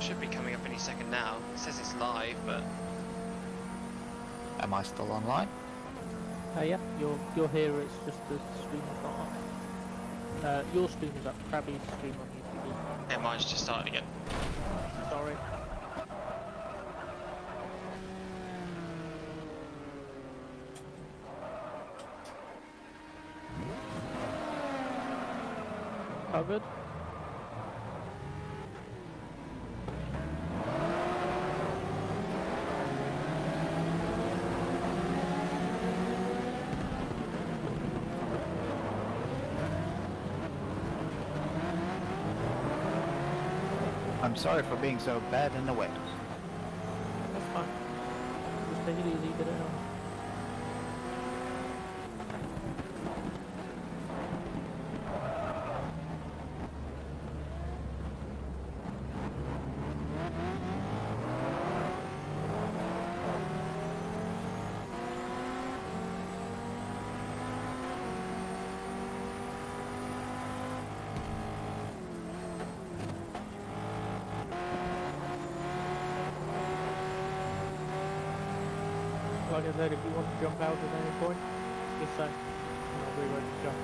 Should be coming up any second now. It says it's live, but Am I still online? Yeah, you're here. It's just the stream is not up. Your stream is up. Krabby's stream on YouTube is not. yeah, mine's just started again. Sorry. Covered. I'm sorry for being so bad in the wet. That's fine. Just take it easy, get it on. Like I said, if you want to jump out at any point, just say, and I'll be ready to jump.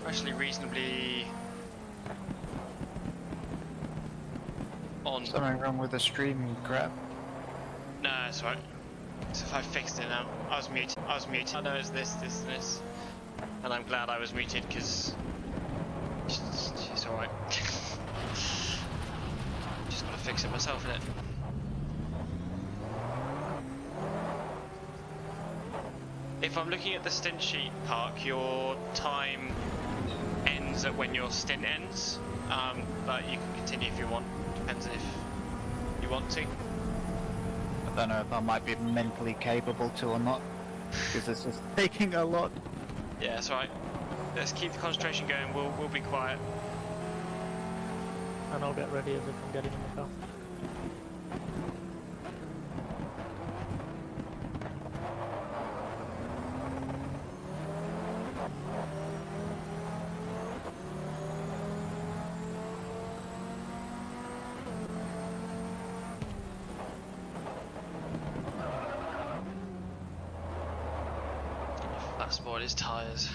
Actually, reasonably on. Something wrong with the stream crap. Nah, it's alright. So if I fixed it now, I was muted. I know it's this, and this, and I'm glad I was muted because it's alright. Just gotta fix it myself, innit? If I'm looking at the stint sheet, Park, your time ends at when your stint ends, but you can continue if you want. Depends if you want to. I don't know if I might be mentally capable to or not, because this is taking a lot. Yeah, that's right. Let's keep the concentration going. We'll be quiet. And I'll get ready as if I'm getting in the car. That spoiled his tyres.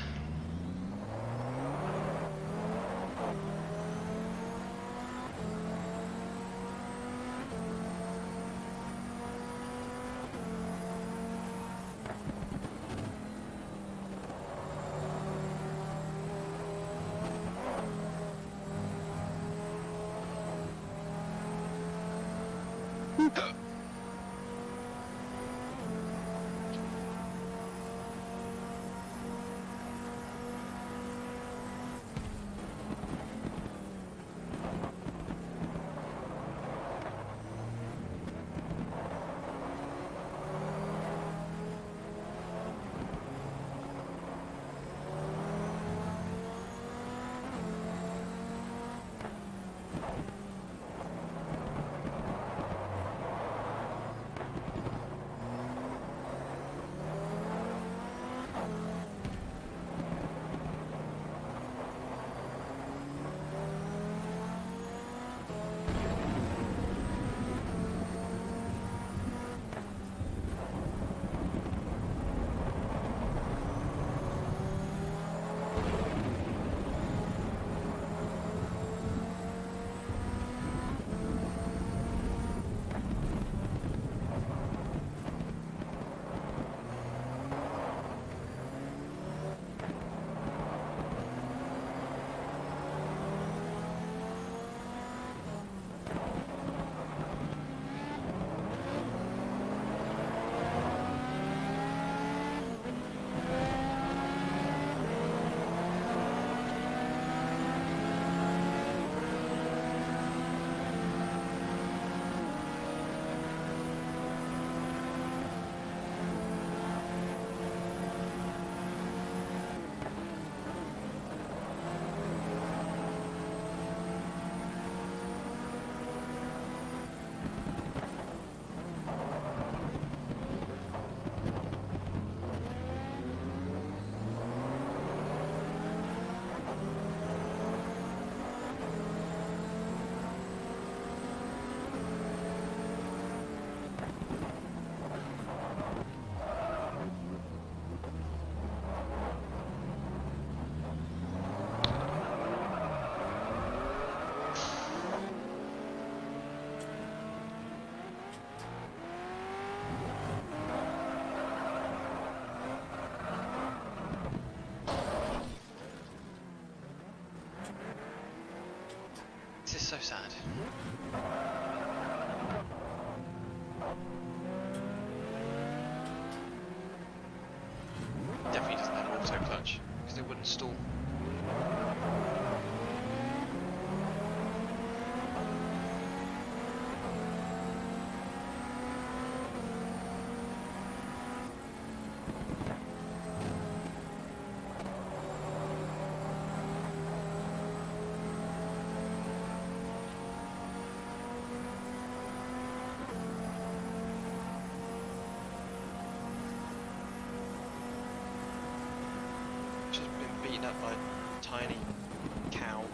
So sad. Definitely doesn't have auto clutch because it wouldn't stall. Just been beaten up by a tiny cow.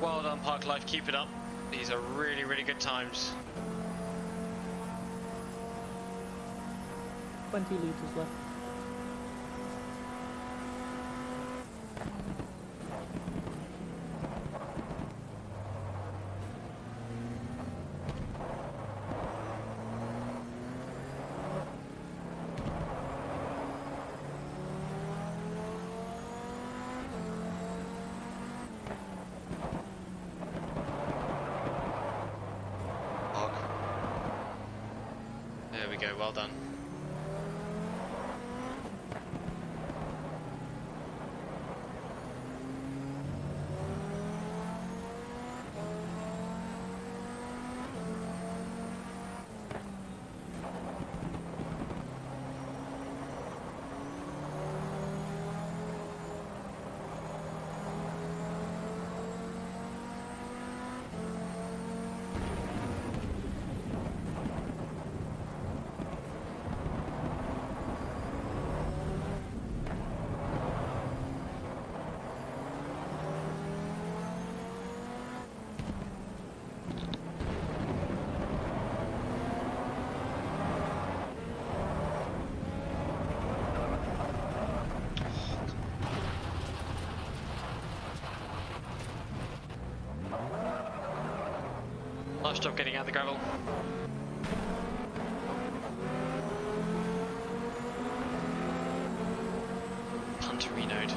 Well done, Park Life. Keep it up. These are really, really good times. 20 litres left. Park. There we go. Well done. Nice job getting out the gravel. Punterinoed.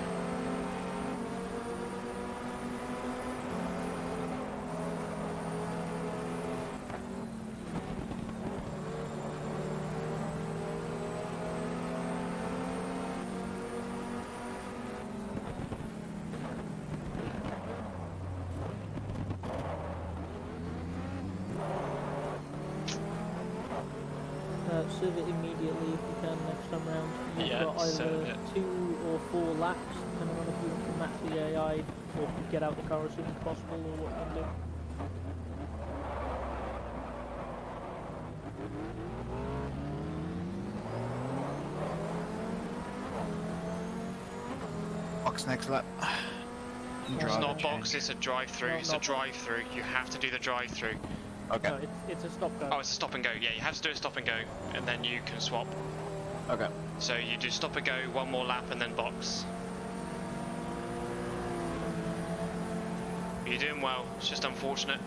Serve it immediately if you can next time round. You've Yeah, got serve either it. 2 or 4 laps, depending on if you want to match the AI or get out the car as soon as possible or what you can do. Box next lap. It's Drive not and box, it's a drive-through. No, It's a not- drive-through. You have to do the drive-through. Okay. No, it's a stop go. Oh, it's a stop and go. Yeah, you have to do a stop and go, and then you can swap. Okay. So you do stop and go, one more lap, and then box. You're doing well. It's just unfortunate.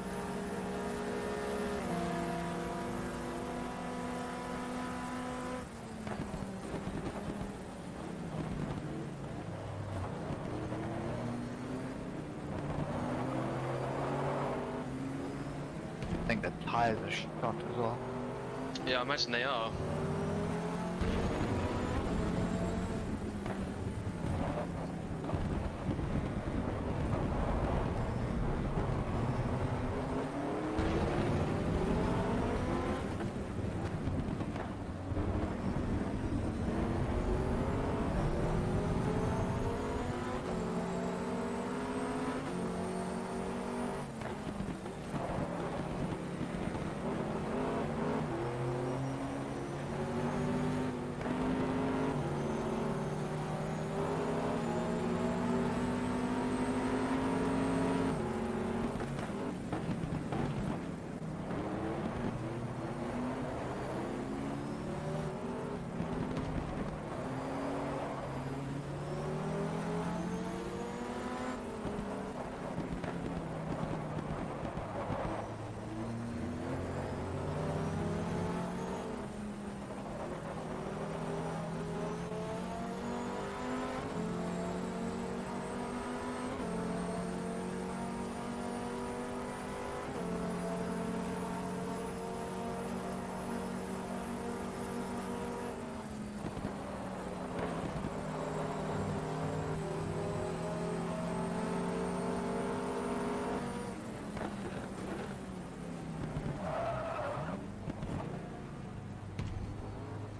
I think the tyres are shot as well. Yeah, I imagine they are.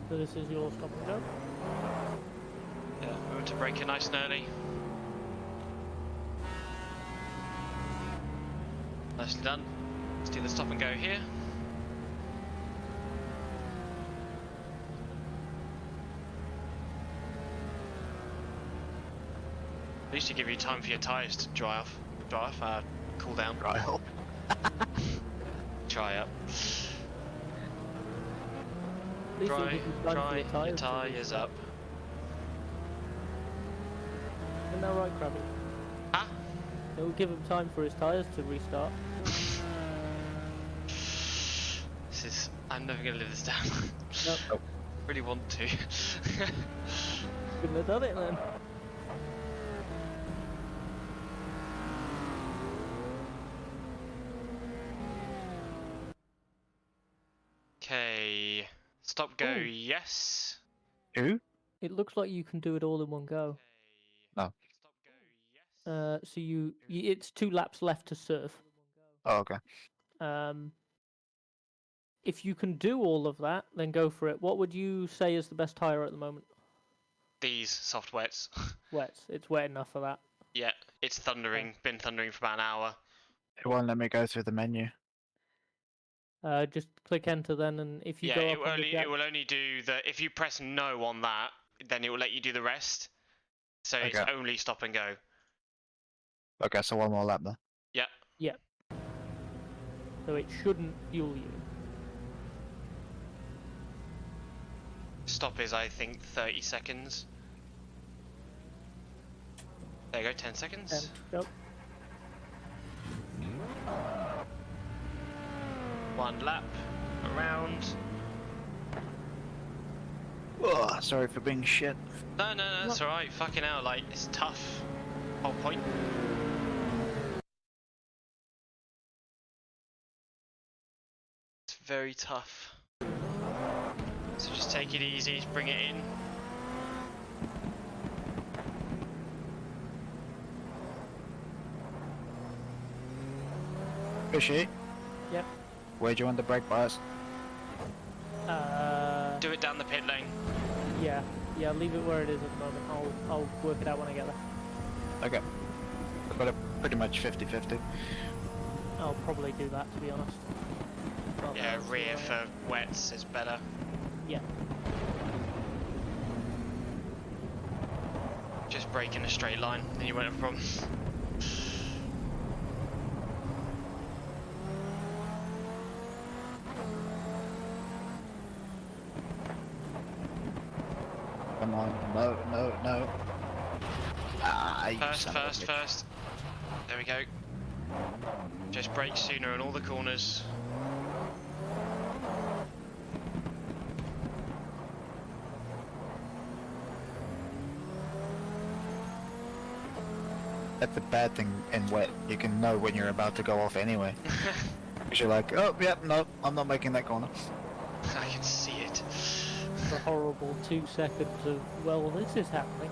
So this is your stop and go. Yeah, we want to break it nice and early. Nicely done. Let's do the stop and go here. At least to give you time for your tyres to dry off, Cool down. Right up. Try up. At least it'll Dry, give you time for dry your your tyres to tyres restart. up. Isn't that right, Krabby? Huh? It will give him time for his tyres to restart. This is. I'm never gonna live this down. Nope. Really want to. Couldn't have done it then. Okay. Stop, go, Ooh. yes. Who? It looks like you can do it all in one go. No. Stop, go, yes. So it's 2 laps left to serve. Oh, okay. If you can do all of that, then go for it. What would you say is the best tyre at the moment? These soft wets. Wets. It's wet enough for that. Yeah, it's thundering. Been thundering for about an hour. It won't let me go through the menu. Just click enter then, and if you Yeah, go it up will on the only jack, it will only do the. If you press no on that, then it will let you do the rest. So it's Okay. only stop and go. Okay, so one more lap then. yeah. So it shouldn't fuel you. Stop is, I think, 30 seconds. There you go, 10 seconds. Go. One lap around. Oh, sorry for being shit. No, that's alright. Fucking hell, like, it's tough. Whole point. It's very tough. So just take it easy, bring it in. Fishy? Yep. Where do you want the brake bias? Do it down the pit lane. Yeah, leave it where it is at the moment. I'll work it out when I get there. Okay. I've got it pretty much 50-50. I'll probably do that, to be honest. Rather Yeah, than rear slow. for wets is better. Yeah. Just brake in a straight line, then you won't have a problem. Come on. No. Ah, you First, son of a bitch. first. There we go. Just brake sooner in all the corners. That's the bad thing in wet. You can know when you're about to go off anyway. Because you're like, oh, yep, no, I'm not making that corner. I can see it. The horrible 2 seconds of, well, this is happening.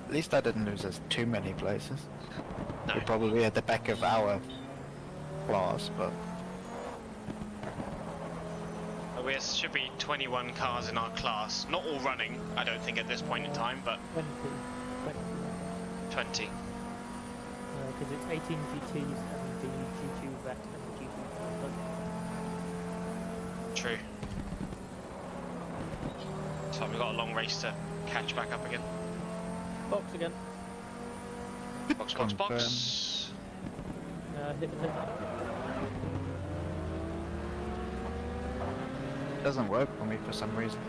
At least I didn't lose us too many places. No. We're probably at the back of our class, but We should be 21 cars in our class. Not all running, I don't think, at this point in time, but 20. Because it's 18 GTs and the G2 Vet and the G2 True. So we've got a long race to catch back up again. Box again. Box, box, box. Hit the pit. it doesn't work for me for some reason.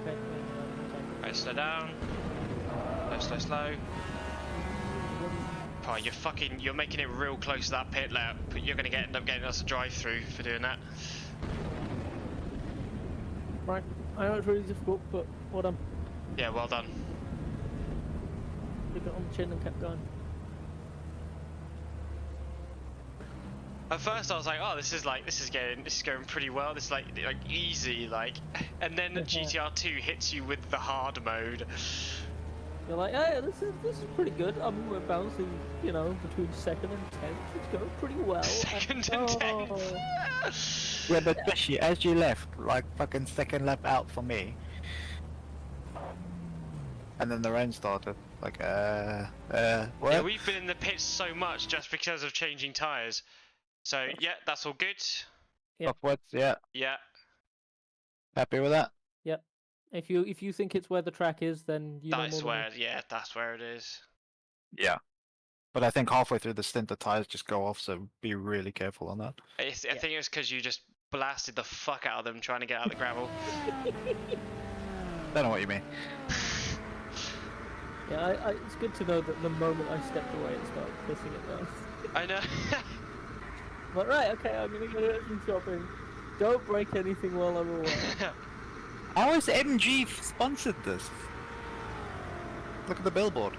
Okay. Right, slow down. Slow, slow. Oh, you're making it real close to that pit lap, but you're gonna end up getting us a drive-through for doing that. Right. I know it's really difficult, but well done. Yeah, well done. Took it on the chin and kept going. At first I was like, oh, this is going pretty well. This is like easy, like, and then GTR2 hits you with the hard mode. You're like, hey, this is pretty good. We're bouncing, between 2nd and 10th. It's going pretty well. 2nd and 10th. Yeah, but especially as you left, like fucking second lap out for me. and then the rain started. Like, what? Yeah, we've been in the pits so much just because of changing tyres. So, yeah, that's all good. Yep. Upwards, yeah. Yeah. Happy with that? Yep. If you think it's where the track is, then you know more That's than me. where, yeah, that's where it is. Yeah. But I think halfway through the stint, the tires just go off, so be really careful on that. I think it was because you just blasted the fuck out of them trying to get out of the gravel. Don't know what you mean. Yeah, it's good to know that the moment I stepped away, it started pissing it down. I know. But right, okay, I'm gonna go do some shopping. Don't break anything while I'm away. How has MG sponsored this? Look at the billboard.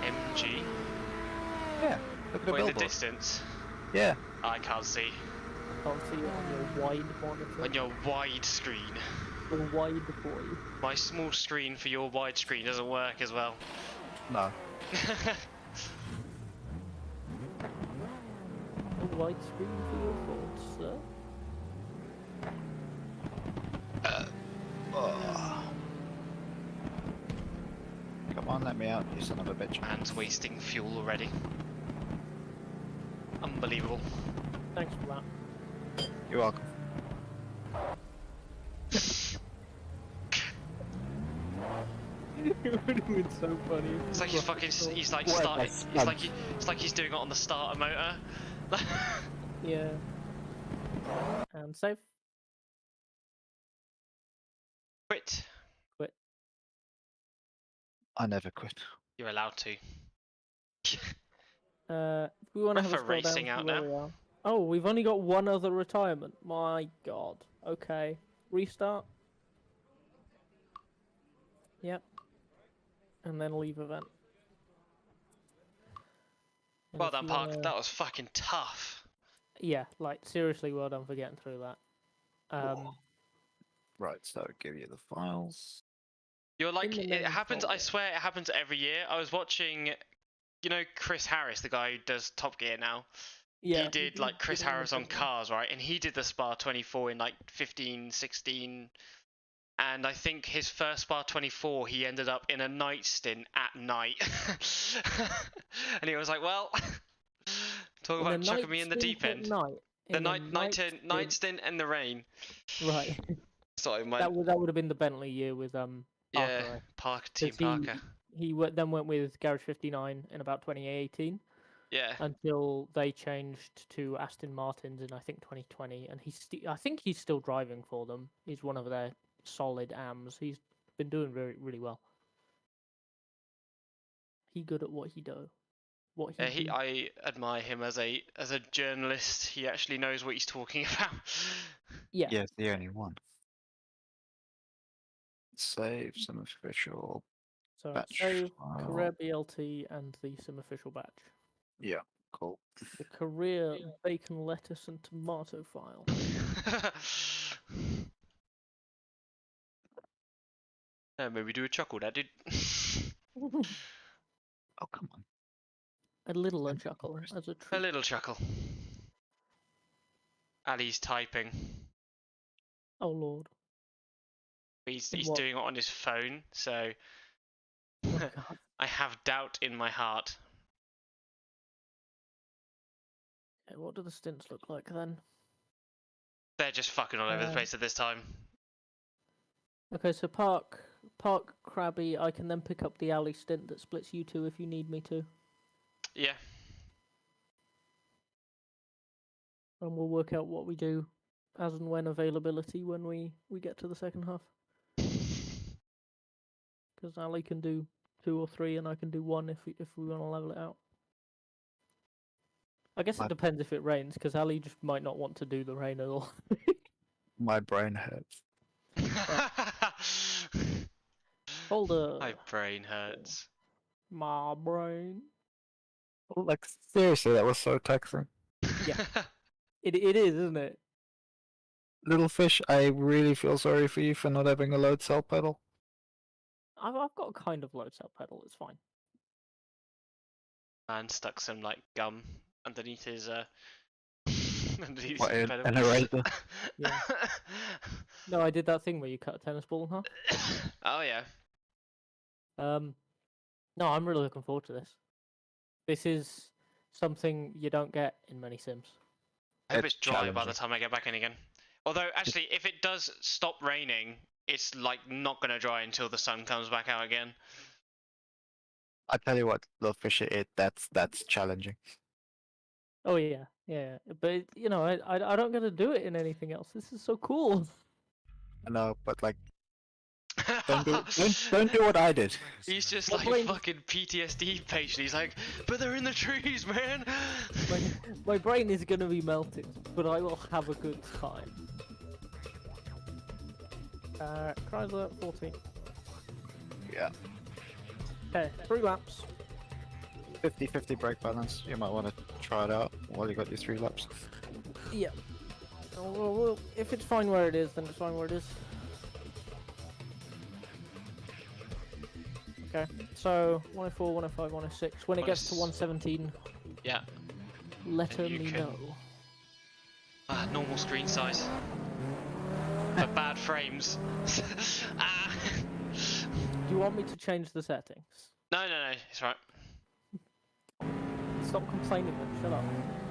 MG? Yeah, look at the Or in the billboard. distance. Yeah. I can't see. Can't see it on your wide monitor. On your wide screen. Your wide boy. My small screen for your wide screen doesn't work as well. No. A wide screen for your thoughts, sir. Come on, let me out, you son of a bitch. Man's wasting fuel already. Unbelievable. Thanks for that. You're welcome. It would have been so funny. It's like he's fucking. He's like What a starting. sponge. It's like he's doing it on the starter motor. Yeah. And save. Quit. I never quit. You're allowed to. We want to We're have a for scroll down racing to out where now. we are. Oh, we've only got one other retirement. My God. Okay. Restart. Yep. And then leave event. And Well if done, you Park. wanna- That was fucking tough. Yeah, like seriously, well done for getting through that. Right, so give you the files. You're like, In the it main happens. I folder. swear, it happens every year. I was watching, you know, Chris Harris, the guy who does Top Gear now. Yeah. He did like Chris did it in the Harris on big one. cars, right? And he did the Spa 24 in like 15, 16. And I think his first Spa 24, he ended up in a night stint at night. And he was like, well, talk In a about chucking night me in the stint deep at end. night. The In a night stint- stint and the rain. Right. Sorry, my that would have been the Bentley year with Parker, yeah, right? Parker, Team 'Cause he- Parker. He then went with Garage 59 in about 2018 Yeah, until they changed to Aston Martins in I think 2020, and I think he's still driving for them. He's one of their solid AMs. He's been doing really well. He good at what he do. What he do. I admire him as a journalist. He actually knows what he's talking about. Yeah. Yeah, it's the only one. Save some official. So batch save file. career BLT and the sim official batch. Yeah, cool. The career bacon, lettuce, and tomato file. Maybe do a chuckle, that did. Oh, come on. A little And chuckle progress. as a A treat. little chuckle. Ali's typing. Oh lord. He's In what? doing it on his phone, so Oh god. I have doubt in my heart. Okay, what do the stints look like then? They're just fucking all over the place at this time. Okay, so park Krabby. I can then pick up the alley stint that splits you two if you need me to, Yeah. and we'll work out what we do as and when availability when we get to the second half. Because Ali can do 2 or 3, and I can do 1 if we want to level it out. I guess it I- depends if it rains, because Ali just might not want to do the rain at all. My brain hurts. Folder. My brain hurts. My brain. Like, seriously, that was so taxing. Yeah. It is, isn't it? Little fish, I really feel sorry for you for not having a load cell pedal. I've got a kind of load cell pedal. It's fine. Man stuck some like gum underneath his And these What, an pedals. eraser? Yeah. No, I did that thing where you cut a tennis ball in half. Oh yeah. No, I'm really looking forward to this. This is something you don't get in many sims. I hope it's It's dry by the challenging. time I get back in again. Although, actually, if it does stop raining, it's like not gonna dry until the sun comes back out again. I tell you what, Lovefish, that's challenging. Oh yeah, yeah. But you know, I don't get to do it in anything else. This is so cool. I know, but like, don't do what I did. He's just My like brain- fucking PTSD patient. He's like, but they're in the trees, man. My brain is gonna be melted, but I will have a good time. Chrysler 14. Yeah. Okay, 3 laps. 50-50 brake balance. You might want to try it out while you got your 3 laps. Yeah. Well, if it's fine where it is, then it's fine where it is. Okay, so 104, 105, 106. When it gets to 117, Yeah. let And you me can- know. Normal screen size. But bad frames. Ah. Do you want me to change the settings? No, it's right. Stop complaining then, shut up.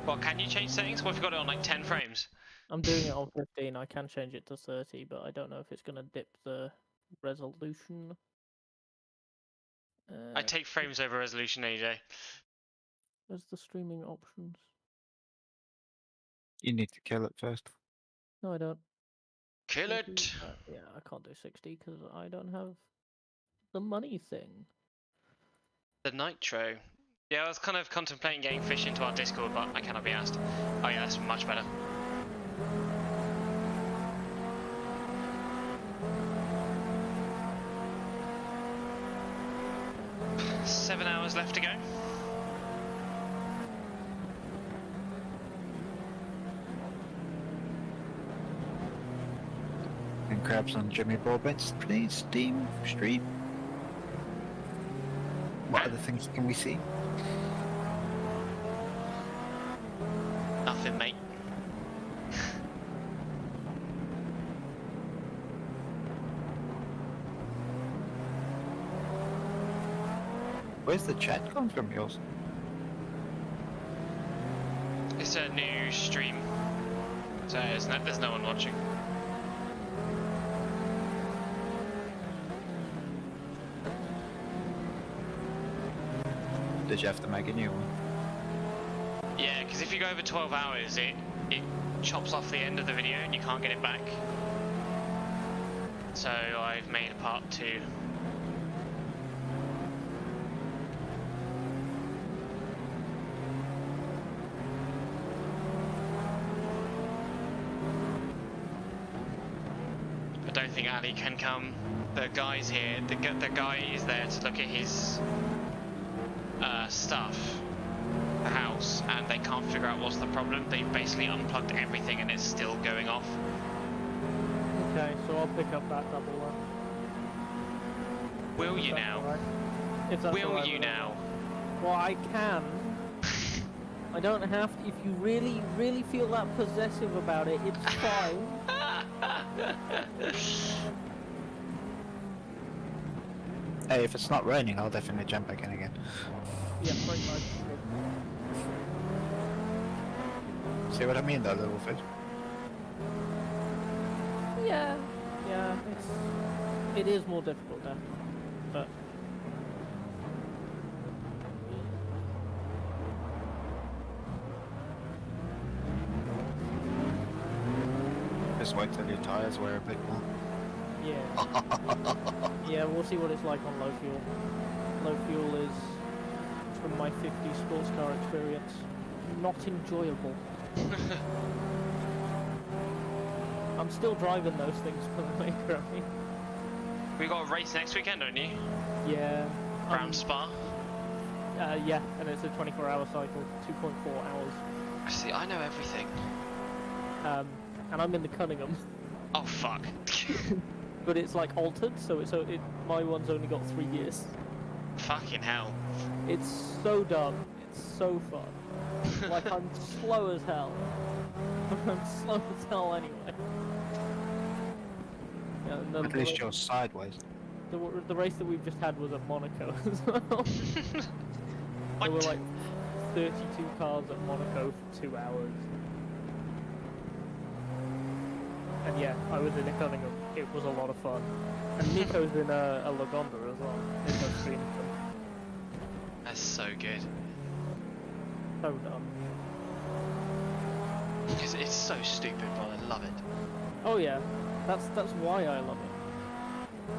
Well, can you change settings? What if you got it on like 10 frames? I'm doing it on 15, I can change it to 30, but I don't know if it's gonna dip the resolution. I take frames over resolution any day. Where's the streaming options? You need to kill it first. No, I don't. Kill Can't do it! that. Yeah, I can't do 60 because I don't have the money thing. The nitro. Yeah, I was kind of contemplating getting fish into our Discord, but I cannot be asked. Oh yeah, that's much better. Seven hours left to go. And crabs on Jimmy Broadbent's please stream. What other things can we see? Nothing, mate. Where's the chat come from yours? It's a new stream, so there's no one watching. Did you have to make a new one? Yeah, because if you go over 12 hours, it chops off the end of the video and you can't get it back. So I've made a part 2. I don't think Ali can come. The guy's here. The guy is there to look at his stuff, the house, and they can't figure out what's the problem. They've basically unplugged everything and it's still going off. Okay, so I'll pick up that double one. Will you now? If that's Will alright you with now? everyone. Well, I can. I don't have to. If you really, really feel that possessive about it, it's fine. Hey, if it's not raining, I'll definitely jump back in again. Yeah, pretty much. See what I mean, though, little fish? Yeah, yeah, it is more difficult now, but Just wait till your tires wear a bit more. yeah, yeah, we'll see what it's like on low fuel. Low fuel is, from my 50 sports car experience, not enjoyable. I'm still driving those things for the maker, I mean. We got a race next weekend, don't you? Yeah. Round Spa. Yeah, and it's a 24-hour cycle, 2.4 hours. See, I know everything. And I'm in the Cunningham, Oh fuck. but it's like altered, so my one's only got 3 gears. Fucking hell. It's so dumb. It's so fun. Like I'm slow as hell. I'm slow as hell anyway. Yeah, and At least you're sideways. the race that we've just had was at Monaco as well. There were What? like 32 cars at Monaco for 2 hours. And yeah, I was in a Cunningham. It was a lot of fun. And Nico's in a Lagonda as well. Nico's streamed them. That's so good. So dumb. Because it's so stupid, but I love it. Oh yeah, that's why I love it.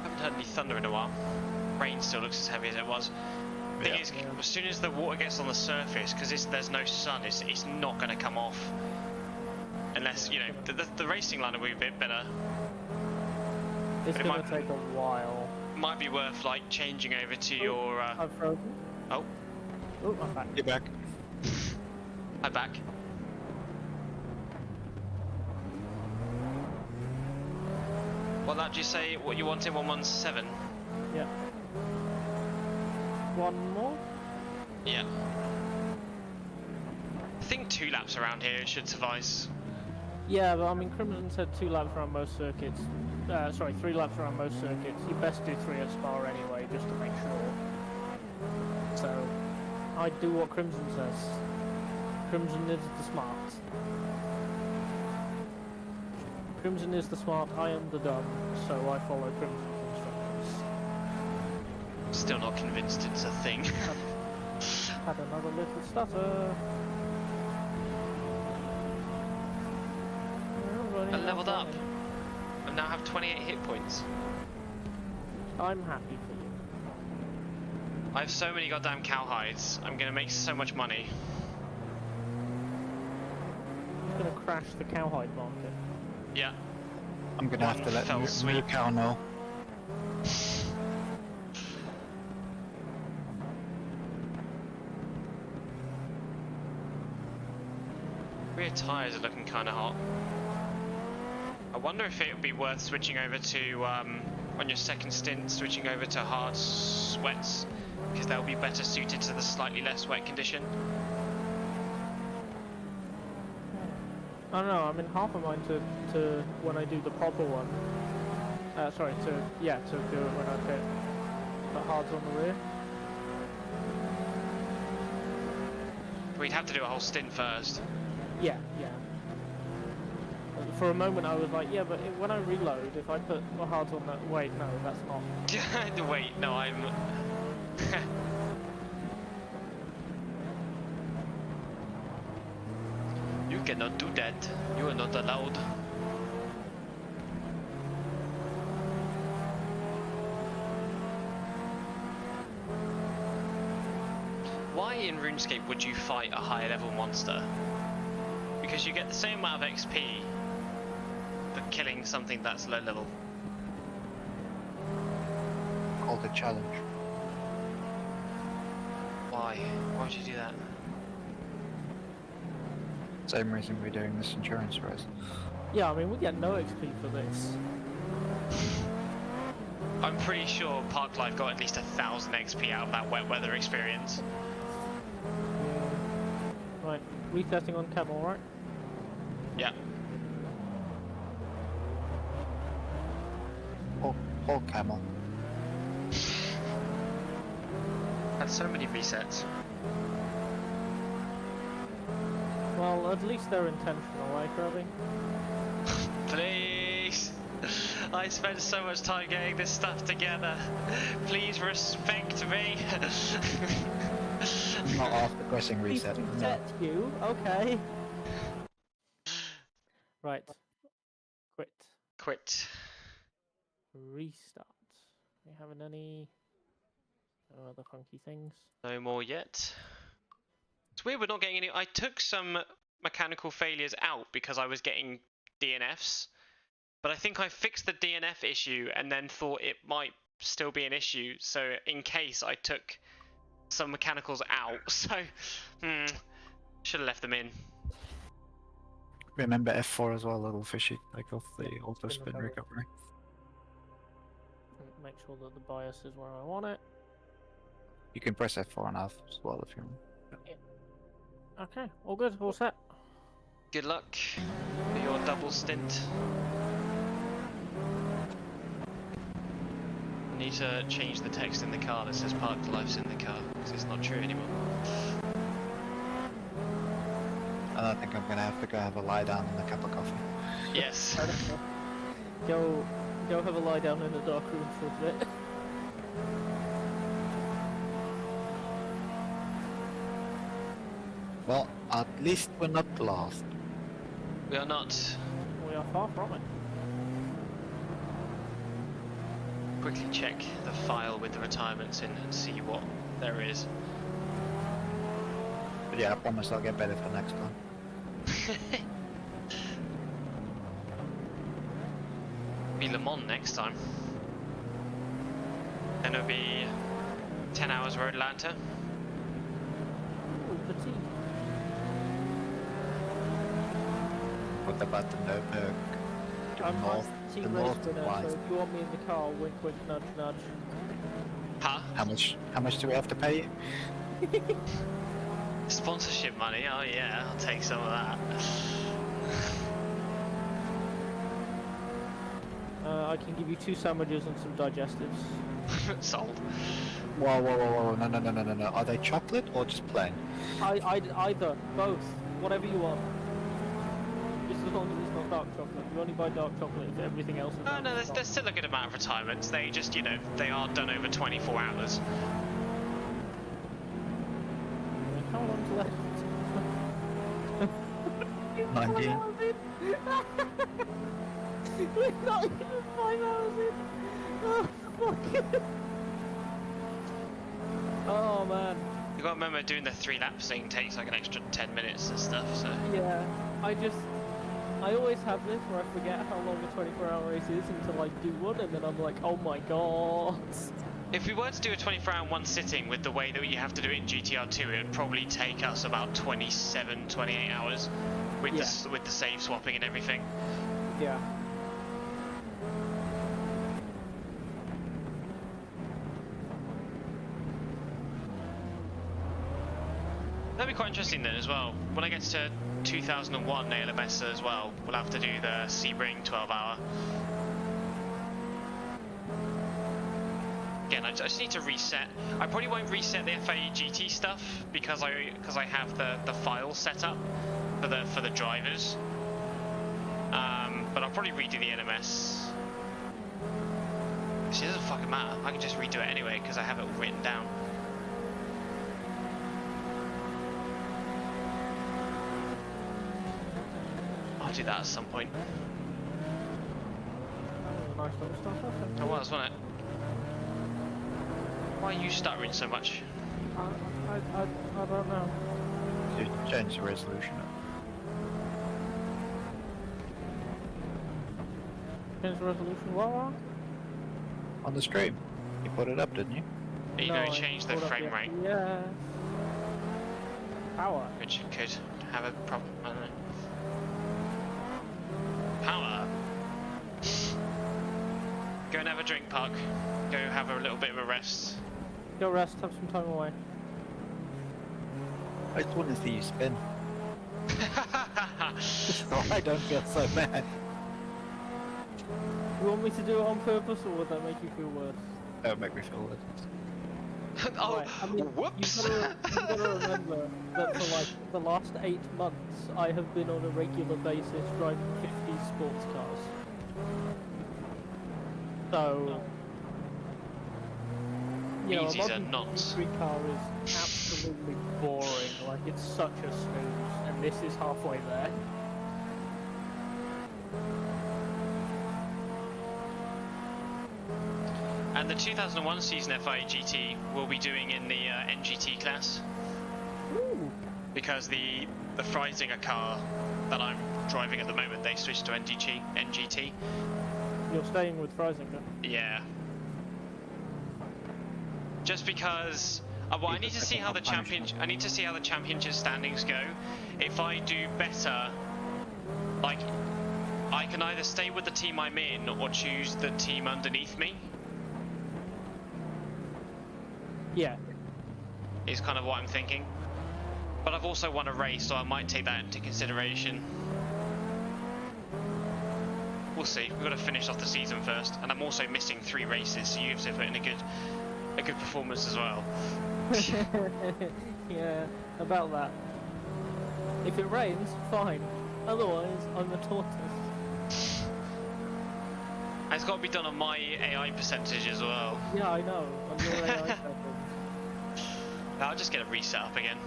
Haven't heard any thunder in a while. Rain still looks as heavy as it was. Thing is, as soon as the water gets on the surface, because there's no sun, it's not going to come off. Unless, you know, the racing line will be a bit better. It's But it gonna might- take a while. Might be worth, like, changing over to your... I've frozen. Oh, Oh, I'm back. You're back. I'm back. What did you say, what you wanted, 117? Yeah. One more? Yeah. I think 2 laps around here should suffice. Yeah, but I mean, Crimson said 2 laps around most circuits. Sorry, 3 laps around most circuits. You best do 3 at Spa anyway, just to make sure. So, I do what Crimson says. Crimson is the smart. Crimson is the smart, I am the dumb, so I follow Crimson's instructions. Still not convinced it's a thing. Had another little stutter. I leveled up. I now have 28 hit points. I'm happy for you. I have so many goddamn cowhides. I'm gonna make so much money. I'm gonna crash the cowhide market. Yeah. I'm gonna have to One let fell swoop. Cow know. Rear tyres are looking kind of hot. I wonder if it would be worth switching over to, on your second stint, switching over to hard wets, because they'll be better suited to the slightly less wet condition. I don't know, I mean half of mine to when I do the proper one. Sorry, to do it when I put hards on the rear. We'd have to do a whole stint first. Yeah. For a moment I was like, yeah, but when I reload, if I put hards on that, wait, no, that's not. Wait, no, I'm... You cannot do that. You are not allowed. Why in RuneScape would you fight a higher level monster? Because you get the same amount of XP for killing something that's low level. Called a challenge. Why? Why would you do that? Same reason we're doing this endurance race. Yeah, I mean we get no XP for this. I'm pretty sure Park Life got at least 1,000 XP out of that wet weather experience. Right, resetting on Camel, right? Yeah. Or camel. Had so many resets. Well, at least they're intentional, right, Robbie? Please! I spent so much time getting this stuff together. Please respect me. Not after pressing reset. Please No. reset you, okay. Right. Quit. Quit. Restart. We having any other funky things? No more yet. It's weird we're not getting any. I took some mechanical failures out because I was getting DNFs. but I think I fixed the DNF issue and then thought it might still be an issue. So in case I took some mechanicals out, so should have left them in. Remember F4 as well, little fishy, like off the auto Didn't spin remember. recovery. Make sure that the bias is where I want it. You can press F4 and F as well if you want. Okay, all good, all set. Good luck for your double stint. I need to change the text in the car that says parked life's in the car, because it's not true anymore. And I think I'm gonna have to go have a lie down and a cup of coffee. Yes. Go have a lie down in the dark room for a bit. Well, at least we're not lost. We are not. We are far from it. Quickly check the file with the retirements in and see what there is. But yeah, I promise I'll get better for next time. Be Le Mans next time. Then it'll be 10 hours road Atlanta. Ooh, fatigue. What about the Nürburg? I'm North, team the race north winner, line. so if you want me in the car, wink wink nudge nudge. Huh? How much do we have to pay you? Sponsorship money? Oh yeah, I'll take some of that. I can give you 2 sandwiches and some digestives. Sold. Whoa, no. Are they chocolate or just plain? Either, both, whatever you want. Just as long as it's not dark chocolate. You only buy dark chocolate if everything else is. Oh no, there's still a good amount of retirements. They just, you know, they are done over 24 hours. How long's left? 19. We're not even 5 hours in. Oh fuck. Oh man. You gotta remember doing the 3 lap thing takes like an extra 10 minutes and stuff, so. Yeah. I always have this where I forget how long a 24-hour race is until I do one, and then I'm like, oh my god. If we were to do a 24-hour in one sitting with the way that you have to do it in GTR2, it would probably take us about 27, 28 hours with the save swapping and everything. Yeah. That'd be quite interesting then as well. When I get to 2001 ALMS as well, we'll have to do the Sebring 12-hour. Again, I just need to reset. I probably won't reset the FIA GT stuff because I have the file set up for the drivers. But I'll probably redo the NMS. Actually, it doesn't fucking matter. I can just redo it anyway because I have it all written down. I'll do that at some point. That was a nice little stuff. It was, wasn't it? Why are you stuttering so much? I don't know. You change the resolution. Change the resolution. What? On the stream. You put it up, didn't you? You No, know, I change the pulled up frame rate, Yeah. Power. which could have a problem. I don't know. Power. Go and have a drink, Park. Go have a little bit of a rest. Go rest. Have some time away. I just want to see you spin. So I don't feel so bad. You want me to do it on purpose, or would that make you feel worse? That would make me feel worse. Oh, Right, I mean, whoops! You've gotta remember that for like the last 8 months, I have been on a regular basis driving 50 sports cars. So, you know, a Easy's a modern nut. street car is absolutely boring. Like, it's such a snooze, and this is halfway there. And the 2001 season FIA GT will be doing in the NGT class Ooh. because the Freisinger car that I'm driving at the moment. They switched to NGT. You're staying with Freisinger. Yeah. Just because, well, I need to see how the championship standings go. If I do better, like, I can either stay with the team I'm in or choose the team underneath me. Yeah. Is kind of what I'm thinking. But I've also won a race, so I might take that into consideration. We'll see. We've got to finish off the season first, and I'm also missing 3 races, so you have to put in a good performance as well. Yeah, about that. If it rains, fine. Otherwise, I'm a tortoise. And it's got to be done on my AI percentage as well. Yeah, I know. On your AI settings. I'll just get it reset up again.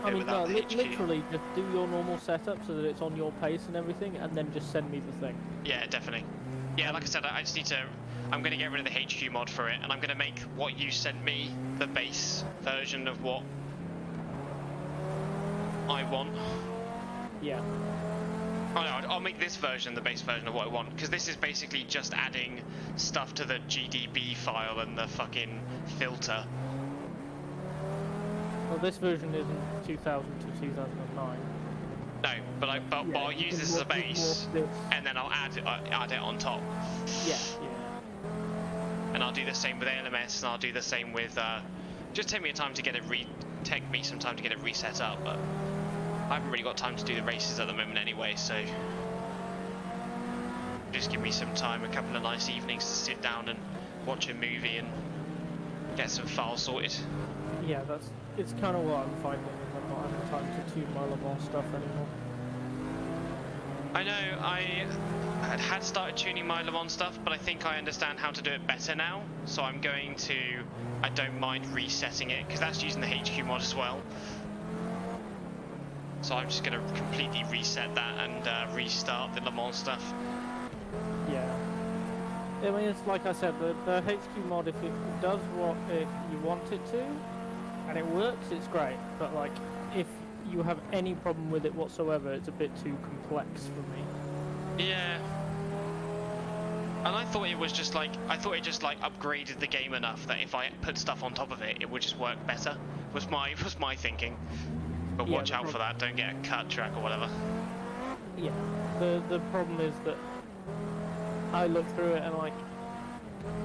I mean, no, without the HQ. literally just do your normal setup so that it's on your pace and everything, and then just send me the thing. Yeah, definitely. Yeah, like I said, I just need to... I'm going to get rid of the HQ mod for it, and I'm going to make what you sent me the base version of what I want. Yeah. Oh no, I'll make this version the base version of what I want, because this is basically just adding stuff to the GDB file and the fucking filter. Well, this version isn't 2000 to 2009. No, but I'll use this as a base, and then I'll add it on top. Yeah. And I'll do the same with ALMS, and I'll do the same with. Just take me time to get it take me some time to get it reset up, but I haven't really got time to do the races at the moment anyway, so just give me some time, a couple of nice evenings to sit down and watch a movie and get some files sorted. Yeah, it's kind of what I'm finding. I'm not having time to tune my Le Mans stuff anymore. I know, I had started tuning my Le Mans stuff, but I think I understand how to do it better now, so I don't mind resetting it, because that's using the HQ mod as well. So I'm just going to completely reset that and restart the Le Mans stuff. Yeah. I mean, it's like I said, the HQ mod, if it does what you want it to, and it works, it's great. But like, if you have any problem with it whatsoever, it's a bit too complex for me. Yeah. And I thought it just upgraded the game enough that if I put stuff on top of it, it would just work better. Was my thinking. But Yeah, watch out for that, don't get a cut track or whatever. Yeah. The problem is that I looked through it and like,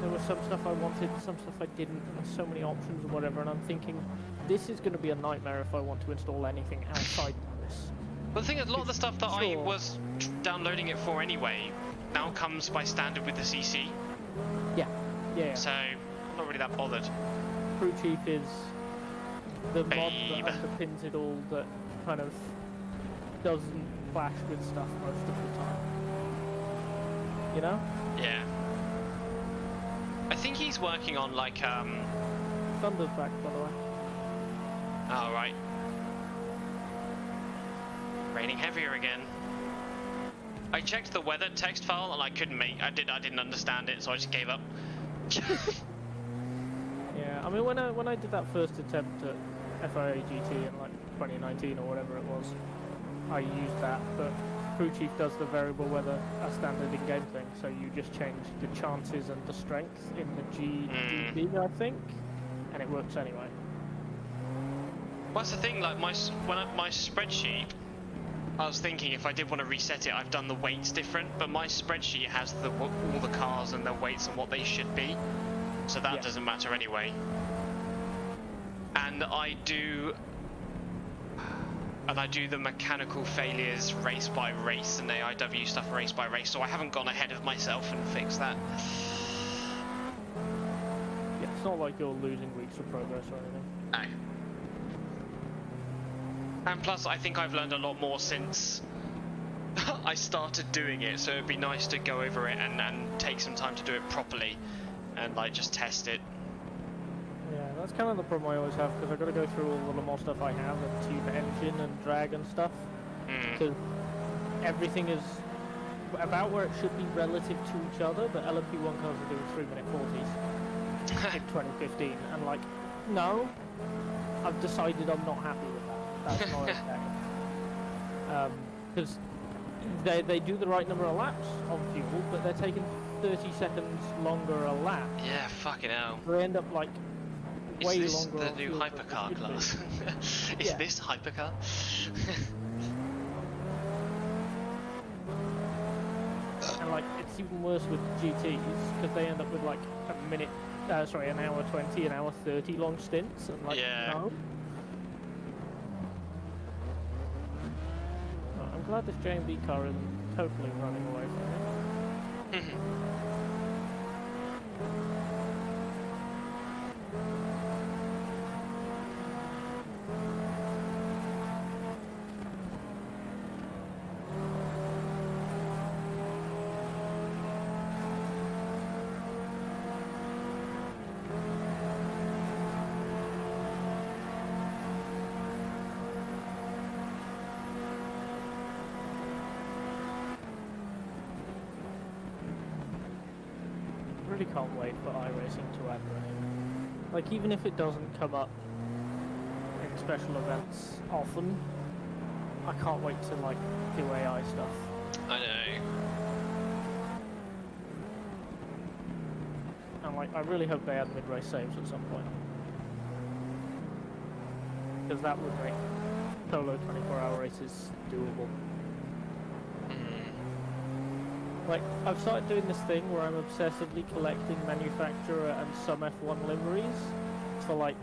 there was some stuff I wanted, some stuff I didn't, and there's so many options or whatever, and I'm thinking, this is going to be a nightmare if I want to install anything outside this. But the thing is, a lot of the stuff that I was downloading it for anyway now comes by standard with the CC. Yeah. So I'm not really that bothered. Crew Chief is the mod Babe. that underpins it all, that kind of doesn't clash with stuff most of the time. You know? Yeah. I think he's working on like Thunder's back, by the way. Oh right. Raining heavier again. I checked the weather text file and I didn't understand it, so I just gave up. Yeah, I mean when I did that first attempt at FIA GT in like 2019 or whatever it was, I used that, but Crew Chief does the variable weather as standard in-game thing, so you just change the chances and the strength in the GDB, I think, and it works anyway. What's the thing, like my spreadsheet, I was thinking if I did want to reset it, I've done the weights different, but my spreadsheet has all the cars and their weights and what they should be, so that doesn't matter anyway. And I do the mechanical failures race by race and AIW stuff race by race, so I haven't gone ahead of myself and fixed that. Yeah, it's not like you're losing weeks of progress or anything. No. And plus, I think I've learned a lot more since I started doing it, so it'd be nice to go over it and take some time to do it properly and like just test it. Yeah, that's kind of the problem I always have, because I've got to go through all the Le Mans stuff I have and tune engine and drag and stuff, because everything is about where it should be relative to each other, but LMP1 cars are doing 3-minute 40s in 2015, and like, no, I've decided I'm not happy with that. That's not okay. Because they do the right number of laps on fuel, but they're taking 30 seconds longer a lap. Yeah, fucking hell. They end up like way Is this longer. the on new fuel than hypercar they should be. class? Is Yeah. this hypercar? And like it's even worse with GTs because they end up with like an hour 20, an hour 30 long stints, and like Yeah. no. Oh, I'm glad this J&B car isn't totally running away from me. Really can't wait for iRacing to add running. Like even if it doesn't come up in special events often, I can't wait to like do AI stuff. I know. And like I really hope they add mid-race saves at some point. Because that would make solo 24-hour races doable. Like, I've started doing this thing where I'm obsessively collecting manufacturer and some F1 liveries for, like,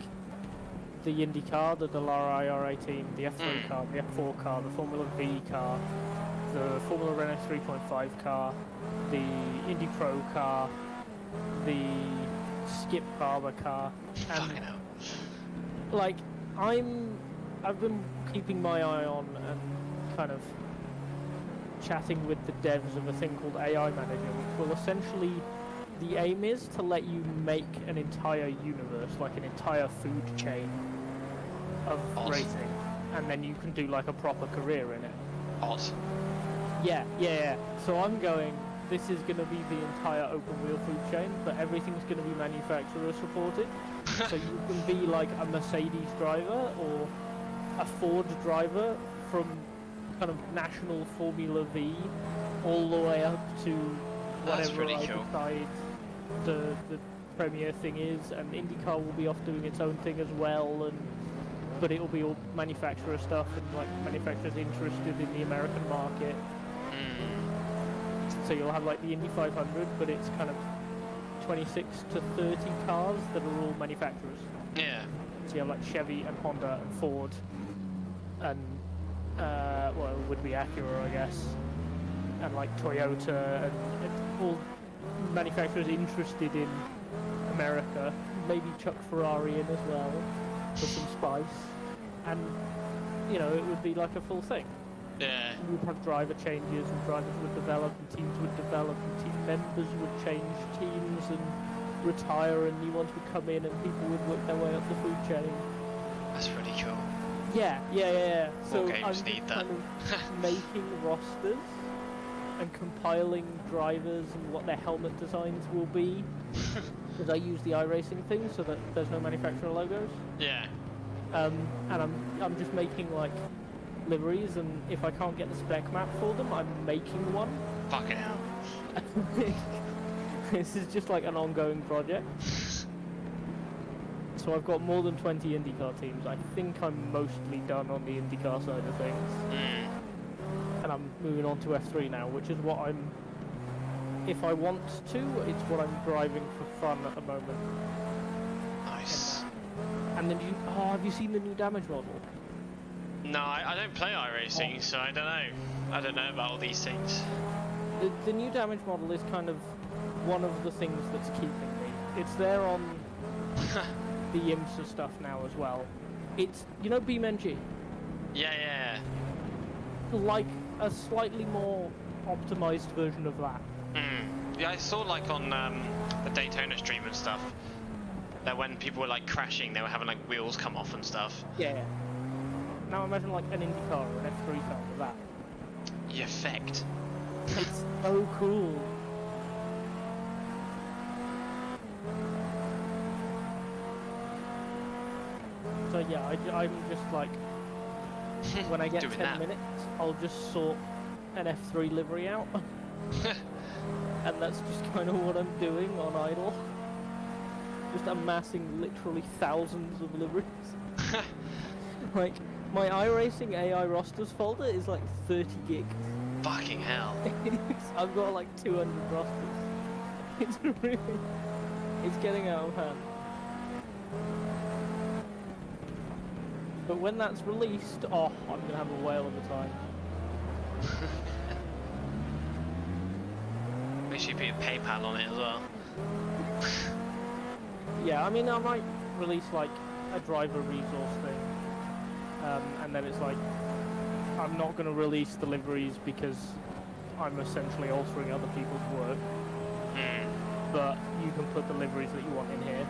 the Indy car, the Dallara IR18, the F3 car, the F4 car, the Formula V car, the Formula Renault 3.5 car, the Indy Pro car, the Skip Barber car, and, Fucking hell. like, I've been keeping my eye on and kind of chatting with the devs of a thing called AI Manager, which will essentially, the aim is to let you make an entire universe, like an entire food chain of Awesome. racing, and then you can do like a proper career in it. Awesome. Yeah. So I'm going, this is going to be the entire open wheel food chain, but everything's going to be manufacturer supported. So you can be like a Mercedes driver or a Ford driver from kind of national Formula V all the way up to That's whatever pretty I cool. decide the premier thing is, and IndyCar will be off doing its own thing as well, but it'll be all manufacturer stuff and like manufacturers interested in the American market. So you'll have like the Indy 500, but it's kind of 26 to 30 cars that are all manufacturers. Yeah. So you have like Chevy and Honda and Ford and well, it would be Acura, I guess, and like Toyota and all manufacturers interested in America. Maybe chuck Ferrari in as well for some spice, and you know it would be like a full thing. Yeah. You'd have driver changes, and drivers would develop, and teams would develop, and team members would change teams and retire, and new ones would come in, and people would work their way up the food chain. That's pretty cool. Yeah. So games I'm just need that. kind of making rosters and compiling drivers and what their helmet designs will be, because I use the iRacing thing so that there's no manufacturer logos. Yeah. And I'm just making like liveries, and if I can't get the spec map for them, I'm making one. Fucking hell. This is just like an ongoing project. So I've got more than 20 IndyCar teams. I think I'm mostly done on the IndyCar side of things. And I'm moving on to F3 now, which is what I'm... If I want to, it's what I'm driving for fun at the moment. Nice. And then have you seen the new damage model? No, I don't play iRacing, so I don't know. I don't know about all these things. The new damage model is kind of one of the things that's keeping me. It's there on the IMSA stuff now as well. It's, you know, BeamNG? Yeah. Like a slightly more optimized version of that. Yeah, I saw like on the Daytona stream and stuff that when people were like crashing, they were having like wheels come off and stuff. Yeah. Now imagine like an Indy car or an F3 car with that. The effect. It's so cool. So yeah, I'm just like, when I get Doing 10 that. minutes, I'll just sort an F3 livery out. And that's just kind of what I'm doing on idle. Just amassing literally thousands of liveries. Like, my iRacing AI rosters folder is like 30 gig. Fucking hell. I've got like 200 rosters. It's really... It's getting out of hand. But when that's released, oh, I'm gonna have a whale of a time. Make sure you put your PayPal on it as well. Yeah, I mean, I might release like a driver resource thing, and then it's like, I'm not going to release the liveries because I'm essentially altering other people's work, but you can put the liveries that you want in here,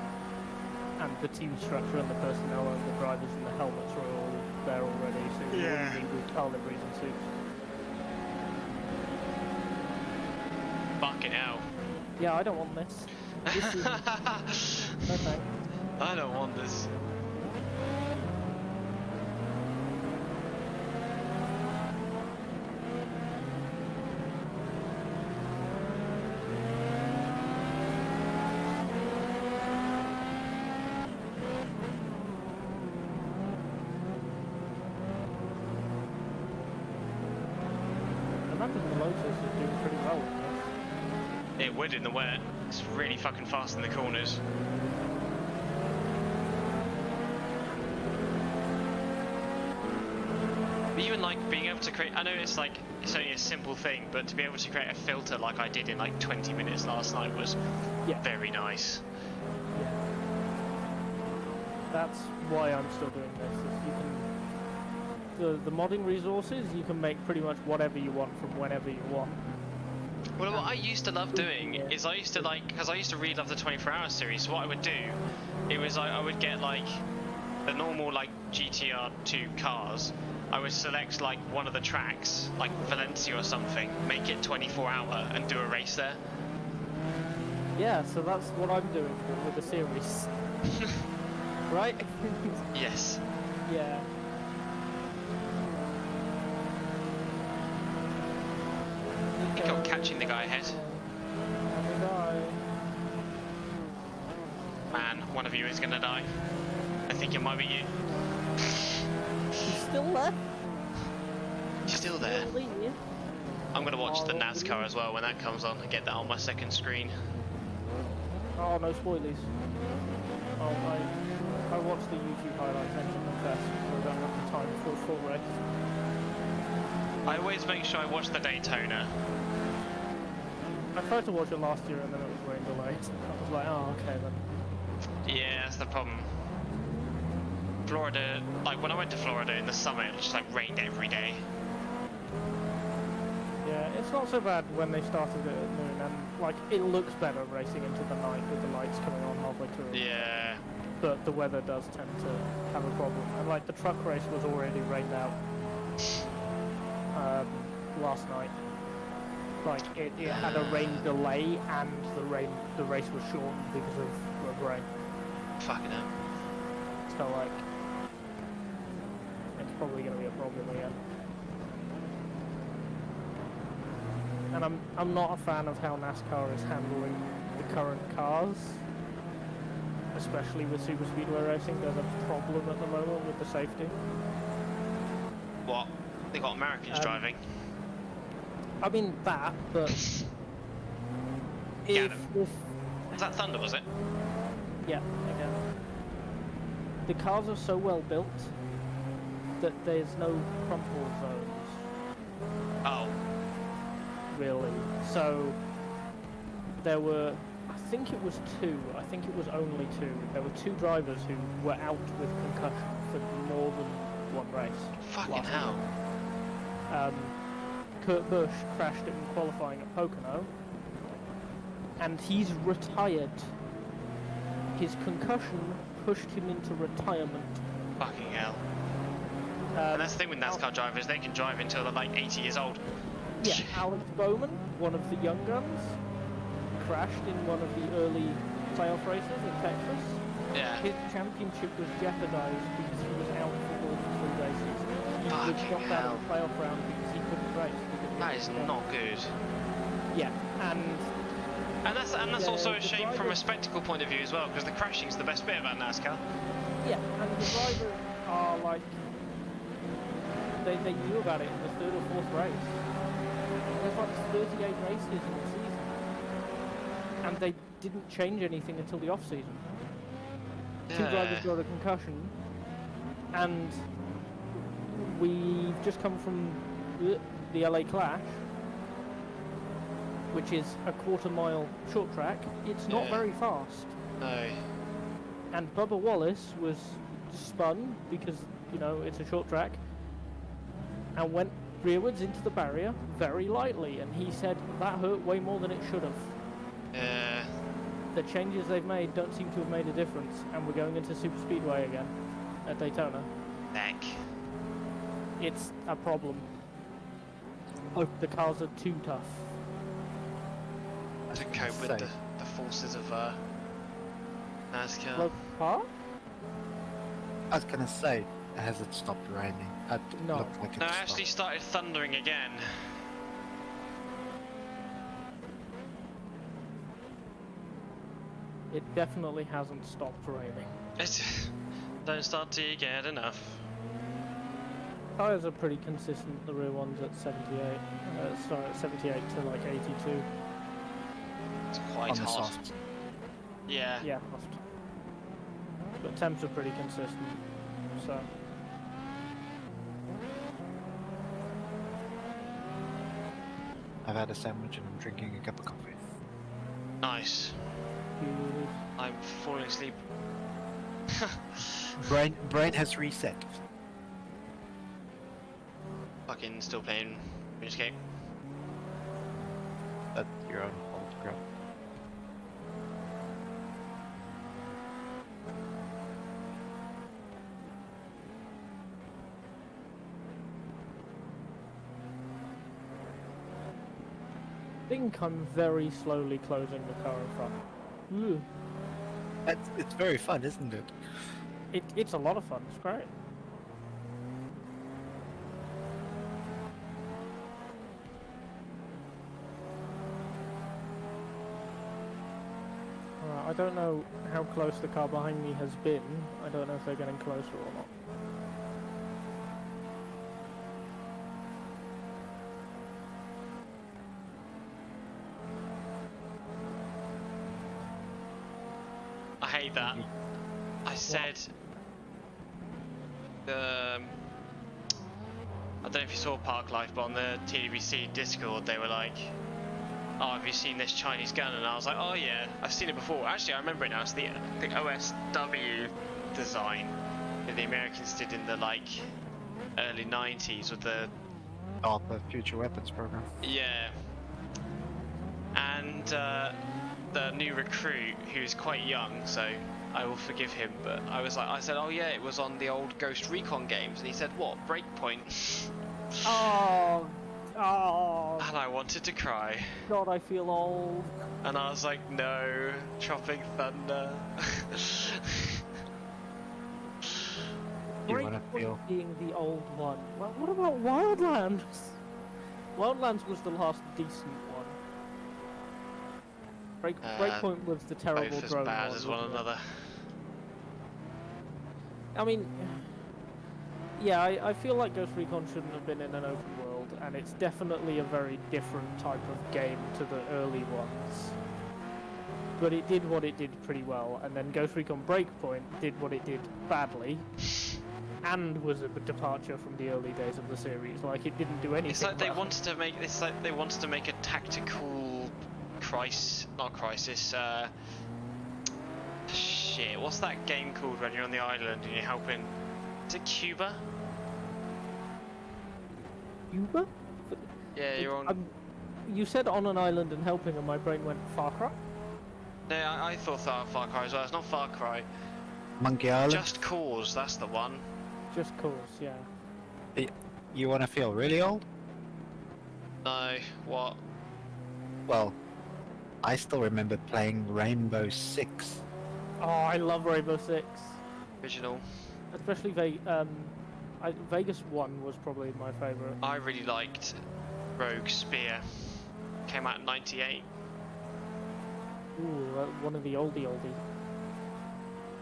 and the team structure and the personnel and the drivers and the helmets are all there already, so you wouldn't need car liveries and suits. Fucking hell. Yeah, I don't want this. This is... No thanks. I don't want this. I imagine the Lotus is doing pretty well with this. It would in the wet. It's really fucking fast in the corners. Even like being able to create, I know it's like, it's only a simple thing, but to be able to create a filter like I did in like 20 minutes last night was very nice. Yeah. That's why I'm still doing this. Is you can, the modding resources, you can make pretty much whatever you want from whenever you want. Well, what I used to love doing is I used to like, because I used to really love the 24-hour series, so what I would do, it was I would get like the normal like GTR2 cars, I would select like one of the tracks, like Valencia or something, make it 24-hour and do a race there. Yeah, so that's what I'm doing with the series. Right? Yes. Yeah. I think I'm catching the guy ahead. And we die. Man, one of you is gonna die. I think it might be you. He's still there? You're still there. Still there? I'm gonna watch the NASCAR as well when that comes on and get that on my second screen. Oh, no spoilies. Oh, I watched the YouTube highlights and confess, so I don't have the time for a full race. I always make sure I watch the Daytona. I tried to watch it last year and then it was rain delayed. I was like, oh, okay then. Yeah, that's the problem. Florida, like when I went to Florida in the summer, it just like rained every day. Yeah, it's not so bad when they started it at noon, and like it looks better racing into the night with the lights coming on halfway through. Yeah. But the weather does tend to have a problem, and like the truck race was already rained out last night. Like it had a rain delay, and the race was shortened because of rain. Fucking hell. So like, it's probably going to be a problem again. And I'm not a fan of how NASCAR is handling the current cars, especially with super speedway racing. There's a problem at the moment with the safety. What? They got Americans driving. I mean that, but if Was that Thunder, was it? yeah, again, the cars are so well built that there's no crumple zones. Oh. Really. So there were, I think it was only two. There were two drivers who were out with concussion for more than one race. Fucking hell. Kurt Busch crashed in qualifying at Pocono, and he's retired. His concussion pushed him into retirement. Fucking hell. And that's the thing with NASCAR drivers, they can drive until they're like 80 years old. Yeah, Alex Bowman, one of the young guns, crashed in one of the early playoff races in Texas. Yeah. His championship was jeopardized because he was out for all 3 races. He was Fucking dropped out hell. of the playoff round because he couldn't race because That is not good. Yeah, And that's also a the shame from a drivers- spectacle point of view as well, because the crashing's the best bit about NASCAR. yeah, and the drivers are like, they knew about it in the third or fourth race. There's like 38 races in the season, and they didn't change anything until the off season. Two drivers got a concussion, and we've just come from the LA Clash, which is a quarter-mile short track. It's not Yeah. very fast. No. And Bubba Wallace was spun because, you know, it's a short track, and went rearwards into the barrier very lightly, and he said that hurt way more than it should have. Yeah. The changes they've made don't seem to have made a difference, and we're going into super speedway again at Daytona. Heck. It's a problem. The cars are too tough. To cope with So- the forces of NASCAR. Local park? I was gonna say, has it stopped raining? It No. looked like it No, it stopped. actually started thundering again. It definitely hasn't stopped raining. Don't start till you get enough. Tires are pretty consistent, the rear ones at 78. Sorry, at 78 to like 82. It's quite On the hot. soft. Yeah. Yeah, must. But temps are pretty consistent, so. I've had a sandwich and I'm drinking a cup of coffee. Nice. Good. I'm falling asleep. Brain has reset. Fucking still playing RuneScape. That's your own fault, bro. I think I'm very slowly closing the car in front. Ugh. It's very fun, isn't it? It's a lot of fun, it's great. Alright, I don't know how close the car behind me has been. I don't know if they're getting closer or not. I hate that. I said I don't know if you saw Park Life, but on the TWC Discord they were like, "Oh, have you seen this Chinese gun?" And I was like, "Oh yeah, I've seen it before." Actually, I remember it now. It's the OSW design that the Americans did in the like early '90s with the The Future Weapons program. yeah. And the new recruit, who's quite young, so I will forgive him. But I said, "Oh yeah, it was on the old Ghost Recon games," and he said, "What? Breakpoint?" Oh, And I wanted to cry. God, I feel old. And I was like, "No, Tropic Thunder." You wanna Breakpoint feel- being the old one. Well, what about Wildlands? Wildlands was the last decent one. Breakpoint was the terrible Both as drone bad one, as one wasn't it? another. I mean, yeah, I feel like Ghost Recon shouldn't have been in an open world, and it's definitely a very different type of game to the early ones. But it did what it did pretty well, and then Ghost Recon Breakpoint did what it did badly, and was a departure from the early days of the series. Like, it didn't do anything. It's like they well. wanted to make this. Like they wanted to make a tactical crisis. Shit, what's that game called when you're on the island and you're helping? Is it Cuba? Cuba? Yeah, you're on. You said on an island and helping, and my brain went Far Cry. No, I thought that Far Cry as well. It's not Far Cry. Monkey Island. Just Cause, that's the one. Just cause, yeah. You want to feel really old? No, what? Well, I still remember playing Rainbow Six. Oh, I love Rainbow Six. Original. Especially Vegas 1 was probably my favourite. I really liked Rogue Spear. Came out in '98. Ooh, one of the oldie.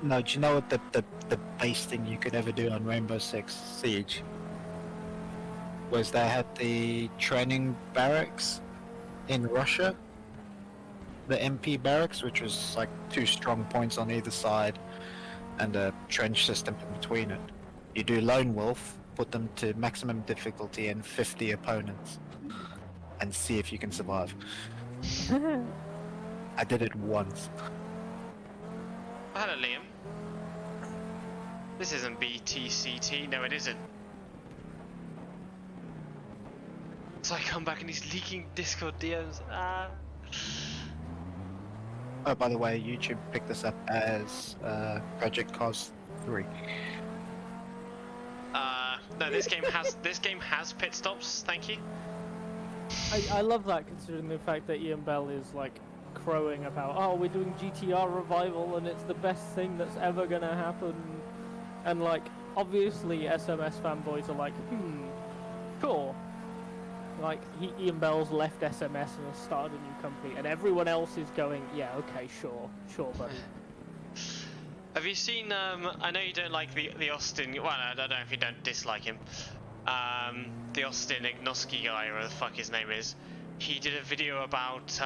No, do you know what the best thing you could ever do on Rainbow Six Siege was? They had the training barracks in Russia, the MP barracks, which was like 2 strong points on either side and a trench system in between it. You do Lone Wolf, put them to maximum difficulty and 50 opponents, and see if you can survive. I did it once. Hello, Liam. This isn't BTCT. No, it isn't. So I come back and he's leaking Discord DMs. Ah. Oh, by the way, YouTube picked this up as Project Cos 3. No, this game has pit stops. Thank you. I love that, considering the fact that Ian Bell is like crowing about, oh, we're doing GTR revival and it's the best thing that's ever gonna happen, and like obviously SMS fanboys are like, sure. Like Ian Bell's left SMS and has started a new company, and everyone else is going, yeah, okay, sure, buddy. Have you seen? I know you don't like the Austin. Well, I don't know if you don't dislike him. The Austin Ignoski guy, or the fuck his name is. He did a video about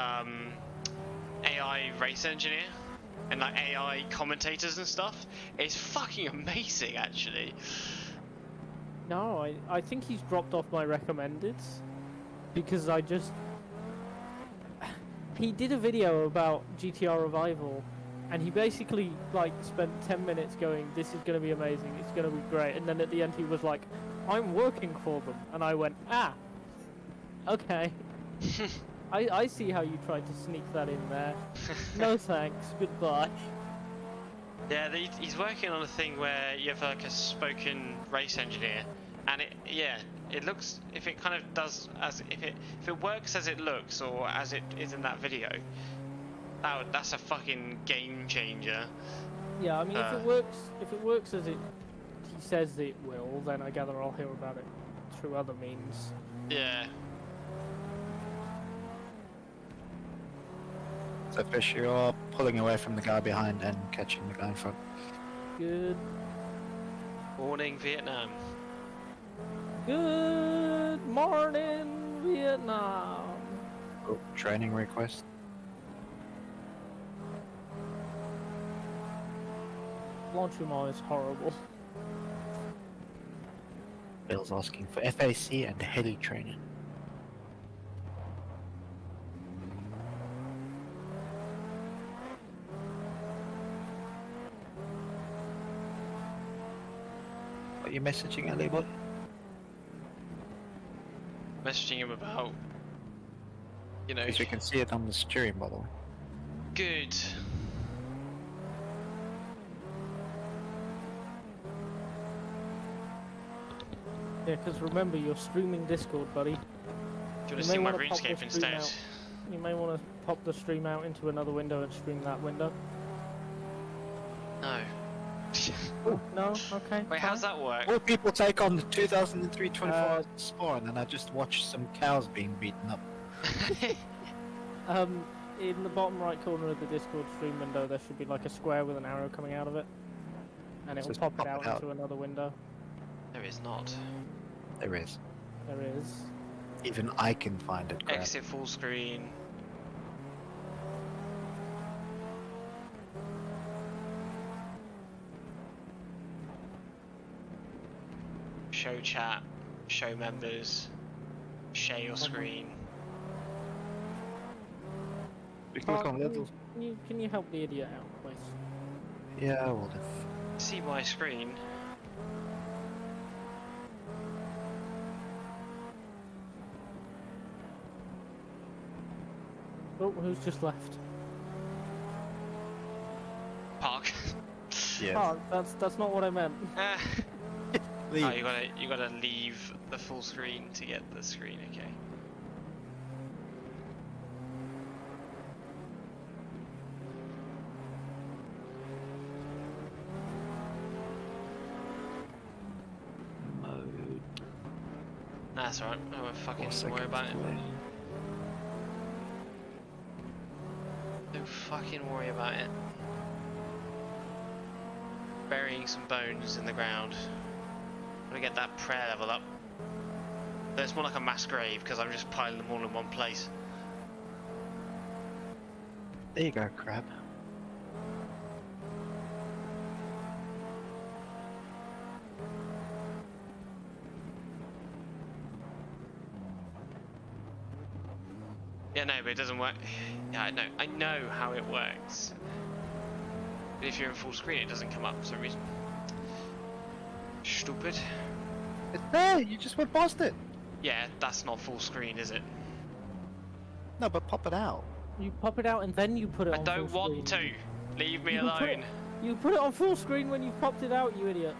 AI race engineer and like AI commentators and stuff. It's fucking amazing, actually. No, I think he's dropped off my recommendeds because he did a video about GTR revival. And he basically like spent 10 minutes going, this is going to be amazing, it's going to be great. And then at the end he was like, I'm working for them. And I went, okay. I see how you tried to sneak that in there. No thanks, goodbye. Yeah, he's working on a thing where you have like a spoken race engineer. And it looks, if it kind of does, if it works as it looks, or as it is in that video, that's a fucking game changer. Yeah, I mean, if it works as he says it will, then I gather I'll hear about it through other means. Yeah. So Fish, you're pulling away from the guy behind and catching the guy in front. Good. Morning, Vietnam. Good morning, Vietnam. Oh, training request. Launchumar is horrible. Bill's asking for FAC and heli training. Are you messaging anybody? Messaging him about, you know. Because we can see it on the stream, by the way. Good. Yeah, because remember, you're streaming Discord, buddy. Do you want to see my RuneScape instead? You may want to pop the stream out into another window and stream that window. No. No? Okay. Wait, fine. how's that work? All people take on the 2003 24 spawn, and I just watch some cows being beaten up. In the bottom right corner of the Discord stream window, there should be like a square with an arrow coming out of it, and it will Just pop pop it it out out. into another window. There is not. There is. There is. Even I can find it. Crap. Exit full screen. Show chat. Show members. Share your screen. We click on little. Can you help the idiot out, please? Yeah, I will do. See my screen. Oh, who's just left? Park. Yeah. Oh, that's not what I meant. Leave. Oh, you gotta leave the full screen to get the screen. Okay. Mode. That's alright. I won't fucking 4 worry seconds about it. delay. Don't fucking worry about it. Burying some bones in the ground. Gotta get that prayer level up. But it's more like a mass grave because I'm just piling them all in one place. There you go, crab. Yeah, no, but it doesn't work. Yeah, I know how it works. But if you're in full screen, it doesn't come up for some reason. Stupid. It's there. You just went past it. Yeah, that's not full screen, is it? No, but pop it out. You pop it out and then you put it I on don't full want to. screen. Leave me You can put alone. You put it on full screen when you've popped it out, you idiot.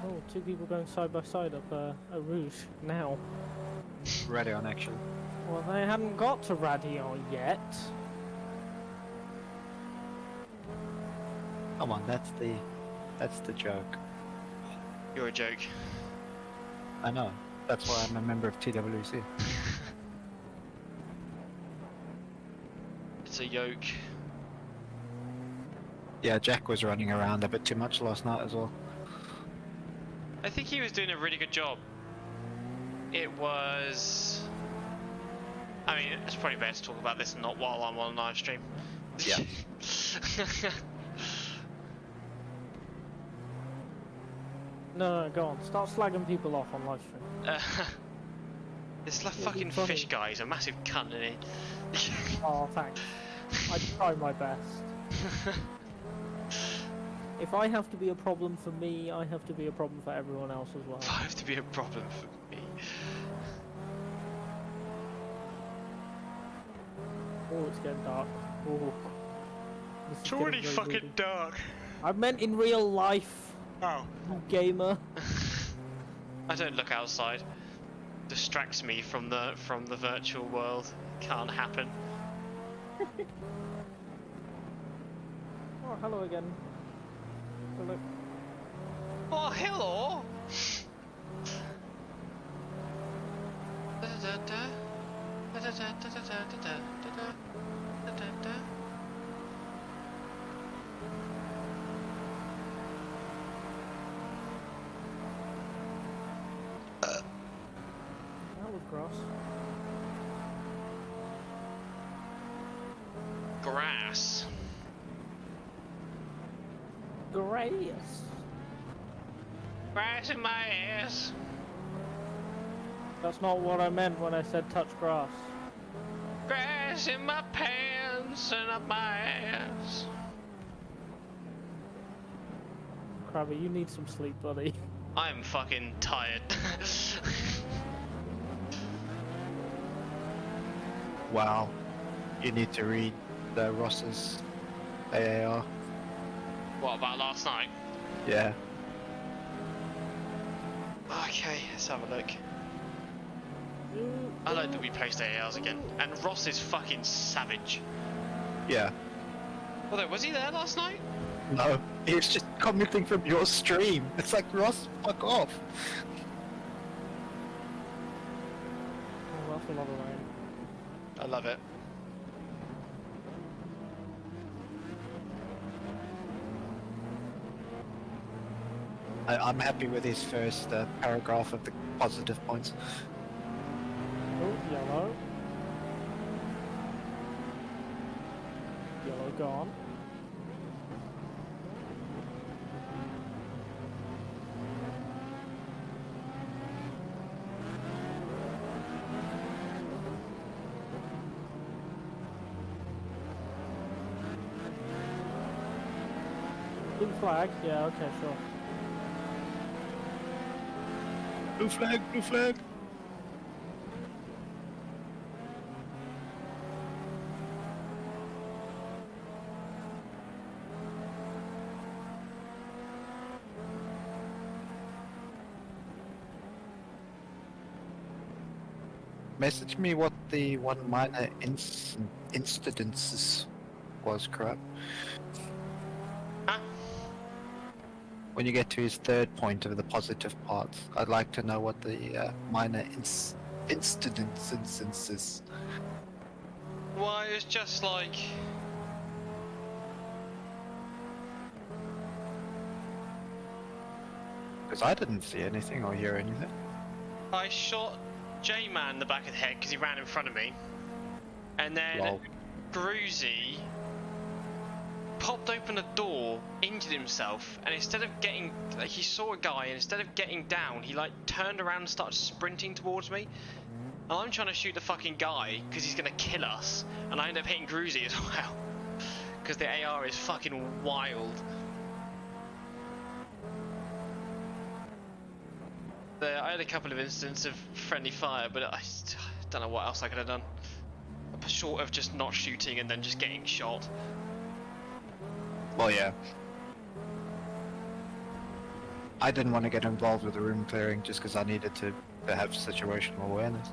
Oh, two people going side by side up a Rouge now. Ready on actually. Well, they hadn't got to Radion yet. Come on, that's the joke. You're a joke. I know. That's why I'm a member of TWC. It's a yoke. Yeah, Jack was running around a bit too much last night as well. I think he was doing a really good job. It was... I mean, it's probably better to talk about this not while I'm on live stream. Yeah. No, go on. Start slagging people off on live stream. This like It'll be fucking funny. fish guy is a massive cunt, isn't he? Oh, thanks. I try my best. If I have to be a problem for me, I have to be a problem for everyone else as well. I have to be a problem for me. Oh, it's getting dark. Oh. This is It's already getting very fucking moody. dark. I meant in real life, Oh. you gamer. I don't look outside. Distracts me from the virtual world. Can't happen. Oh, hello again. Hello. Oh, hello. That was gross. Grass. Grace. Grass in my ass. That's not what I meant when I said touch grass. Grass in my pants and up my ass. Krabby, you need some sleep, buddy. I'm fucking tired. Wow. You need to read Ross's AAR. What about last night? Yeah. Okay, let's have a look. I like that we post ARs again. And Ross is fucking savage. Yeah. Although, was he there last night? No, he was just commenting from your stream. It's like, Ross, fuck off. Oh, that's a lot of rain. I love it. I'm happy with his first paragraph of the positive points. Oh, yellow. Yellow gone. Blue flag? Yeah, okay, sure. Blue flag, blue flag. Message me what the one minor incidences was, crap. Huh? when you get to his third point of the positive parts, I'd like to know what the minor instances. Well, it was just like... Because I didn't see anything or hear anything. I shot J-Man in the back of the head because he ran in front of me. And then Lol. Gruzy popped open a door, injured himself, and instead of getting... Like, he saw a guy, and instead of getting down, he, like, turned around and started sprinting towards me. And I'm trying to shoot the fucking guy because he's going to kill us. And I end up hitting Gruzy as well. Because the AR is fucking wild. I had a couple of instances of friendly fire, but I don't know what else I could have done. Short of just not shooting and then just getting shot. Well, yeah. I didn't want to get involved with the room clearing just because I needed to have situational awareness.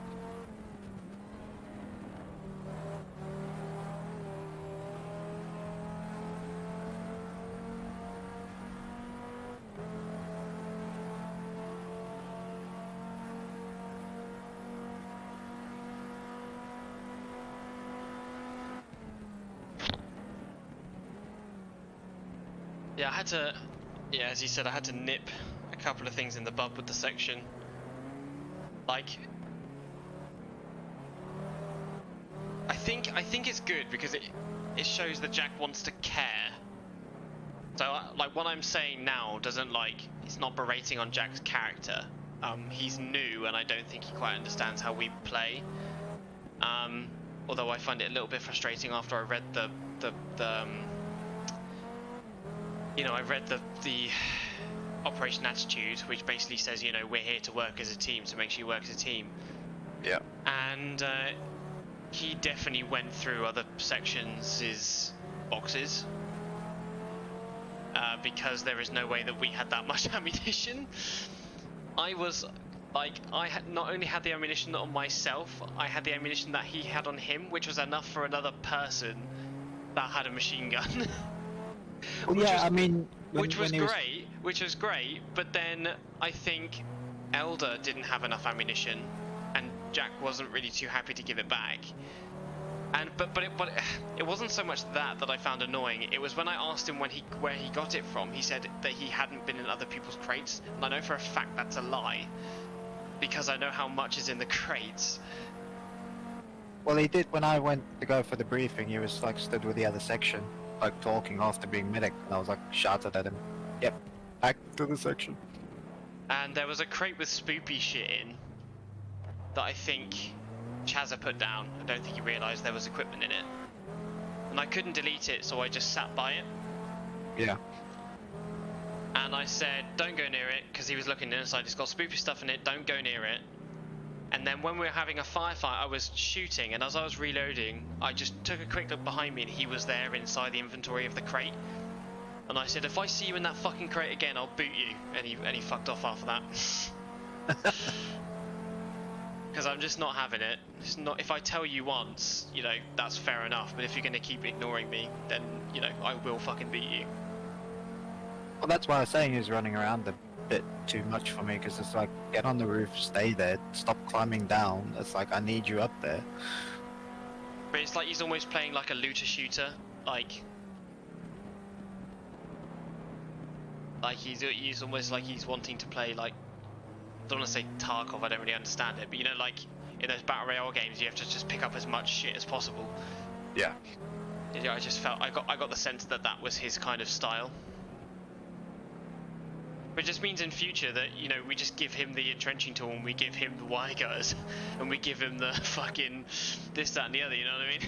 Yeah, I had to, yeah, as you said, I had to nip a couple of things in the bud with the section. Like, I think it's good because it shows that Jack wants to care. So, like, what I'm saying now doesn't, like, it's not berating on Jack's character. He's new, and I don't think he quite understands how we play. Although I find it a little bit frustrating after I read you know, I read the Operation Attitude, which basically says, you know, we're here to work as a team, so make sure you work as a team. Yeah. And he definitely went through other sections' boxes. Because there is no way that we had that much ammunition. I was, like, I had not only had the ammunition on myself, I had the ammunition that he had on him, which was enough for another person that had a machine gun. Well, yeah, I mean... Which was great, but then I think Elder didn't have enough ammunition, and Jack wasn't really too happy to give it back. And but it wasn't so much that I found annoying. It was when I asked him where he got it from. He said that he hadn't been in other people's crates, and I know for a fact that's a lie, because I know how much is in the crates. Well, he did when I went to go for the briefing. He was like stood with the other section, like talking after being medic, and I was like shouted at him. Yep, back to the section. And there was a crate with spoopy shit in that I think Chazza put down. I don't think he realised there was equipment in it. And I couldn't delete it, so I just sat by it. Yeah. And I said, don't go near it, because he was looking inside. It's got spoopy stuff in it, don't go near it. And then when we were having a firefight, I was shooting, and as I was reloading, I just took a quick look behind me, and he was there inside the inventory of the crate. And I said, if I see you in that fucking crate again, I'll boot you. And he fucked off after that. Because I'm just not having it. It's not. If I tell you once, you know, that's fair enough. But if you're going to keep ignoring me, then, you know, I will fucking beat you. Well, that's why I was saying he's running around a bit too much for me, because it's like, get on the roof, stay there, stop climbing down. It's like, I need you up there. But it's like he's almost playing like a looter shooter. Like he's almost like he's wanting to play like, I don't want to say Tarkov, I don't really understand it, but you know, like in those battle royale games, you have to just pick up as much shit as possible. Yeah. Yeah, I just felt I got the sense that that was his kind of style. But it just means in future that, you know, we just give him the entrenching tool, and we give him the wire gutters, and we give him the fucking this, that, and the other. You know what I mean?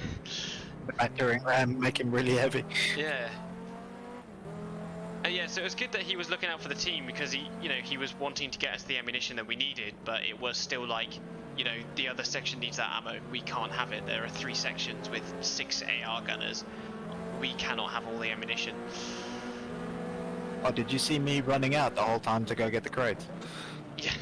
The battering ram make him really heavy. Yeah. Yeah, so it was good that he was looking out for the team, because he, you know, he was wanting to get us the ammunition that we needed, but it was still like, you know, the other section needs that ammo. We can't have it. There are 3 sections with 6 AR gunners. We cannot have all the ammunition. Oh, did you see me running out the whole time to go get the crates? Yeah.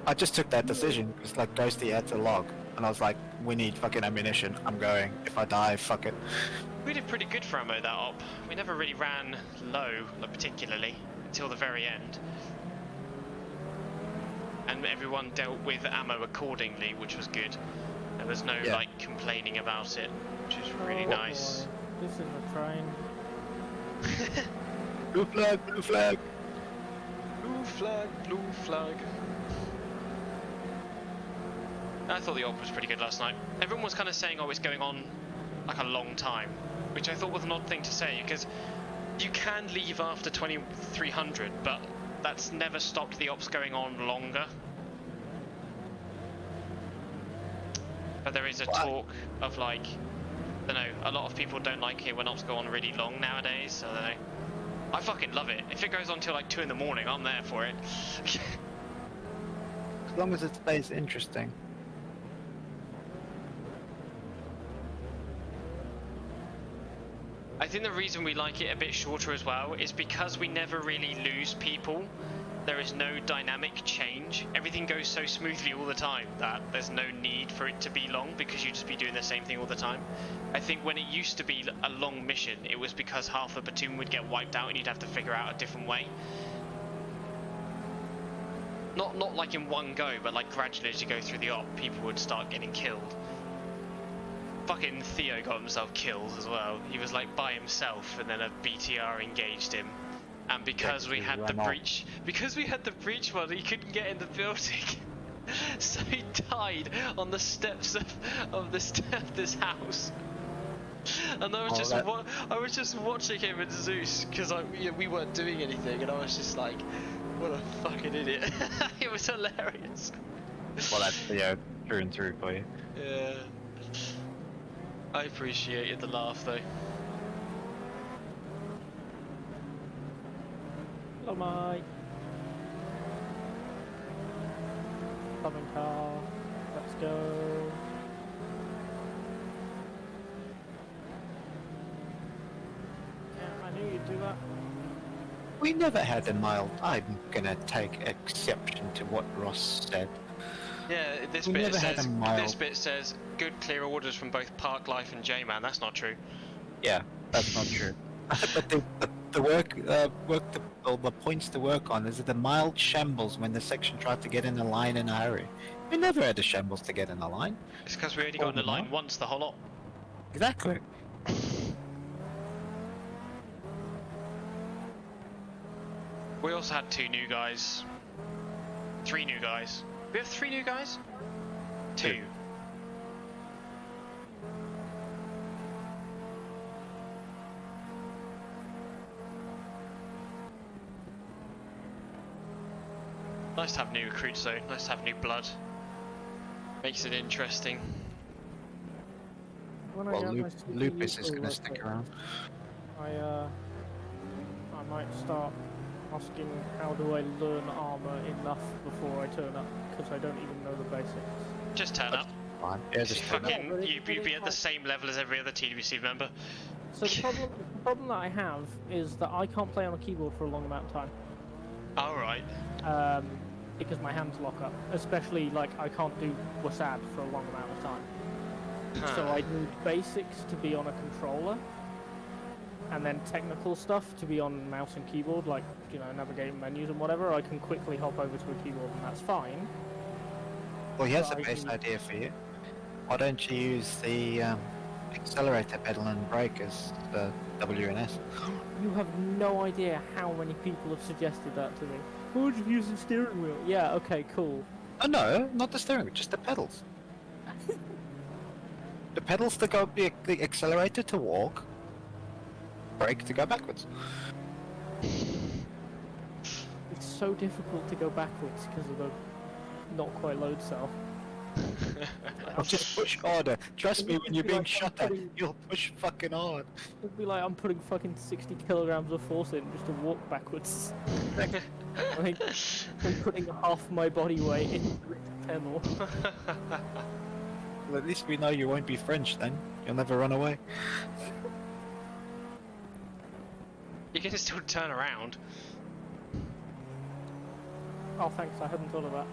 I just took that decision because like Ghosty had to log, and I was like, we need fucking ammunition. I'm going. If I die, fuck it. We did pretty good for ammo that op. We never really ran low, like, particularly, until the very end. And everyone dealt with ammo accordingly, which was good. There was no, Yeah. like, complaining about it, which is really Oh, nice. boy. This is a train. Blue flag, blue flag. Blue flag, blue flag. I thought the op was pretty good last night. Everyone was kind of saying, oh, it's going on like a long time, which I thought was an odd thing to say, because you can leave after 2300, but that's never stopped the ops going on longer. But there is a talk of, like, I don't know, a lot of people don't like it when ops go on really long nowadays, so I don't know. I fucking love it. If it goes on till like 2 in the morning, I'm there for it. As long as it stays interesting. I think the reason we like it a bit shorter as well is because we never really lose people. There is no dynamic change. Everything goes so smoothly all the time that there's no need for it to be long, because you just be doing the same thing all the time. I think when it used to be a long mission, it was because half the platoon would get wiped out and you'd have to figure out a different way. Not like in one go, but like gradually as you go through the op, people would start getting killed. Fucking Theo got himself killed as well. He was like by himself, and then a BTR engaged him. And because we had the breach, one, he couldn't get in the building. So he died on the steps of this house. And I was just watching him and Zeus, because we weren't doing anything, and I was just like, what a fucking idiot. It was hilarious. Well, that's Theo through and through for you. Yeah. I appreciated the laugh though. Hello, mate. Coming car. Let's go. Yeah, I knew you'd do that. We never had a mild. I'm gonna take exception to what Ross said. Yeah, this We bit never had says a mild. good clear orders from both Park Life and J-Man. That's not true. Yeah, that's not true. But the points to work on is the mild shambles when the section tried to get in a line in a hurry. We never had a shambles to get in a line. It's because we only got in the line once the whole lot. Exactly. We also had 2 new guys. 3 new guys. We have 3 new guys? 2. Nice to have new recruits though, nice to have new blood. Makes it interesting. When I Well, get my Lupus is CPU gonna full, stick around. I might start asking how do I learn armor enough before I turn up, because I don't even know the basics. Just turn up. Fine. Yeah, just turn up. Fucking, you'd be at the same level as every other TWC member. So the problem that I have is that I can't play on a keyboard for a long amount of time. Alright. Because my hands lock up. Especially, like, I can't do WASD for a long amount of time. So I need basics to be on a controller, and then technical stuff to be on mouse and keyboard, like, you know, navigating menus and whatever. I can quickly hop over to a keyboard, and that's fine. Well, here's a But I base can- idea for you. Why don't you use the accelerator pedal and brake as the W and S? You have no idea how many people have suggested that to me. Oh, just use the steering wheel. Yeah, okay, cool. Oh no, not the steering wheel, just the pedals. The pedals to go, the accelerator to walk, brake to go backwards. It's so difficult to go backwards because of the not quite load cell. I'll just push harder. Trust me, when you're being Like, shot at, you'll push fucking hard. It'd be like I'm putting fucking 60 kilograms of force in just to walk backwards. Like, I'm putting half my body weight into the pedal. Well, at least we know you won't be French then. You'll never run away. You can still turn around. Oh, thanks, I hadn't thought of that.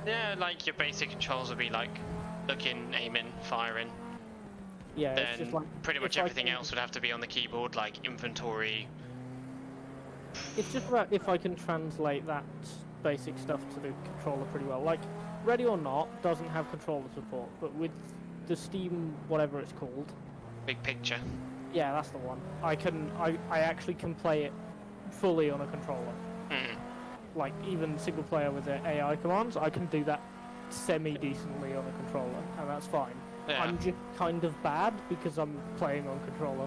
Yeah, like your basic controls would be like looking, aiming, firing. Yeah, it's Then just like pretty much if I everything can- else would have to be on the keyboard, like inventory. It's just about if I can translate that basic stuff to the controller pretty well. Like, Ready or Not doesn't have controller support, but with the Steam, whatever it's called, Big picture. yeah, that's the one. I actually can play it fully on a controller. Mm. Like, even single player with the AI commands, I can do that semi-decently on a controller, and that's fine. Yeah. I'm just kind of bad because I'm playing on controller.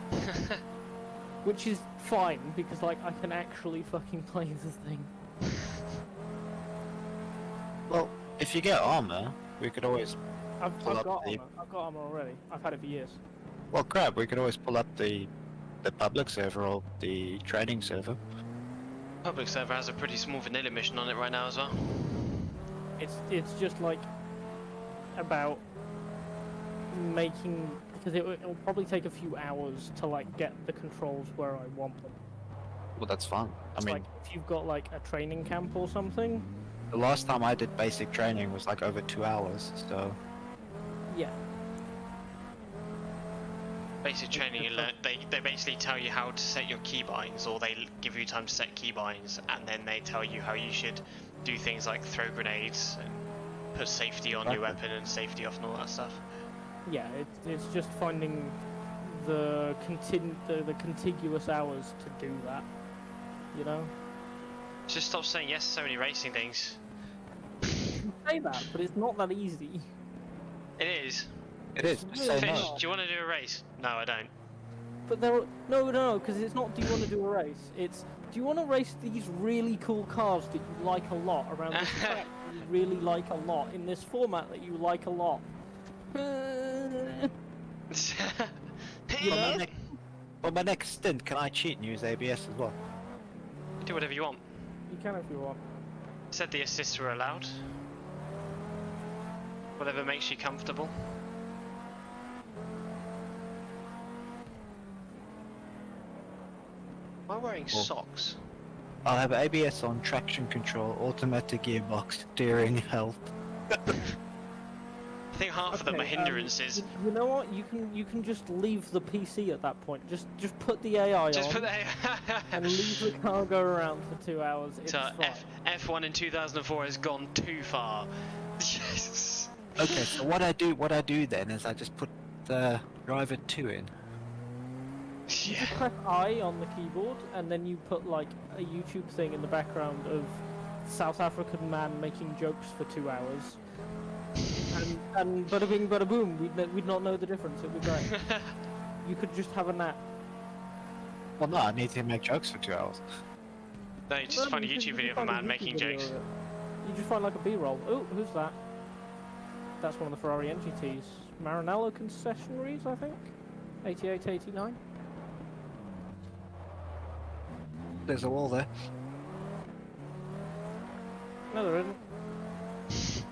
Which is fine, because, like, I can actually fucking play the thing. Well, if you get armor, we could always. I've Pull up got the- armor. I've got armor already. I've had it for years. Well, crap, we could always pull up the public server or the training server. Public server has a pretty small vanilla mission on it right now as well. It's just like about making, because it'll probably take a few hours to like get the controls where I want them. Well, that's fun. I It's mean, like if you've got like a training camp or something. the last time I did basic training was like over 2 hours, so. Yeah. Basic training, you learn, they basically tell you how to set your keybinds, or they give you time to set keybinds, and then they tell you how you should do things like throw grenades and put safety on your Exactly. weapon and safety off and all that stuff. Yeah, it's just finding the the contiguous hours to do that. You know? Just stop saying yes to so many racing things. You say that, but it's not that easy. It is. It is. Just say Fish, no. do you want to do a race? No, I don't. But there are, no, because it's not do you want to do a race? It's do you want to race these really cool cars that you like a lot around this track that you really like a lot in this format that you like a lot? You For my, know? next, for my next stint, can I cheat and use ABS as well? Do whatever you want. You can if you want. Said the assists were allowed. Whatever makes you comfortable. Am I wearing Cool. socks? I'll have ABS on, traction control, automatic gearbox, steering, health. I think half of them are Okay, hindrances. You know what? You can just leave the PC at that point. Just put the AI Just on put and leave the car go around for 2 hours. It's so fine. F1 in 2004 has gone too far. Yes. Okay, so what I do then is I just put the driver 2 in. You Yeah. just press I on the keyboard, and then you put like a YouTube thing in the background of South African man making jokes for 2 hours, and bada bing, bada boom. We'd not know the difference. It'd be great. You could just have a nap. Well, no, I need to make jokes for 2 hours. No, you just Well, find a you YouTube can video of a find man YouTube making video jokes. of it. You just find like a B-roll. Oh, who's that? That's one of the Ferrari NGTs. Maranello concessionaries, I think. 88, 89. There's a wall there. No, there isn't.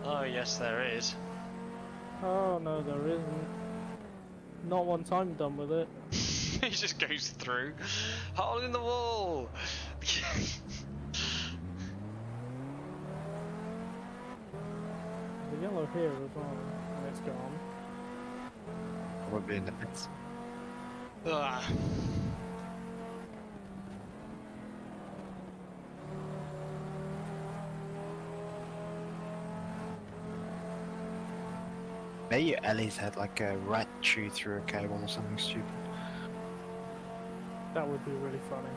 Oh yes, there is. Oh no, there isn't. Not once I'm done with it. He just goes through. Hole in the wall. The yellow here as well, and it's gone. I won't be in the pits. Ugh. Maybe Ellie's had like a rat chew through a cable or something stupid. That would be really funny.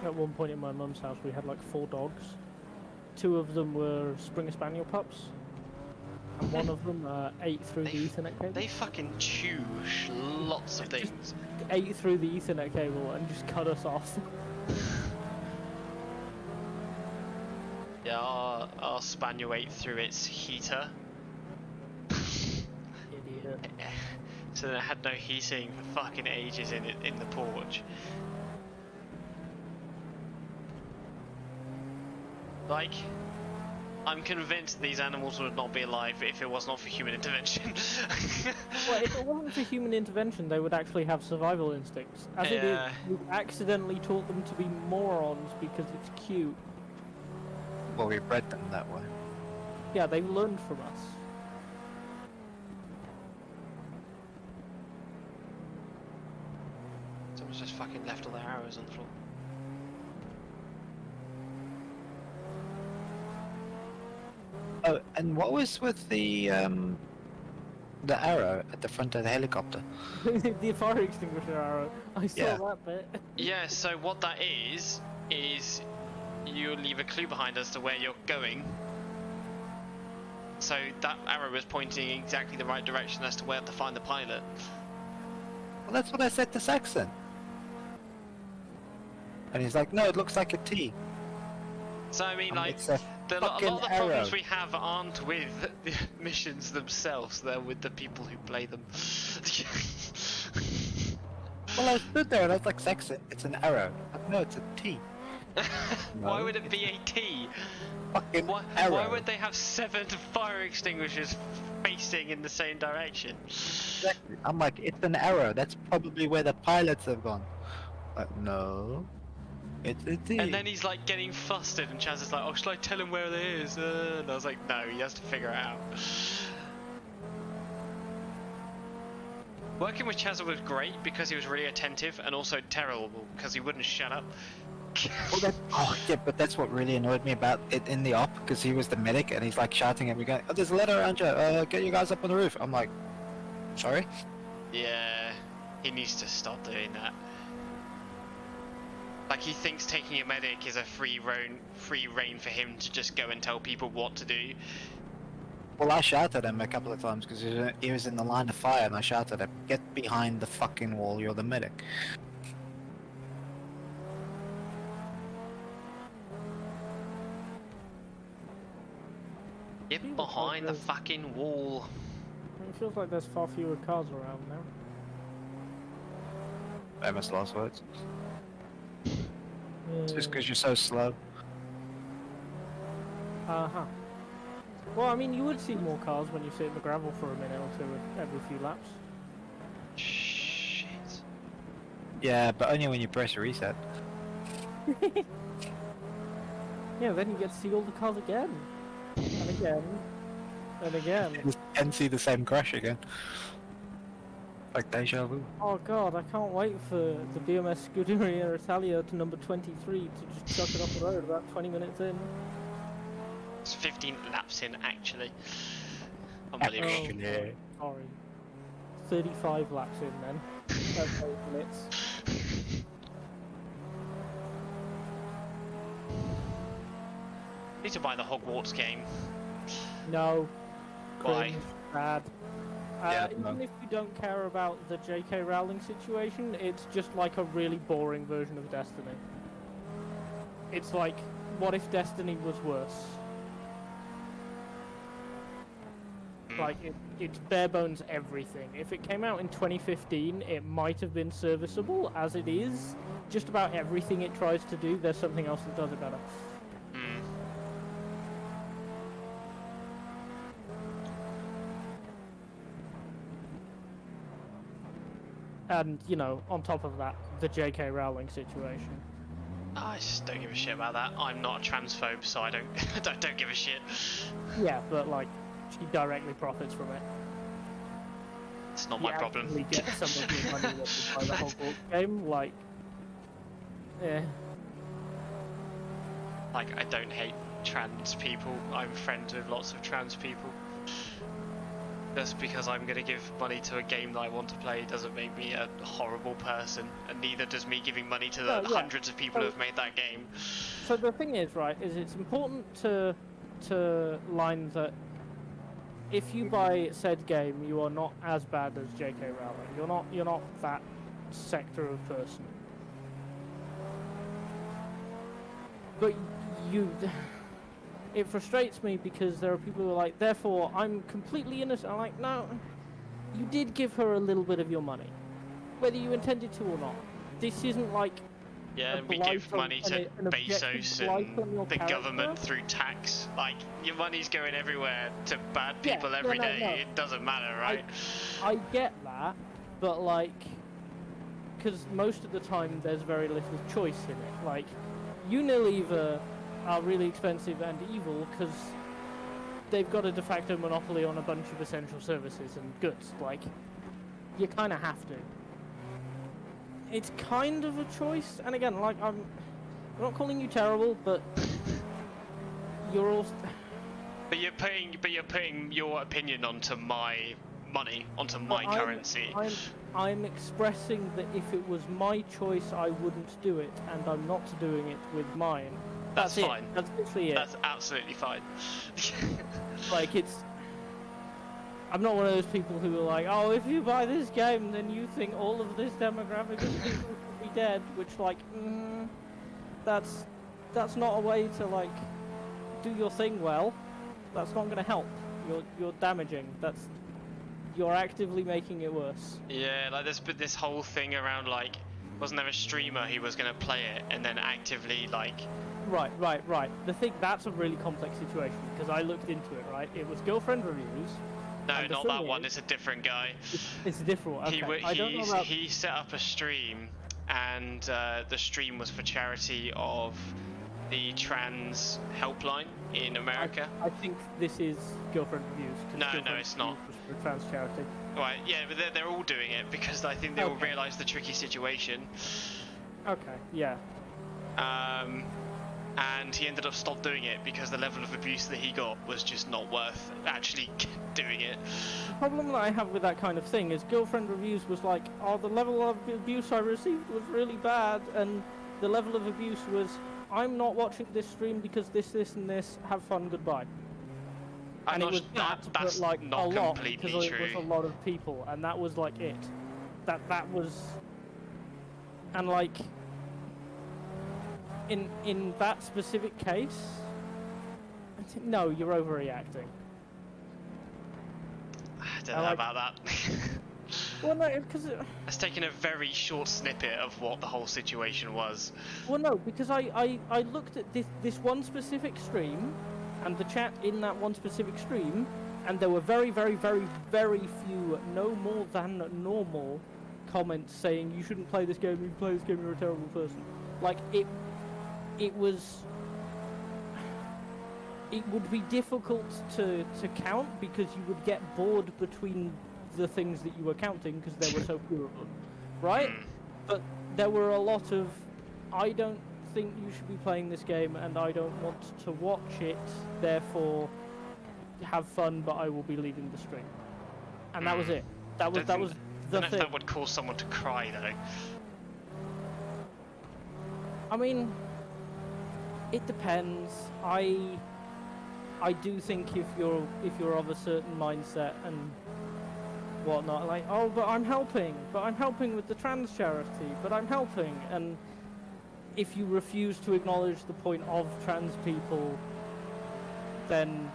At one point in my mum's house, we had like 4 dogs. 2 of them were Springer Spaniel pups, and one of them ate through the Ethernet cable. They fucking chew lots of Just- things. Ate through the Ethernet cable and just cut us off. Yeah, our spaniel ate through its heater. Idiot. So it had no heating for fucking ages in the porch. Like, I'm convinced these animals would not be alive if it was not for human intervention. Well, if it wasn't for human intervention, they would actually have survival instincts. As it is, Yeah. we've accidentally taught them to be morons because it's cute. Well, we bred them that way. Yeah, they learned from us. Someone's just fucking left all their arrows on the floor. Oh, and what was with the arrow at the front of the helicopter? The fire extinguisher arrow. I saw Yeah. that bit. Yeah, so what that is you leave a clue behind as to where you're going. So that arrow was pointing exactly the right direction as to where to find the pilot. Well, that's what I said to Saxon. And he's like, no, it looks like a T. So I mean, like, It's a a lot fucking of the problems arrow. we have aren't with the missions themselves, they're with the people who play them. Well, I stood there and I was like, Saxon, it's an arrow. Like, no, it's a T. Why No, would it be a T? Fucking Why arrow. would they have 7 fire extinguishers facing in the same direction? Exactly. I'm like, it's an arrow. That's probably where the pilots have gone. Like, no. It's a T. And then he's like getting flustered, and Chaz is like, "Oh, shall I tell him where it is?" And I was like, "No, he has to figure it out." Working with Chaz was great because he was really attentive, and also terrible because he wouldn't shut up. Oh, yeah, but that's what really annoyed me about it in the op, because he was the medic and he's like shouting at me going, oh, there's a ladder around you, get you guys up on the roof. I'm like, sorry? Yeah, he needs to stop doing that. Like, he thinks taking a medic is a free reign for him to just go and tell people what to do. Well, I shouted at him a couple of times because he was in the line of fire, and I shouted at him, get behind the fucking wall, you're the medic. Get behind the fucking wall. It feels like there's far fewer cars around now. Famous last words. It's just Yeah. because you're so slow. Uh-huh. Well, I mean, you would see more cars when you sit in the gravel for a minute or two every few laps. Shit. Yeah, but only when you press reset. Yeah, then you get to see all the cars again. And again. And again. And see the same crash again. Like deja vu. Oh god, I can't wait for the BMS Scuderia Italia to number 23 to just chuck it off the road about 20 minutes in. It's 15 laps in, actually. Unbelievable. Actually. Sorry. 35 laps in then. That's 8 minutes. Need to buy the Hogwarts game. No. Why? Cringe, bad. Yeah, Even no. if you don't care about the J.K. Rowling situation, it's just like a really boring version of Destiny. It's like, what if Destiny was worse? Like, it's bare bones everything. If it came out in 2015, it might have been serviceable. As it is, just about everything it tries to do, there's something else that does it better. Mm. And, you know, on top of that, the J.K. Rowling situation. I just don't give a shit about that. I'm not a transphobe, so I don't don't give a shit. Yeah, but, like, she directly profits from it. It's not You my problem. actually get some of your money that you buy the Hogwarts game, like... Yeah. Like, I don't hate trans people. I'm friends with lots of trans people. Just because I'm gonna give money to a game that I want to play doesn't make me a horrible person, and neither does me giving money to the No, yeah. hundreds of people who have made that game. So the thing is, right, is it's important to line that if you buy said game, you are not as bad as J.K. Rowling. You're not that sector of person. But it frustrates me because there are people who are like, therefore I'm completely innocent. I'm like, no, you did give her a little bit of your money, whether you intended to or not. This isn't like Yeah, a we blight give on- money to an objective Bezos blight on and your the character. government through tax. Like, your money's going everywhere to bad Yeah, people no, every no, day. no. It doesn't matter, right? I get that, but like, because most of the time there's very little choice in it. Like, Unilever are really expensive and evil because they've got a de facto monopoly on a bunch of essential services and goods. Like, you kind of have to. It's kind of a choice, and again, like, I'm not calling you terrible, but you're also... But you're putting your opinion onto my money, onto my currency. I'm expressing that if it was my choice, I wouldn't do it, and I'm not doing it with mine. That's fine. That's literally it. That's absolutely fine. Like, it's... I'm not one of those people who are like, oh, if you buy this game, then you think all of this demographic of people should be dead, which, like, that's not a way to, like, do your thing well. That's not going to help. You're damaging. You're actively making it worse. Yeah, like there's been this whole thing around, like, wasn't there a streamer who was going to play it and then actively, like... Right. That's a really complex situation, because I looked into it, right? It was girlfriend reviews. No, not that one, it's a different guy. It's a different one, okay. He set up a stream, and the stream was for charity of the trans helpline in America. I think this is girlfriend reviews. No, it's not. For trans charity. Right, yeah, but they're all doing it because I think they all realise the tricky situation. Okay, yeah. And he ended up stopped doing it because the level of abuse that he got was just not worth actually doing it. The problem that I have with that kind of thing is girlfriend reviews was like, oh, the level of abuse I received was really bad, and the level of abuse was, I'm not watching this stream because this, and this, have fun, goodbye. And it was that's like not a lot completely because true. it was a lot of people, and that was like it. That was, and like, in that specific case, no, you're overreacting. I don't know about that. Well, no, because it's taken a very short snippet of what the whole situation was. Well, no, because I looked at this one specific stream, and the chat in that one specific stream, and there were very, very, very, very few, no more than normal, comments saying you shouldn't play this game. If you play this game, you're a terrible person. Like it would be difficult to count because you would get bored between the things that you were counting because there were so few of them, right? But there were a lot of, I don't think you should be playing this game and I don't want to watch it, therefore have fun, but I will be leaving the stream. And that was it. That was the I don't know thing. if that would cause someone to cry though. I mean, it depends. I do think if you're of a certain mindset and whatnot, like, oh, but I'm helping with the trans charity, but I'm helping, and if you refuse to acknowledge the point of trans people, then,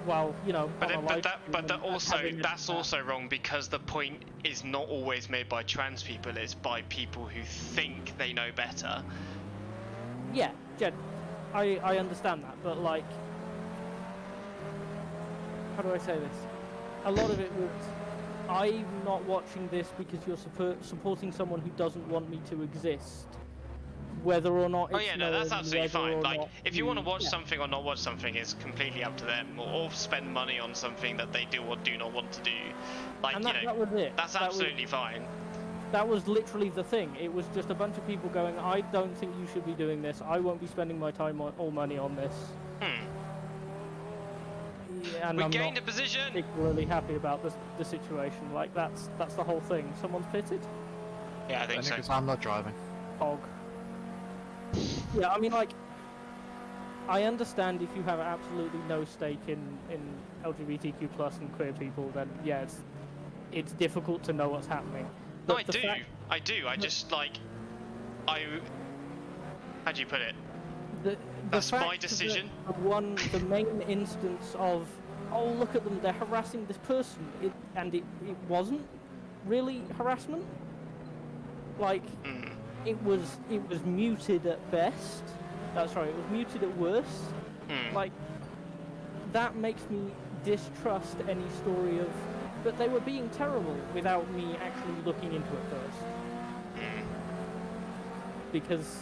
well, you know. That's also wrong because the point is not always made by trans people; it's by people who think they know better. Yeah, Jed, I understand that, but like, how do I say this? A lot of it was, I'm not watching this because you're supporting someone who doesn't want me to exist, whether or not it's... Oh yeah, no, that's absolutely fine. Like, if you want to watch yeah. something or not watch something, it's completely up to them, or spend money on something that they do or do not want to do. Like, and that was it. That's absolutely fine. That was literally the thing. It was just a bunch of people going, I don't think you should be doing this. I won't be spending my time or money on this. Yeah, and we I'm gained not a position. particularly happy about the situation. Like, that's the whole thing. Someone's pitted? Yeah, I think so. Because I'm not driving. Hog. Yeah, I mean, like, I understand if you have absolutely no stake in LGBTQ plus and queer people, then yeah, it's difficult to know what's happening. No, But I do. I just, like, how do you put it? That's my decision. The main instance of, oh, look at them, they're harassing this person, it wasn't really harassment. Like, it was muted at best. That's right, it was muted at worst. Like, that makes me distrust any story of, but they were being terrible without me actually looking into it first. Because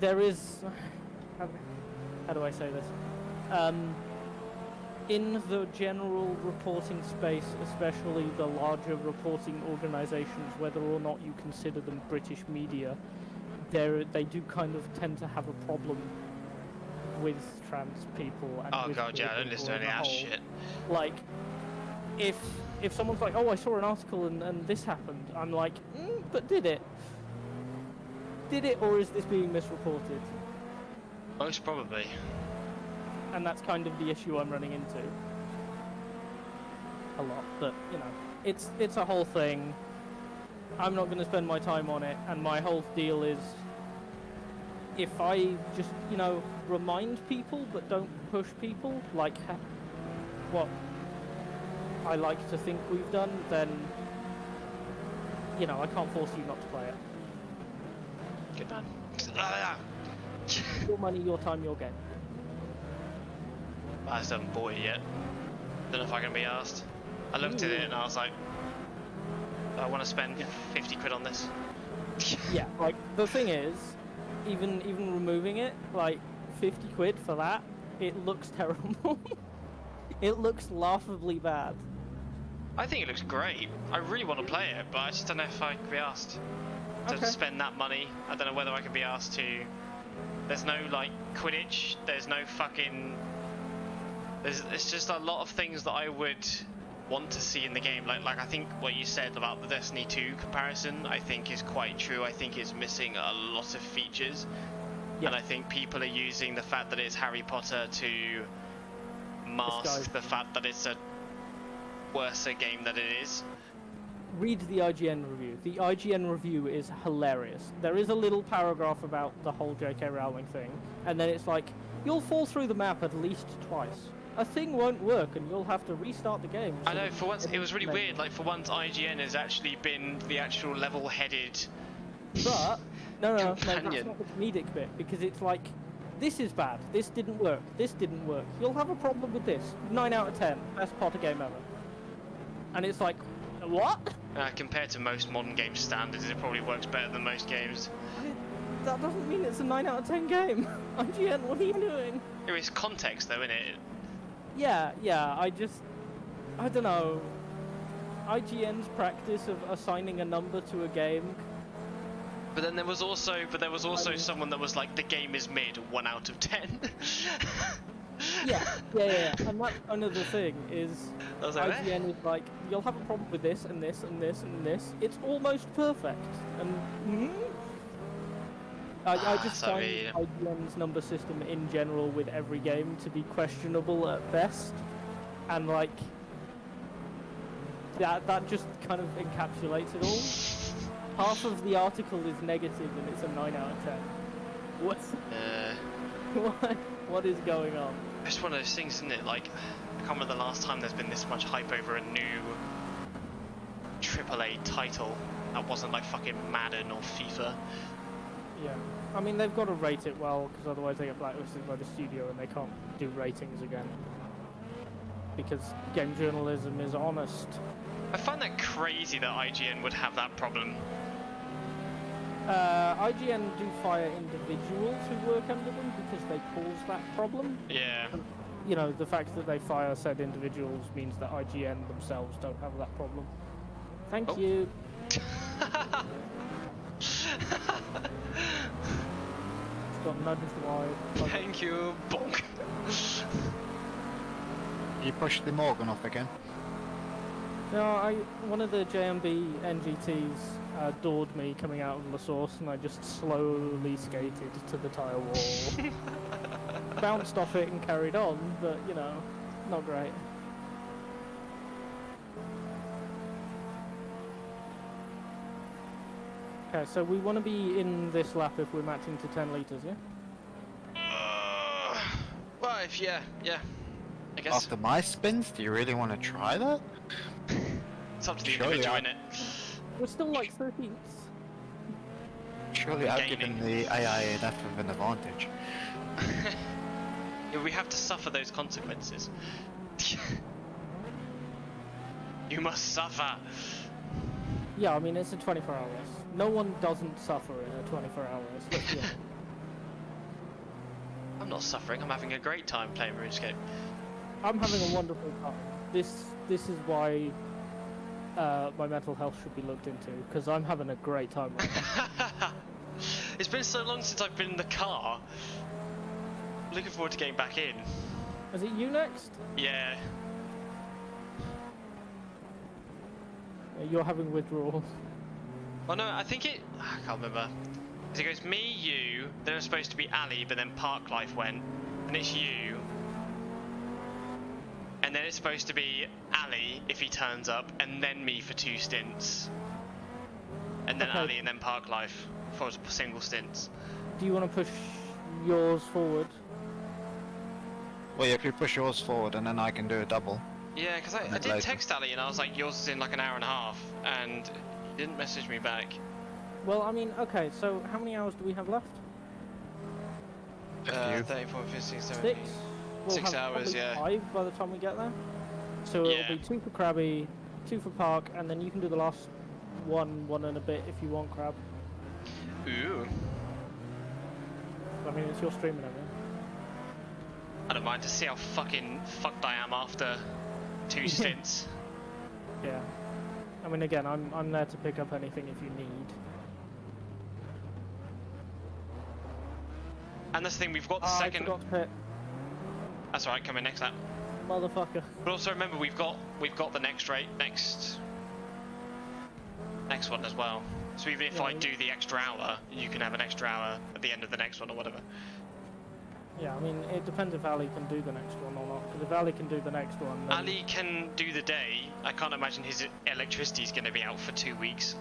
there is, how do I say this? In the general reporting space, especially the larger reporting organisations, whether or not you consider them British media, they do kind of tend to have a problem with trans people and Oh with god, yeah, I queer don't listen people to any as of a that whole. shit. Like, if someone's like, oh, I saw an article and this happened, I'm like, but did it? Did it, or is this being misreported? Most probably. And that's kind of the issue I'm running into a lot. But you know, it's a whole thing. I'm not going to spend my time on it, and my whole deal is, if I just remind people but don't push people, like what I like to think we've done, then I can't force you not to play it. Good man. Your money, your time, your game. I just haven't bought it yet. Don't know if I can be asked. I looked at it and I was like, I want to spend 50 quid on this. Yeah, like the thing is, even removing it, like 50 quid for that, it looks terrible. It looks laughably bad. I think it looks great. I really want to play it, but I just don't know if I can be asked to spend that money. I don't know whether I can be asked to. There's no like Quidditch. There's no fucking. It's just a lot of things that I would want to see in the game. Like I think what you said about the Destiny 2 comparison, I think is quite true. I think it's missing a lot of features, and I think people are using the fact that it's Harry Potter to mask the fact that it's a worse game than it is. Read the IGN review. The IGN review is hilarious. There is a little paragraph about the whole J.K. Rowling thing, and then it's like, you'll fall through the map at least twice. A thing won't work, and you'll have to restart the game. I know, for once, it was really weird. Like, for once, IGN has actually been the actual level-headed But, no, that's companion. not the comedic bit, because it's like, this is bad, this didn't work, this didn't work. You'll have a problem with this. 9 out of 10, best Potter game ever. And it's like, what? Compared to most modern game standards, it probably works better than most games. That doesn't mean it's a 9 out of 10 game. IGN, what are you doing? There is context, though, in it. Yeah, I don't know. IGN's practice of assigning a number to a game. But then there was also someone that was like, the game is mid, 1 out of 10. Yeah. And that's kind of the thing, is IGN is like, you'll have a problem with this, and this, and this, and this. It's almost perfect. And I just find IGN's number system in general with every game to be questionable at best. And like, that just kind of encapsulates it all. Half of the article is negative and it's a 9 out of 10. What is going on? It's one of those things, isn't it? Like, I can't remember the last time there's been this much hype over a new AAA title that wasn't like fucking Madden or FIFA. Yeah, I mean they've got to rate it well, because otherwise they get blacklisted by the studio and they can't do ratings again. Because game journalism is honest. I find that crazy that IGN would have that problem. IGN do fire individuals who work under them because they cause that problem. Yeah. You know, the fact that they fire said individuals means that IGN themselves don't have that problem. Thank you. Got nudged wide. Thank you, bonk. You pushed the Morgan off again? No, one of the JMB NGTs doored me coming out of La Source, and I just slowly skated to the tyre wall. Bounced off it and carried on, but not great. Okay, so we want to be in this lap if we're matching to 10 litres, yeah? Well, yeah, I guess. After my spins, do you really want to try that? It's up to the individual, innit? We're still like 13th. Surely I've given the AI enough of an advantage. Yeah, we have to suffer those consequences. You must suffer. Yeah, I mean, it's a 24 hours. No one doesn't suffer in a 24 hours. Let's be honest. not suffering. I'm having a great time playing RuneScape. I'm having a wonderful time. This is why my mental health should be looked into, because I'm having a great time right now. It's been so long since I've been in the car. Looking forward to getting back in. Is it you next? Yeah. You're having withdrawals. Oh no, I think it... I can't remember. It goes me, you, then it's supposed to be Ali, but then Park Life went, and it's you. And then it's supposed to be Ali if he turns up, and then me for 2 stints. And then Okay. Ali and then Park Life for single stints. Do you want to push yours forward? Well, yeah, if you push yours forward and then I can do a double. Yeah, because I bit did later. text Ali and I was like, yours is in like an hour and a half, and he didn't message me back. Well, I mean, okay, so how many hours do we have left? A few. 34, 15, 17. 6? We'll 6 have hours, probably yeah. 5 by the time we get there. So it'll Yeah. be 2 for Krabby, 2 for Park, and then you can do the last one and a bit if you want, Crab. Ooh. I mean, it's your stream and everything. I don't mind to see how fucking fucked I am after 2 stints. Yeah. I mean, again, I'm there to pick up anything if you need. And that's the thing, we've got the I second... forgot to pit. That's alright, coming next lap. Motherfucker. But also remember, we've got the next one as well. So even if Yeah, I do the extra hour, you can have an extra hour at the end of the next one or whatever. Yeah, I mean, it depends if Ali can do the next one or not. Because if Ali can do the next one, then... Ali can do the day. I can't imagine his electricity is going to be out for 2 weeks.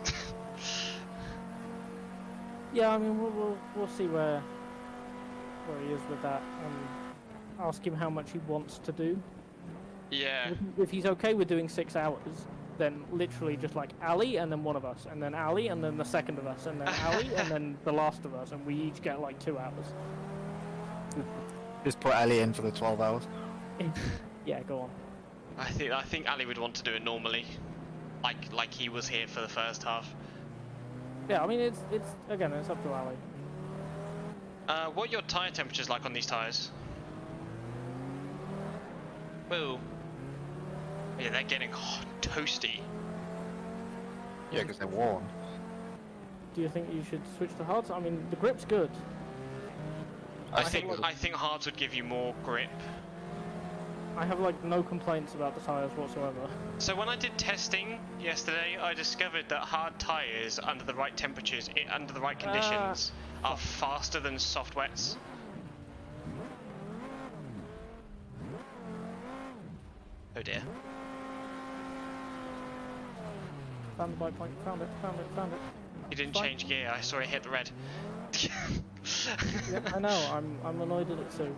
Yeah, I mean, we'll see where he is with that, and ask him how much he wants to do. Yeah. If he's okay with doing 6 hours, then literally just like Ali and then one of us, and then Ali and then the second of us, and then Ali and then the last of us, and we each get like 2 hours. Just put Ali in for the 12 hours. Yeah, go on. I think Ali would want to do it normally, like he was here for the first half. Yeah, I mean, it's again, it's up to Ali. What are your tyre temperatures like on these tyres? Whoa. Yeah, they're getting toasty. Yeah, because they're worn. Do you think you should switch to hards? I mean, the grip's good. I think hards would give you more grip. I have like no complaints about the tyres whatsoever. So when I did testing yesterday, I discovered that hard tyres under the right temperatures, under the right conditions, are faster than soft wets. Oh dear. Found the bike point, found it. You didn't Fine. change gear, I saw it hit the red. Yep, I know, I'm annoyed at it too.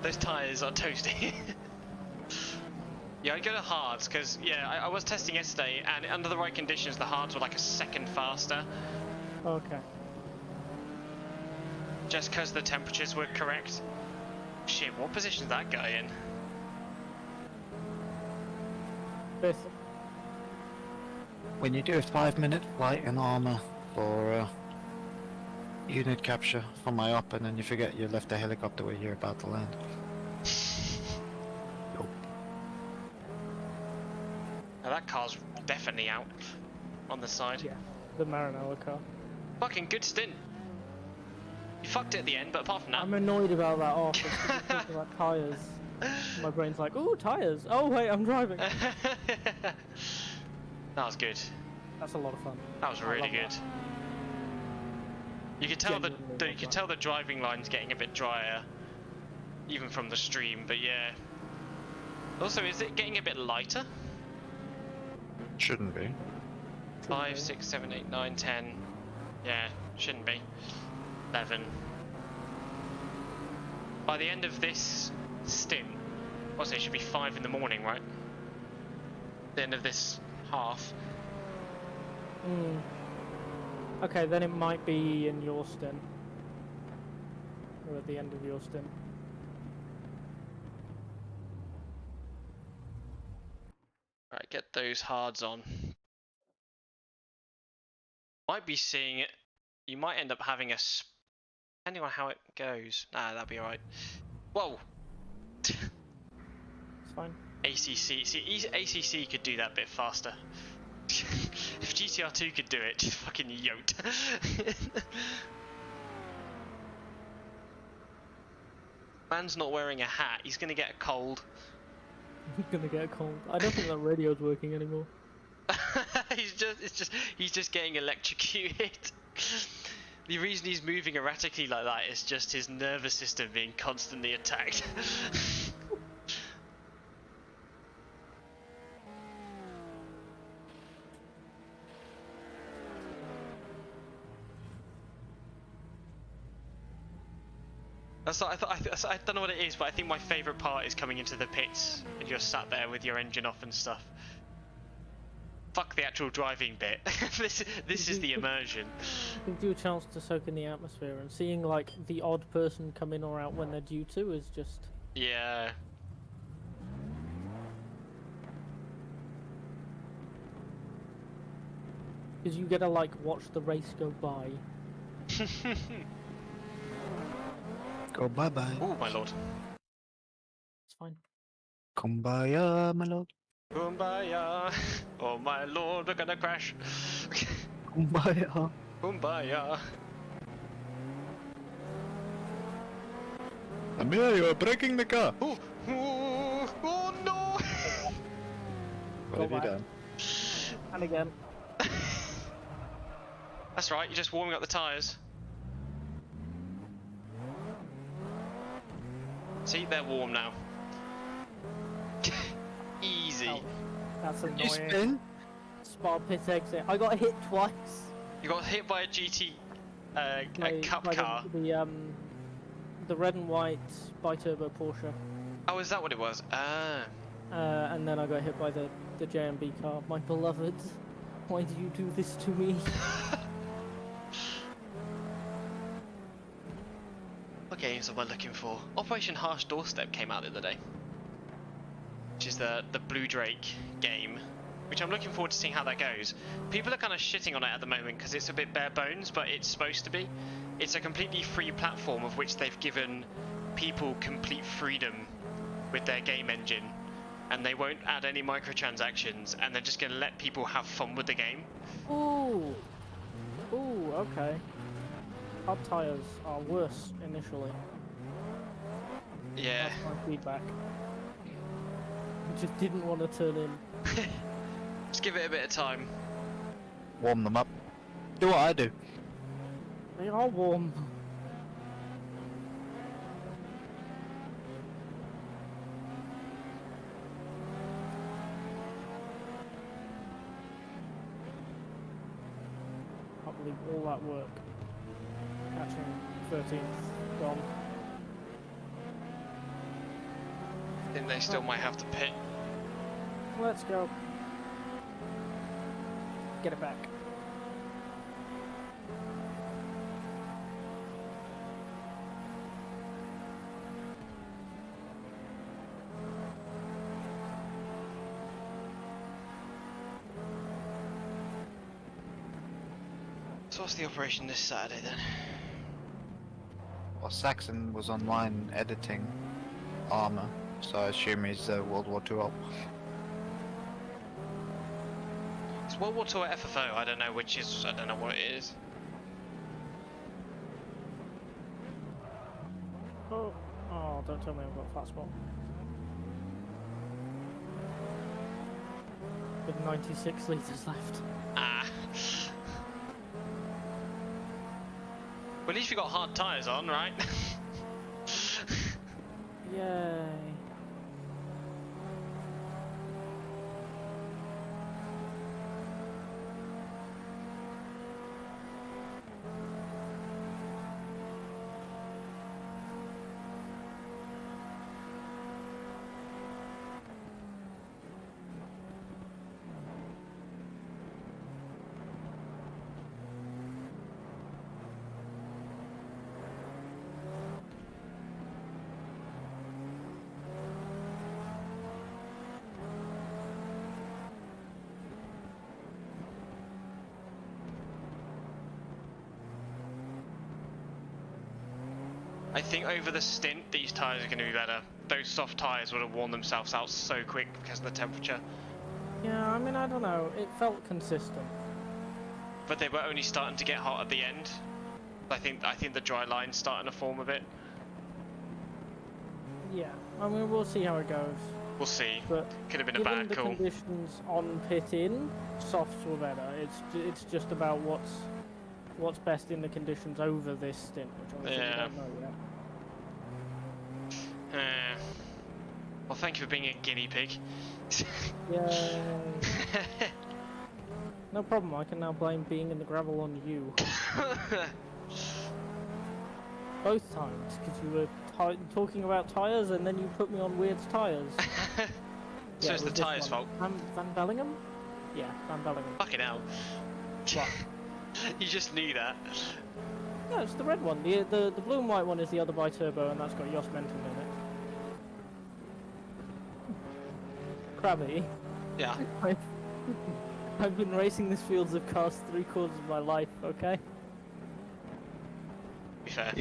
Those tyres are toasty. Yeah, I'd go to hards, because, yeah, I was testing yesterday, and under the right conditions, the hards were like a second faster, Okay. just because the temperatures were correct. Shit, what position's that guy in? 5th. When you do a 5-minute flight in armor for unit capture from my op, and then you forget you left the helicopter where you're about to land. Yup. Now that car's definitely out on the side. Yeah, the Maranello car. Fucking good stint. You fucked it at the end, but apart from that... I'm annoyed about that office because it's talking about tyres. My brain's like, ooh, tyres. Oh wait, I'm driving. That was good. That's a lot of fun. That was I really love good. that. You could tell Genuinely you love could that. tell the driving line's getting a bit drier, even from the stream. But yeah. Also, is it getting a bit lighter? Shouldn't be. 5, 6, 7, 8, 9, 10. Yeah, shouldn't be. 11. By the end of this stint, well, it should be 5 in the morning, right? The end of this half. Hmm. Okay, then it might be in your stint. Or at the end of your stint. Right, get those hards on. Might be seeing it. You might end up having a Depending on how it goes. Nah, that'll be alright. Whoa! It's fine. ACC. See, ACC could do that a bit faster. If GTR2 could do it, just fucking yoked. Man's not wearing a hat. He's gonna get a cold. He's gonna get a cold. I don't think that radio's working anymore. He's just getting electrocuted. The reason he's moving erratically like that is just his nervous system being constantly attacked. I don't know what it is, but I think my favourite part is coming into the pits and you're sat there with your engine off and stuff. Fuck the actual driving bit. this is the immersion. It gives you a chance to soak in the atmosphere, and seeing like the odd person come in or out when they're due to is just... Yeah. Because you get to like watch the race go by. Go bye bye. Oh my lord. It's fine. Kumbaya, my lord. Kumbaya. Oh my lord, we're gonna crash. Kumbaya. Kumbaya. Amir, you are breaking the car. Oh, oh no! What have you back. done? And again. That's right, you're just warming up the tyres. See, they're warm now. Easy. Oh, that's You annoying. spin? Spa pit exit. I got hit twice. You got hit by a a cup By car. The red and white bi-turbo Porsche. Oh, is that what it was? Ah. And then I got hit by the JMB car. My beloved, why do you do this to me? What games am I looking for? Operation Harsh Doorstep came out the other day, which is the Blue Drake game, which I'm looking forward to seeing how that goes. People are kind of shitting on it at the moment because it's a bit bare bones, but it's supposed to be. It's a completely free platform of which they've given people complete freedom with their game engine, and they won't add any microtransactions, and they're just going to let people have fun with the game. Ooh. Ooh, okay. Hard tyres are worse initially. Yeah. That's my feedback. I just didn't want to turn in. Just give it a bit of time. Warm them up. Do what I do. They are warm. Can't believe all that work. Catching 13th gone. I think they still might have to pit. Let's go. Get it back. So what's the operation this Saturday then? Well, Saxon was online editing armor, so I assume he's World War II op. It's World War II at FFO, I don't know which is, I don't know what it is. Oh, don't tell me I've got a flat spot. With 96 litres left. Ah. Well, at least we got hard tyres on, right? Yay. I think over the stint, these tyres are going to be better. Those soft tyres would have worn themselves out so quick because of the temperature. Yeah, I mean, I don't know. It felt consistent. But they were only starting to get hot at the end. I think the dry line's starting to form a bit. Yeah, I mean, we'll see how it goes. We'll see. But Could have been a given bad the call. conditions on pit-in, softs were better. It's just about what's best in the conditions over this stint, which obviously we don't know yet. Well, thank you for being a guinea pig. Yay. No problem, I can now blame being in the gravel on you. Both times, because you were talking about tyres and then you put me on weird tyres. So it's the tyres' fault. Van Bellingham? Yeah, Van Bellingham. Fucking hell. What? You just knew that. No, it's the red one. The blue and white one is the other bi-turbo and that's got Jos Menton in it. Krabby. Yeah. I've been racing this fields of cars 3/4 of my life, okay? To be fair.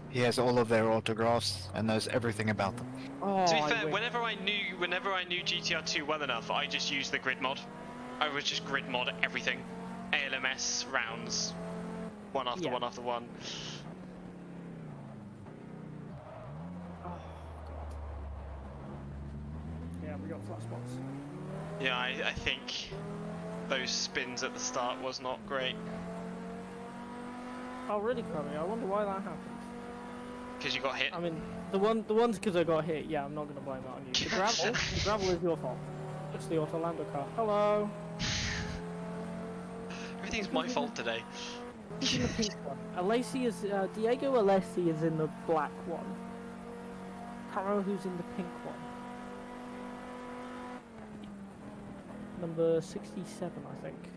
He has all of their autographs and knows everything about them. Oh, To be fair, whenever I knew GTR2 well enough, I just used the grid mod. I would just grid mod everything. ALMS rounds. One after one after one. Oh, God. Yeah, we got flat spots. Yeah, I think those spins at the start was not great. Oh, really, Krabby? I wonder why that happened. Because you got hit. I mean, the ones because I got hit, yeah, I'm not going to blame that on you. The gravel is your fault. It's the Autolando car. Hello! Everything's my fault today. Who's in the pink one? Diego Alessi is in the black one. Can't remember who's in the pink one. Number 67, I think.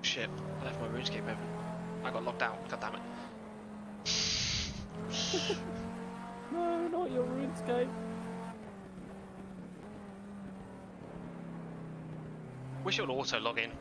Shit, I left my RuneScape open. I got locked out, god damn it. No, not your RuneScape. Wish it would auto log in.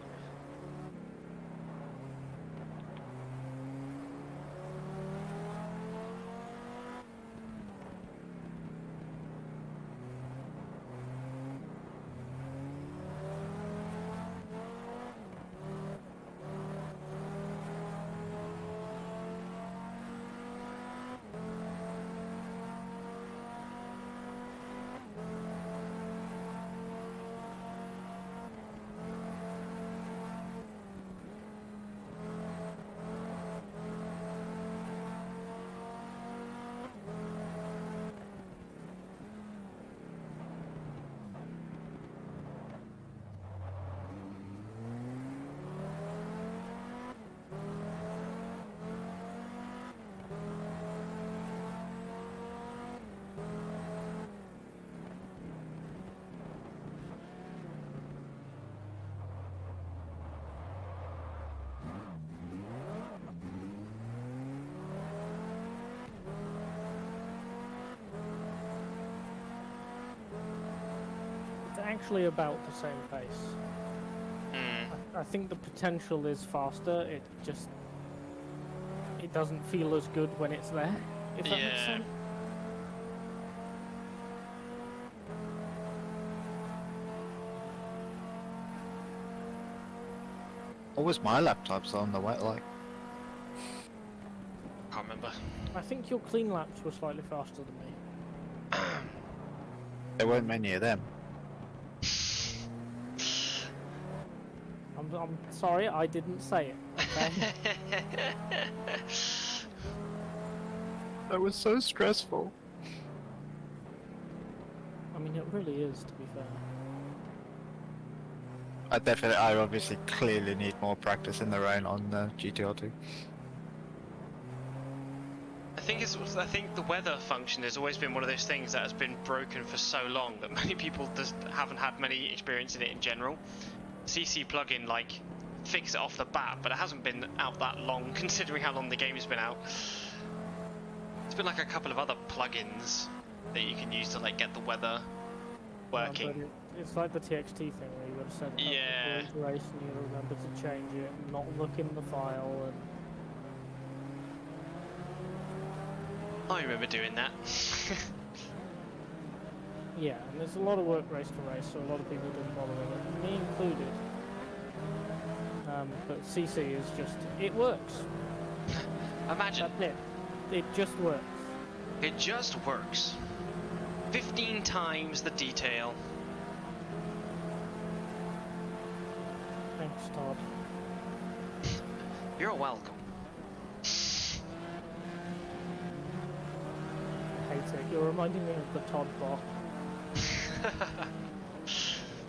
Actually about the same pace. I think the potential is faster, it doesn't feel as good when it's there, if that makes sense. What was my laptops on the wet like? Can't remember. I think your clean laps were slightly faster than me. There weren't many of them. I'm sorry, I didn't say it, okay? That was so stressful. I mean, it really is, to be fair. I obviously clearly need more practice in the rain on GTR2. I think the weather function has always been one of those things that has been broken for so long that many people just haven't had many experience in it in general. CC plugin like fix it off the bat, but it hasn't been out that long considering how long the game has been out. It's been like a couple of other plugins that you can use to like get the weather working. But it's like the TXT thing where you got to set it up Yeah. before each race and you got to remember to change it and not look in the file and I remember doing that. yeah, and there's a lot of work race to race, so a lot of people didn't bother with it, me included. But CC is just, it works. Imagine. That's it. It just works. It just works. 15 times the detail. Thanks, Todd. You're welcome. I hate it. You're reminding me of the Todd bot.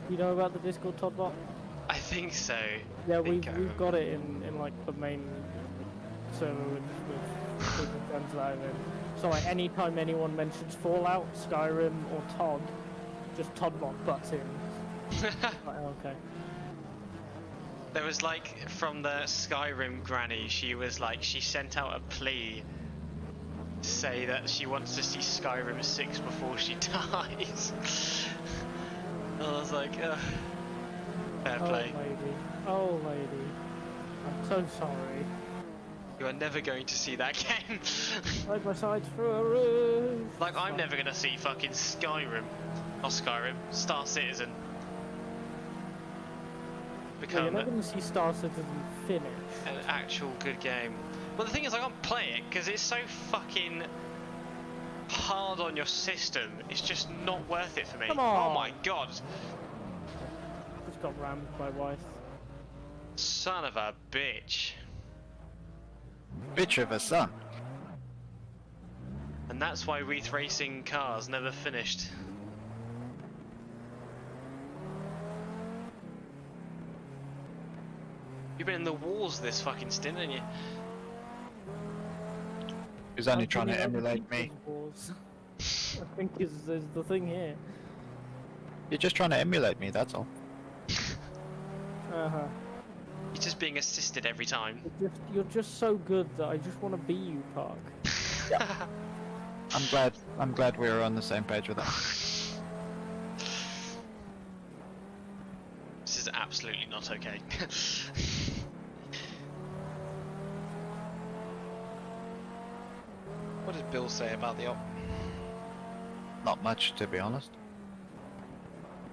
You know about the Discord Todd bot? I think so. Yeah, think I we've remember. got it in like the main server with people friends that I'm in. So like anytime anyone mentions Fallout, Skyrim, or Todd, just Toddbot butts in. Like, okay. There was like from the Skyrim granny, she was like she sent out a plea to say that she wants to see Skyrim 6 before she dies. And I was like, fair play. Oh lady. Oh lady. I'm so sorry. You are never going to see that game. Side by side through a roof. Like I'm never gonna see fucking Skyrim. Not Skyrim, Star Citizen. Yeah, Become you're not going to see Star Citizen finish. an actual good game. Well, the thing is, I can't play it because it's so fucking hard on your system. It's just not worth it for me. Come on. Oh my god. Just got rammed by wife. Son of a bitch. Bitch of a son. And that's why Wreath Racing cars never finished. You've been in the wars this fucking stint, haven't you? He's only I've trying been to in other emulate me. people's wars. I think is the thing here. You're just trying to emulate me, that's all. Uh-huh. You're just being assisted every time. You're just so good that I just want to be you, Park. I'm glad we were on the same page with that. This is absolutely not okay. What did Bill say about the op? Not much, to be honest.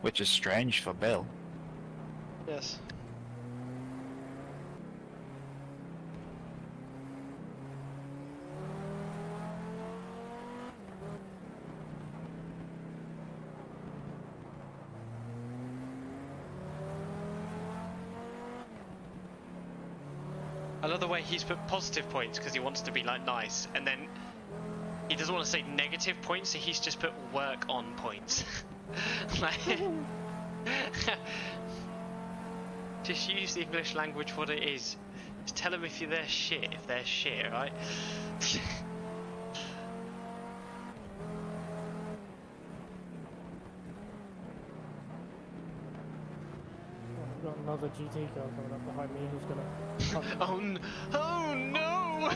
Which is strange for Bill. Yes. I love the way he's put positive points because he wants to be like nice, and then he doesn't want to say negative points, so he's just put work on points. Like, just use the English language what it is. Just tell them if they're shit, right? I've got another GT car coming up behind me who's gonna. Oh no!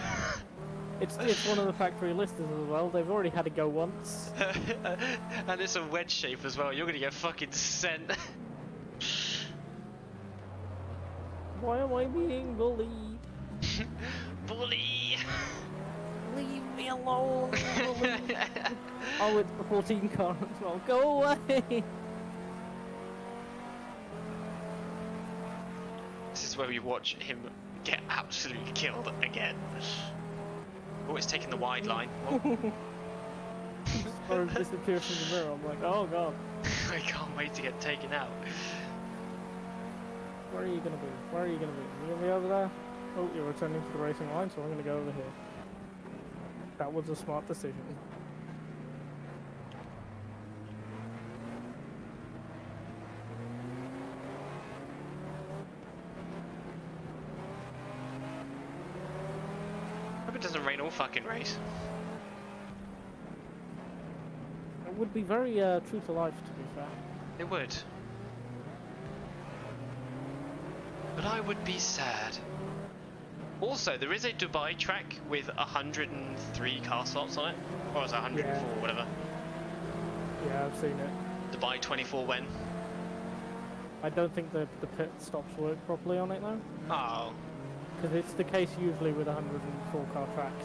It's one of the factory listers as well. They've already had to go once. And it's a wedge shape as well. You're gonna get fucking sent. Why am I being bullied? Bully! Leave me alone. Oh, it's the 14 car as well. Go away. This is where we watch him get absolutely killed again. Oh, it's taking the wide line. Oh. Or disappear from the mirror. I'm like, oh god. I can't wait to get taken out. Where are you gonna be? Where are you gonna be? You gonna be over there? Oh, you're returning to the racing line, so I'm gonna go over here. That was a smart decision. doesn't rain all fucking race. It would be very true to life, to be fair. It would. But I would be sad. Also, there is a Dubai track with 103 car slots on it. Or is it 104, Yeah. whatever. Yeah, I've seen it. Dubai 24 when? I don't think the pit stops work properly on it though. Oh. Because it's the case usually with 104 car tracks,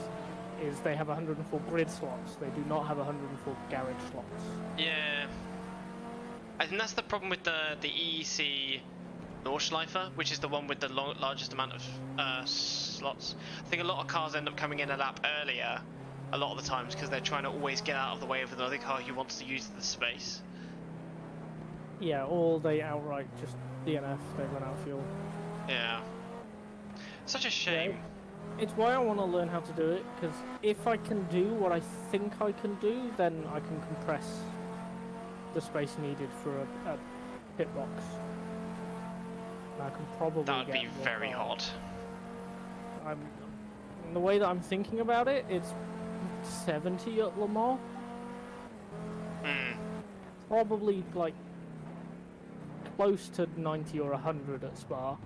is they have 104 grid slots. They do not have 104 garage slots. Yeah. I think that's the problem with the EEC Nordschleifer, which is the one with the largest amount of slots. I think a lot of cars end up coming in a lap earlier a lot of the times because they're trying to always get out of the way of another car who wants to use the space. Yeah, or they outright just DNF, they run out of fuel. Yeah. Such a shame. Yeah, it's why I want to learn how to do it, because if I can do what I think I can do, then I can compress the space needed for a pit box. And I can probably That would get be more very power. hot. The way that I'm thinking about it, it's 70 at Le Mans. Hmm. Probably like close to 90 or 100 at Spa.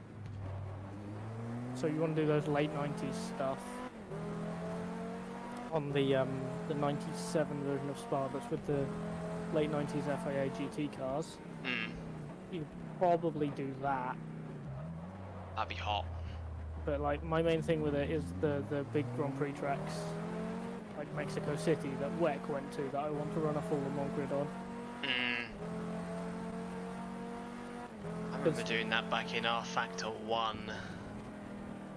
So you want to do those late 90s stuff on the 97 version of Spa that's with the late 90s FIA GT cars. Hmm. You probably do that. That'd be hot. But like my main thing with it is the big Grand Prix tracks, like Mexico City that WEC went to, that I want to run a full Le Mans grid on. Hmm. I remember doing that back in R Factor 1.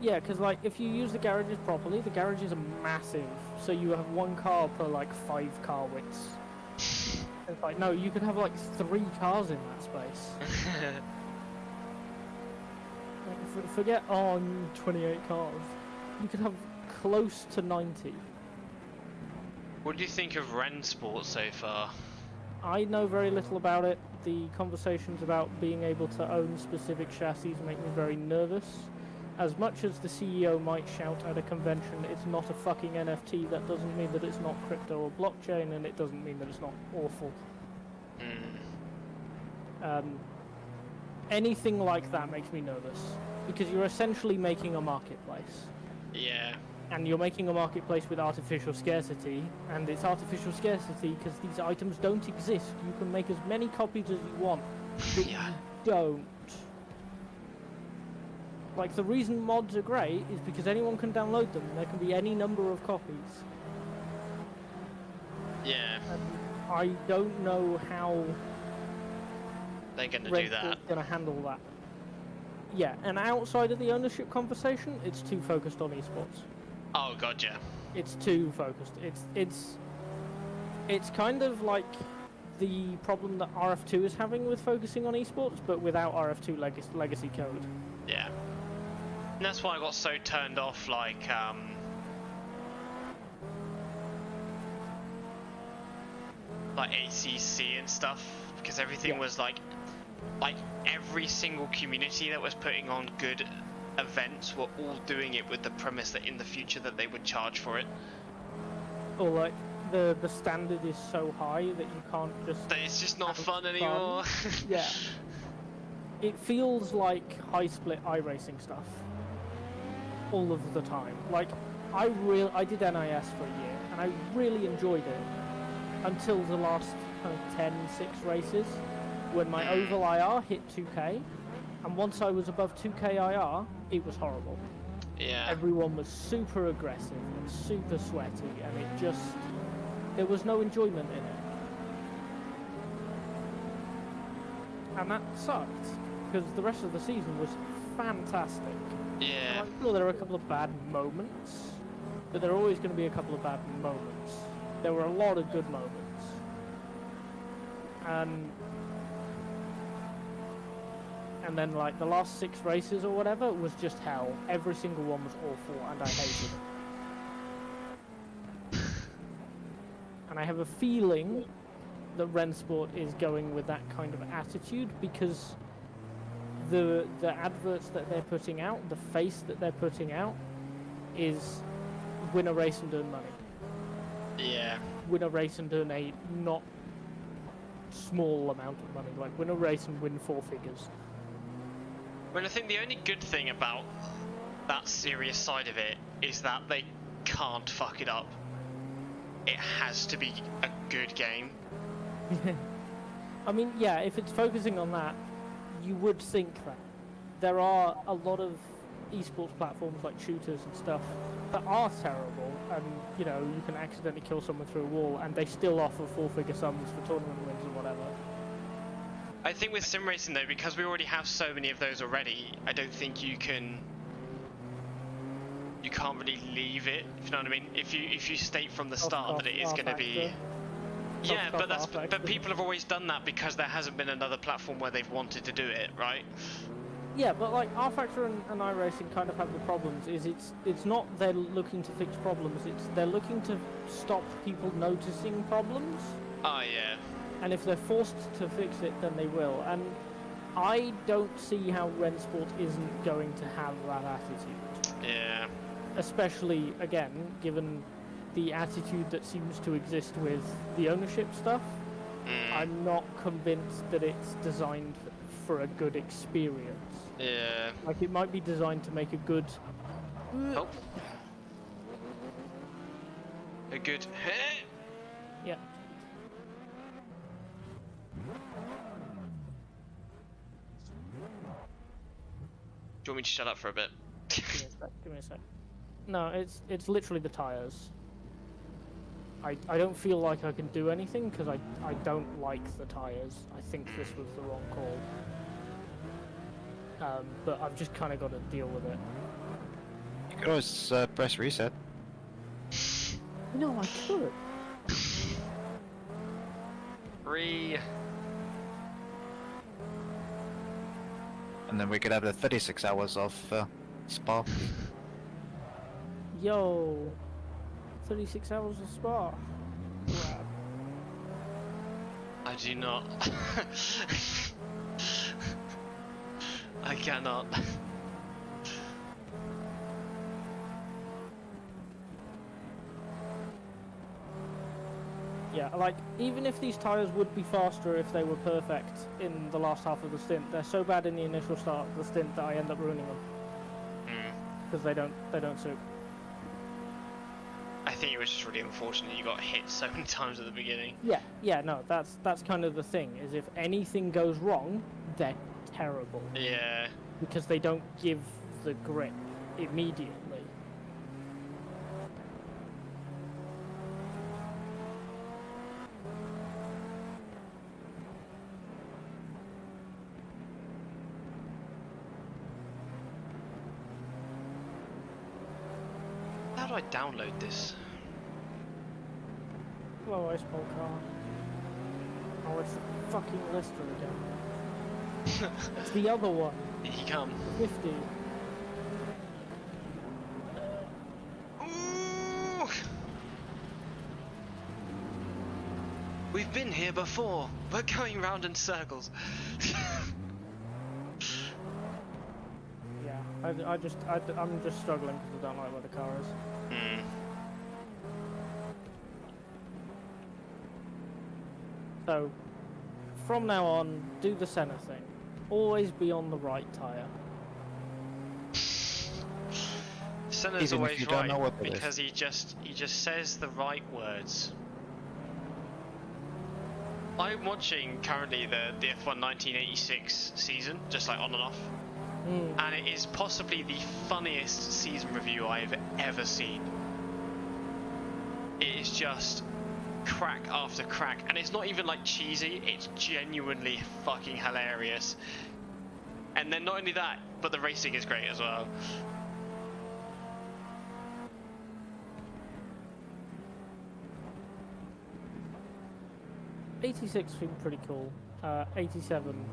Yeah, because like if you use the garages properly, the garages are massive, so you have one car per like 5 car widths. It's like, no, you could have like 3 cars in that space. Like, forget on 28 cars. You could have close to 90. What do you think of Rennsport so far? I know very little about it. The conversations about being able to own specific chassis make me very nervous. As much as the CEO might shout at a convention, it's not a fucking NFT, that doesn't mean that it's not crypto or blockchain, and it doesn't mean that it's not awful. Anything like that makes me nervous, because you're essentially making a marketplace. Yeah. And you're making a marketplace with artificial scarcity, and it's artificial scarcity because these items don't exist. You can make as many copies as you want, but Yeah. you don't. Like, the reason mods are great is because anyone can download them, and there can be any number of copies. Yeah. And I don't know how They're gonna do Red that. Bull's gonna handle that. Yeah, and outside of the ownership conversation, it's too focused on esports. Oh god, yeah. It's too focused. It's kind of like the problem that RF2 is having with focusing on esports, but without RF2 legacy code. Yeah. And that's why I got so turned off, like ACC and stuff, because everything Yeah. was like every single community that was putting on good events were all doing it with the premise that in the future that they would charge for it. Or like the standard is so high that you can't just. That it's just not have fun anymore. Yeah. It feels like high split iRacing stuff all of the time. Like I did NIS for a year and I really enjoyed it until the last kind of 10-6 races when my oval IR hit 2k, and once I was above 2k IR, it was horrible. Yeah. Everyone was super aggressive and super sweaty, and it just, there was no enjoyment in it. And that sucked, because the rest of the season was fantastic. Yeah. I'm sure there are a couple of bad moments, but there are always going to be a couple of bad moments. There were a lot of good moments. And then like the last 6 races or whatever was just hell. Every single one was awful and I hated it. And I have a feeling that Rennsport is going with that kind of attitude because the adverts that they're putting out, the face that they're putting out is win a race and earn money. Yeah. Win a race and earn a not small amount of money. Like win a race and win 4 figures. Well, I think the only good thing about that serious side of it is that they can't fuck it up. It has to be a good game. I mean, yeah, if it's focusing on that, you would think that. There are a lot of esports platforms like shooters and stuff that are terrible, and you know, you can accidentally kill someone through a wall and they still offer 4-figure sums for tournament wins or whatever. I think with sim racing though, because we already have so many of those already, I don't think you can't really leave it, if you know what I mean. If you state from the start that it is going to be, yeah, but people have always done that because there hasn't been another platform where they've wanted to do it, right? Yeah, but like R Factor and iRacing kind of have the problems. Is it's not they're looking to fix problems. It's they're looking to stop people noticing problems. Oh yeah. And if they're forced to fix it, then they will. And I don't see how Rennsport isn't going to have that attitude. Yeah. Especially, again, given the attitude that seems to exist with the ownership stuff. I'm not convinced that it's designed for a good experience. Yeah. Like, it might be designed to make a good... Oh. A good... Yeah. Do you want me to shut up for a bit? Give me a sec. No, it's literally the tyres. I don't feel like I can do anything because I don't like the tyres. I think this was the wrong call. But I've just kind of got to deal with it. You could always press reset. No, I could. And then we could have the 36 hours of Spa. Yo, 36 hours of Spa. Wow. I do not. I cannot. Yeah, like, even if these tyres would be faster if they were perfect in the last half of the stint, they're so bad in the initial start of the stint that I end up ruining them. Because they don't suit. I think it was just really unfortunate you got hit so many times at the beginning. Yeah, no, that's kind of the thing, is if anything goes wrong, they're terrible. Yeah. Because they don't give the grip immediately. How do I download this? Hello, ice ball car. Oh, it's the fucking Lister again. It's the other one. Here you come. 50. Ooh! We've been here before. We're going round in circles. Yeah, I'm just struggling because I don't like where the car is. So, from now on, do the center thing. Always be on the right tyre. Senna's Even if always you don't know right what it is. because he just says the right words. I'm watching currently the F1 1986 season, just like on and off. And it is possibly the funniest season review I've ever seen. It is just crack after crack, and it's not even like cheesy, it's genuinely fucking hilarious. And then not only that, but the racing is great as well. '86 seemed pretty cool. '87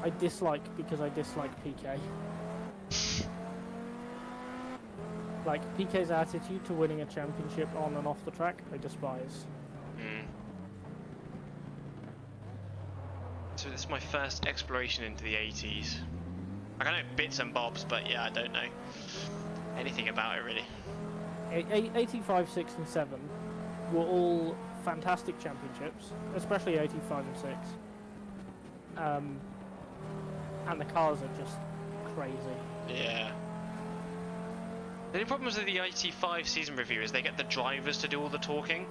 I dislike because I dislike PK. Like, PK's attitude to winning a championship on and off the track, I despise. So this is my first exploration into the 80s. Like, I know bits and bobs, but yeah, I don't know. anything about it really. 85, 6 and 7 were all fantastic championships, especially 85 and 6. And the cars are just crazy. Yeah. The only problems with the 85 season review is they get the drivers to do all the talking,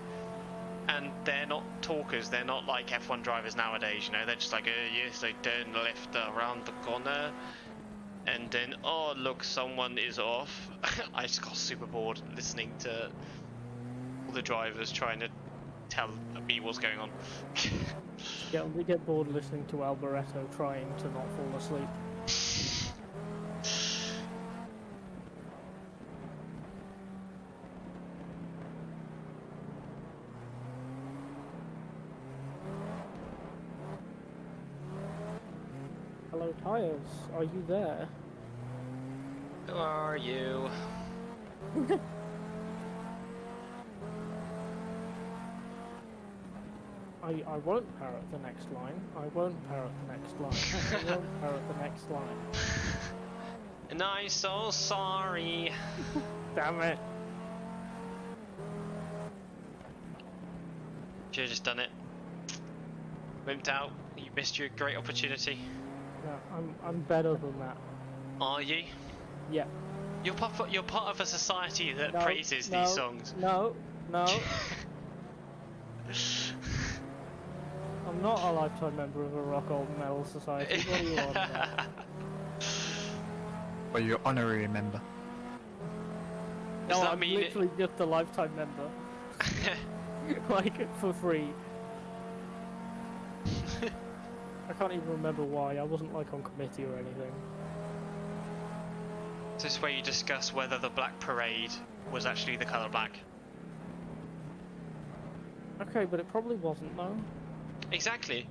and they're not talkers. They're not like F1 drivers nowadays, you know. They're just like, yes, they turn left around the corner, and then, oh look, someone is off. I just got super bored listening to all the drivers trying to tell me what's going on. Yeah, we get bored listening to Alboreto trying to not fall asleep. Hello, Tyres. Are you there? Who are you? I won't parrot the next line. I won't parrot the next line. I won't parrot the next line. And I'm so sorry. Damn it. Should have just done it. Wimped out. You missed your great opportunity. No, I'm better than that. Are you? Yeah. You're part of a society that No, praises no, these songs. No, no. I'm not a lifetime member of a rock old metal society. What are you on about? Well, you're honorary member. Does No, that I'm mean it- literally just a lifetime member. Like, for free. I can't even remember why. I wasn't like on committee or anything. Is this where you discuss whether the Black Parade was actually the colour black? Okay, but it probably wasn't though. Exactly.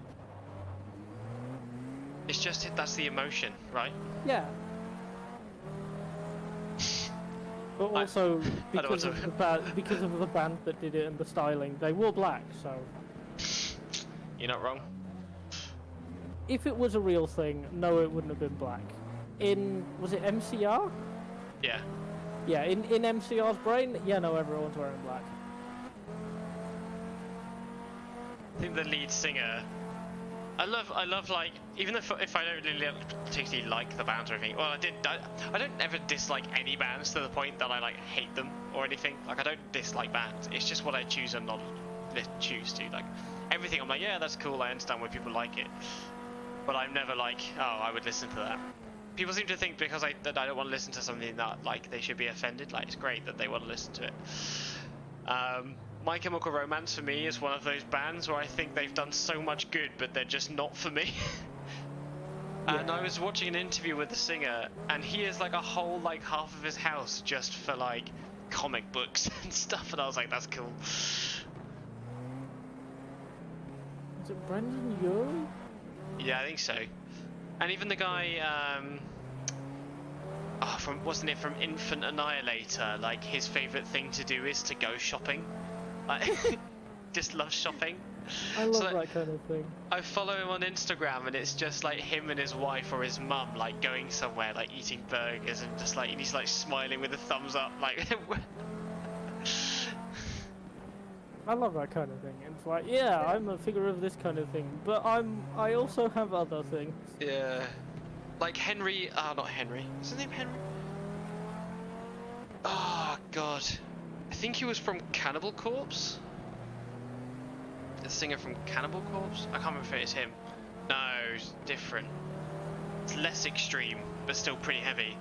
It's just that's the emotion, right? Yeah. But I- also I don't want because of to- because of the band that did it and the styling, they wore black. So You're not wrong. if it was a real thing, no, it wouldn't have been black. Was it MCR? Yeah. Yeah, in MCR's brain, yeah, no, everyone's wearing black. I think the lead singer. I love like even if I don't really particularly like the bands or anything. Well, I don't ever dislike any bands to the point that I like hate them or anything. Like I don't dislike bands. It's just what I choose and not choose to. Like everything, I'm like, yeah, that's cool. I understand why people like it, but I'm never like, oh, I would listen to that. People seem to think because that I don't want to listen to something that like they should be offended. Like it's great that they want to listen to it. My Chemical Romance for me is one of those bands where I think they've done so much good, but they're just not for me. And Yeah. I was watching an interview with the singer, and he has like a whole like half of his house just for like comic books and stuff, and I was like, that's cool. Is it Brendan Urie? Yeah, I think so. And even the guy, from Infant Annihilator, like his favourite thing to do is to go shopping. Like, just loves shopping. I love So, like, that kind of thing. I follow him on Instagram, and it's just like him and his wife or his mum, like going somewhere, like eating burgers, and just like, and he's like smiling with a thumbs up, like. I love that kind of thing. It's like, yeah, I'm a figure of this kind of thing, but I also have other things. Yeah. Like Henry, not Henry. Is his name Henry? Oh god. I think he was from Cannibal Corpse. The singer from Cannibal Corpse? I can't remember if it's him. No, it's different. It's less extreme, but still pretty heavy.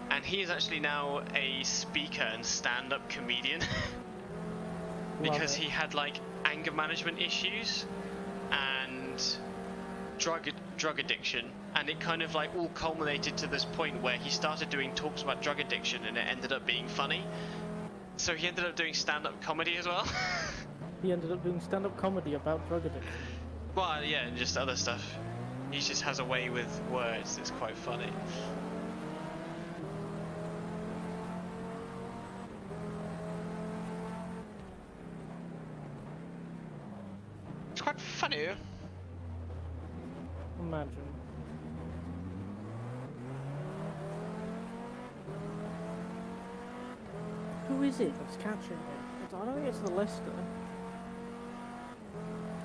And he is actually now a speaker and stand-up comedian. Because Love it. he had like anger management issues and drug addiction, and it kind of like all culminated to this point where he started doing talks about drug addiction, and it ended up being funny. So he ended up doing stand-up comedy as well. He ended up doing stand-up comedy about drug addiction. Well, yeah, and just other stuff. He just has a way with words that's quite funny. It's quite funny. Imagine. Who is it that's catching it? I don't think it's the Leicester.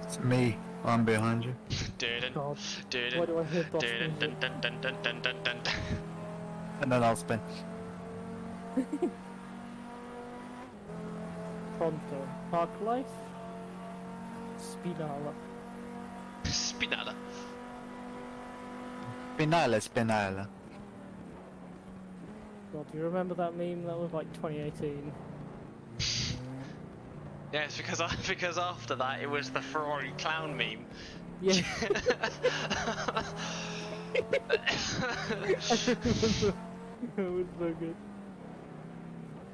It's me. I'm behind you. God, why do I hear boss music? And then I'll spin. Pronto. Park Life? Spinala. Spinada. Spinala. God, do you remember that meme? That was like 2018. Yes, because after that it was the Ferrari clown meme. Yeah. It was so good.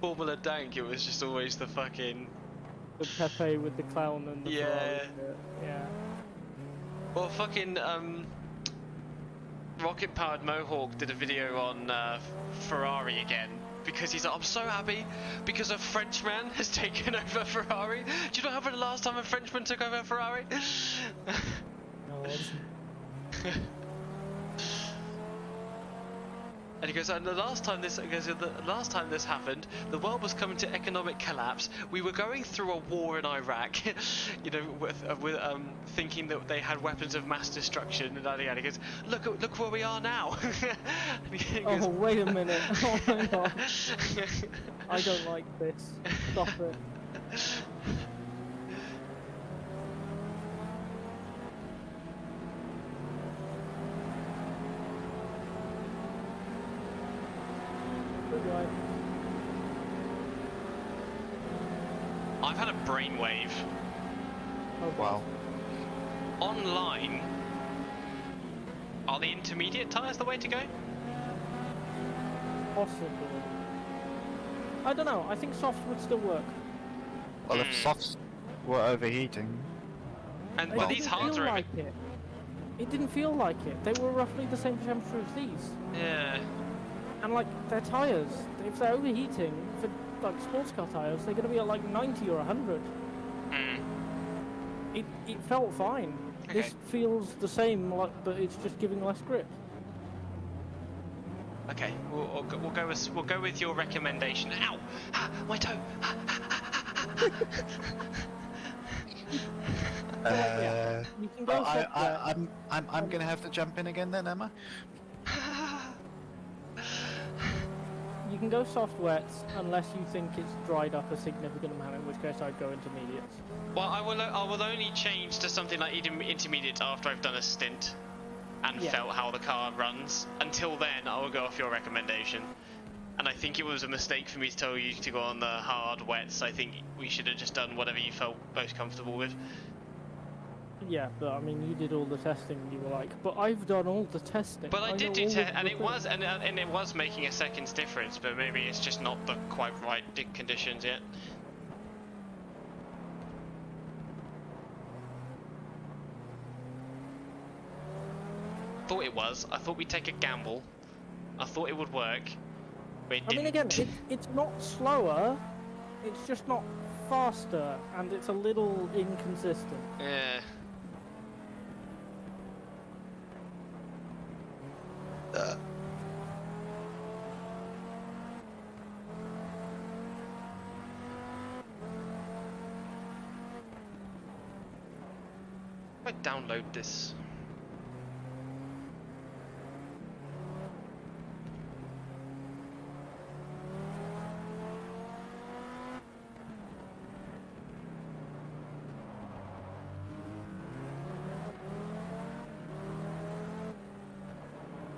Formula Dank, it was just always the fucking... The Pepe with the clown and the Ferrari. Yeah. Well, fucking, Rocket Powered Mohawk did a video on Ferrari again because he's like, I'm so happy because a Frenchman has taken over Ferrari. Do you know what happened the last time a Frenchman took over Ferrari? God. And he goes, and the last time this happened, the world was coming to economic collapse. We were going through a war in Iraq, you know, with thinking that they had weapons of mass destruction. And he goes, look where we are now. And he goes, Oh, wait a minute. Oh my God. I don't like this. Stop it. I've had a brainwave. Oh, Wow. Online, are the intermediate tyres the way to go? Possibly. I don't know. I think soft would still work. Well, if softs were overheating, And It but these didn't hards feel are like it. It didn't feel like it. They were roughly the same temperature as these. yeah. And like their tires, if they're overheating for like sports car tires, they're gonna be at like 90 or 100. Mm. It felt fine. Okay. This feels the same, like, but it's just giving less grip. Okay, we'll go with your recommendation. Ow! Ah, my toe! You can go soft wet. I'm gonna have to jump in again then, Emma. You can go soft wets unless you think it's dried up a significant amount, in which case I'd go intermediates. Well, I will only change to something like intermediate after I've done a stint and felt how the car runs. Until then, I will go off your recommendation. And I think it was a mistake for me to tell you to go on the hard wets. I think we should have just done whatever you felt most comfortable with. Yeah, but I mean, you did all the testing. You were like, but I've done all the testing. But I did know do all test, of and the it things." was, and it was making a second's difference. But maybe it's just not the quite right conditions yet. Thought it was. I thought we'd take a gamble. I thought it would work. But it I mean, didn't. again, it's not slower. It's just not faster, and it's a little inconsistent. Yeah. I download this.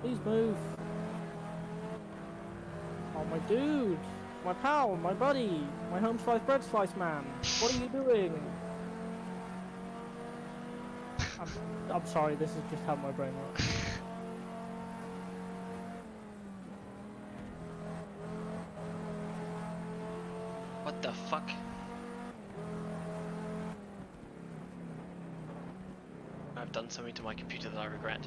Please move. Oh, my dude. My pal, my buddy, my home slice bread slice man. What are you doing? I'm sorry, this is just how my brain works. What the fuck? I've done something to my computer that I regret.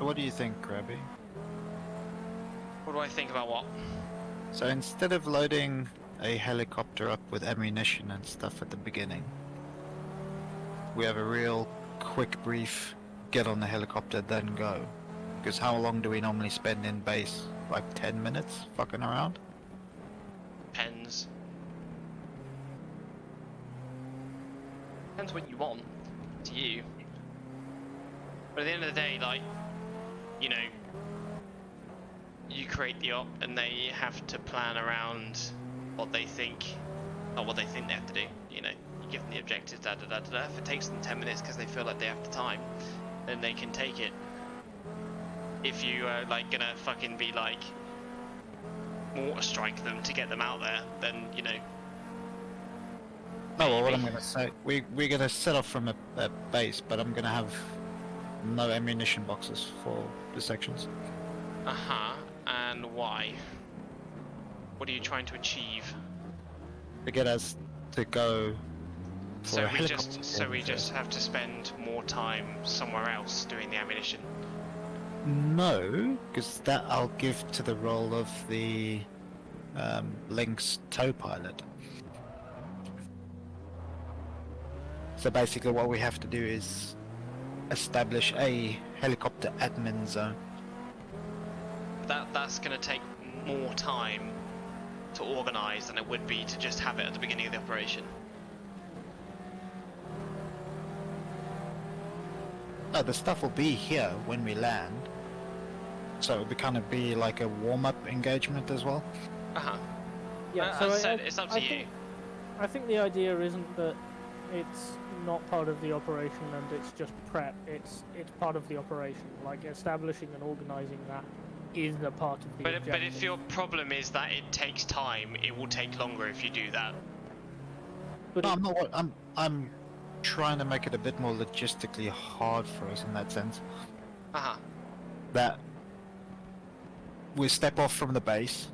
what do you think, Krabby? What do I think about what? So instead of loading a helicopter up with ammunition and stuff at the beginning, we have a real quick brief, get on the helicopter, then go. Because how long do we normally spend in base? Like 10 minutes fucking around? Depends. Depends what you want. To you. But at the end of the day, like, you know, you create the op and they have to plan around what they think, or what they think they have to do. You know, you give them the objectives, da da da da da. If it takes them 10 minutes because they feel like they have the time, then they can take it. If you are like gonna fucking be like mortar strike them to get them out there, then you know. No, well, what maybe. I'm gonna say, we're gonna set off from a base, but I'm gonna have no ammunition boxes for the sections. Uh-huh. And why? What are you trying to achieve? To get us to go for So a we helicopter just first. have to spend more time somewhere else doing the ammunition. No, because that I'll give to the role of the Lynx tow pilot. So basically what we have to do is establish a helicopter admin zone. That's going to take more time to organise than it would be to just have it at the beginning of the operation. No, the stuff will be here when we land. So it'll kind of be like a warm-up engagement as well. Uh-huh. Yeah, As so I said, it's up to you. I think the idea isn't that it's not part of the operation and it's just prep. It's part of the operation. Like establishing and organising that is a part of the But objective. if your problem is that it takes time, it will take longer if you do that. But No, I'm not. I'm trying to make it a bit more logistically hard for us in that sense. Uh-huh. That we step off from the base,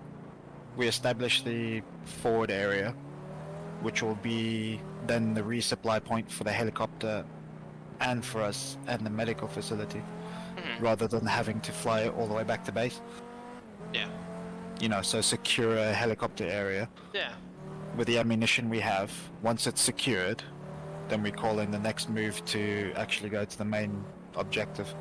we establish the forward area, which will be then the resupply point for the helicopter and for us and the medical facility, rather than having to fly all the way back to base. Yeah. You know, so secure a helicopter area Yeah. with the ammunition we have. Once it's secured, then we call in the next move to actually go to the main objective.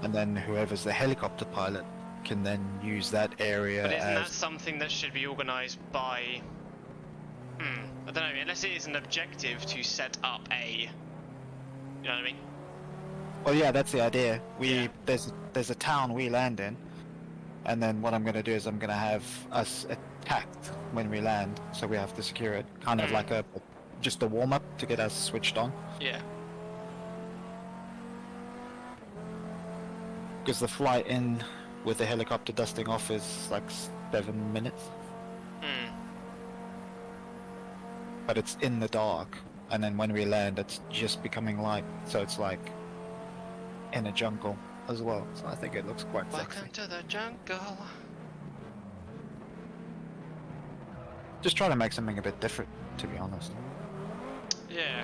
And then whoever's the helicopter pilot can then use that area But isn't that as... something that should be organised by... I don't know, unless it is an objective to set up a... You know what I mean? Well, yeah, that's the idea. Yeah. There's a town we land in, and then what I'm going to do is I'm going to have us attacked when we land, so we have to secure it. Kind of like just a warm-up to get us switched on. Yeah. Because the flight in with the helicopter dusting off is like 7 minutes. But it's in the dark, and then when we land it's just becoming light, so it's like in a jungle as well, so I think it looks quite Welcome sexy. to the jungle. Just try to make something a bit different, to be honest. Yeah.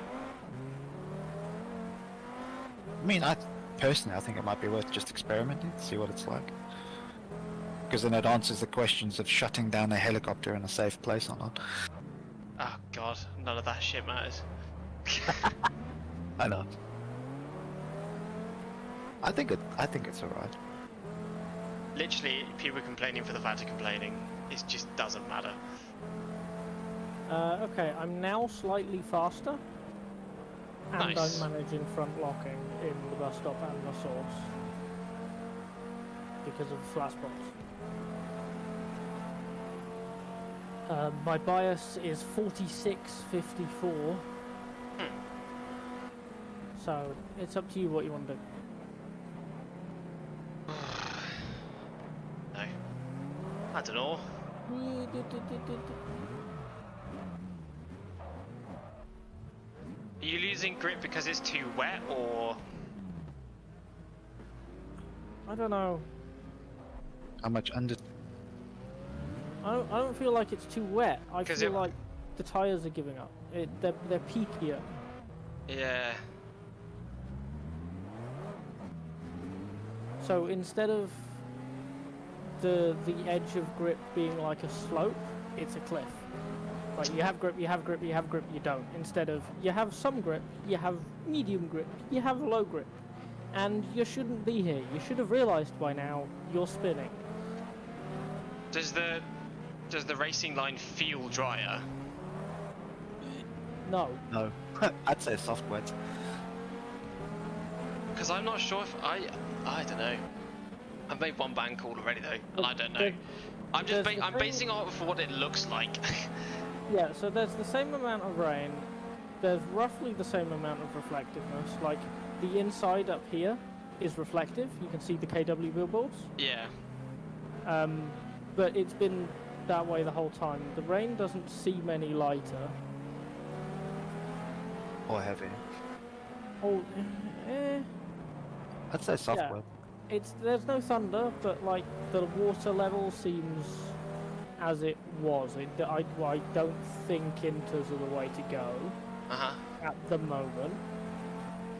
I mean, personally I think it might be worth just experimenting to see what it's like, because then it answers the questions of shutting down a helicopter in a safe place or not. Oh god, none of that shit matters. I know. I think it's alright. Literally, people complaining for the fact of complaining. It just doesn't matter. okay, I'm now slightly faster, and Nice. I'm managing front locking in the bus stop and the source because of the flat spots. My bias is 46-54. So it's up to you what you want to do. No. I don't know. Are you losing grip because it's too wet, or... I don't know. How much under... I don't feel like it's too wet. I 'Cause feel it- like the tires are giving up. They're peakier. Yeah. So instead of the edge of grip being like a slope, it's a cliff. Like you have grip, you have grip, you have grip, you don't. Instead of you have some grip, you have medium grip, you have low grip. And you shouldn't be here. You should have realized by now you're spinning. Does the racing line feel drier? No. No, I'd say soft wet. Because I'm not sure if I don't know. I've made one band call already though, and I don't know. I'm basing off of what it looks like. Yeah, so there's the same amount of rain. There's roughly the same amount of reflectiveness. Like the inside up here is reflective. You can see the KW billboards. Yeah. But it's been that way the whole time. The rain doesn't seem any lighter. Or heavy. Oh, I'd say soft Yeah. wet. there's no thunder, but like the water level seems as it was. I don't think inters are the way to go at the moment.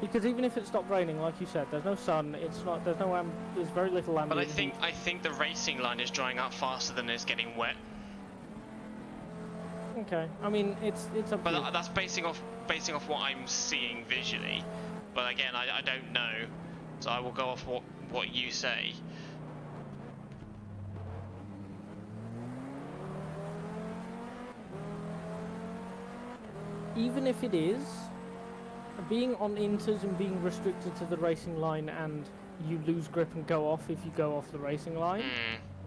Because even if it stopped raining, like you said, there's no sun. It's not. There's very little ambient. But I think the racing line is drying up faster than it's getting wet. Okay. I mean, it's up to you. But that's basing off what I'm seeing visually. But again, I don't know, so I will go off what you say. Even if it is, being on inters and being restricted to the racing line and you lose grip and go off if you go off the racing line,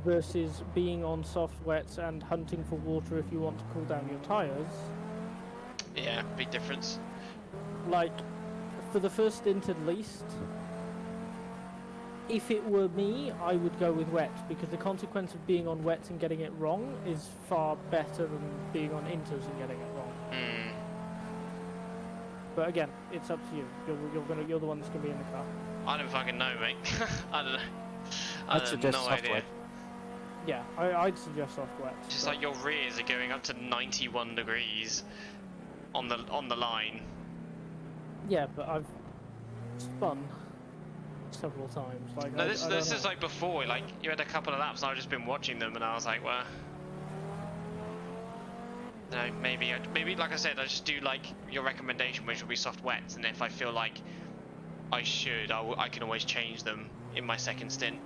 versus being on soft wets and hunting for water if you want to cool down your tyres. Yeah, big difference. Like, for the first stint at least, if it were me, I would go with wet, because the consequence of being on wets and getting it wrong is far better than being on inters and getting it wrong. But again, it's up to you. You're the one that's gonna be in the car. I don't fucking know, mate. I don't know. I'd suggest no soft idea. wet. Yeah, I'd suggest soft wet. Just like your rears are going up to 91 degrees on the line. Yeah, but I've spun several times. Like, No, I this don't is know. like before. Like you had a couple of laps, and I've just been watching them, and I was like, well, no, maybe like I said, I just do like your recommendation, which will be soft wets, and if I feel like I should, I can always change them in my second stint.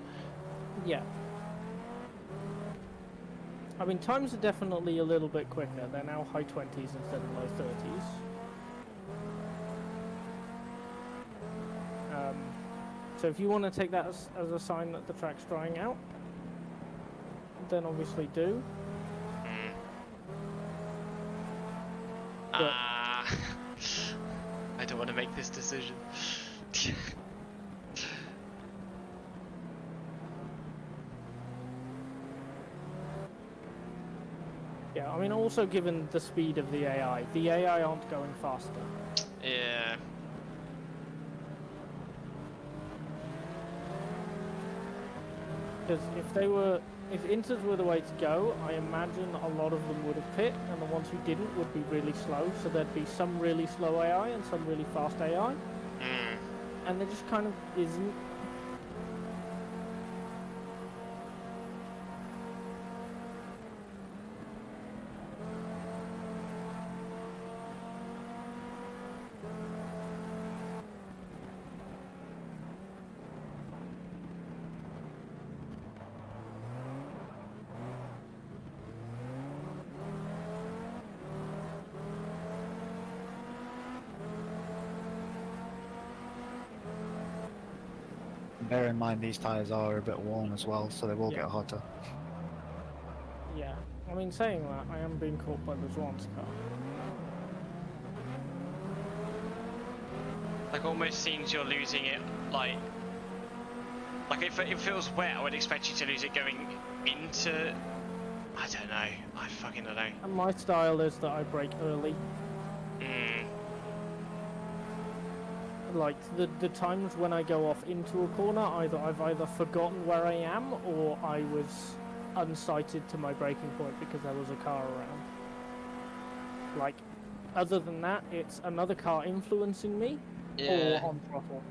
Yeah. I mean, times are definitely a little bit quicker. They're now high 20s instead of low 30s. So if you want to take that as a sign that the track's drying out, then obviously do. But I don't want to make this decision. yeah, I mean, also given the speed of the AI aren't going faster. Yeah. Because if inters were the way to go, I imagine a lot of them would have pit, and the ones who didn't would be really slow. So there'd be some really slow AI and some really fast AI, and there just kind of isn't. Bear in mind these tyres are a bit worn as well, so they will Yeah. get hotter. Yeah, I mean, saying that, I am being caught by the Zwan's car. Like almost seems you're losing it. Like if it feels wet, I would expect you to lose it going into. I don't know. I fucking don't know. And my style is that I brake early. Like the times when I go off into a corner, I've either forgotten where I am or I was unsighted to my braking point because there was a car around. Like, other than that, it's another car influencing me or on throttle.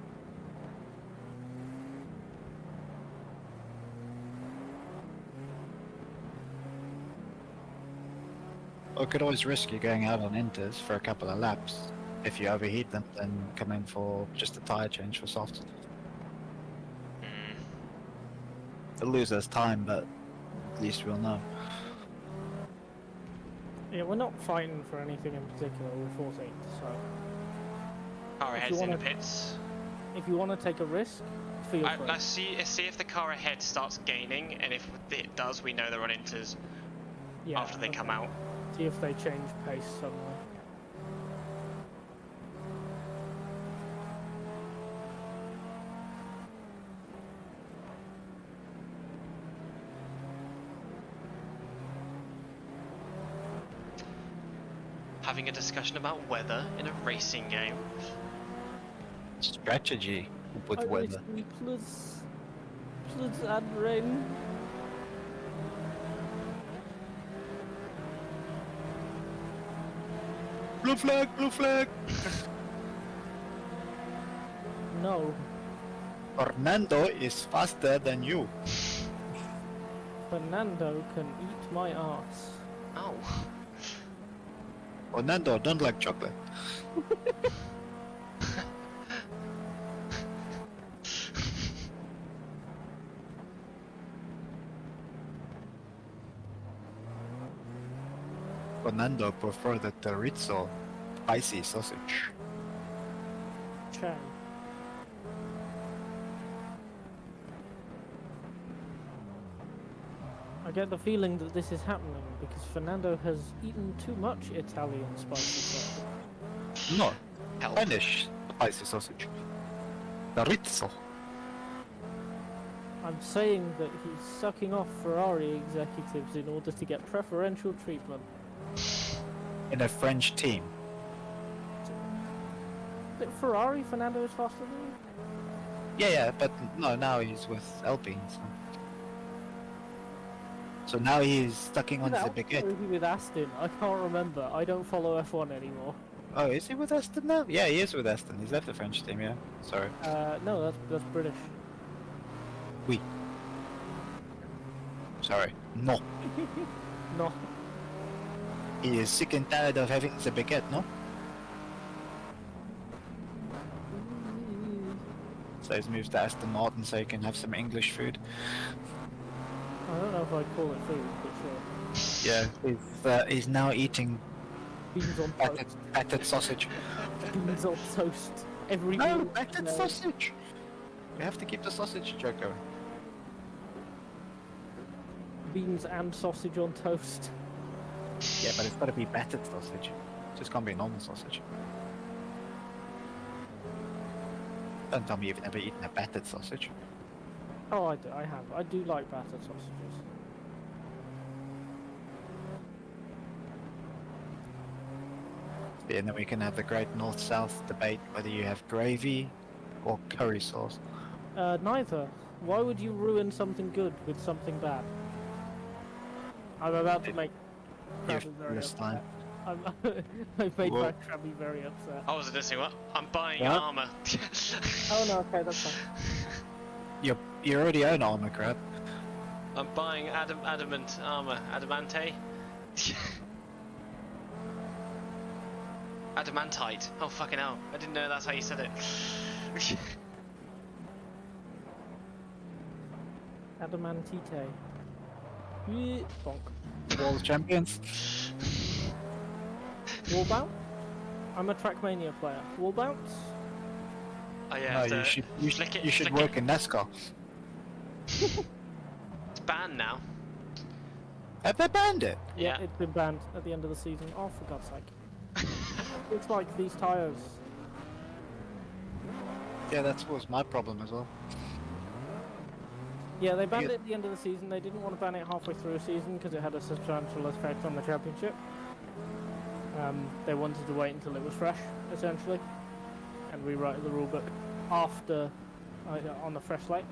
Or could always risk you going out on inters for a couple of laps. If you overheat them, then come in for just a tyre change for softs. Hmm. It'll lose us time, but at least we'll know. Yeah, we're not fighting for anything in particular. We're 14th, so Car If ahead's you in the wanna- pits. if you want to take a risk, feel free. Let's see if the car ahead starts gaining, and if it does, we know they're on inters Yeah, after they okay. come out. See if they change pace suddenly. Having a discussion about weather in a racing game. Strategy with weather. Plus add rain. Blue flag, blue flag! No, Fernando is faster than you. Fernando can eat my ass. Oh. Fernando don't like chocolate. Fernando prefer the chorizo, spicy sausage. Chan. I get the feeling that this is happening because Fernando has eaten too much Italian spicy sauce. No, Help. Spanish spicy sausage. Chorizo. I'm saying that he's sucking off Ferrari executives in order to get preferential treatment. In a French team. But Ferrari, Fernando is faster than you? Yeah, but no, now he's with Alpine. So now he's sucking on the Or baguette. is he with Aston? I can't remember. I don't follow F1 anymore. Oh, is he with Aston now? Yeah, he is with Aston. He's left the French team, yeah. Sorry. No, that's British. Oui. Sorry. No. No. He is sick and tired of having the baguette, no? So he's moved to Aston Martin so he can have some English food. I don't know if I'd call it food, but sure. Yeah, he's now eating Beans on toast. battered sausage. Beans on toast. Every No, meal. battered sausage! We have to keep the sausage joke going. Beans and sausage on toast. Yeah, but it's got to be battered sausage. It just can't be normal sausage. Don't tell me you've never eaten a battered sausage. Oh, I do. I have. I do like battered sausages. Yeah, and then we can have the great north-south debate whether you have gravy or curry sauce. Neither. Why would you ruin something good with something bad? I'm about to make Krabby very this time. upset. I've made Whoa. Krabby very upset. I wasn't listening. What? I'm buying What? armor. Oh no, okay, that's fine. You already own armor, crab. I'm buying adamant armor. Adamante? Adamantite. Oh fucking hell. I didn't know that's how you said it. Adamantite. Yeah, bonk. World champions. Wall bounce? I'm a Trackmania player. Wall bounce? Oh yeah, No, have to you flick it, should flick work in NASCAR. It's banned now. Have they banned it? Yeah. It's been banned at the end of the season. Oh, for God's sake. It's like these tyres. Yeah, that was my problem as well. Yeah, they banned Yeah. it at the end of the season. They didn't want to ban it halfway through a season because it had a substantial effect on the championship. They wanted to wait until it was fresh, essentially, and rewrite the rulebook after on the fresh slate.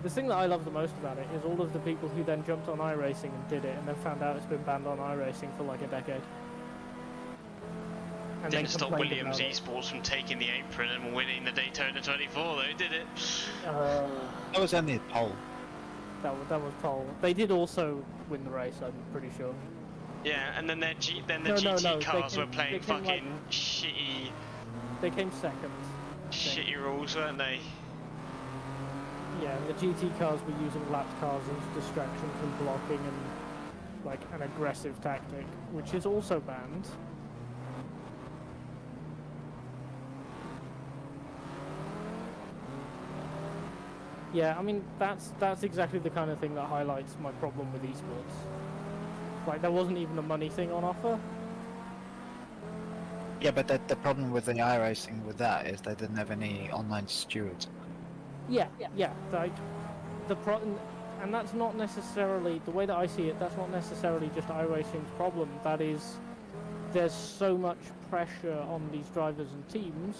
The thing that I love the most about it is all of the people who then jumped on iRacing and did it, and then found out it's been banned on iRacing for like a decade. And Didn't stop complained Williams about it. Esports from taking the apron and winning the Daytona 24 though, did it? That was only a poll. That was pole. They did also win the race, I'm pretty sure. Yeah, and then the No, GT they cars were came playing like- fucking shitty They came second. shitty rules, weren't they? Yeah, and the GT cars were using lapped cars as distractions and blocking and like an aggressive tactic, which is also banned. Yeah, I mean that's exactly the kind of thing that highlights my problem with esports. Like there wasn't even a money thing on offer. Yeah, but the problem with the iRacing with that is they didn't have any online stewards. Yeah, like and that's not necessarily the way that I see it. That's not necessarily just iRacing's problem. That is, there's so much pressure on these drivers and teams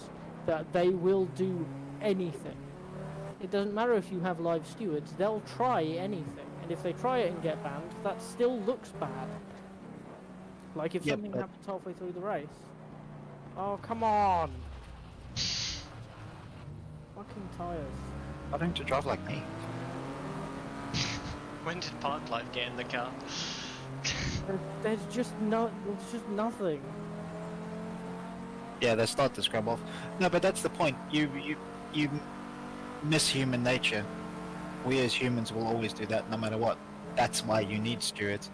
that they will do anything. It doesn't matter if you have live stewards; they'll try anything, and if they try it and get banned, that still looks bad. Like if Yeah, something but- happens halfway through the race. Oh come on! Fucking tires. Why don't you drive like me? When did Park Life get in the car? There's just nothing. Yeah, they start to scrub off. No, but that's the point. You miss human nature. We as humans will always do that, no matter what. That's why you need stewards.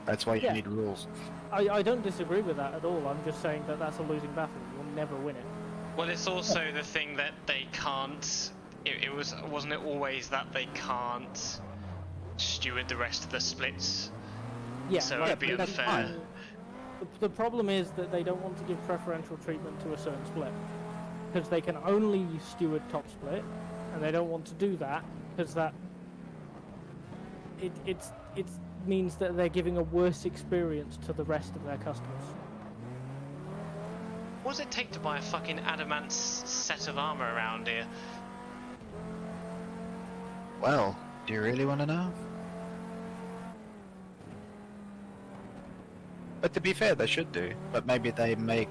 That's why you Yeah. need rules. I don't disagree with that at all. I'm just saying that that's a losing battle. You'll never win it. Well, it's also the thing that they can't. Wasn't it always that they can't steward the rest of the splits? Yeah, So like, it'd be but that's unfair. fine. the problem is that they don't want to give preferential treatment to a certain split because they can only steward top split, and they don't want to do that because that it means that they're giving a worse experience to the rest of their customers. What does it take to buy a fucking adamant set of armor around here? Well, do you really want to know? But to be fair, they should do. But maybe they make...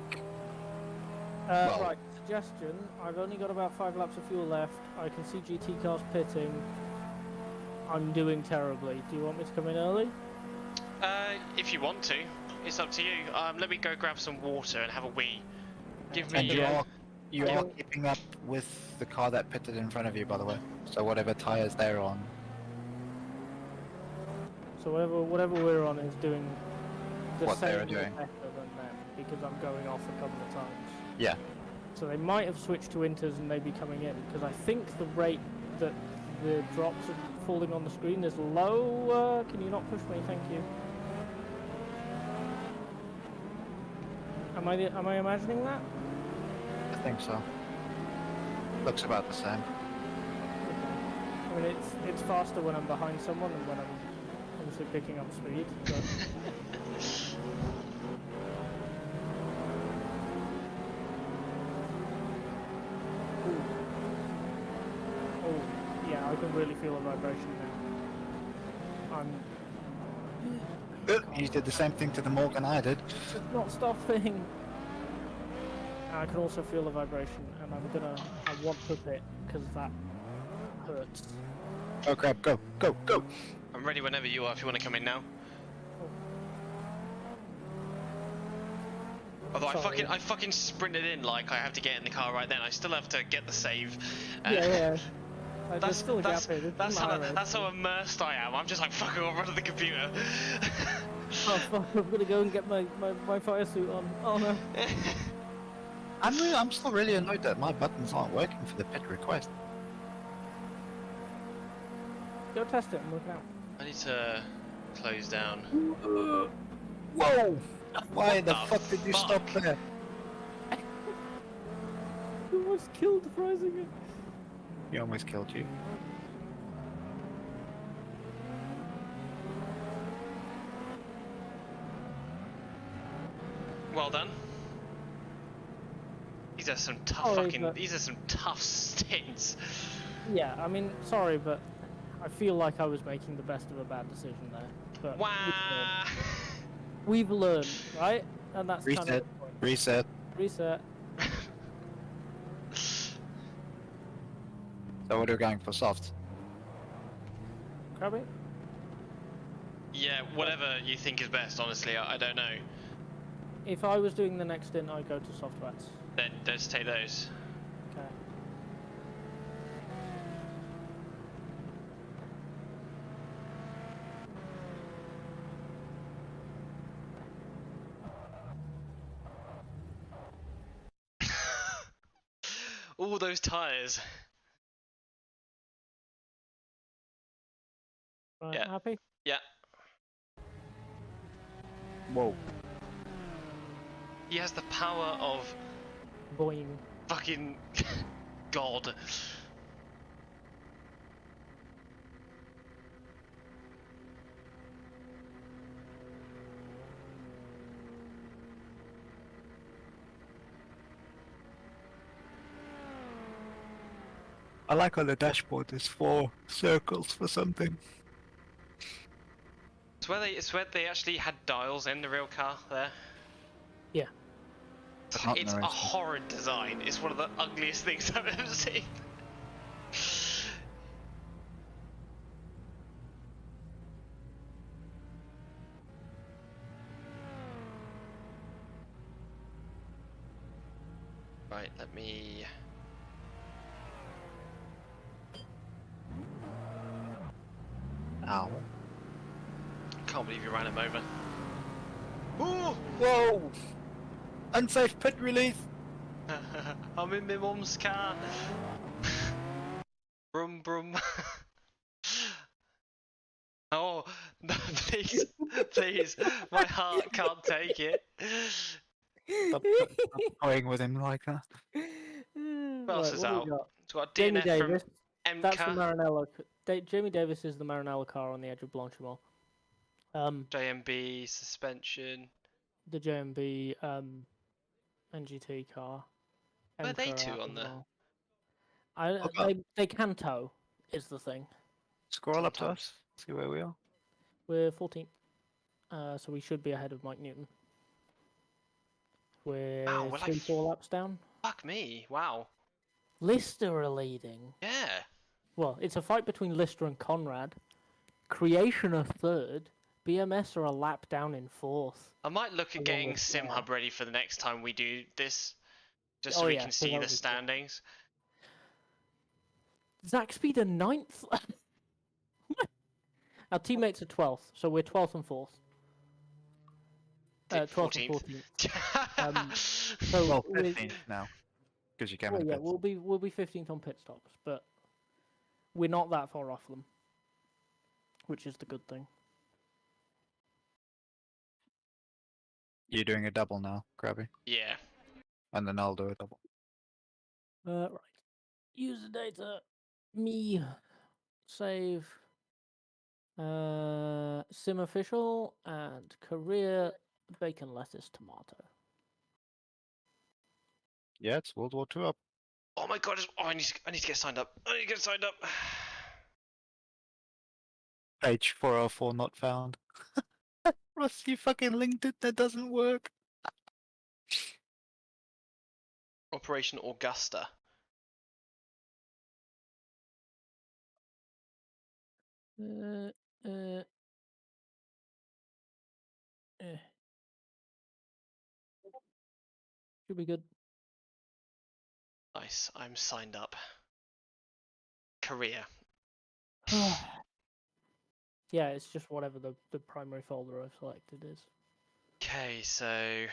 Well- Right, suggestion. I've only got about 5 laps of fuel left. I can see GT cars pitting. I'm doing terribly. Do you want me to come in early? If you want to, it's up to you. Let me go grab some water and have a wee. Give And me. you are keeping up with the car that pitted in front of you, by the way. So whatever tires they're on. So whatever we're on is doing the What same they're or doing. better than them because I'm going off a couple of times. Yeah. So they might have switched to inters and maybe coming in because I think the rate that the drops are falling on the screen is low. Can you not push me? Thank you. Am I imagining that? I think so. Looks about the same. I mean, it's faster when I'm behind someone than when I'm obviously picking up speed. But Ooh. Oh, yeah, I can really feel a vibration now. You did the same thing to the Morgan I did. It's just not stopping. I can also feel the vibration, and I want to pit because that hurts. Oh crap, go, go, go! I'm ready whenever you are. If you want to come in now. Although Sorry. I fucking sprinted in like I have to get in the car right then. I still have to get the save. Yeah. There's That's still a gap that's here. This that's isn't how my that's race. how immersed I am. I'm just like fuck. I'll run to the computer. Oh fuck! I'm gonna go and get my fire suit on. Oh no. I'm still really annoyed that my buttons aren't working for the pit request. Go test it and work it out. I need to close down. Whoa! Why the the fuck did you fuck? stop there? You almost killed surprisingly. He almost killed you. Well done. These are some tough Sorry, fucking. but- These are some tough stints. Yeah, I mean, sorry, but I feel like I was making the best of a bad decision there. But Wow. we've learned, right? And that's kind of Reset. the point. Reset. Reset. So what are we going for? Soft? Crabby? Yeah, whatever you think is best. Honestly, I don't know. If I was doing the next stint, I'd go to softwats. Then let's take those. Okay. All those tires. Right, Yeah. happy? Yeah. Whoa. He has the power of Boing. fucking God. I like on the dashboard there's 4 circles for something. It's where they actually had dials in the real car there. Yeah. But not in It's the a rest. horrid design. It's one of the ugliest things I've ever seen. Right, let me. Ow. Can't believe you ran him over. Ooh! Whoa! Unsafe pit release! I'm in my mum's car. Brum brum. Oh, no, please, please, my heart can't take it. Stop toying with him like that. What else Right, is what do out? we got? It's got a Jamie DNF from Davis. That's the MK, Maranello. Jamie Davis is the Maranello car on the edge of Blanchimont. JMB suspension. The JMB NGT car. Where are they MK two out on as there? well. Look up. They can tow, is the thing. Scroll up to Sometimes. us. See where we are. We're 14th, so we should be ahead of Mike Newton. We're Wow, we're like 3-4 laps down. fuck me. Wow. Lister are leading. Yeah. Well, it's a fight between Lister and Conrad. Creation are third. BMS are a lap down in fourth. I might look at Along getting with, SimHub ready for the next time we do this, just Oh, so we yeah, can so see that the would be cool. standings. Zach Speed are 9th. Our teammates are 12th, so we're 12th and 4th. 12th and 14th. So Well, we're- 15th now. Because you came well, in the yeah, pits. we'll be 15th on pit stops, but we're not that far off them, which is the good thing. You're doing a double now, Krabby. Yeah. And then I'll do a double. Right. User data. Me. Save. Sim official and career bacon lettuce tomato. Yeah, it's World War II up. Oh my god, I need to get signed up. I need to get signed up. Page 404 not found. Russ, you fucking linked it. That doesn't work. Operation Augusta. Uh, uh, eh. Should be good. Nice, I'm signed up. Career. Yeah, it's just whatever the primary folder I've selected is. Okay, so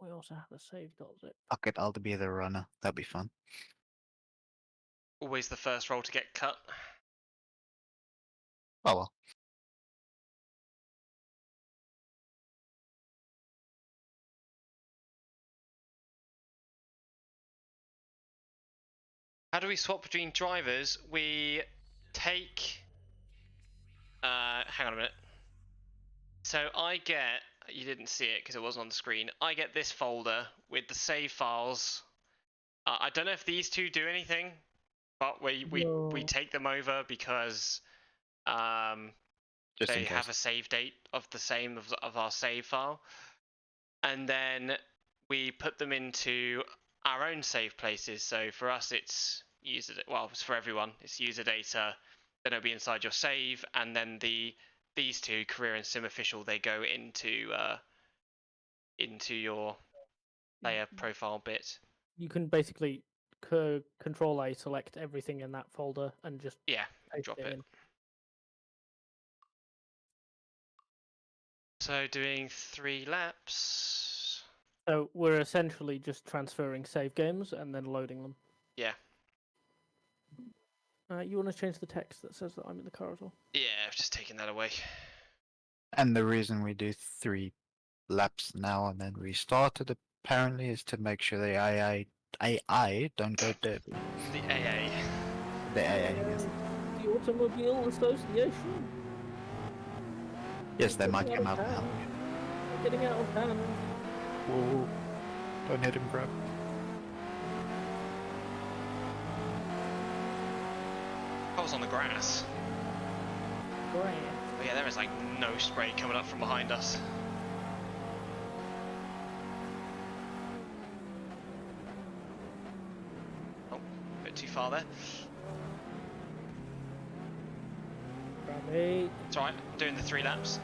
We also have a save.zip. Fuck it, I'll be the runner. That'd be fun. always the first roll to get cut. Oh well. How do we swap between drivers? We take. Hang on a minute. So I get. You didn't see it because it wasn't on the screen. I get this folder with the save files. I don't know if these two do anything, but we take them over because Just in they case. have a save date of the same of our save file, and then we put them into our own save places. So for us, it's user. Well, it's for everyone. It's user data. Then it'll be inside your save, and then the these two, career and sim official, they go into your player profile bit. You can basically Control A, select everything in that folder, and just Yeah, paste drop it it. in. So doing 3 laps. So we're essentially just transferring save games and then loading them. Yeah. You want to change the text that says that I'm in the car as well? Yeah, I've just taken that away. And the reason we do 3 laps now and then restart it apparently is to make sure the AI don't go dirty. The AA. The AA, yes. The Automobile Association. Yes, they Getting might out come of out and hand. help you. Getting out of hand. Whoa, don't hit him, bro. I was on the grass. Grand. Oh yeah, there is like no spray coming up from behind us. Oh, a bit too far there. Grab me. It's alright, I'm doing the 3 laps.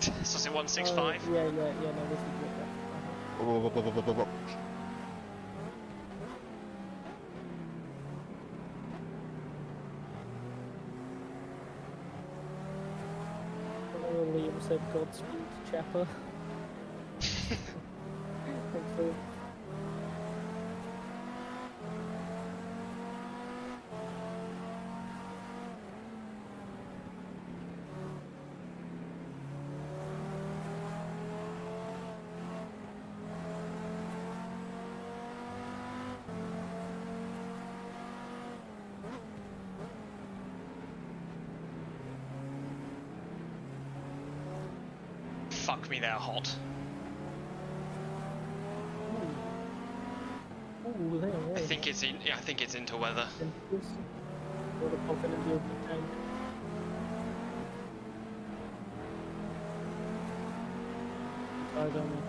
So it's at 165. Yeah, no, this is good. Whoa, whoa, whoa, whoa, whoa, whoa. Liam said Godspeed to Chapper. Thanks, Liam. Fuck me, they're hot. Ooh, there, I think it's in. Yeah, I think it's into weather. Water popping in the open tank. I don't know.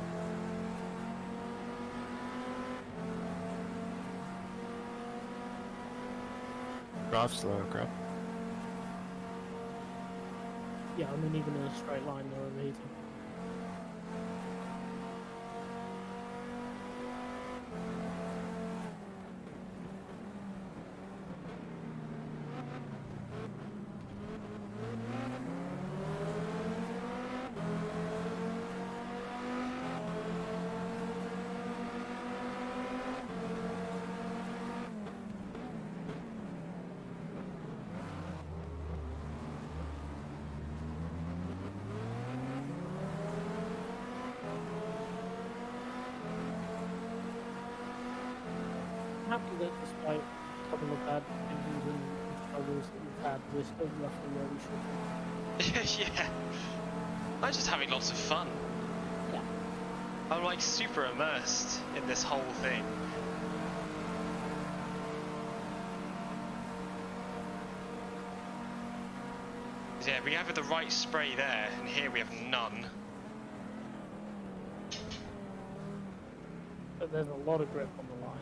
Drive slower, grab. Yeah, I mean, even in a straight line, they're overheating. I'm happy that despite a couple of bad engines and struggles that we've had, we're still roughly where we should be. Yeah. I'm just having lots of fun. Yeah. I'm like super immersed in this whole thing. Yeah, we have the right spray there, and here we have none. But there's a lot of grip on the line.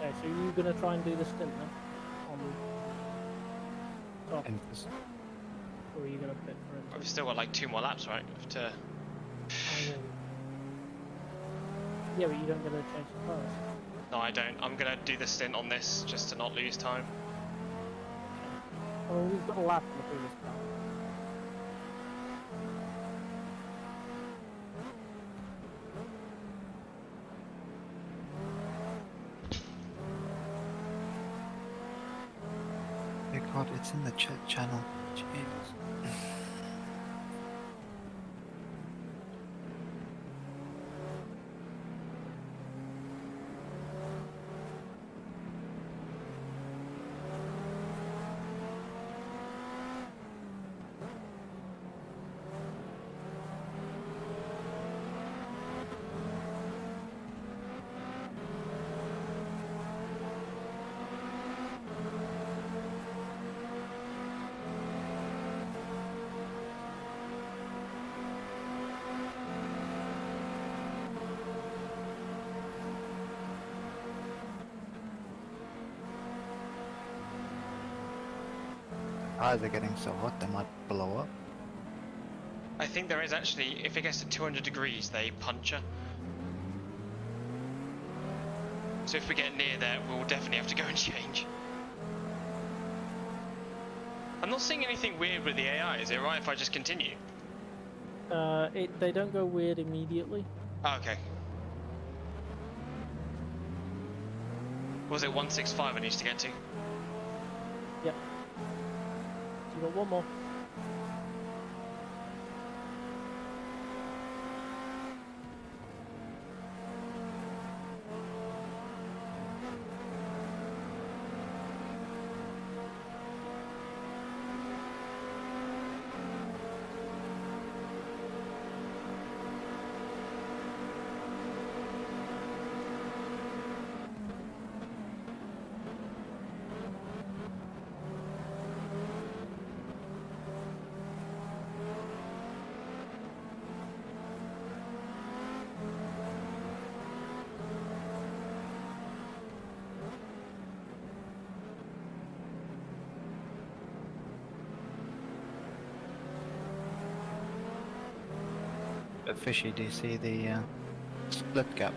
Okay, so you're going to try and do the stint then? On top? And this- Or are you going to pit for it? We've still got like 2 more laps, right? To... Yeah, but you don't get to change the cars. No, I don't. I'm gonna do the stint on this just to not lose time. Well, we've got a lap in the previous car. Hey God, it's in the chat channel. Jeez. tires are getting so hot they might blow up. I think there is actually, if it gets to 200 degrees, they puncture. So if we get near there, we'll definitely have to go and change. I'm not seeing anything weird with the AI. Is it right if I just continue? They don't go weird immediately. Oh, okay. Was it 165 I need to get to? Yep. So you got one more. But Fishy, do you see the split gap?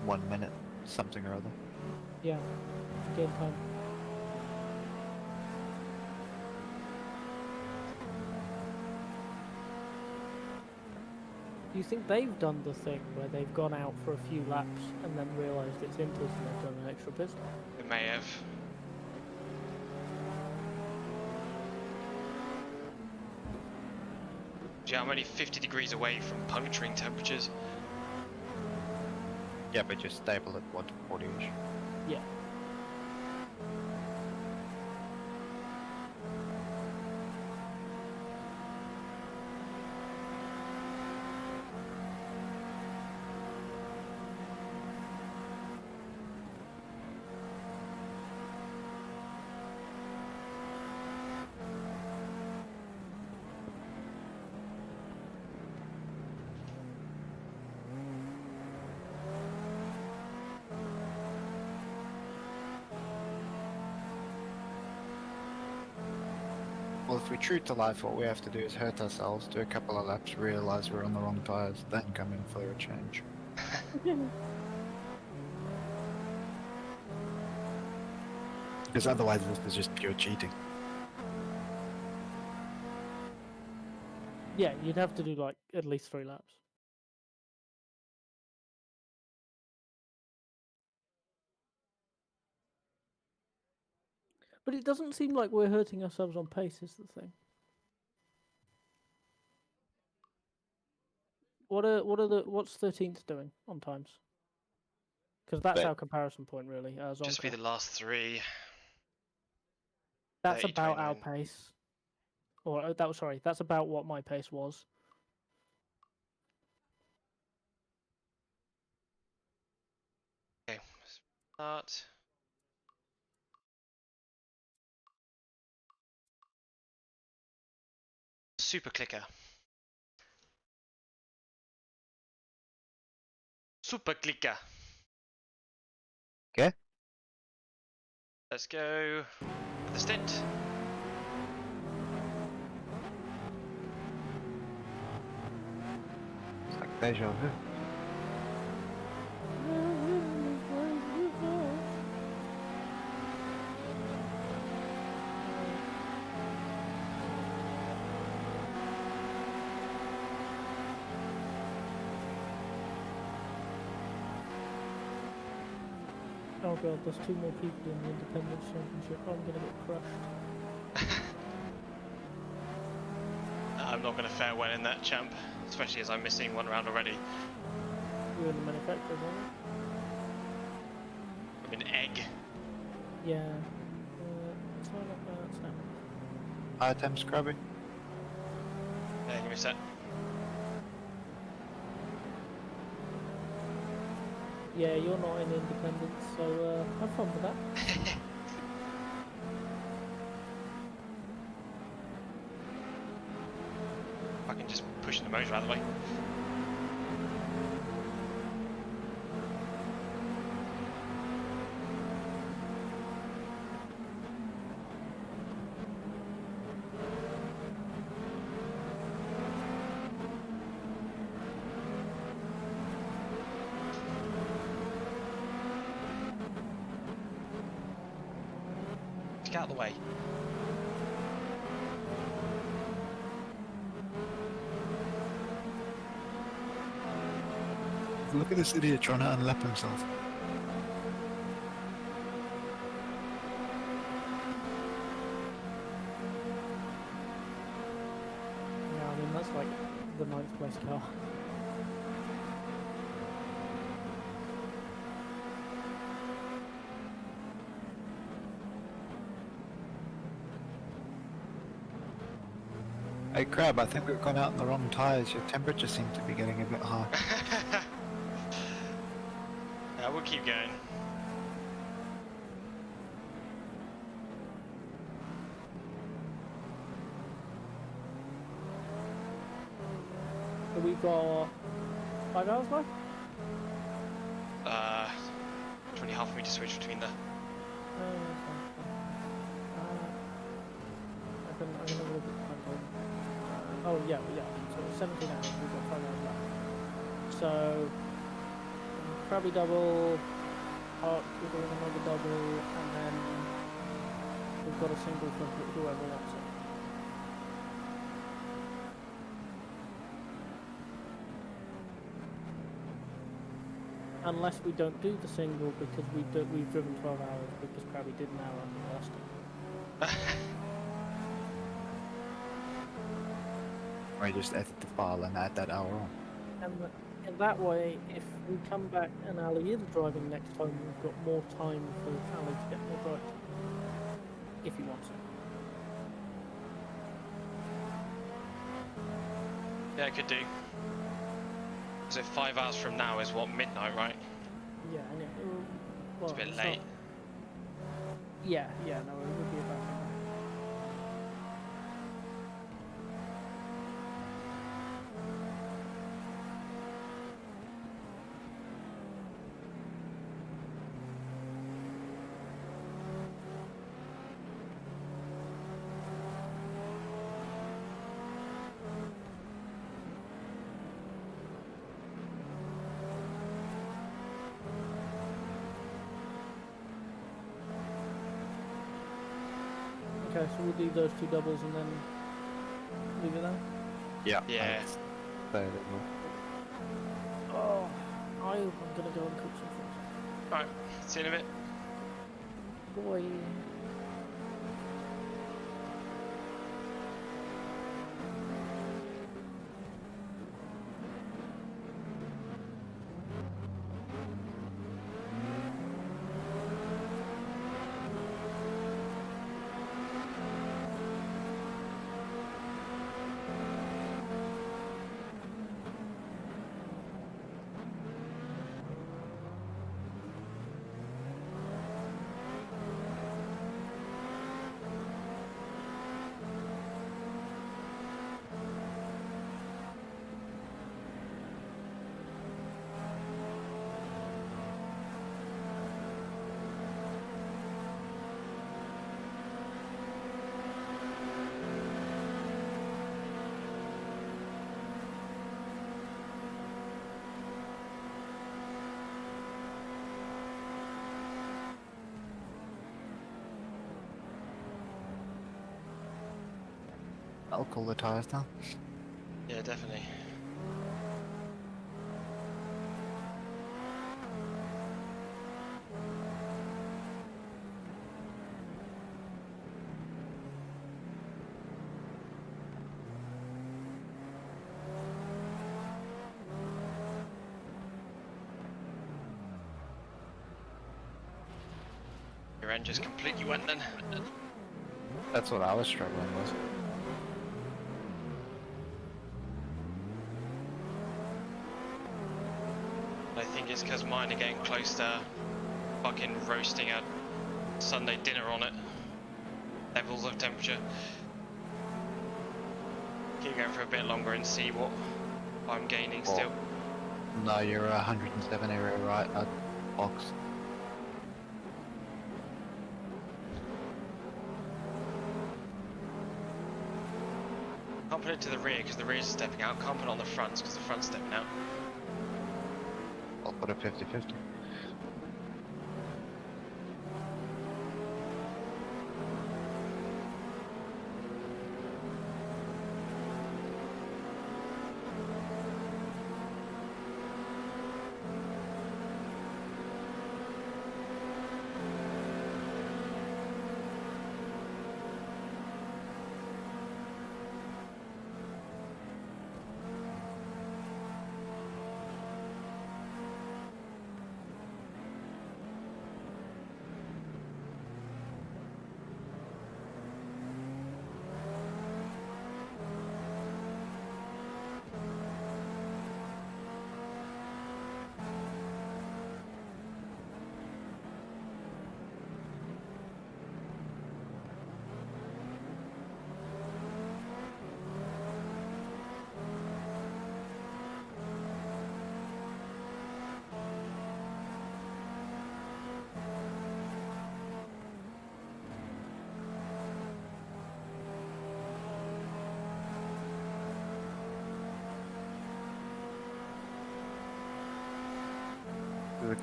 One minute, something or other. Yeah. Game time. Do you think they've done the thing where they've gone out for a few laps and then realised it's input and they've done an extra pistol? It may have. Yeah, I'm only 50 degrees away from puncturing temperatures. Yeah, but just stable at 140-ish. Yeah. Well, if we're true to life, what we have to do is hurt ourselves, do a couple of laps, realise we're on the wrong tyres, then come in for a change. Because otherwise this is just pure cheating. Yeah, you'd have to do like at least 3 laps. But it doesn't seem like we're hurting ourselves on pace, is the thing. What's 13th doing on times? Because that's But- our comparison point, really. Just be the last three. That's 30, about our 29. pace. Or that's about what my pace was. Okay, start. Super clicker. Super clicker. Okay? Let's go for the stint. It's like deja vu. Oh god, there's 2 more people in the Independence Championship. I'm gonna get crushed. I'm not going to fare well in that champ, especially as I'm missing one round already. You're in the manufacturers, aren't I'm an egg. you? Yeah. Sign up that's now. Item scrubby. Yeah, give me a sec. Yeah, you're not in Independence, so have fun with that. I can just push the motor out of the way. get out of the way. Look at this idiot trying to unlap himself. Yeah, I mean that's like the 9th place car. Hey Crab, I think we've gone out in the wrong tyres. Your temperature seems to be getting a bit high. We'll keep going. So we've got 5 hours left? It's really hard for me to switch between the... That's fine. I can have a look at the time zone. Oh yeah. So 17 hours, we've got 5 hours left. So Krabby double, Park, we're doing another double, and then we've got a single for whoever wants it. Unless we don't do the single because we've driven 12 hours because Krabby did an hour and we lost it. Or you just edit the file and add that hour on. And that way, if we come back and Ali is driving next time, we've got more time for Ali to get more drive time, if he wants it. Yeah, I could do. So 5 hours from now is what, midnight, right? Yeah, and well, It's a bit it's late. not- Yeah, no, it would be about midnight. Okay, so we'll do those 2 doubles and then leave it there. Yeah. Yeah. Oh, I'm gonna go and cook some food. Right, see you in a bit. Boy. I'll cool the tyres down. Yeah, definitely. Your end just completely went then. That's what I was struggling with. I think it's because mine are getting close to fucking roasting a Sunday dinner on it. Levels of temperature. Keep going for a bit longer and see what I'm gaining still. No, you're 107 area right at box. Can't put it to the rear because the rear's stepping out. Can't put it on the fronts because the front's stepping out. I'll put a 50-50.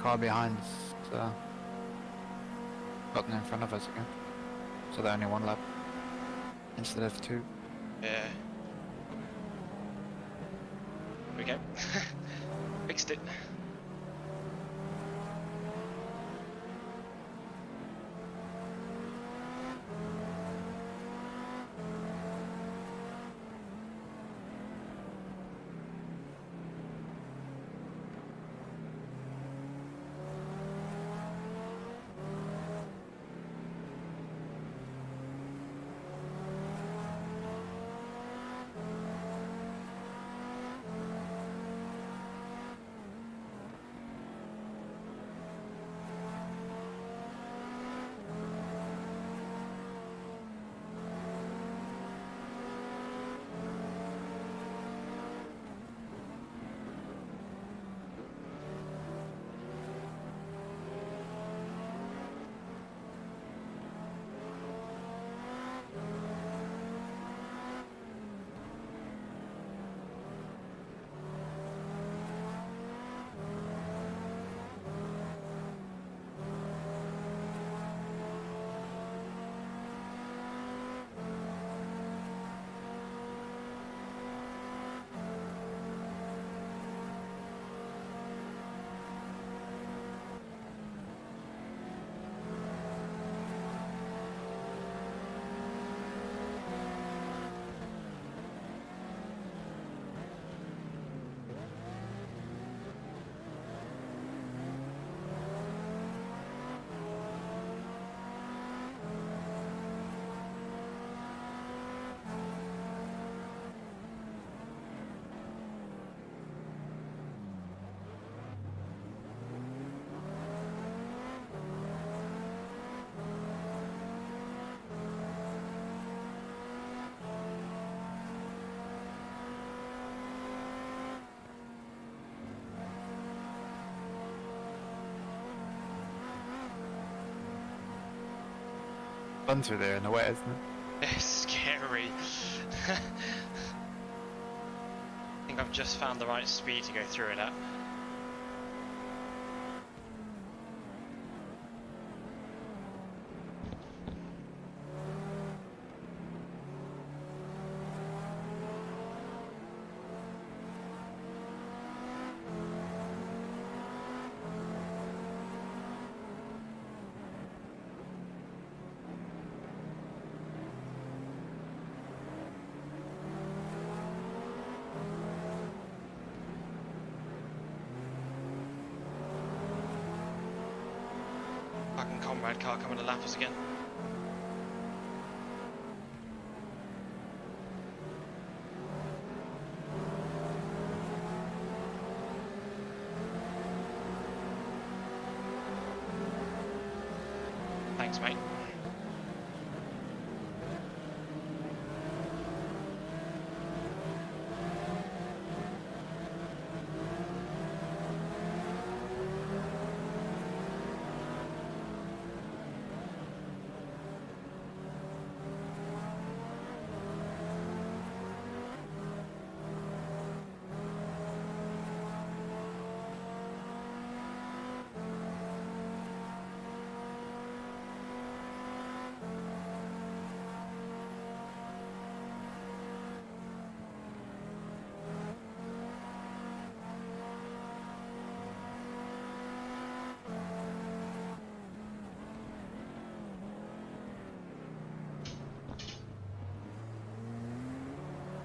car behind's gotten in front of us again. So they're only one lap instead of two. Yeah. There we go. Fixed it. Fun through there in the wet, isn't it? It's scary. I think I've just found the right speed to go through it at. Fucking comrade car coming to lap us again. Thanks, mate.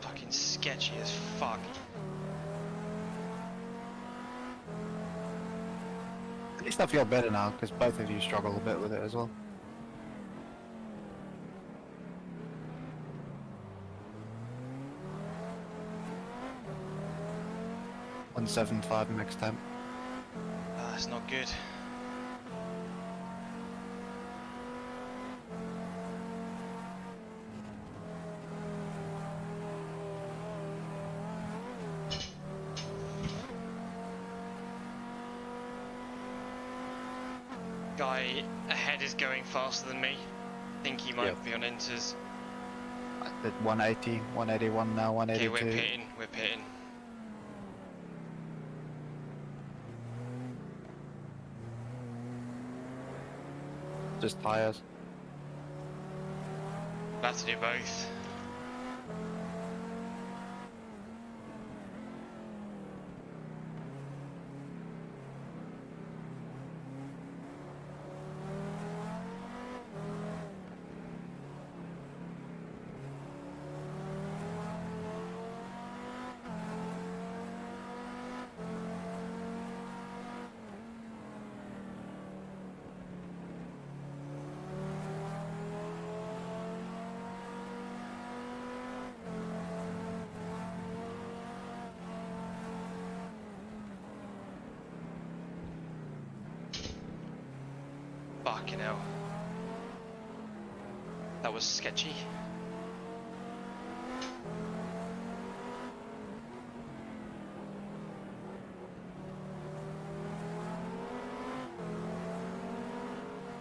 Fucking sketchy as fuck. At least I feel better now, because both of you struggle a bit with it as well. 175 max temp. That's not good. Guy ahead is going faster than me. I think he might Yep. be on inters. I did 180, 181 now, Okay, 182. we're pitting. Just tires. Glad to do both. Fucking hell. That was sketchy.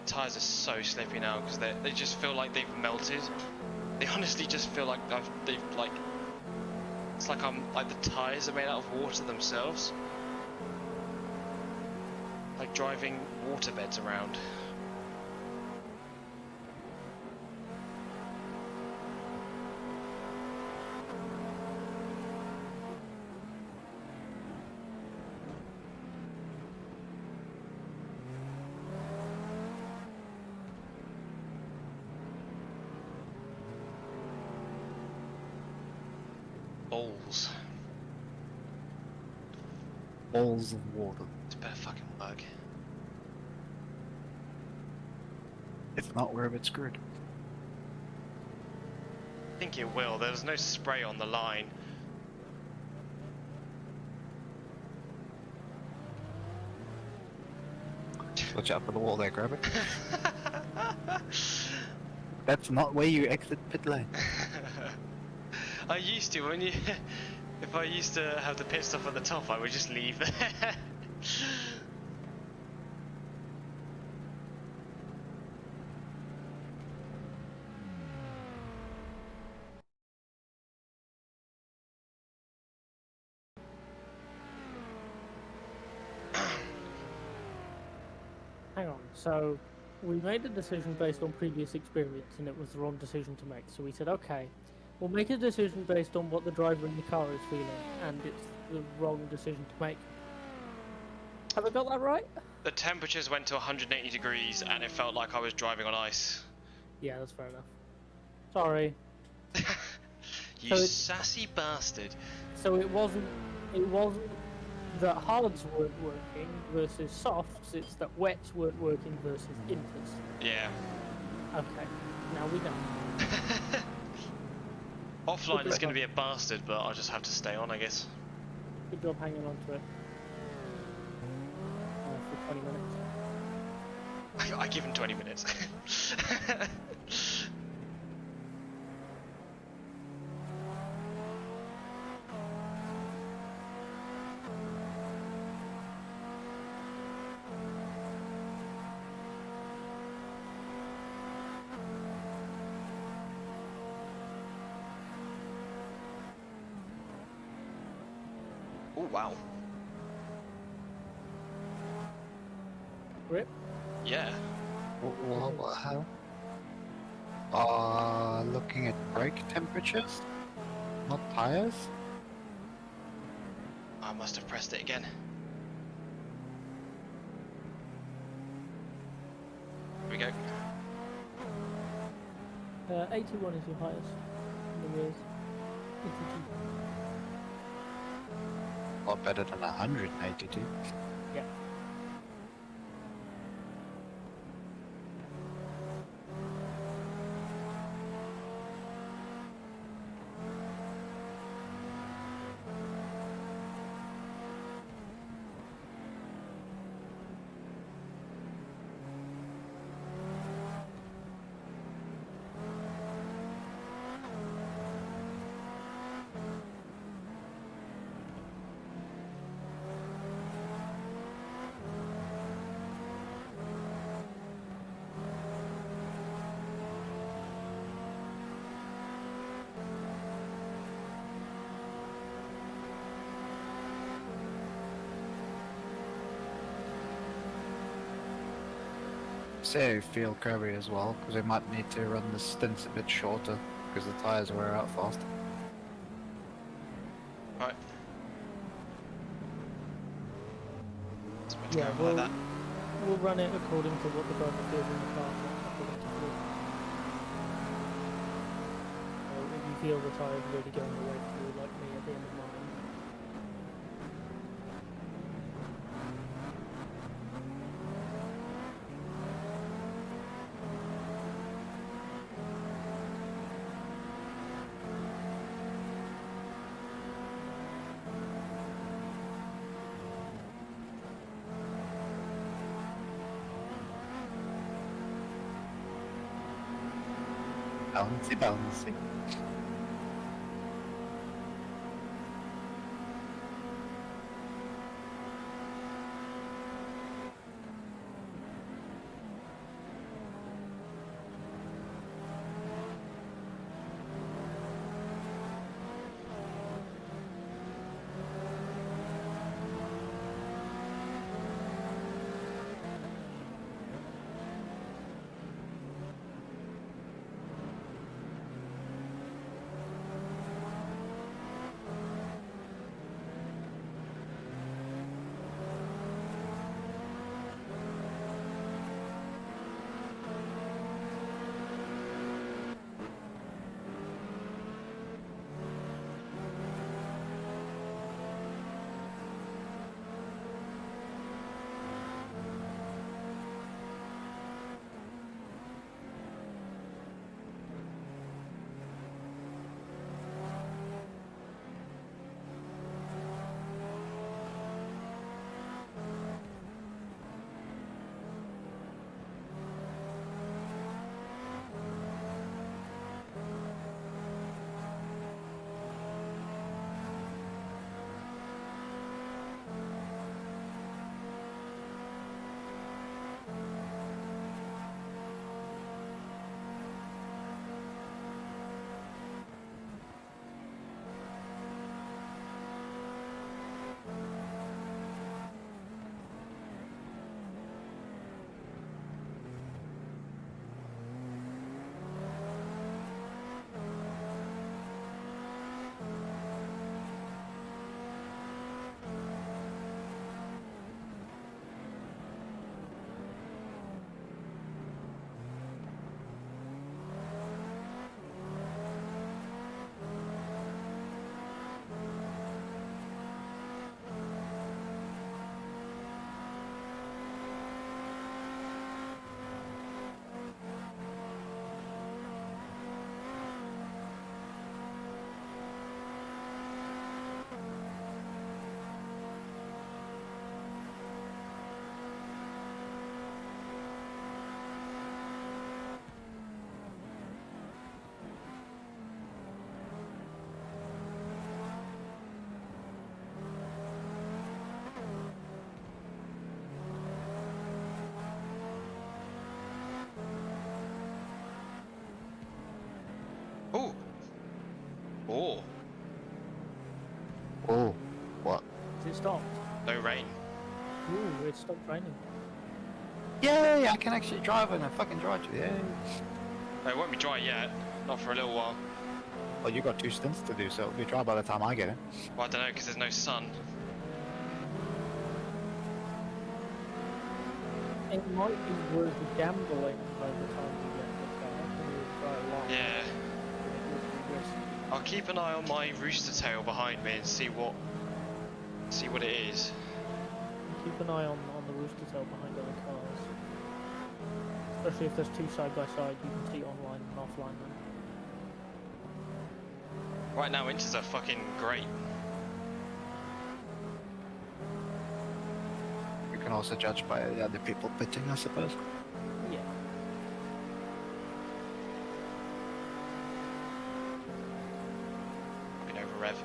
Tires are so slippy now because they just feel like they've melted. They honestly just feel like they've like, it's like the tires are made out of water themselves. Like driving water beds around. Balls. Balls of water. It's better fucking work. If not, we're a bit screwed. I think it will. There's no spray on the line. Watch out for the wall there, grab it. That's not where you exit pit lane. I used to when you. If I used to have the pit stop at the top, I would just leave there. Hang on. So we made a decision based on previous experience, and it was the wrong decision to make. So we said, okay, we'll make a decision based on what the driver in the car is feeling, and it's the wrong decision to make. Have I got that right? The temperatures went to 180 degrees, and it felt like I was driving on ice. Yeah, that's fair enough. Sorry. You So sassy bastard. So it wasn't that hards weren't working versus softs, it's that wets weren't working versus inters. Yeah. Okay, now we know. Offline is going to be a bastard, but I'll just have to stay on, I guess. Good job hanging on to it. For 20 minutes. I give him 20 minutes. Oh wow. Rip? Yeah. What, how? Looking at brake temperatures, not tires. I must have pressed it again. Here we go. 81 is your highest in the rears. 82. A lot better than 182. Yeah. say feel curvy as well, because we might need to run the stints a bit shorter, because the tyres wear out fast. Right. It's meant to Yeah, go over like that. we'll run it according to what the driver feels in the car. According to the, if you feel the tyres really going away from you, like me at the end of mine. Bouncy, bouncy. Oh. Oh. Oh, what? Is it stopped? No rain. Ooh, it stopped raining. Yay, I can actually drive in a fucking drive. Yay. No, it won't be dry yet. Not for a little while. Well, you got 2 stints to do, so it'll be dry by the time I get in. Well, I don't know because there's no sun. It might be worth gambling by the time you get the car. You try a lot. Yeah. It would be risky. I'll keep an eye on my rooster tail behind me and see what it is. Keep an eye on the rooster tail behind other cars. Especially if there's 2 side by side, you can see online and offline them. Right now, inters are fucking great. You can also judge by the other people pitting, I suppose. Yeah. Been over rev.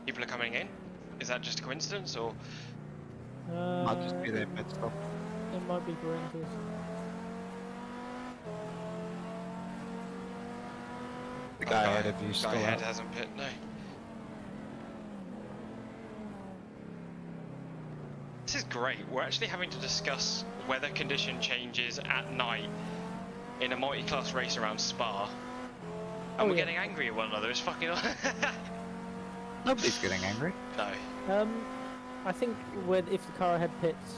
People are coming in. Is that just a coincidence, or Might just be their pit stop. It might be Corinthians. The guy ahead of you still Guy ahead out. hasn't pit, no. This is great. We're actually having to discuss weather condition changes at night in a multi-class race around Spa. And we're getting angry at one another. It's fucking... Nobody's getting angry. No. I think if the car ahead pits,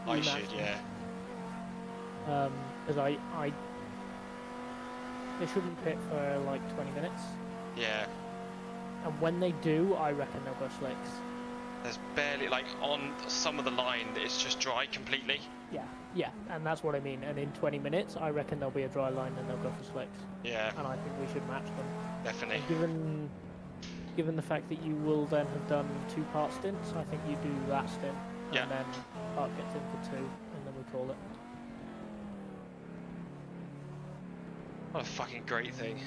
I you should, match yeah. because they shouldn't pit for like 20 minutes, Yeah. and when they do, I reckon they'll go slicks. There's barely, like, on some of the line, it's just dry completely. Yeah, and that's what I mean. And in 20 minutes, I reckon there'll be a dry line and they'll go for slicks. Yeah, And I think we should match them. definitely. And given the fact that you will then have done 2-part stints, I think you do that stint, Yeah. and then Park gets in for 2, and then we call it. What a fucking great thing.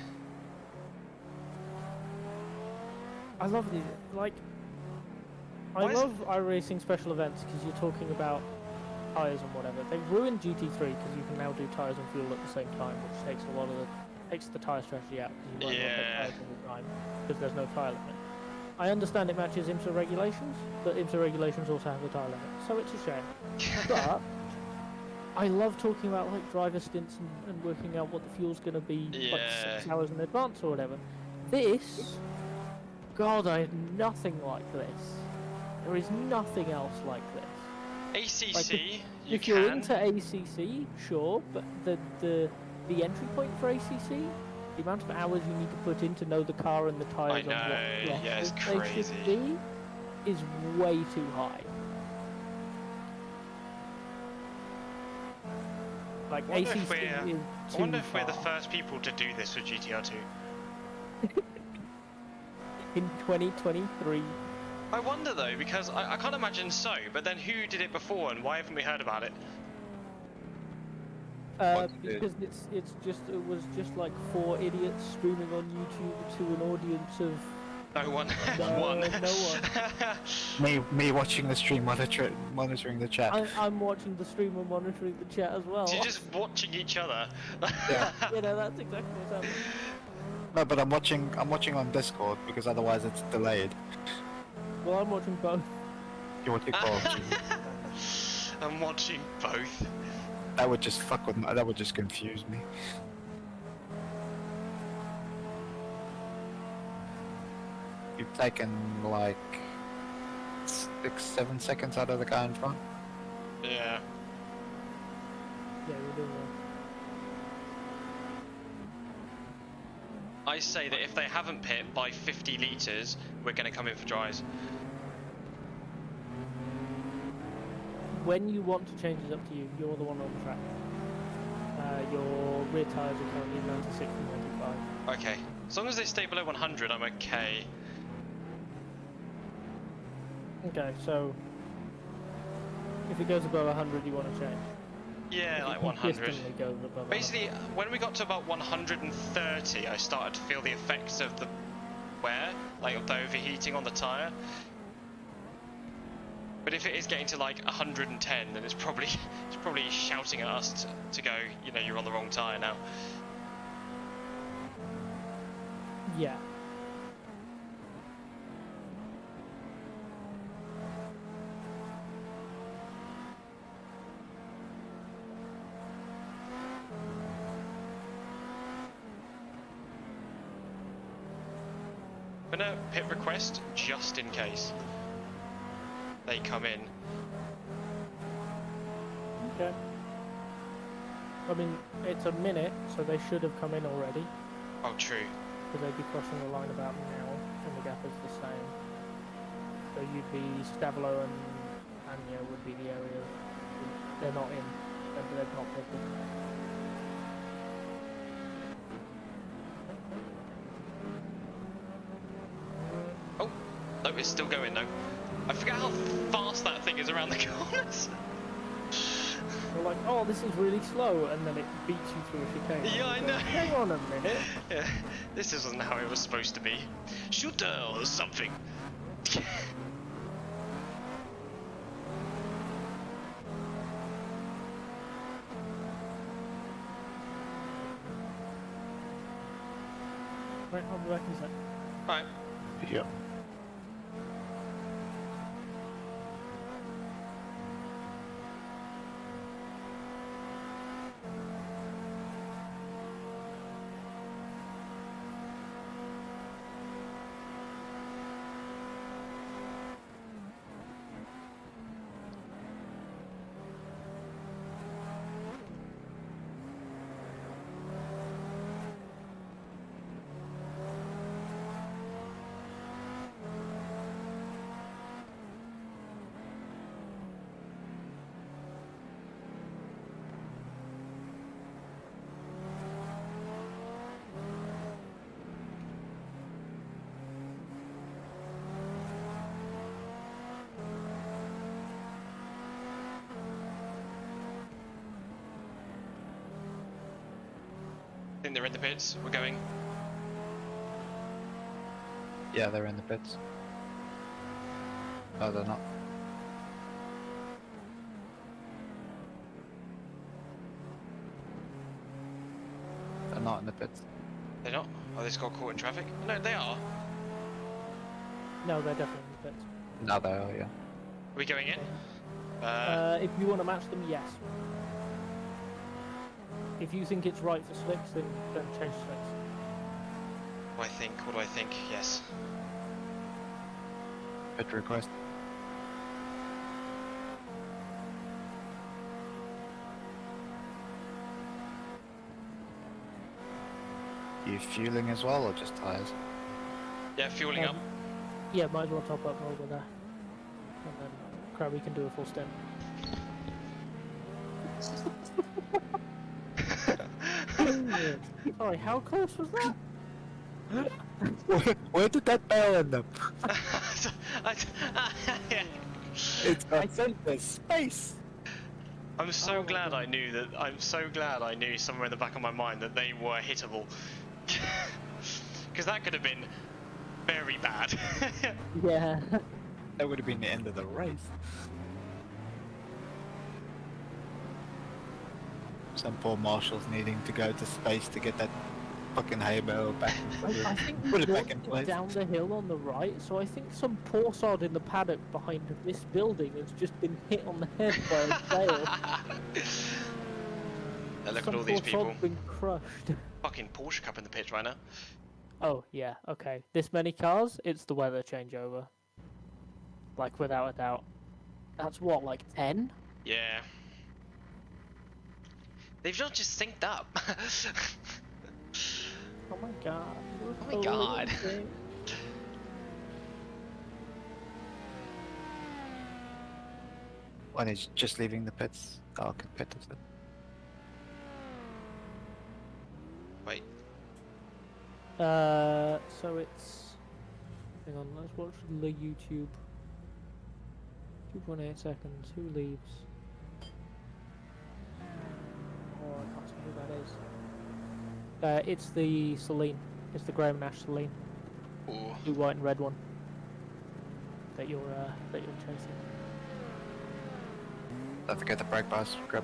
I love the I Why is- love iRacing special events because you're talking about tyres and whatever. They've ruined GT3 because you can now do tyres and fuel at the same time, which takes the tyre strategy out because you won't put tyres all the time because there's no tyre limit. I understand it matches IMSA regulations, but IMSA regulations also have a tyre limit, so it's a shame. But I love talking about like driver stints and working out what the fuel's going to be like 6 hours in advance or whatever. This, God, I had nothing like this. There is nothing else like this. ACC, Like, you if can. you're into ACC, sure, but the entry point for ACC, the amount of hours you need to put in to know the car and the tyres I and know, what yeah, it's they crazy. should be is way too high. Like I wonder ACC if we're- is I too wonder if we're the far. first people to do this with GTR2. In 2023. I wonder though, because I can't imagine so, but then who did it before and why haven't we heard about it? Because it was just like 4 idiots streaming on YouTube to an audience of No one. no one. Me watching the stream, monitoring the chat. I'm watching the stream and monitoring the chat as well. So you're just watching each other. Yeah. You know, that's exactly what's happening. No, but I'm watching on Discord because otherwise it's delayed. Well, I'm watching both. You're watching both. I'm watching both. That would just that would just confuse me. You've taken like 6-7 seconds out of the guy in front. Yeah. Yeah, we're doing well. I say that if they haven't pit by 50 litres, we're going to come in for dries. When you want to change it up to you, you're the one on the track. Your rear tyres are currently 96 and 95. Okay. As long as they stay below 100, I'm okay. Okay, so if it goes above 100, you want to change. Yeah, If like it 100. consistently goes above 100. Basically, when we got to about 130, I started to feel the effects of the wear, like of the overheating on the tyre. But if it is getting to like 110, then it's probably shouting at us to go, you know, you're on the wrong tyre now. Yeah. I'm gonna pit request just in case they come in. Okay. I mean, it's a minute, so they should have come in already, Oh, true. because they'd be crossing the line about now, and the gap is the same. So you'd be Stavilo and Anya would be the area. They're not in. They're not picking. Oh, no, it's still going though. I forget how fast that thing is around the corners. You're like, oh, this is really slow, and then it beats you through a chicane. Yeah, I You go, know. Hang on a minute. Yeah, this isn't how it was supposed to be. Shooter or something. mate. I'll be back in a sec. Right. Yep. I think they're in the pits. We're going. Yeah, they're in the pits. No, they're not. They're not in the pits. They're not? Oh, they just got caught in traffic? No, they are. No, they're definitely in the pits. No, they are, yeah. Are we going in? If you want to match them, yes. If you think it's right for slicks, then change slicks. What do I think? Yes. Pit request. You fueling as well, or just tires? Yeah, fueling up. Yeah, might as well top up over there. And then Krabby can do a full stint. Sorry, how close was that? Where did that barrel end up? Yeah. It's got center space. I'm so Oh my glad God. I knew that. I'm so glad I knew somewhere in the back of my mind that they were hittable. Because that could have been very bad. Yeah. That would have been the end of the race. Some poor marshals needing to go to space to get that fucking hay bale back. I think Put we it back walked in place. down the hill on the right, so I think some poor sod in the paddock behind this building has just been hit on the head by a sail. Now look Some at all these poor people. sod's been crushed. Fucking Porsche Cup in the pits right now. Oh, yeah, okay. This many cars, it's the weather changeover. Like, without a doubt. That's what, like 10? Yeah. They've not just synced up. Oh my god. Oh my god. When he's just leaving the pits. Oh, pit is it? Wait. So it's... Hang on, let's watch the YouTube. 2.8 seconds. Who leaves? Oh, I can't see who that is. It's the Celine. It's the Graham Nash Celine. Ooh. Blue, white, and red one. That you're chasing. Don't forget the brake bars. Grab.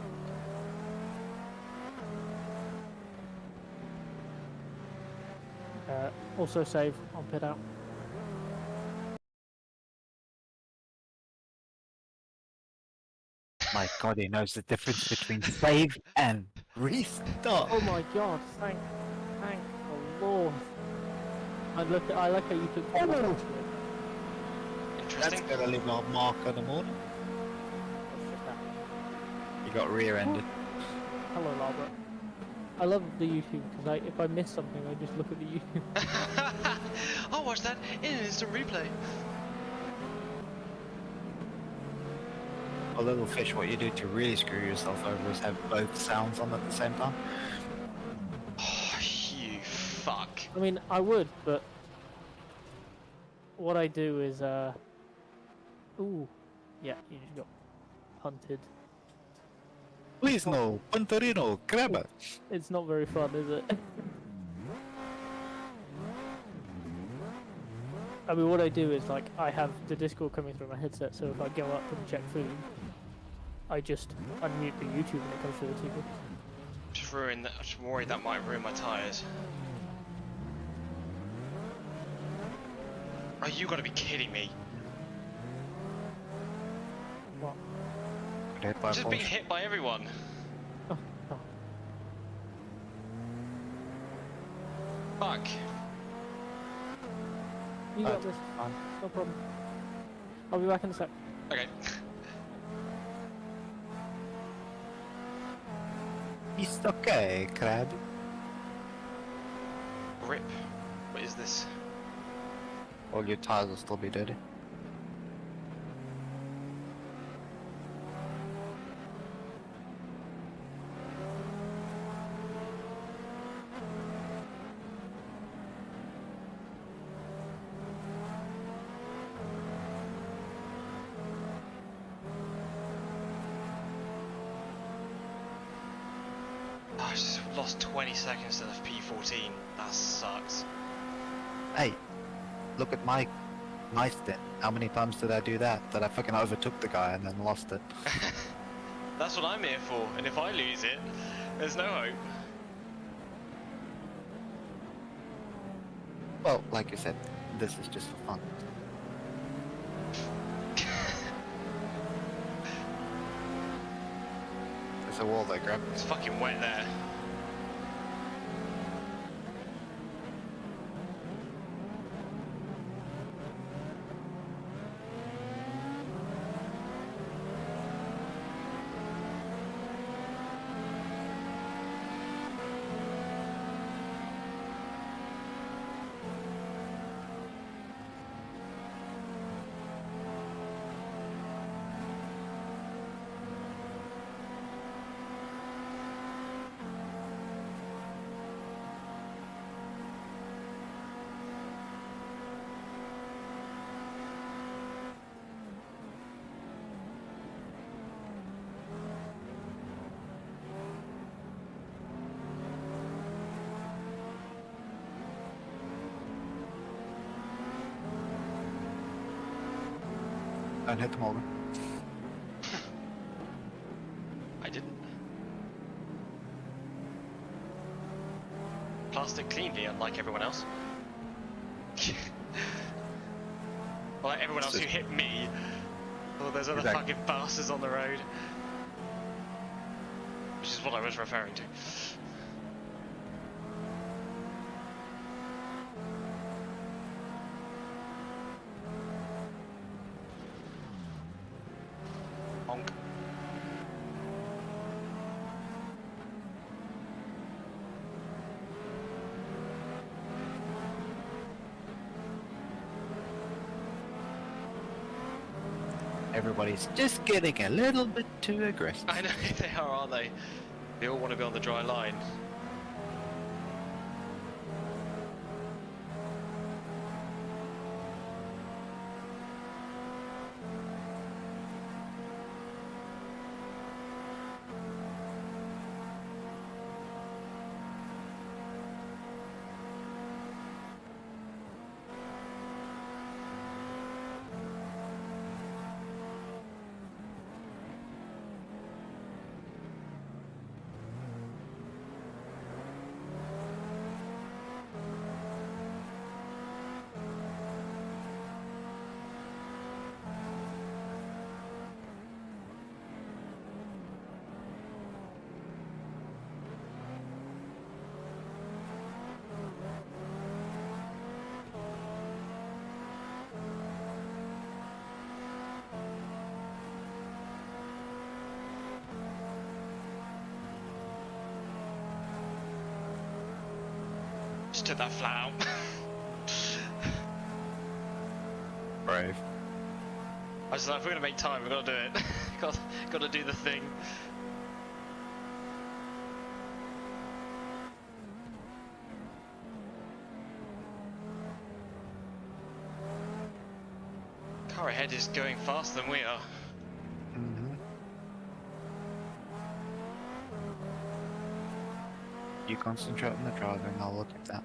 Also save on pit out. My god, he knows the difference between save and restart. Oh my god! Thank the Lord. I like how you took. Oh. What's That's Interesting. gonna leave a mark on the morning. just that? You got rear-ended. Hello, Larbert. I love the YouTube because if I miss something, I just look at the YouTube. I'll watch that in an instant replay. A little fish, what you do to really screw yourself over is have both sounds on at the same time. Oh, you fuck. I mean, I would, but what I do is, ooh, yeah, you just got punted. Please no, Punterino, grab it. It's not very fun, is it? I mean, what I do is, like, I have the Discord coming through my headset, so if I go up and check food, I just unmute the YouTube when it comes through the TV. Just ruin that. I'm worried that might ruin my tyres. Oh, you gotta be kidding me. What? Got hit by a Just being Porsche. hit by everyone. Oh, oh. Fuck. You got That's this. fine. No problem. I'll be back in a sec. Okay. It's okay, Crab. Rip. What is this? All your tires will still be dirty. Oh, I just lost 20 seconds to the P14. That sucks. Hey, look at my stint. How many times did I do that? That I fucking overtook the guy and then lost it. That's what I'm here for, and if I lose it, there's no hope. Well, like I said, this is just for fun. There's a wall there, Grab. It's fucking wet there. Don't hit them over. I didn't. Plastic cleanly, unlike everyone else. Well, like everyone else who hit me. Oh, there's other Exactly. fucking bastards on the road. Which is what I was referring to. Honk. Everybody's just getting a little bit too aggressive. I know they are, aren't they? They all want to be on the dry line. Just took that flat out. Brave. I was like, if we're gonna make time, we've got to do it. got to do the thing. Car ahead is going faster than we are. Mm-hmm. You concentrate on the driving, I'll look at that.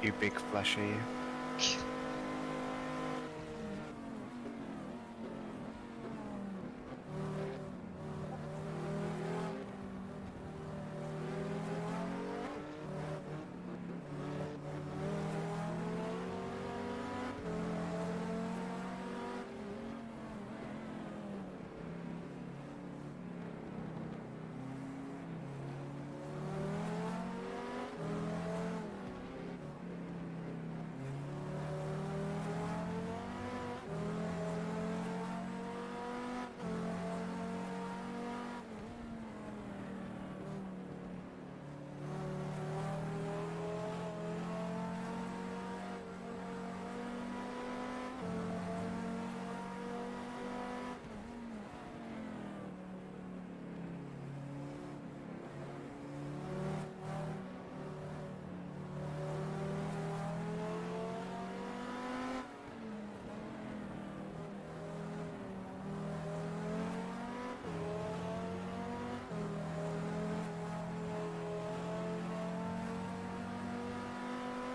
You big flasher, you.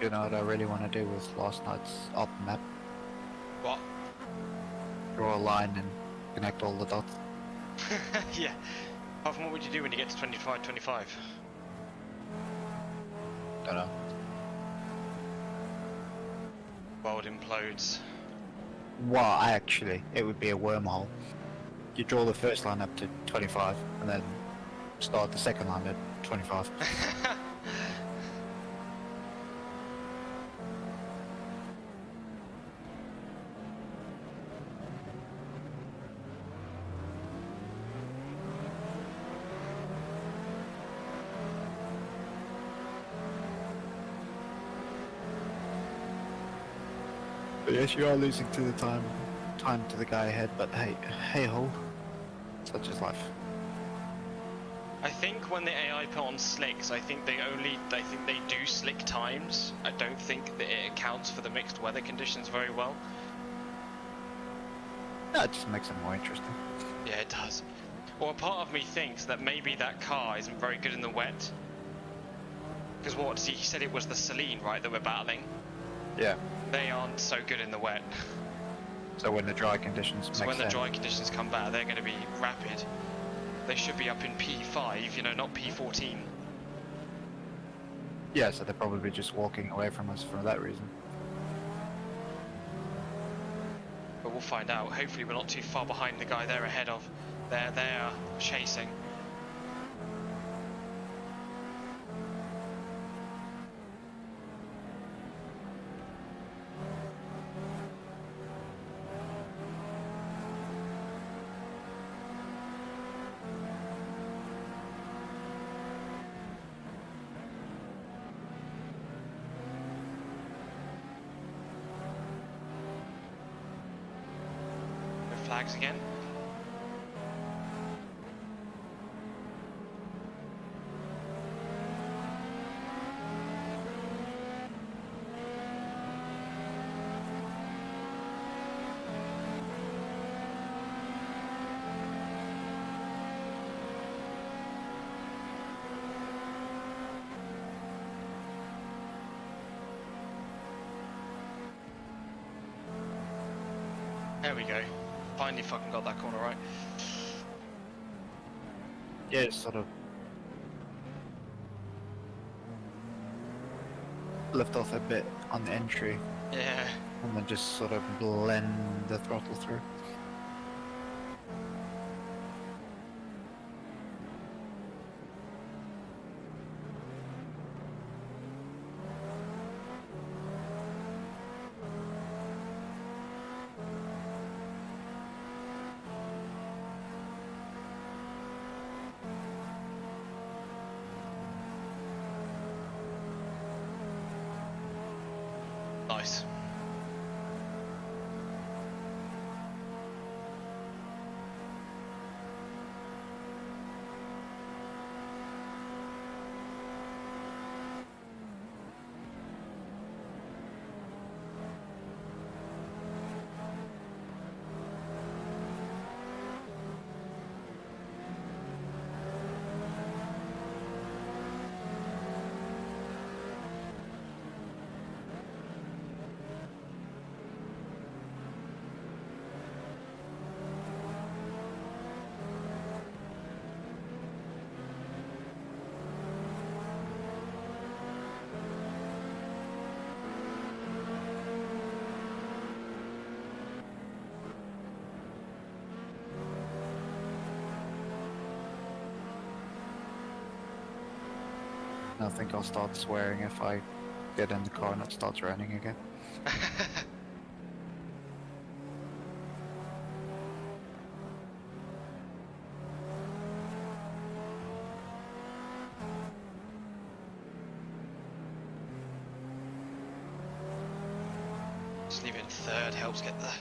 You know what I really want to do with last night's op map? What? Draw a line and connect all the dots. Yeah. Apart from what would you do when you get to 25? Don't know. World implodes. Well, actually, it would be a wormhole. You draw the first line up to 25, and then start the second line at 25. But yes, you are losing to the time to the guy ahead, but hey ho, such is life. I think when the AI put on slicks, I think they do slick times. I don't think that it accounts for the mixed weather conditions very well. No, it just makes it more interesting. Yeah, it does. Or a part of me thinks that maybe that car isn't very good in the wet. Because what, he said it was the Celine, right, that we're battling? Yeah. They aren't so good in the wet. So when the dry conditions So when the dry conditions come back, they're going to be rapid. They should be up in P5, you know, not P14. Yeah, so they're probably just walking away from us for that reason. But we'll find out. Hopefully we're not too far behind the guy they're ahead of. They're chasing. Flags again. There we go. Finally fucking got that corner right. Yeah, it's sort of lift off a bit on the entry, Yeah. and then just sort of blend the throttle through. Nice. And I think I'll start swearing if I get in the car and it starts running again. Just leaving third helps get the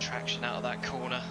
traction out of that corner.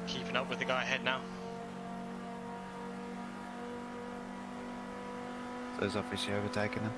Keeping up with the guy ahead now. So he's obviously overtaken him.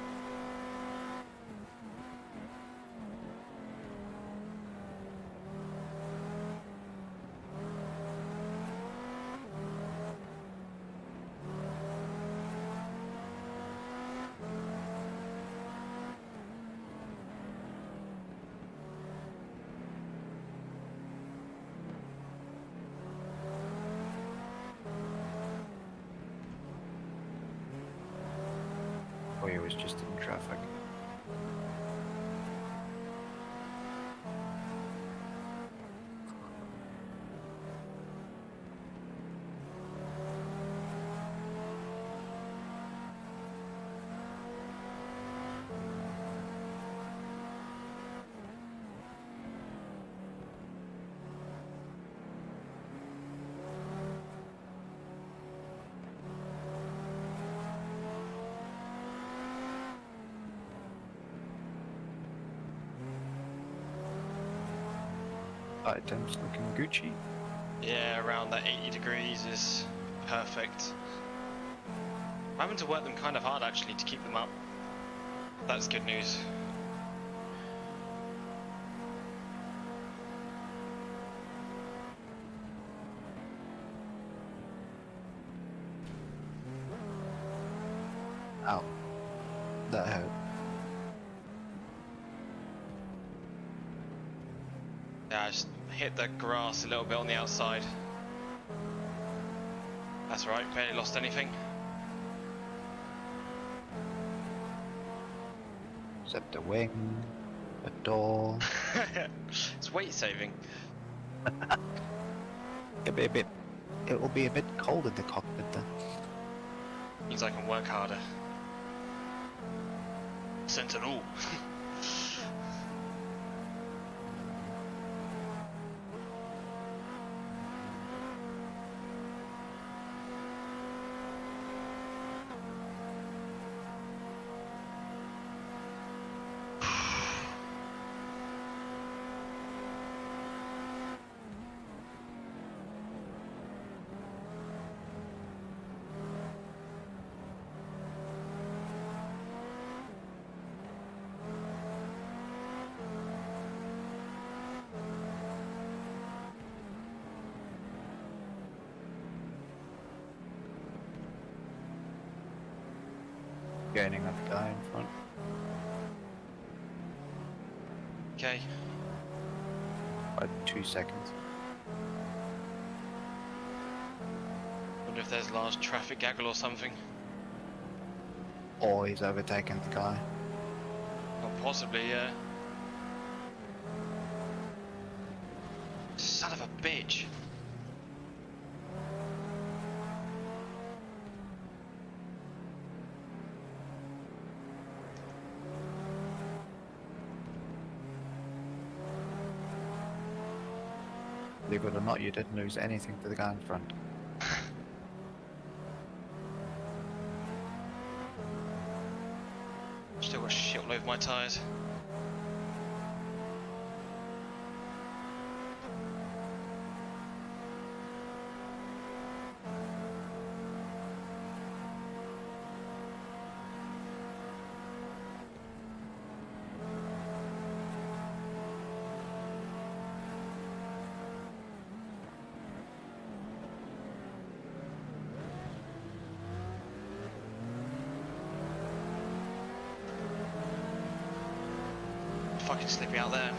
Or he was just in traffic. Items looking Gucci. Yeah, around that 80 degrees is perfect. I'm having to work them kind of hard actually to keep them up. That's good news. Ow. That hurt. Yeah, I just hit the grass a little bit on the outside. That's right, barely lost anything. Except a wing, a door. It's weight saving. It will be a bit cold in the cockpit then. Means I can work harder. Sentinel. Gaining on the guy in front. Okay. By 2 seconds. Wonder if there's large traffic gaggle or something. Or he's overtaken the guy. Or possibly, yeah. Son of a bitch. Believe it or not, you didn't lose anything to the guy in front. my tyres. Fucking slippy out there.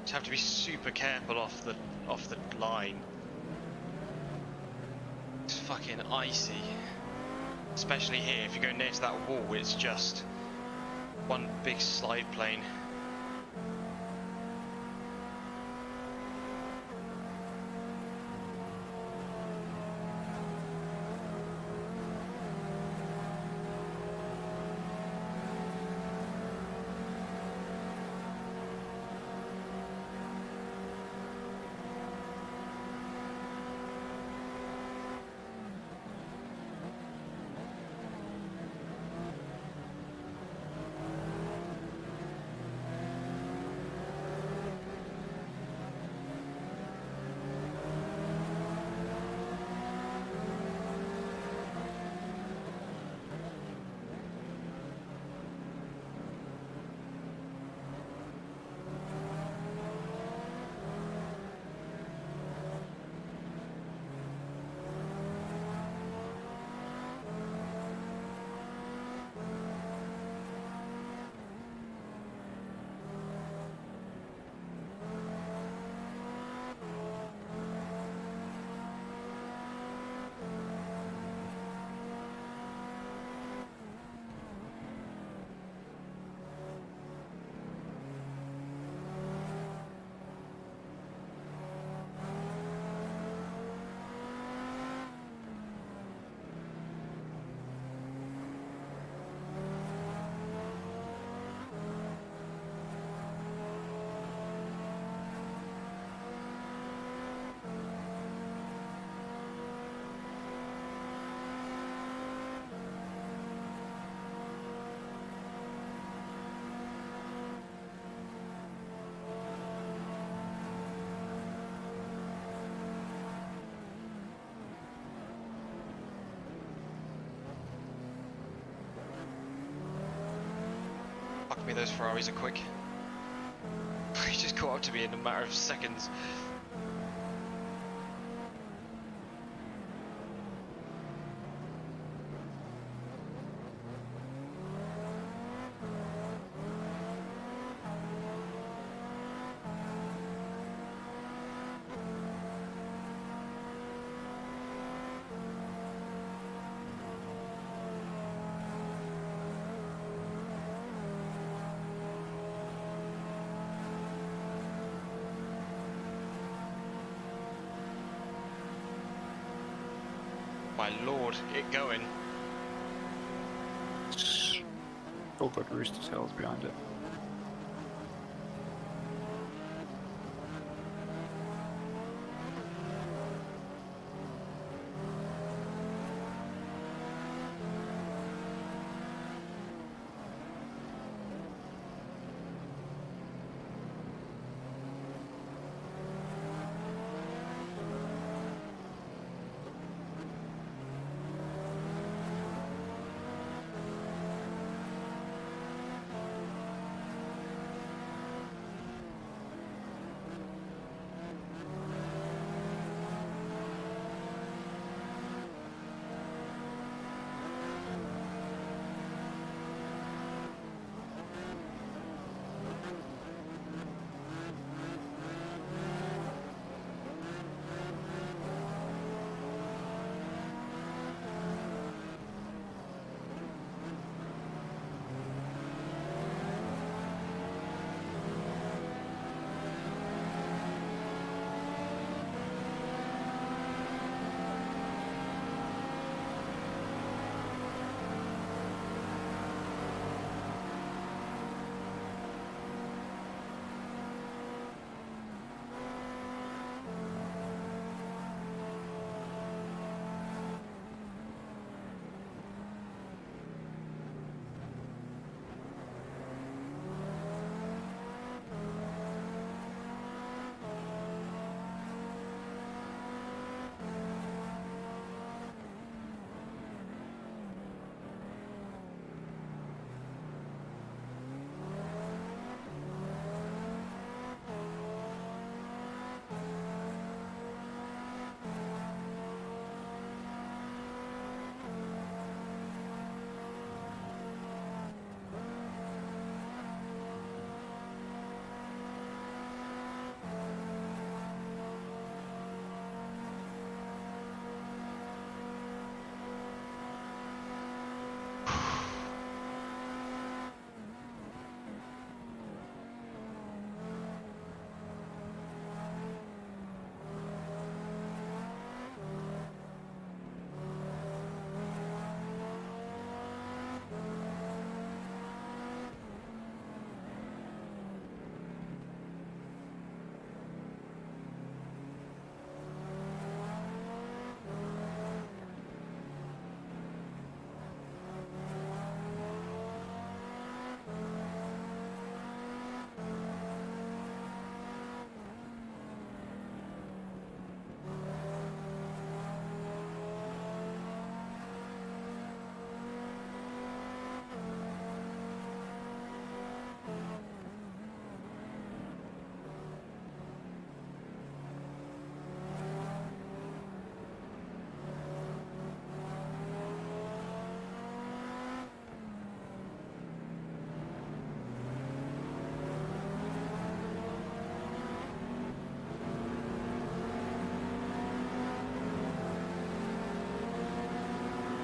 Just have to be super careful off the line. It's fucking icy. Especially here, if you go near to that wall, it's just one big slide plane. Fuck me, those Ferraris are quick. He just caught up to me in a matter of seconds. My lord, it going. Oh, but Rooster's Hill's behind it.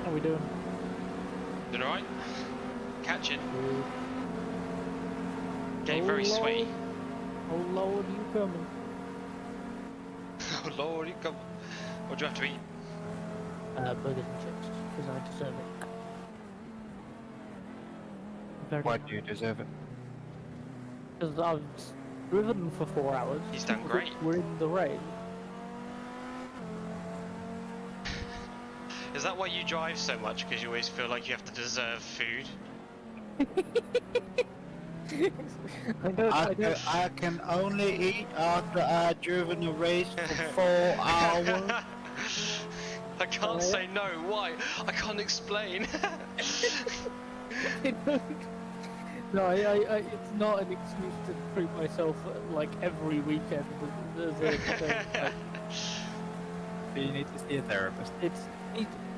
How we doing? Doing alright? Catching. Good. Getting Oh, very Lord. sweaty. Oh Lord, you coming? Oh lord, you come. What do you have to eat? Burgers and chips, because I deserve it. Very Why do you deserve it? Because I've driven for 4 hours. He's done great. We're in the rain. Is that why you drive so much? Because you always feel like you have to deserve food? I can only eat after I've driven a race for 4 hours. I can't say no. Why? I can't explain. No, it's not an excuse to treat myself like every weekend. You need to see a therapist.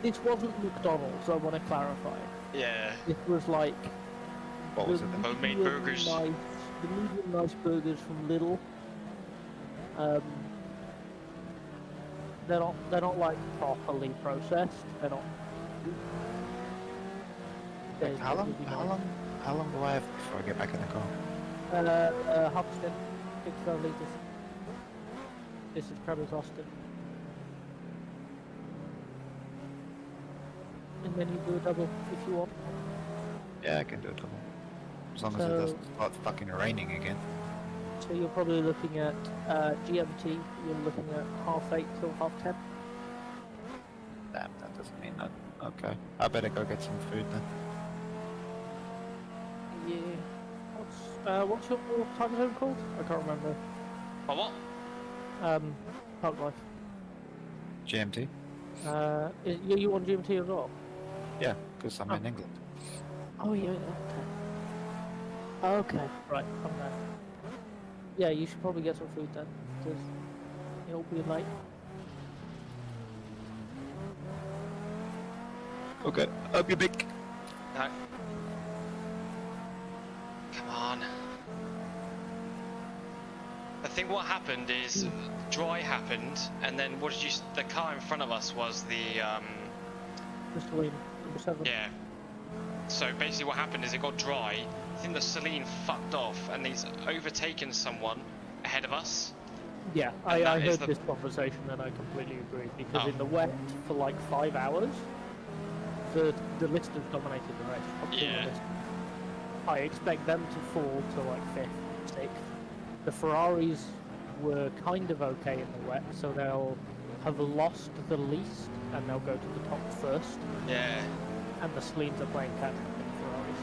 It wasn't McDonald's. I want to clarify. Yeah. It was like What was it? the Homemade medium burgers. Nice, the medium nice burgers from Lidl. They're not like properly processed. They're not. Like, how long do I have before I get back in the car? Half a stint, 65 litres. This is Krabby's Austin. And then you do a double if you want. Yeah, I can do it double. As long as it So- doesn't start fucking raining again. So you're probably looking at GMT, you're looking at 8:30 till 10:30. Damn, that doesn't mean that. Okay, I better go get some food then. Yeah. What's your time zone called? I can't remember. Oh, what? Park Life. GMT? Are you on GMT as well? Yeah, because I'm in England. Oh yeah, okay, right, I'm there. Yeah, you should probably get some food then, because it'll be late. Okay, I'll be back. No. Come on. I think what happened is dry happened, and then what did you? The car in front of us was the Mr. William, number 7. yeah. So basically, what happened is it got dry. I think the Celine fucked off, and he's overtaken someone ahead of us. Yeah, And I that is heard the- this conversation and I completely agree, because Oh. in the wet for like 5 hours, the listers dominated the race. Top two Yeah. list. I expect them to fall to like 5th, 6th. The Ferraris were kind of okay in the wet, so they'll have lost the least and they'll go to the top first. Yeah. And the Celines are playing catch up in the Ferraris.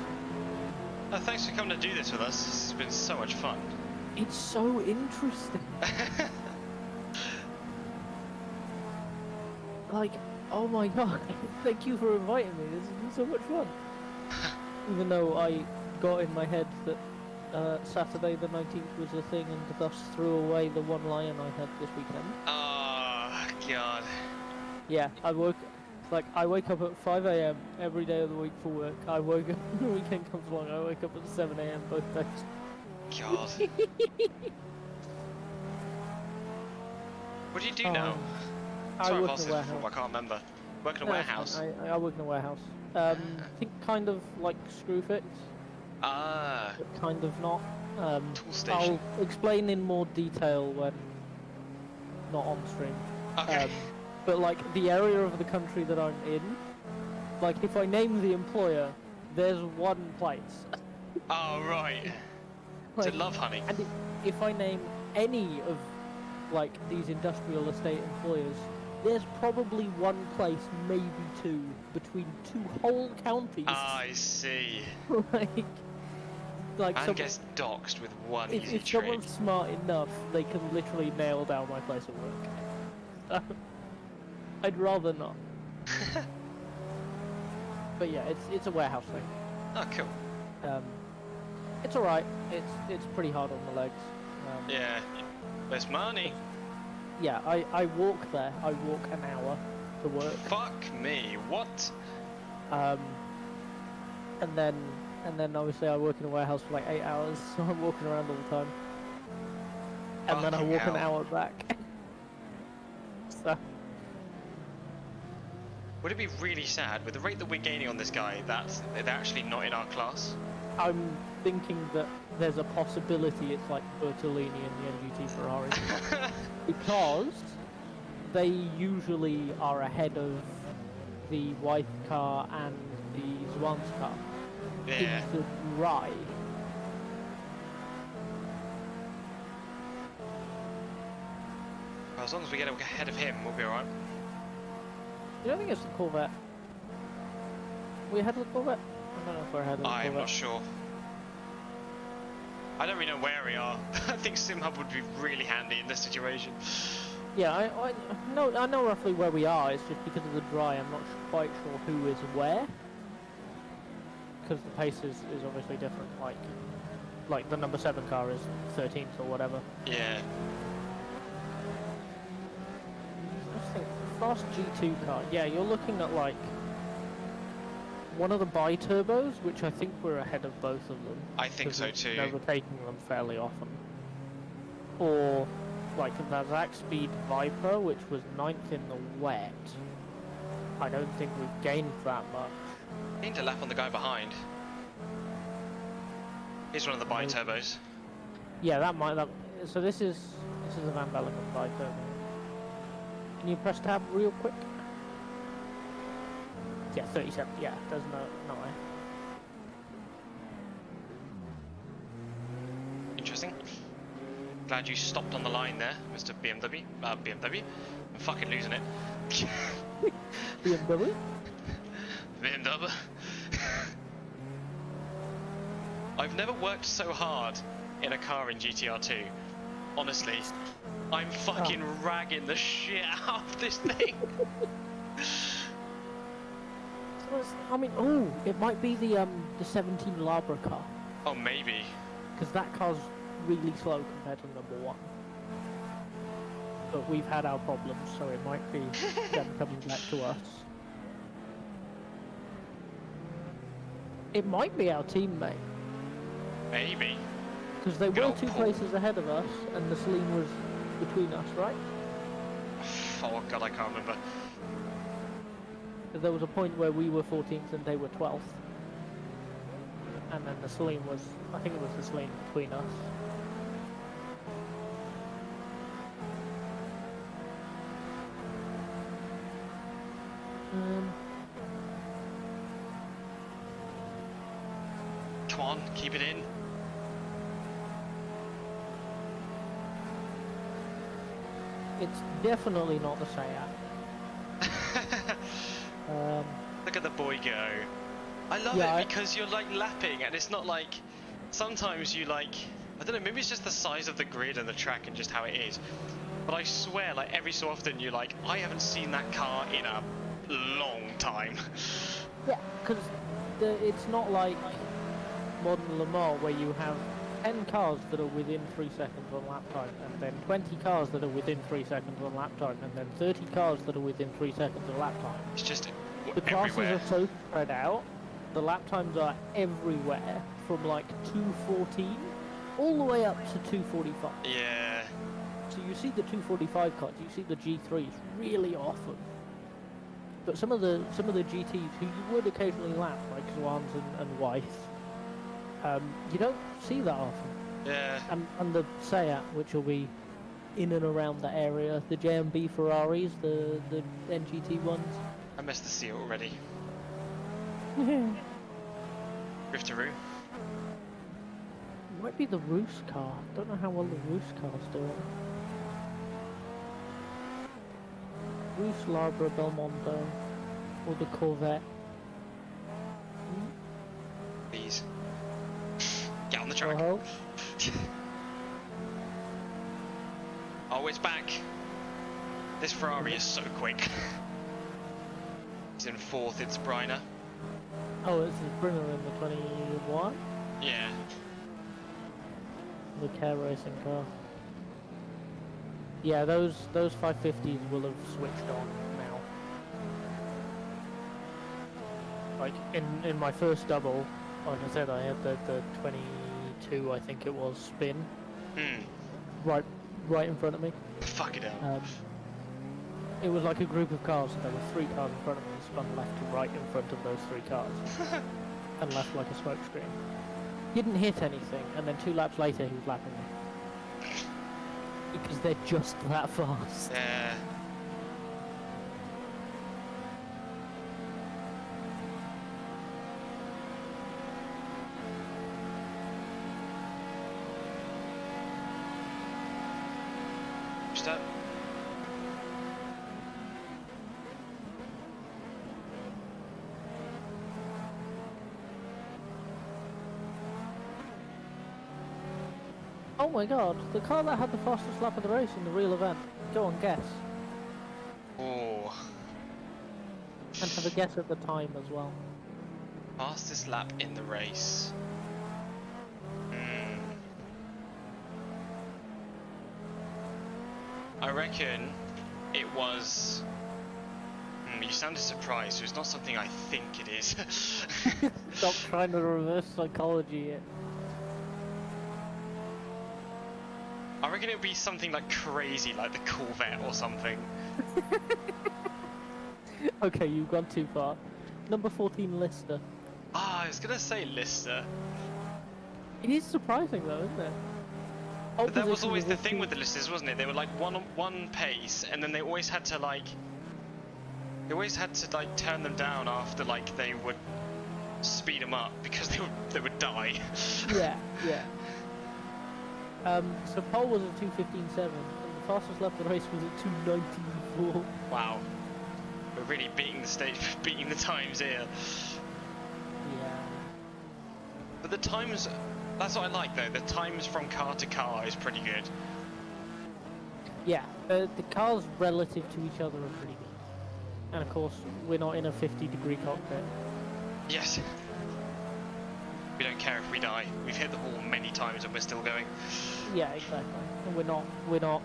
Oh, thanks for coming to do this with us. This has been so much fun. It's so interesting. Like, oh my god, thank you for inviting me. This has been so much fun. Even though I got in my head that Saturday the 19th was a thing and thus threw away the one lion I had this weekend. Oh god. Yeah, I wake up at 5 AM every day of the week for work. I woke up, the weekend comes along, I wake up at 7 AM both days. God. What do you do now? I Sorry, work I've asked in a this before, warehouse. but I can't remember. Work in a No, it's warehouse. fine. I work in a warehouse. I think kind of like screw fix, Ah, but kind of not. tool station. I'll explain in more detail when not on stream. Okay. But like the area of the country that I'm in, like if I name the employer, there's one place. Oh, right. Like, To love honey. and if I name any of like these industrial estate employers, there's probably one place, maybe two, between two whole counties. I see. like And some, gets doxed with one if easy trick. someone's smart enough, they can literally nail down my place of work. I'd rather not. But yeah, it's a warehouse thing. Oh, cool. It's alright. It's pretty hard on the legs. Yeah. There's money. Yeah, I walk there. I walk an hour to work. Fuck me. What? And then obviously I work in a warehouse for like 8 hours, so I'm walking around all the time. And then I Fucking walk an hell. hour back. So Would it be really sad with the rate that we're gaining on this guy that they're actually not in our class? I'm thinking that there's a possibility it's like Bertolini in the NGT Ferrari. Because they usually are ahead of the White car and the Zwan's car. Yeah. In the dry. Well, as long as we get ahead of him, we'll be alright. You don't think it's the Corvette? We ahead of the Corvette? I don't know if we're ahead of the Corvette. I'm not sure. I don't really know where we are. I think SimHub would be really handy in this situation. Yeah, I know roughly where we are. It's just because of the dry, I'm not quite sure who is where. Because the pace is obviously different. Like the number 7 car is 13th or whatever. Yeah. I think fast G2 car. Yeah, you're looking at like one of the bi-turbos, which I think we're ahead of both of them. I think so too. We're overtaking them fairly often. Or like the Zach Speed Viper, which was 9th in the wet. I don't think we've gained that much. Need to lap on the guy behind. He's one of the bi-turbos. Yeah, that might. So this is a Van Bellingham bi-turbo. Can you press tab real quick? Yeah, 37. Yeah, there's no way. Interesting. Glad you stopped on the line there, Mr. BMW. BMW. I'm fucking losing it. BMW. BMW. I've never worked so hard in a car in GTR2. Honestly, I'm fucking ragging the shit out of this thing. I mean, oh, it might be the 17 Labra car, Oh, maybe. because that car's really slow compared to number 1. But we've had our problems, so it might be them coming back to us. It might be our teammate, Maybe. because they Good were old 2 Paul. places ahead of us, and the Celine was between us, right? Oh god, I can't remember. 'Cause there was a point where we were 14th and they were 12th. And then the Celine was, I think it was the Celine between us. Come on, keep it in. It's definitely not the Seat. Look at the boy go. I love Yeah, it because you're like lapping and it's not like, sometimes you like, I don't know, maybe it's just the size of the grid and the track and just how it is. But I swear, like every so often you're like, I haven't seen that car in a long time. Yeah, because it's not like modern Le Mans where you have 10 cars that are within 3 seconds on lap time, and then 20 cars that are within 3 seconds on lap time, and then 30 cars that are within 3 seconds on lap time. It's just The classes everywhere. are so spread out, the lap times are everywhere, from like 2:14 all the way up to 2:45. Yeah. So you see the 2:45 cars, you see the G3s really often. But some of the GTs who you would occasionally lap, like Swans and Weiss, you don't see that often. Yeah. And the Seat, which will be in and around the area, the JMB Ferraris, the NGT ones. I missed the seal already. Riftaroo. Might be the Roos car. Don't know how well the Roos car's doing. Roos, Labra, Belmondo, or the Corvette. Please. Get on the track. Oh, Oh, it's back. This Ferrari is so quick. It's in 4th, it's Briner. oh, it's the Brinner in the 21, Yeah. the Care Racing car. Yeah, those 550s will have switched on now. Like in my first double, like I said, I had the 22, I think it was, spin right in front of me. Fuck it out. It was like a group of cars, and there were 3 cars in front of me, and spun left to right in front of those 3 cars, and left like a smoke screen. Didn't hit anything, and then 2 laps later he was lapping me. Because they're just that fast. Yeah. Step. Oh my god, the car that had the fastest lap of the race in the real event. Go on, guess. Oh. And have a guess at the time as well. Fastest lap in the race. I reckon it was. You sounded surprised, so it's not something I think it is. Stop trying to reverse psychology it. I reckon it would be something like crazy, like the Corvette or something. Okay, you've gone too far. Number 14, Lister. Ah, I was gonna say Lister. It is surprising though, isn't it? But that was Opposition always the was thing two- with the Listers, wasn't it? They were like one pace, and then they always had to like. They always had to like turn them down after like they would speed them up because they would die. Yeah, yeah. So pole was at 2:15.7, and the fastest lap of the race was at 2:19.4. Wow, we're really beating the stage, beating the times here. Yeah. But the times, that's what I like though. The times from car to car is pretty good. Yeah, the cars relative to each other are pretty good. And of course, we're not in a 50-degree cockpit. Yes. We don't care if we die. We've hit the wall many times and we're still going. Yeah, exactly. And we're not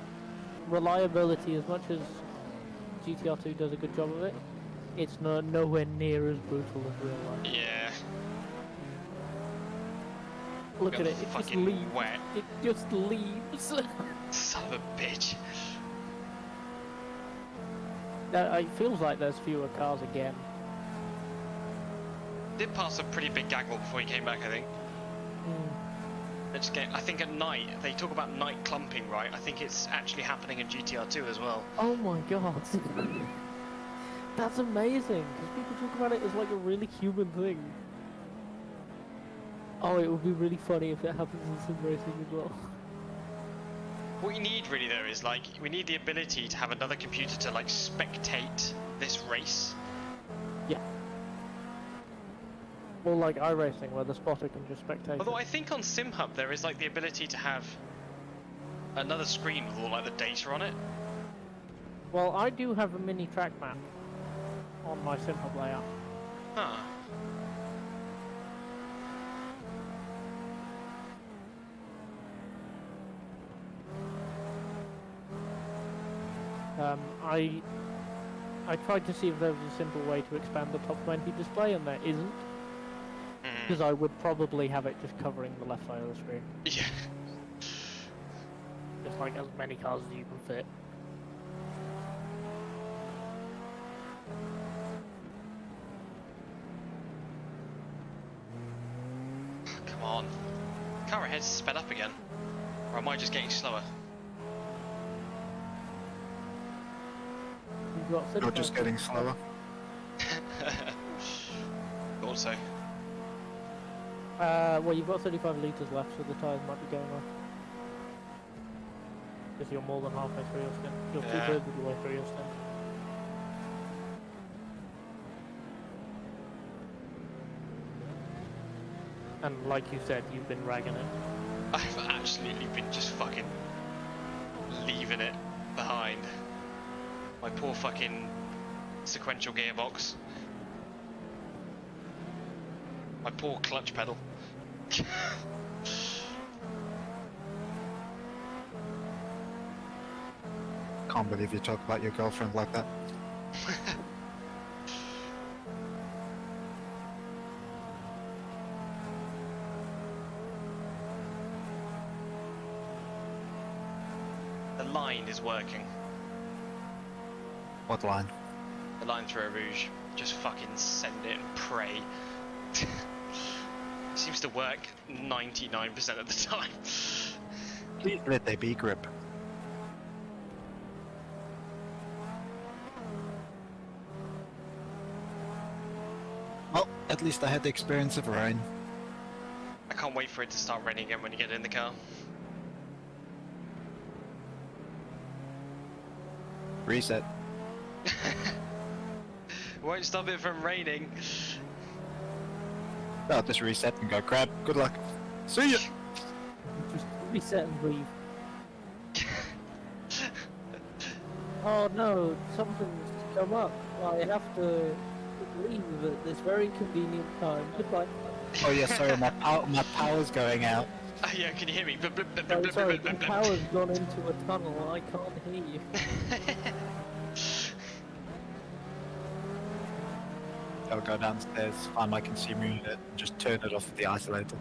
reliability as much as GTR2 does a good job of it. It's nowhere near as brutal as real life. Yeah. Look at it, it just Fucking leaves. wet. It just leaves. Son of a bitch. It feels like there's fewer cars again. Did pass a pretty big gaggle before he came back, I think. I think at night, they talk about night clumping, right? I think it's actually happening in GTR2 as well. Oh my god. That's amazing, because people talk about it as like a really human thing. Oh, it would be really funny if it happens in sim racing as well. What you need really though is like, we need the ability to have another computer to like spectate this race. Yeah. Or like iRacing, where the spotter can just spectate. Although I think on SimHub there is like the ability to have another screen with all like the data on it. Well, I do have a mini track map on my SimHub layout. Huh. I tried to see if there was a simple way to expand the top 20 display, and there isn't. Because I would probably have it just covering the left side of the screen. Yeah. Just like as many cars as you can fit. Come on. Car ahead's sped up again. Or am I just getting slower? You've got You're 35 just getting slower. Thought so. Well, you've got 35 litres left, so the tyres might be going off. Because you're more than halfway through your stint. You're Yeah. 2/3 of the way through your stint. And like you said, you've been ragging it. I've absolutely been just fucking leaving it behind. My poor fucking sequential gearbox. My poor clutch pedal. Can't believe you talk about your girlfriend like that. The line is working. What line? The line through Rouge. Just fucking send it and pray. Seems to work 99% of the time. Please let there be grip. Well, at least I had the experience of rain. I can't wait for it to start raining again when you get in the car. Reset. Won't stop it from raining. I'll just reset and go crap. Good luck. See ya! Just reset and breathe. Oh no, something's come up. I have to leave at this very convenient time. Goodbye. Oh yeah, sorry, my power's going out. Oh, yeah, can you hear me? Blub, blub, blub, Oh, blub, sorry, blub, the blub, blub. power's gone into a tunnel. I can't hear you. I'll go downstairs, find my consumer unit, and just turn it off the isolator.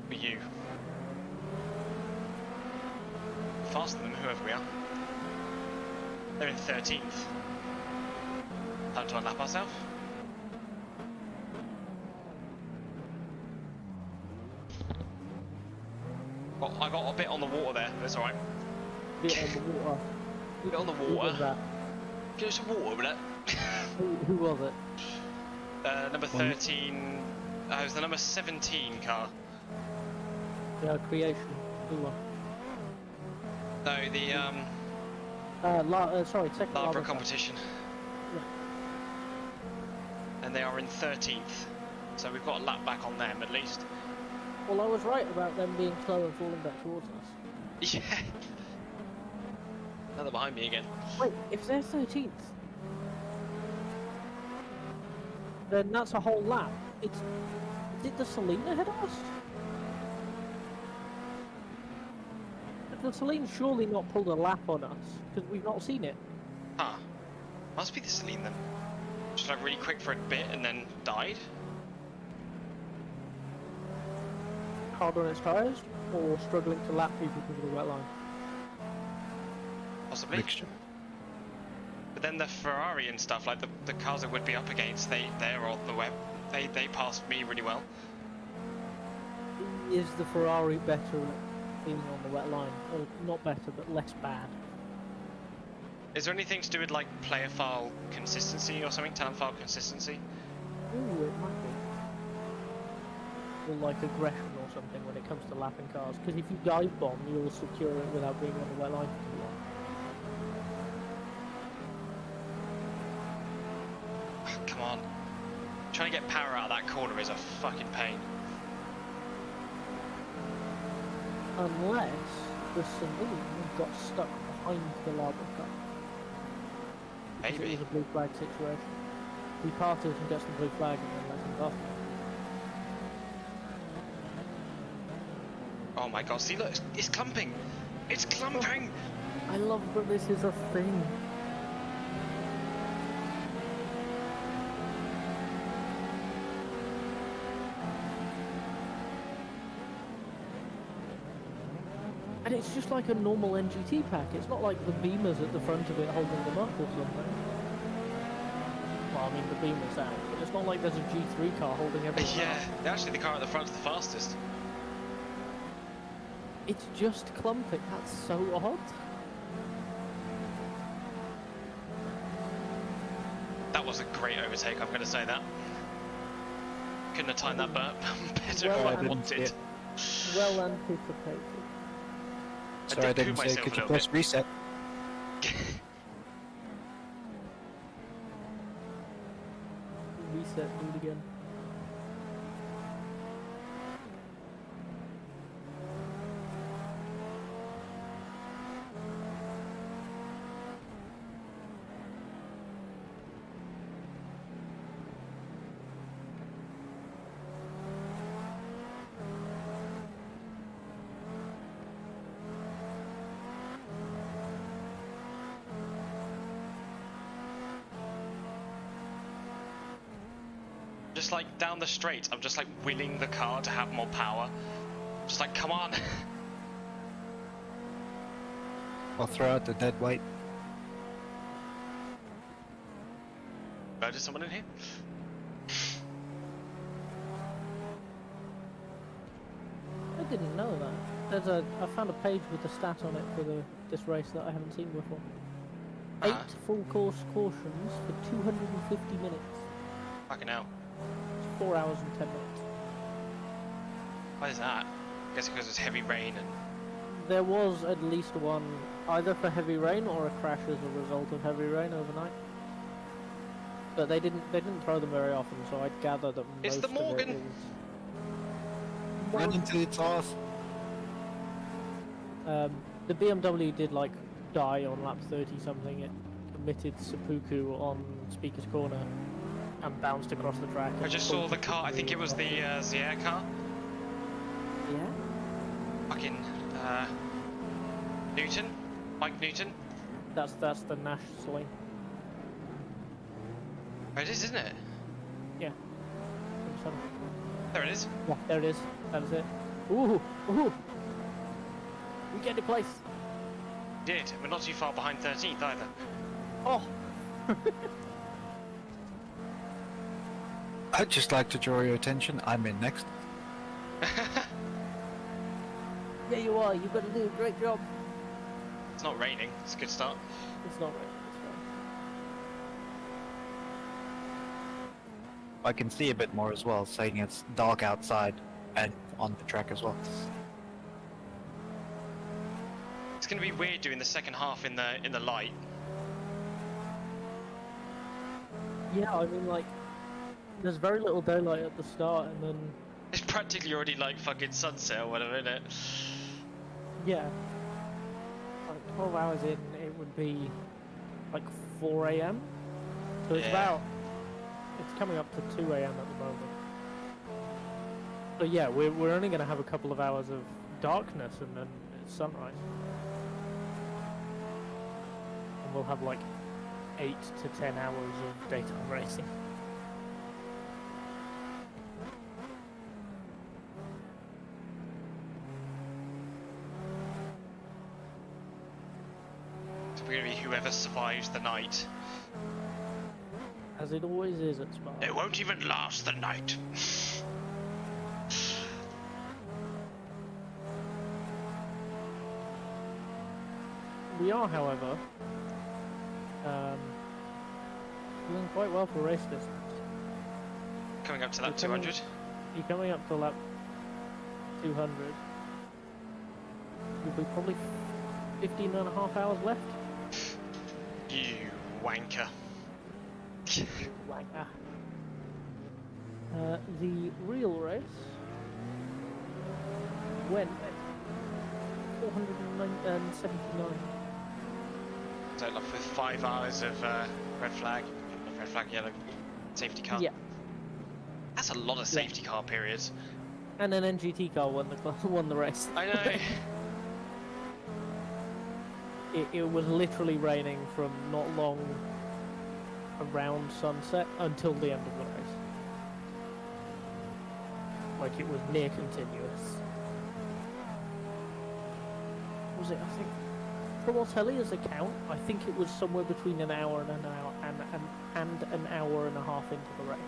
For you. Faster than whoever we are. They're in 13th. Time to unlap ourselves. Well, I got a bit on the water there, that's alright. Bit on the water. Bit on the Who was water. that? Get us some water with it. Who was it? Number 13. It was the number 17 car. Yeah, creation. Who won? No, the Sorry, second. Labra Labra. competition. Yeah. And they are in 13th. So we've got a lap back on them at least. Well, I was right about them being slow and falling back towards us. Yeah. Now they're behind me again. Wait, if they're 13th, then that's a whole lap. Did the Celine ahead of us? Did the Celine surely not pulled a lap on us? Because we've not seen it. Huh. Must be the Celine then. Just like really quick for a bit and then died? Hard on its tyres? Or struggling to lap people because of the wet line? Possibly. Mixture. But then the Ferrari and stuff, like the cars that would be up against, they're on the web. They passed me really well. Is the Ferrari better at being on the wet line? Or not better, but less bad? Is there anything to do with like player file consistency or something? Talent file consistency? Ooh, it might be. Or like aggression or something when it comes to lapping cars. Because if you dive bomb, you'll secure it without being on the wet line for too long. Come on. Trying to get power out of that corner is a fucking pain. Unless the Celine got stuck behind the Labra car. Because Maybe. it was a blue flag situation. We parted and gets the blue flag and then lets him pass. Oh my god, see look, it's clumping! It's clumping! I love that this is a thing. And it's just like a normal NGT pack. It's not like the beamers at the front of it holding them up or something. Well, I mean, the beamer's out, but it's not like there's a G3 car holding everything Yeah, up. actually the car at the front's the fastest. It's just clumping. That's so odd. That was a great overtake, I'm going to say that. Couldn't have timed that better Well, if I I didn't wanted. Well anticipated. Sorry, I did didn't poo say, myself could a you little press bit. reset? Reset, do it again. just like down the straight, I'm just like willing the car to have more power. Just like, come on. I'll throw out the dead weight. Murder someone in here? I didn't know that. I found a page with the stat on it for this race that I haven't seen before. 8 full course cautions for 250 minutes. Fucking hell. It's 4 hours and 10 minutes. Why is that? I guess because it's heavy rain and... There was at least one, either for heavy rain or a crash as a result of heavy rain overnight. But they didn't throw them very often, so I'd gather that It's most the of it Morgan. is... Run into its arse. The BMW did like die on lap 30 something. It committed seppuku on Speaker's Corner and bounced across the track. I just saw the car, I think it was the Zaire car. Yeah? Fucking, Newton? Mike Newton? That's the Nash swing. Oh, it is, isn't it? Yeah. There it is. Yeah, there it is. That's it. Ooh! Ooh! We get to place! Did. We're not too far behind 13th either. Oh! I'd just like to draw your attention. I'm in next. There you are, you've got to do a great job. It's not raining. It's a good start. It's not right. I can see a bit more as well, saying it's dark outside and on the track as well. It's gonna be weird doing the second half in the light. Yeah, I mean, like, there's very little daylight at the start, and then, It's practically already like fucking sunset or whatever, isn't it? yeah. Like, 12 hours in, it would be, like, 4 AM. So it's Yeah. it's coming up to 2 AM at the moment. So yeah, we're only going to have a couple of hours of darkness, and then it's sunrise. And we'll have, like, 8 to 10 hours of daytime racing. So we're gonna be whoever survives the night. As it always is at Spa. It won't even last the night. We are, however, doing quite well for race distance. Coming up to that You're coming- 200. You're coming up to lap 200. You'll be probably 15 and a half hours left. You wanker. Wanker. The real race went at 479. So like with 5 hours of red flag, yellow, safety car. Yeah, That's a lot of safety car periods. and an NGT car won the race. I know. It was literally raining from not long around sunset until the end of the race. Like, it was near continuous. Was it? I think from Ortellia's account, I think it was somewhere between an hour and an hour and a half into the race.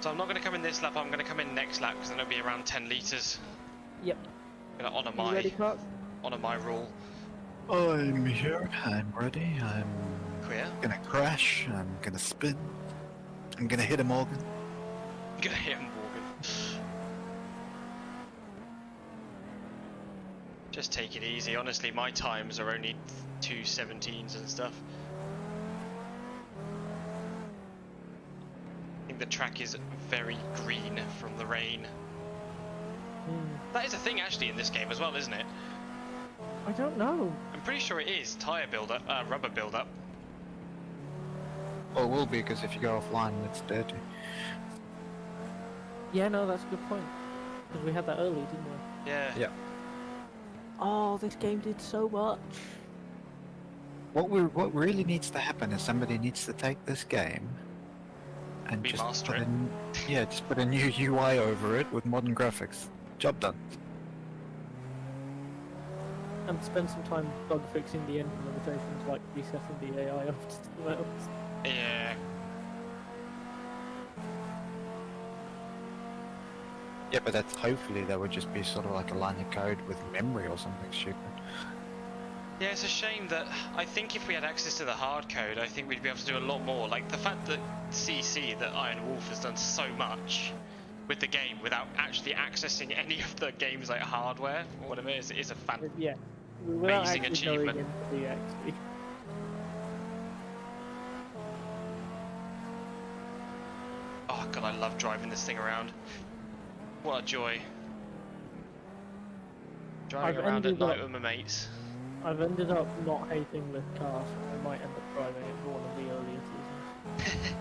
So I'm not going to come in this lap. I'm going to come in next lap because then it'll be around 10 litres. Yep. I'm going to You ready, Clark? honour my rule. I'm here. I'm ready. I'm Queer. gonna crash. I'm gonna spin. I'm gonna hit a Morgan. I'm going to hit him, Morgan. Just take it easy. Honestly, my times are only 2:17s and stuff. I think the track is very green from the rain. That is a thing actually in this game as well, isn't it? I don't know. I'm pretty sure it is tyre buildup, rubber buildup. Well, it will be because if you go offline, it's dirty. Yeah, no, that's a good point. Because we had that early, didn't we? Yeah. Yeah. Oh, this game did so much. What really needs to happen is somebody needs to take this game and just Remaster put it. just put a new UI over it with modern graphics. Job done. And spend some time bug fixing the engine limitations, like resetting the AI after 2 hours. Yeah. Yeah, but that's hopefully that would just be sort of like a line of code with memory or something stupid. Yeah, it's a shame that I think if we had access to the hard code, I think we'd be able to do a lot more. Like the fact that that Iron Wolf has done so much with the game without actually accessing any of the game's like hardware or whatever is a Yeah, without amazing actually achievement. going into the XP. Oh god, I love driving this thing around. What a joy. Driving I've around at ended night up- with my mates. I've ended up not hating the car, so I might end up driving it for one of the earlier seasons.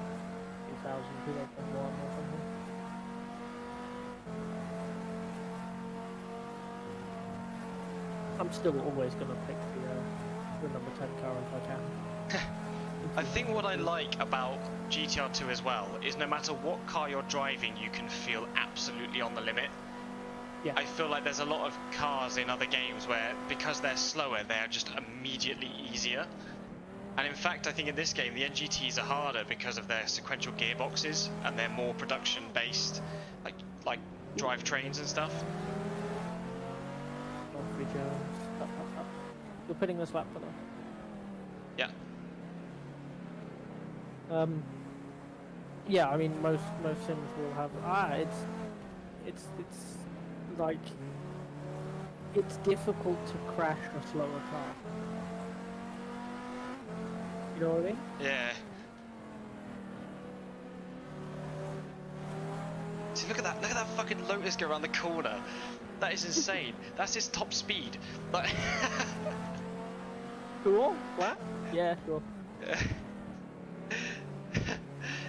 2000, 2001 or something. I'm still always going to pick the number 10 car if I can. I think what I like about GTR2 as well is no matter what car you're driving, you can feel absolutely on the limit. Yeah. I feel like there's a lot of cars in other games where, because they're slower, they're just immediately easier. And in fact, I think in this game, the NGTs are harder because of their sequential gearboxes and they're more production-based, like drivetrains and stuff. Godfrey Jones. Up. You're putting this lap for them. Yeah. Yeah, I mean most sims will have it's like it's difficult to crash a slower car. You know what I mean? Yeah. See, look at that fucking Lotus go around the corner. That is insane. That's his top speed. Like Cool. What? Yeah, sure.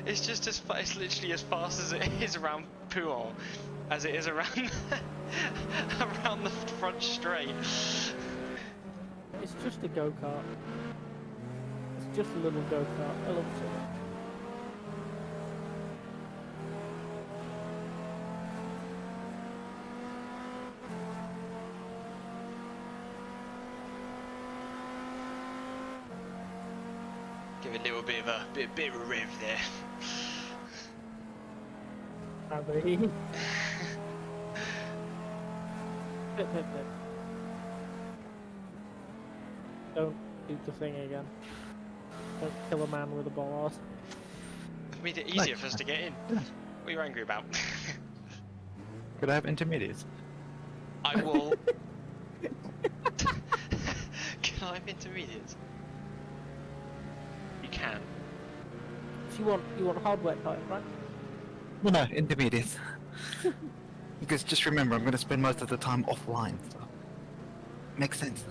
It's just it's literally as fast as it is around Puol as it is around around the front straight. It's just a go-kart. It's just a little go-kart. I love it so much. Give it a little bit of a bit of a rev there. Abby. Pip. Don't do the thing again. Don't kill a man with a bollard. It made it easier for us to get in. What are you angry about? Could I have intermediates? I will. Can I have intermediates? You can. So you want hard wet type, right? No, intermediates. Because just remember, I'm going to spend most of the time offline, so makes sense.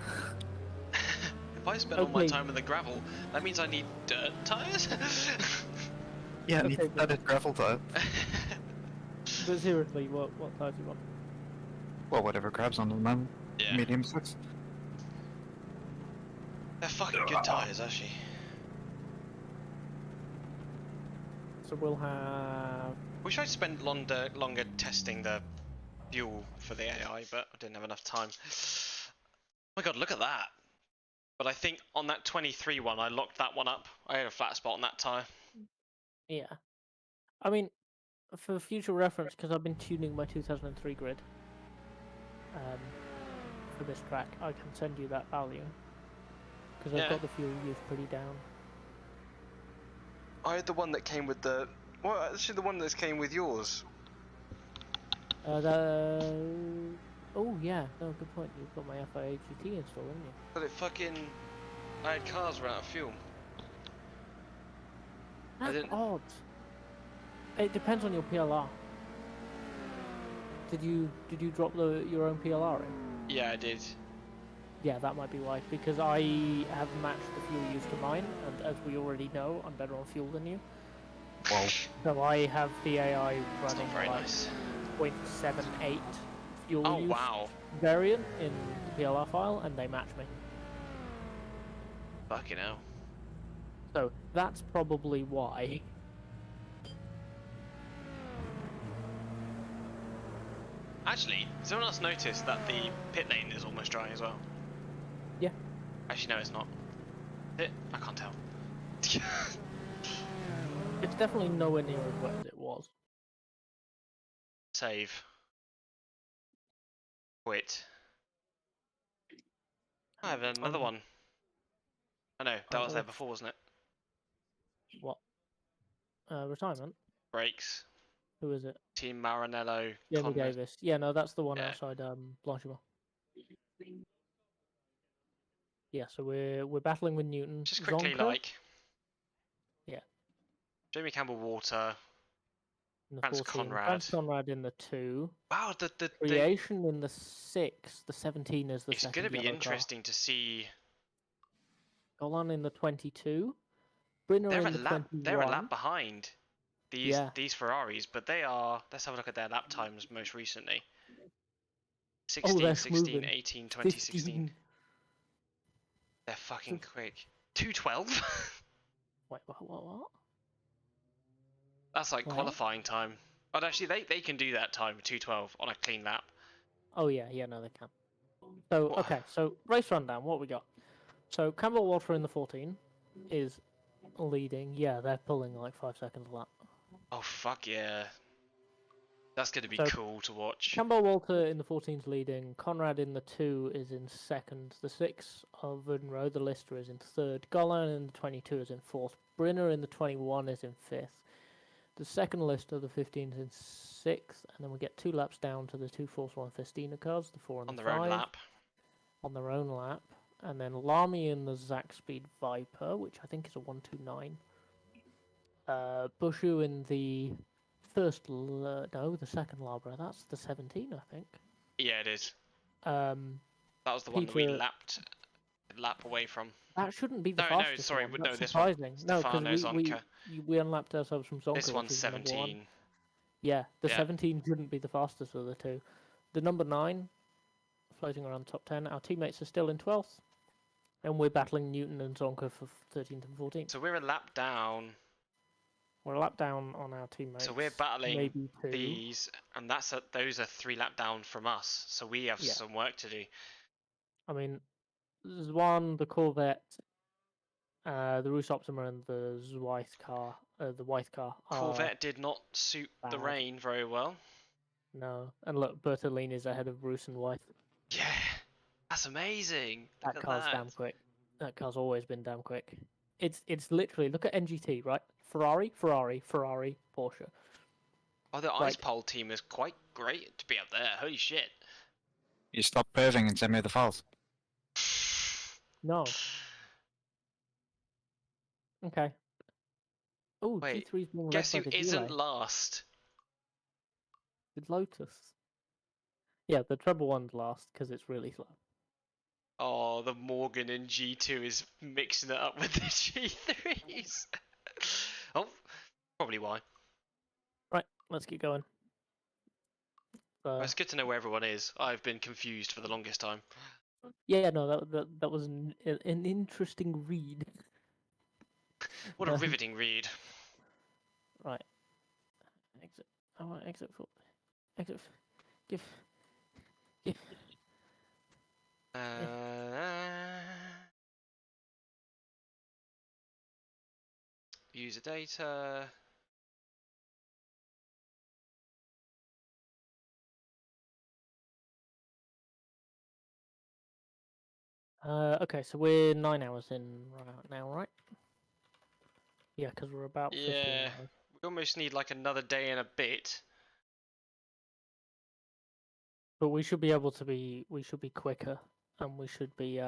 If I spend all my time in the gravel, that means I need dirt tires. Yeah, I need Okay, studded gravel tire. But seriously, what type do you want? Well, whatever grabs on the moment. Yeah. Medium 6. They're fucking good tires, actually. So we'll have. Wish I'd spent longer testing the fuel for the AI, but I didn't have enough time. Oh my god, look at that! But I think on that 23 one, I locked that one up. I had a flat spot on that tyre. Yeah. I mean, for future reference, because I've been tuning my 2003 grid for this track, I can send you that value. Because I've got the fuel use pretty down. I had the one that came with the... Well, actually the one that came with yours. Oh yeah, no, good point. You've got my FIA GT installed, haven't you? But it fucking... I had cars run out of fuel. That's odd. It depends on your PLR. Did you drop your own PLR in? Yeah, I did. Yeah, that might be why. Because I have matched the fuel use to mine, and as we already know, I'm better on fuel than you. Well, So I have the AI That's running not very like nice. 0.78 fuel Oh, use wow. variant in the PLR file, and they match me. Fucking hell. So that's probably why. Actually, has anyone else noticed that the pit lane is almost dry as well? Yeah. Actually, no, it's not. I can't tell. It's definitely nowhere near as wet as it was. Save. Quit. I have another one. I know, that was there before, wasn't it? What? Retirement? Brakes. Who is it? Team Maranello. Jamie Conrad. Davis. Yeah, no, that's the one Yeah. outside Blanchimont. Yeah, so we're battling with Newton. Just quickly, Zonka like. Yeah. Jamie Campbell Water. in the Franz 14. Conrad. Franz Conrad in the 2. Wow, the Creation in the 6. The 17 is the it's second going to be yellow interesting to see. Golan in the 22. Brinner in the 21. They're a lap behind Yeah. these Ferraris, but they are. Let's have a look at their lap times most recently. Oh, 16, they're 16, moving. 18, 20, 16. 15. They're fucking quick. 2:12. Wait, what? That's like What? qualifying time. But actually, they can do that time 2:12 on a clean lap. Oh, yeah, no, they can. So, What? okay, so race rundown, what we got? So, Campbell Walter in the 14 is leading. Yeah, they're pulling like 5 seconds a lap. Oh fuck yeah! That's gonna be So, cool to watch. Campbell Walter in the 14 is leading. Conrad in the 2 is in second. The 6 of Road, the Lister, is in third. Golan in the 22 is in fourth. Brinner in the 21 is in fifth. The second Lister, the 15, is in sixth. And then we get 2 laps down to the 2 Force 1 Festina cars, the 4 and On the their 5. own lap. On their own lap. And then Lamy in the Zack Speed Viper, which I think is a 129. Bushu in the the second Labra. That's the 17, I think. Yeah, it is. Um, That was the one that we Peter- lap away from. That shouldn't be the No, fastest sorry, one. no, That's this one. surprising. No, because Stefano we Zonka. unlapped ourselves from Zonka. This which one's is the number 1. 17. Yeah, the Yeah. 17 shouldn't be the fastest of the two. The number 9, floating around top 10. Our teammates are still in 12th. And we're battling Newton and Zonka for 13th and 14th. So we're a lap down. We're a lap down on our teammates. So we're battling maybe 2. these, and those are 3 lap down from us. So we have Yeah. some work to do. I mean, Zwan, the Corvette, the Rus Optima, and the Wythe car. Corvette did not suit the bad. rain very well. No, and look, Bertolini's ahead of Bruce and Wythe. Yeah, that's amazing. That Look at car's that. damn quick. That car's always been damn quick. It's literally, look at NGT, right? Ferrari, Porsche. Oh, the Like- ice pole team is quite great to be up there. Holy shit. You stop perving and send me the files. No. Okay. Oh, Wait, G3's being led Guess by who the isn't Gile. last? With Lotus. Yeah, the treble one's last because it's really slow. Oh, the Morgan in G2 is mixing it up with the G3s. Oh, probably why. Right, let's get going. Well, it's good to know where everyone is. I've been confused for the longest time. Yeah, no, that was an interesting read. What a riveting read. Right. Exit. I want exit for. Exit. Give. User data. Okay, so we're 9 hours in right now, right? Yeah, because we're about 15 Yeah. hours. We almost need like another day and a bit. But we should be able to be. We should be quicker, and we should be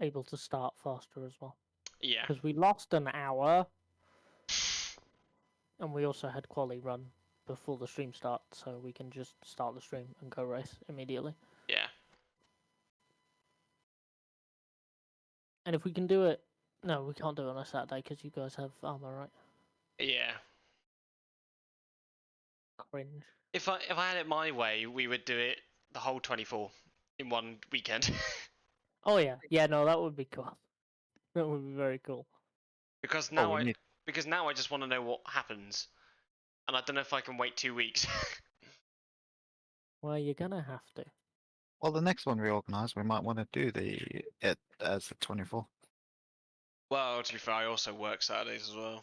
able to start faster as well. Yeah. Because we lost an hour, and we also had quali run before the stream starts, so we can just start the stream and go race immediately. Yeah. And if we can do it, no, we can't do it on a Saturday because you guys have armor, right? Yeah. Cringe. If I had it my way, we would do it the whole 24 in one weekend. Oh yeah, no, that would be cool. That would be very cool. because Oh, now we need- because now I just want to know what happens, and I don't know if I can wait 2 weeks. Well, you're gonna have to. Well, the next one we organise, we might want to do it as the 24. Well, to be fair, I also work Saturdays as well.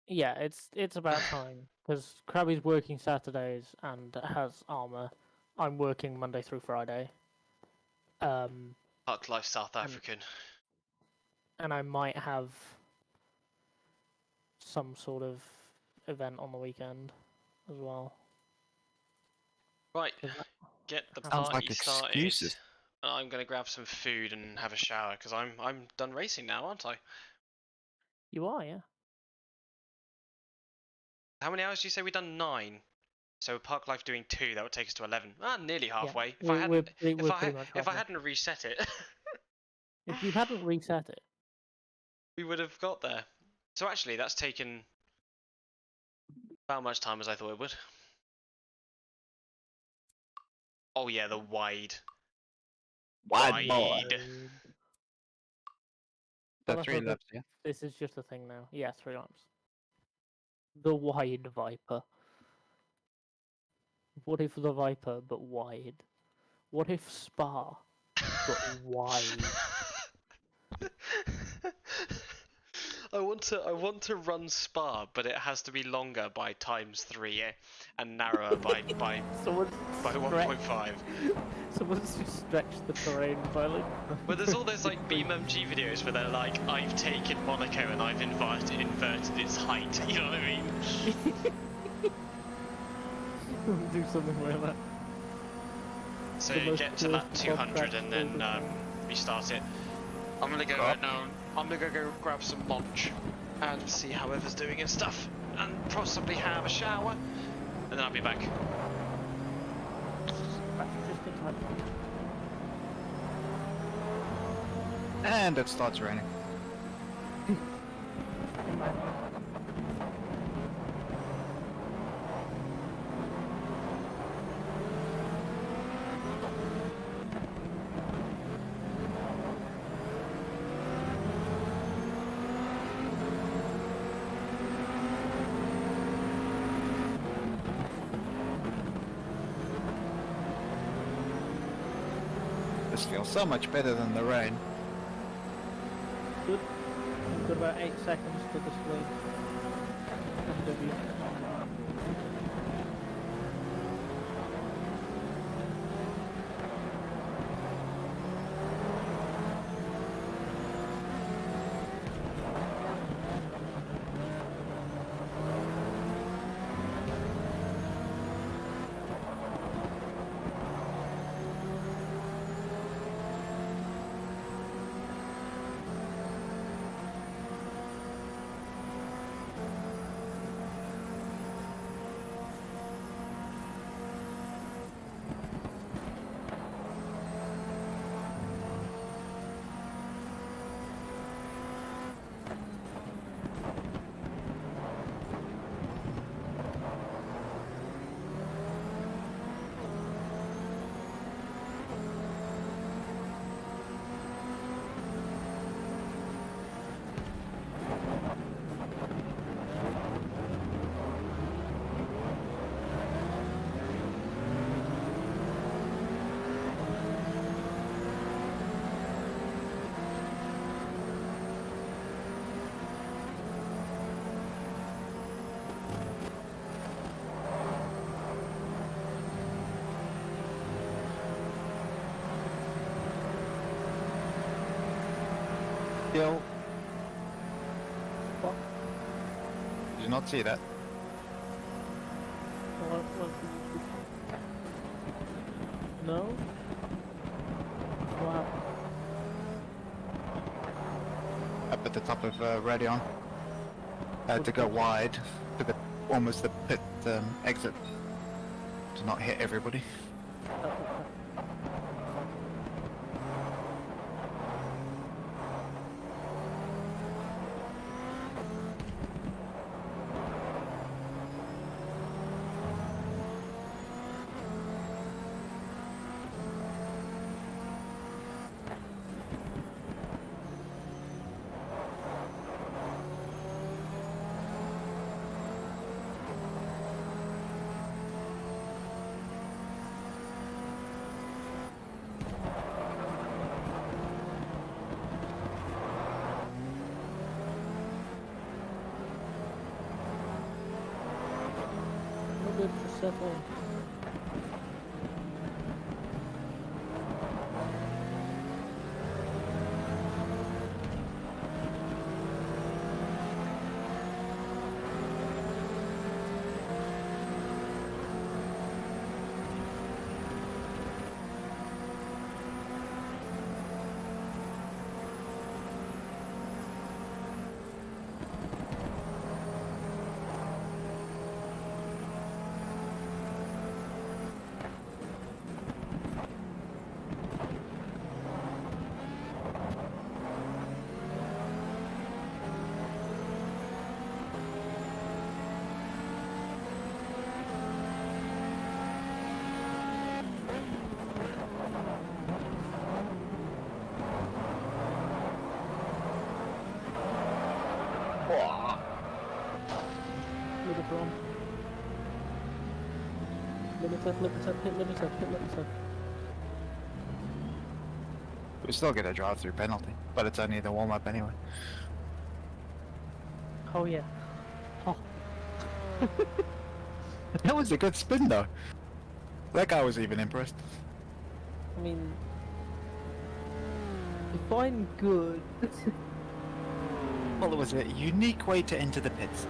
Yeah, it's about time because Krabby's working Saturdays and has armor. I'm working Monday through Friday. Park Life South And- African. And I might have some sort of event on the weekend as well. Right, 'Cause get the Sounds party like started. excuses. I'm gonna grab some food and have a shower because I'm done racing now, aren't I? You are, yeah. How many hours do you say we've done? 9. So Park Life doing 2, that would take us to 11. Ah, nearly halfway. If I hadn't, we're if pretty much if I halfway. hadn't reset it, If you hadn't reset it, we would have got there. So actually, that's taken about much time as I thought it would. Oh yeah, the wide. Wide boy. Wide. The Well, 3 that's laps, yeah. this is just a thing now. Yeah, 3 laps. The wide Viper. What if the Viper but wide? What if Spa but wide? I want to run Spa, but it has to be longer by ×3, yeah, and narrower by Someone's 1.5. Someone's just stretched the terrain by like. But there's all those like BeamMG videos where they're like, I've taken Monaco and I've inverted its height. You know what I mean? Do something like that. So The you most get to that coolest 200 podcast and then all the time. restart it. I'm gonna go Crap. now. I'm gonna go grab some lunch and see how Ever's doing and stuff, and possibly have a shower, and then I'll be back. Just in time. And it starts raining. This feels so much better than the rain. Good. You've got about 8 seconds to display. MW. Yo. What? Did you not see that? What? No? What happened? Up at the top of Radion. Had to go wide to the almost the pit exit to not hit everybody. settle. Limiter on. Limiter, hit limiter. We still get a drive-through penalty, but it's only the warm-up anyway. Oh yeah. Oh, That was a good spin though. That guy was even impressed. I mean, if I'm good, Well, it was a unique way to enter the pits.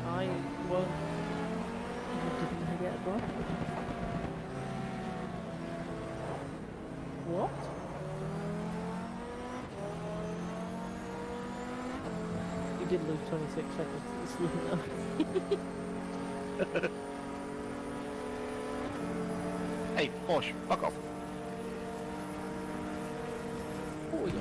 I won't. Didn't I get a drive? What? You did lose 26 seconds to the swing though. Hey, Porsche, fuck off. Oh yes.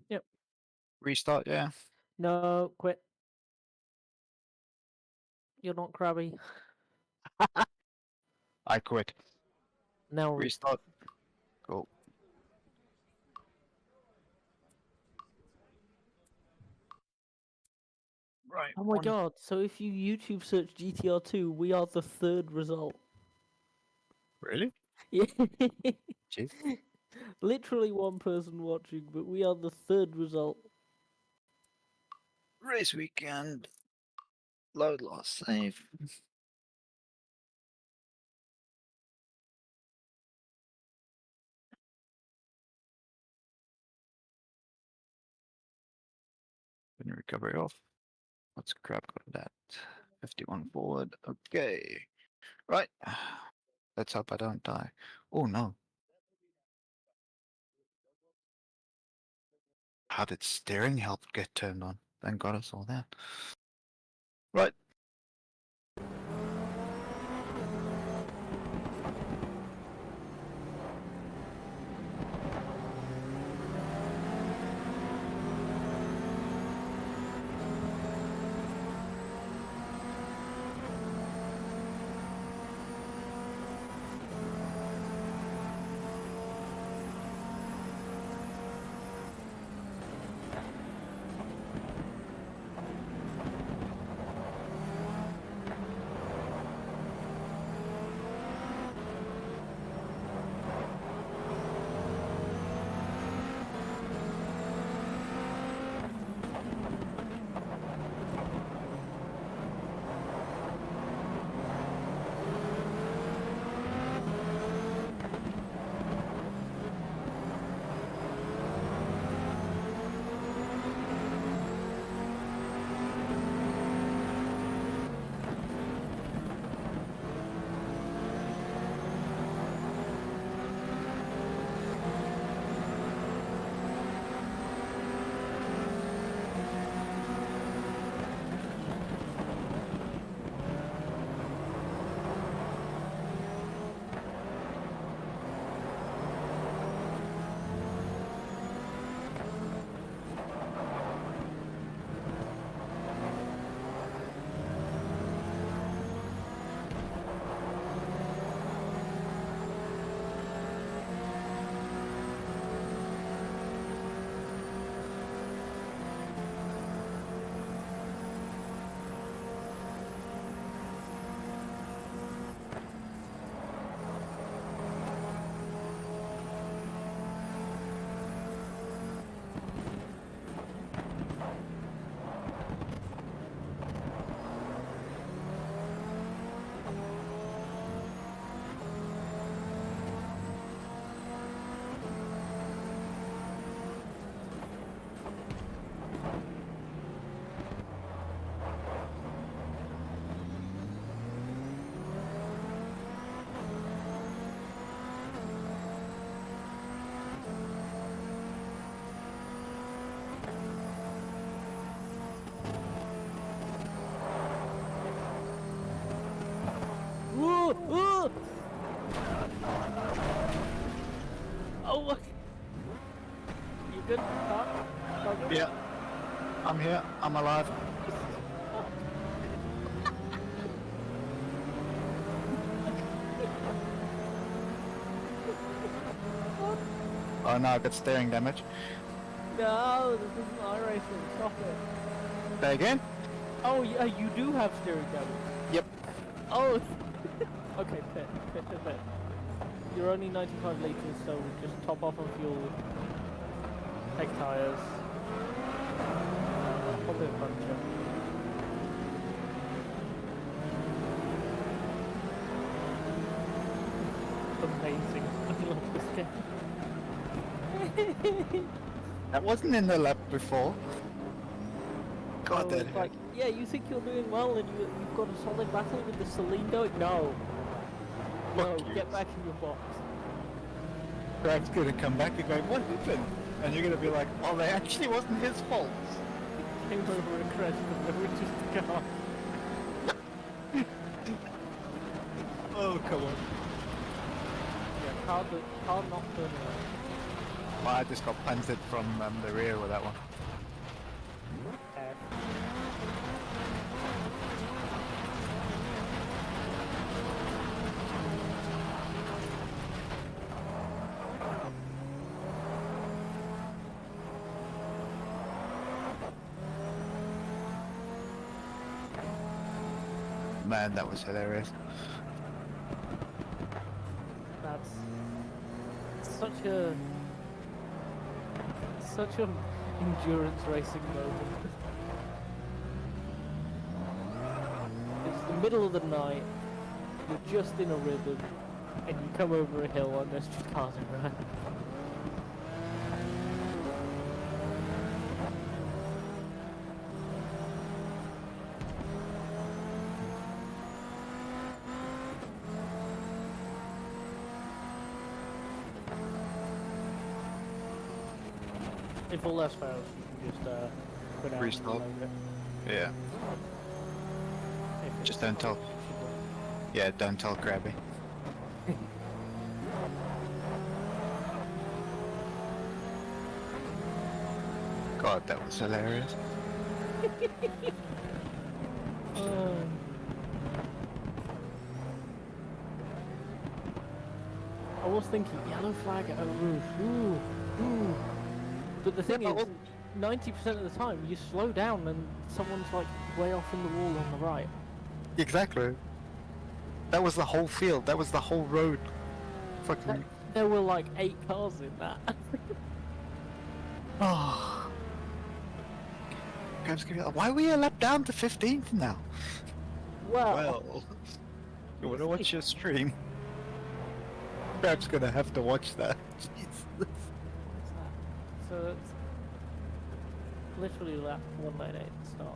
Yep. Restart, yeah. No, quit. You're not crabby. I quit. Now Restart. Cool. Right. Oh my god, so if you YouTube search GTR2, we are the third result. Really? Yeah. Jeez. Literally one person watching, but we are the third result. Race weekend. Load loss save. Putting recovery off. Let's grab that. 51 forward. Okay. Right. Let's hope I don't die. Oh no. How did steering help get turned on? Thank God I saw that. Right. Whoa! Whoa! Oh, look! You good? Good? Yeah. I'm here. I'm alive. Oh no, I got steering damage. No, this isn't iRacing. Stop it. Say again? Oh, yeah, you do have steering damage. Yep. Oh! Okay, pit. You're only 95 litres, so just top off on fuel. Take tyres. Pop in puncture. Amazing. I love this game. That wasn't in the lap before. God, So that it's hurt. like, yeah, you think you're doing well and you've got a solid battle with the Celine going? No. No, Fuck you. get back in your box. Greg's gonna come back and go, what happened? And you're gonna be like, oh, that actually wasn't his fault. Came over a crest and they were just gone. Oh, come on. Yeah, car not turning around. Well, I just got punted from the rear with that one. Man, that was hilarious. That's such a endurance racing moment. It's the middle of the night, you're just in a rhythm, and you come over a hill and there's just cars around. If all else fails, you can just quit out Restart. and reload it. Yeah. If Just it's don't tell. unreachable. Yeah, don't tell Krabby. God, that was hilarious. I was thinking yellow flag at a roof. Ooh. But the thing Yeah, is, 90% of the time you slow down and someone's like way off in the wall on the right. Exactly. That was the whole field. That was the whole road. Fucking. There were like 8 cars in that. Oh. Why are we a lap down to 15th now? Well, You wanna watch your stream? Crab's gonna have to watch that. Jesus. what's that? So it's literally lap 198 at the start.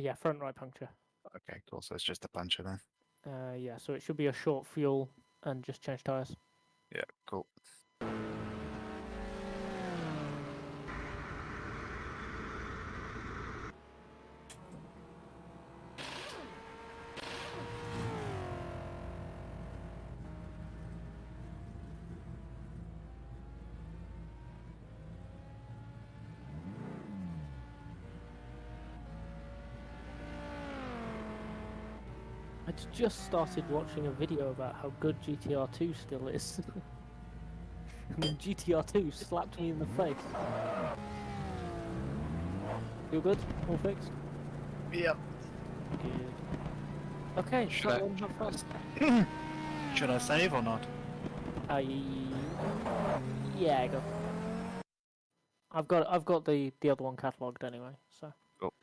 Yeah, front right puncture. Okay, cool. So it's just a puncher then. Yeah, so it should be a short fuel and just change tyres. Yeah, cool. I just started watching a video about how good GTR2 still is. I mean, GTR2 slapped me in the face. You good? All fixed? Yep. Good. Okay, Should shall I- we have fun? Should I save or not? Yeah, go. I've got the other one catalogued anyway, so. Cool.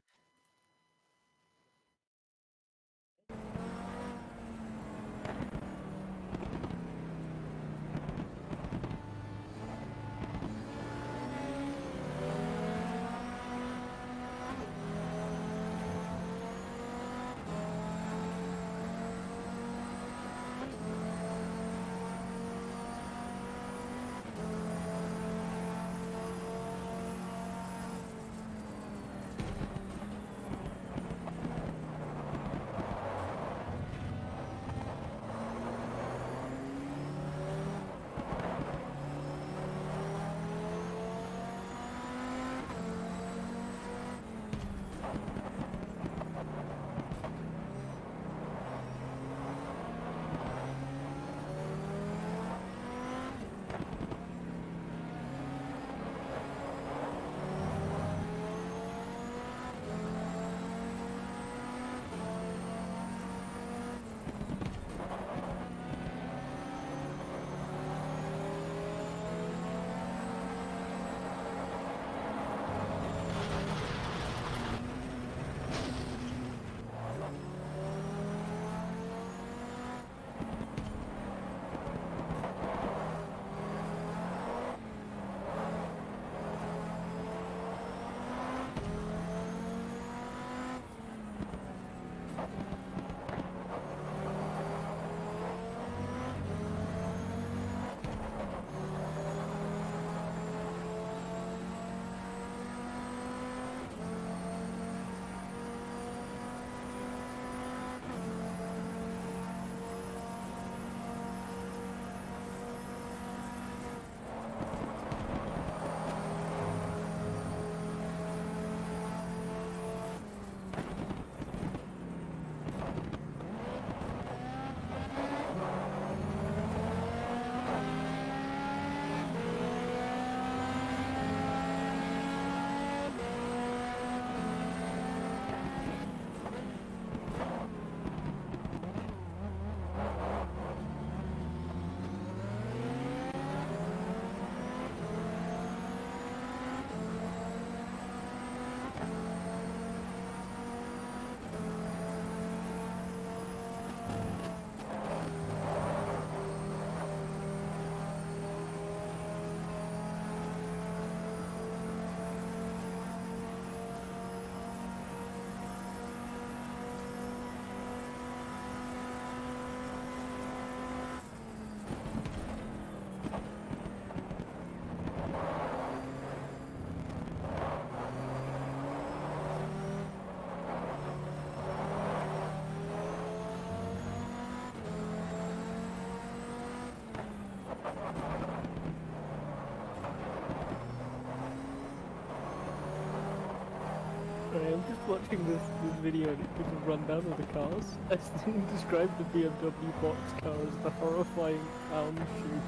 Sorry, I'm just watching this video and it gives a rundown of the cars. Eston described the BMW box car as the horrifying clown shoe.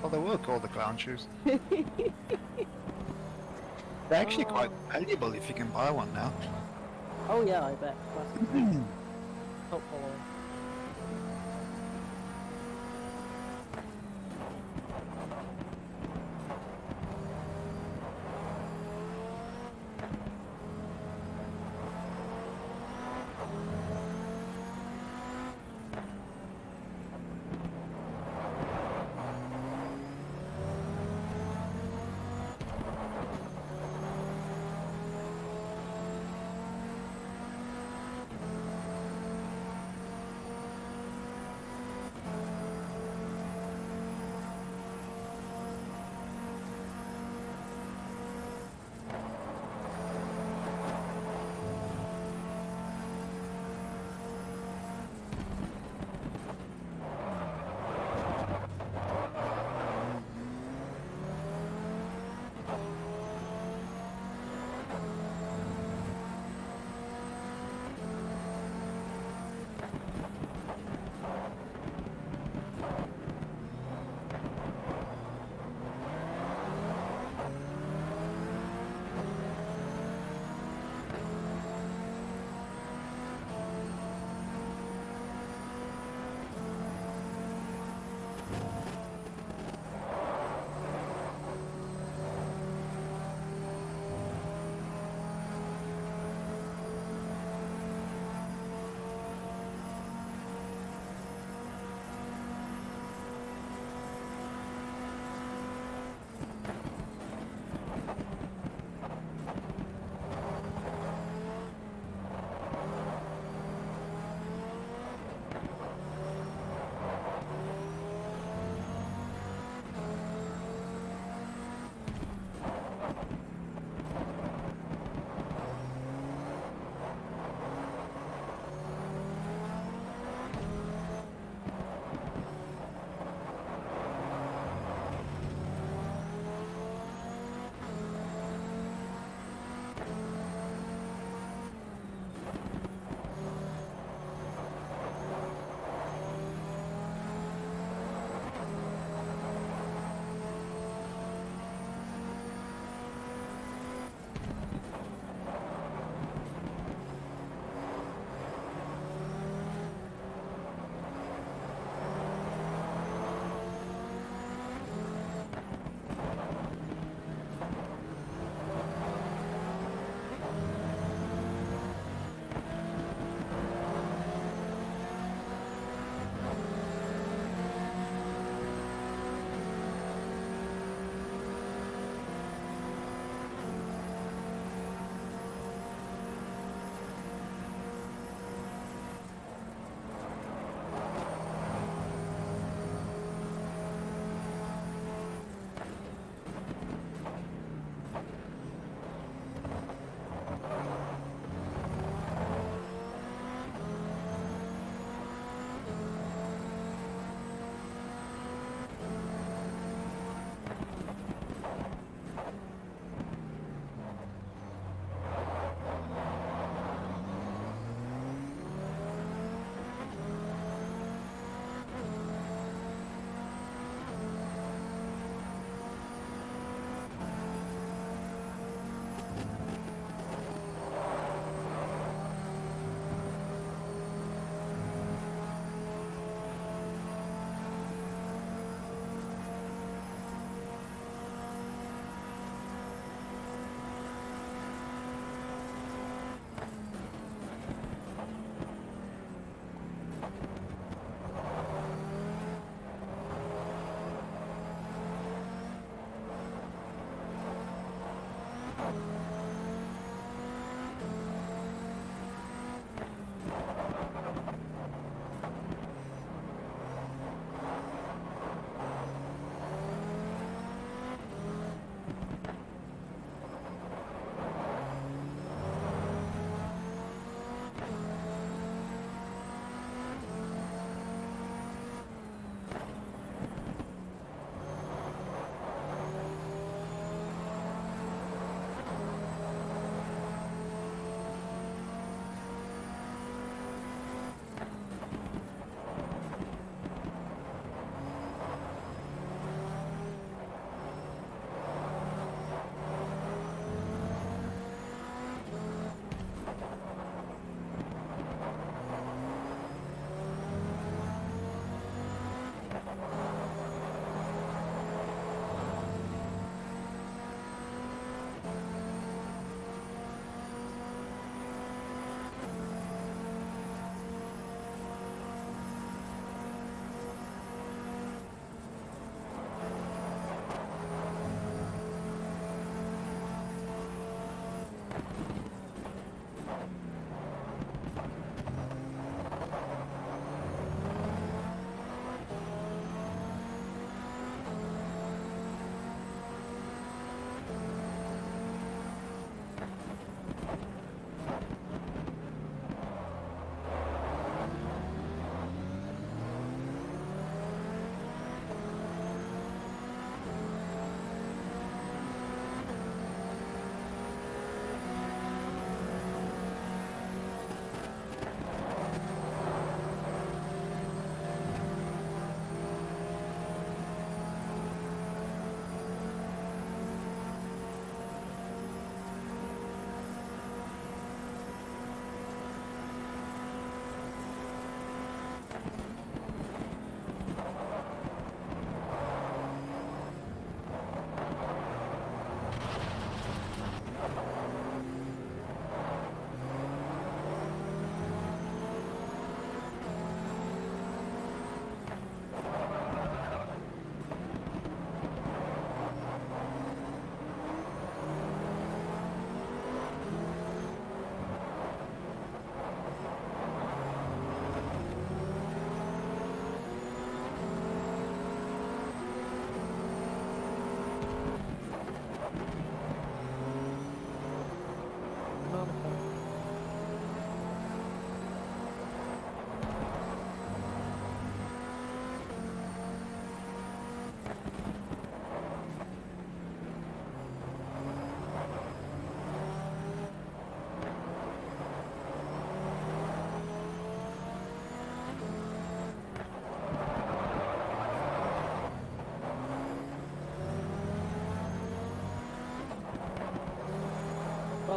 Well, they were called the clown shoes. They're actually quite valuable if you can buy one now. Oh yeah, I bet. Classic. Top following.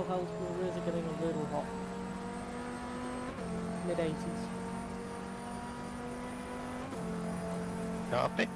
health, your rears are getting a little hot. Mid-80s. Copy.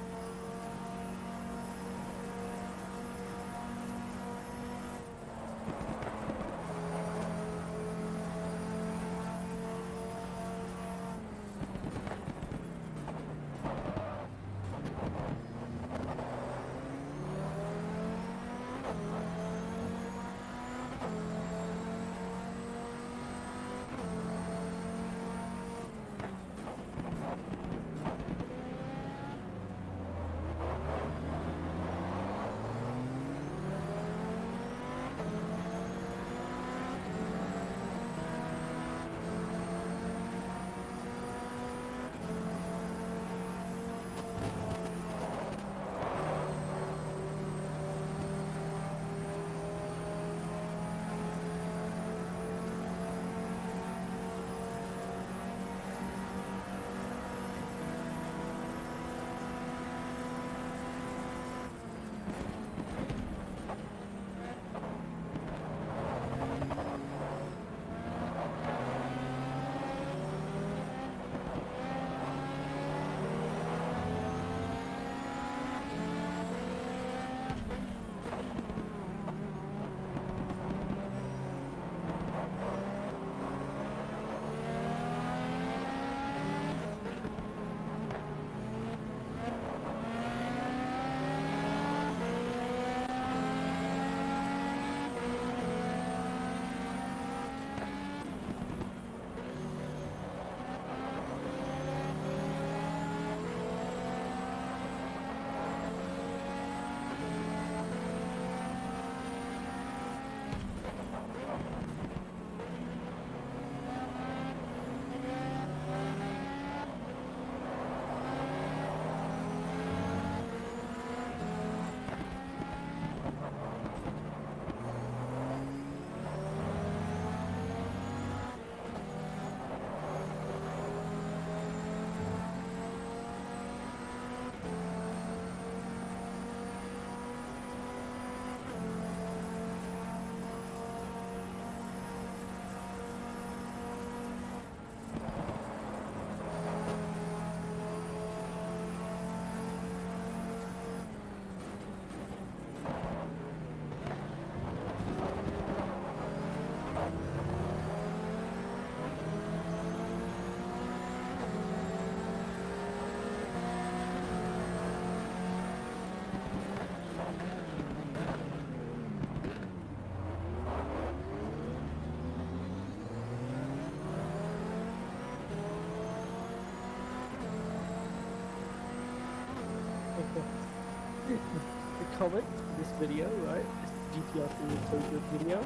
The comment for this video, right? This GTR2 is so good video.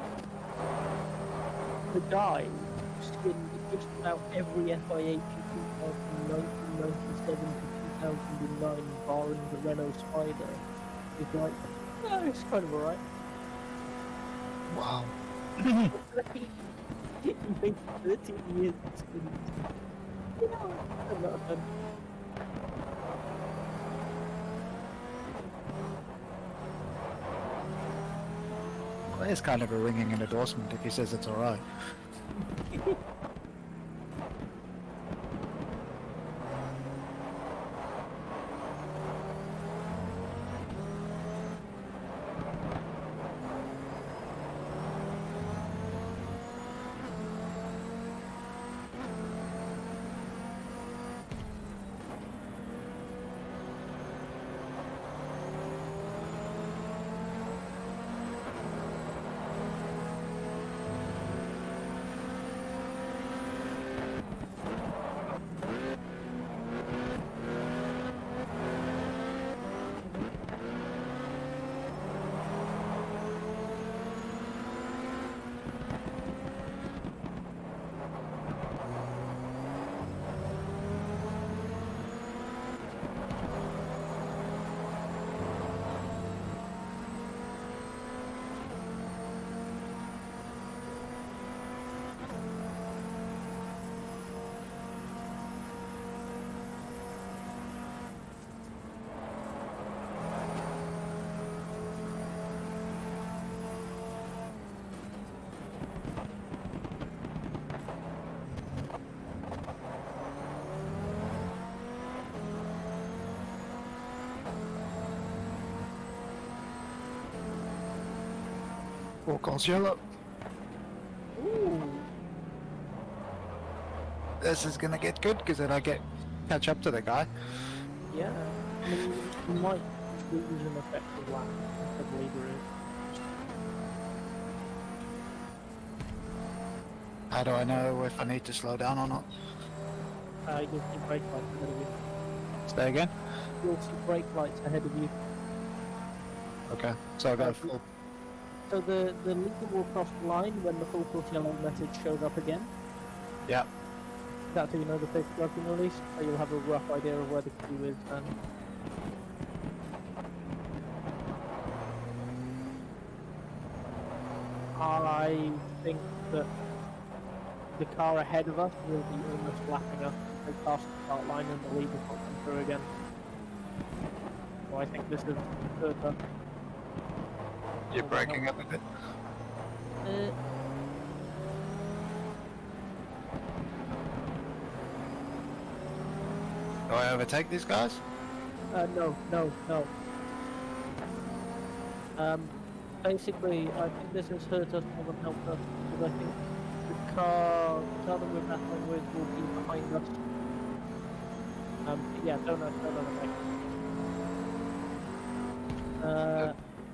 The guy skinned just about every FIA from 1997 to 2009, barring the Renault Spider. He's like, oh, it's kind of alright. Wow. It makes 13 years to spin. You know, I'm not done. Well, it's kind of a ringing endorsement if he says it's alright. Forecast yellow. Ooh. This is gonna get good because then I catch up to the guy. Yeah. I mean, you might lose an effective lap if the leader is. How do I know if I need to slow down or not? You'll see brake lights ahead of you. Stay again. You'll see brake lights ahead of you. Okay. So I got a full. So the leader will cross the line when the full course yellow message shows up again. Yeah. That's how you know the safety car's been released, so you'll have a rough idea of where the queue is then. I think that the car ahead of us will be almost lapping us as they pass the start line and the leader will come through again. So I think this is further. You're breaking up a bit. Uh, Do I overtake these guys? no. Basically, I think this has hurt us more than helped us, because I think the car that we're battling with will be behind us. Yeah, don't overtake.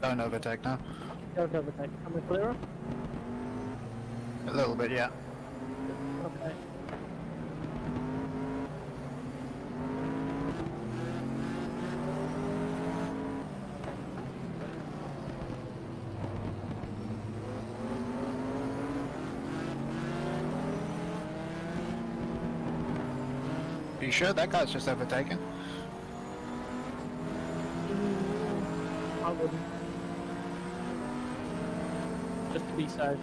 Don't overtake now. Don't overtake. Am I clearer? A little bit, yeah. Okay. Are you sure that guy's just overtaken? I wouldn't. Just to be safe.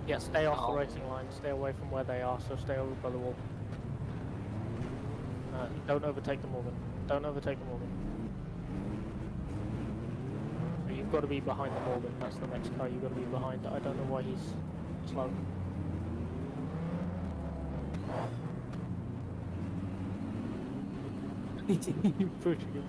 Yeah, stay off the racing line, stay away from where they are, so stay over by the wall. Don't overtake them, Morgan. Don't overtake them, Morgan. You've got to be behind the Morgan, that's the next car you've got to be behind. I don't know why he's slow. You're pushing him.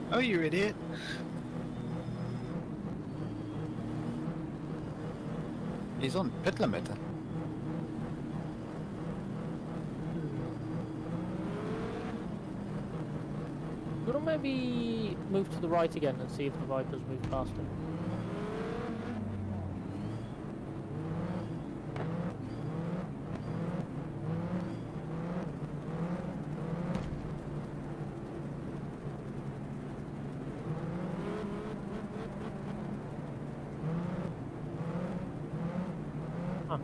Oh, you idiot. He's on pit limiter. You want to maybe move to the right again and see if the Vipers move past him? Huh.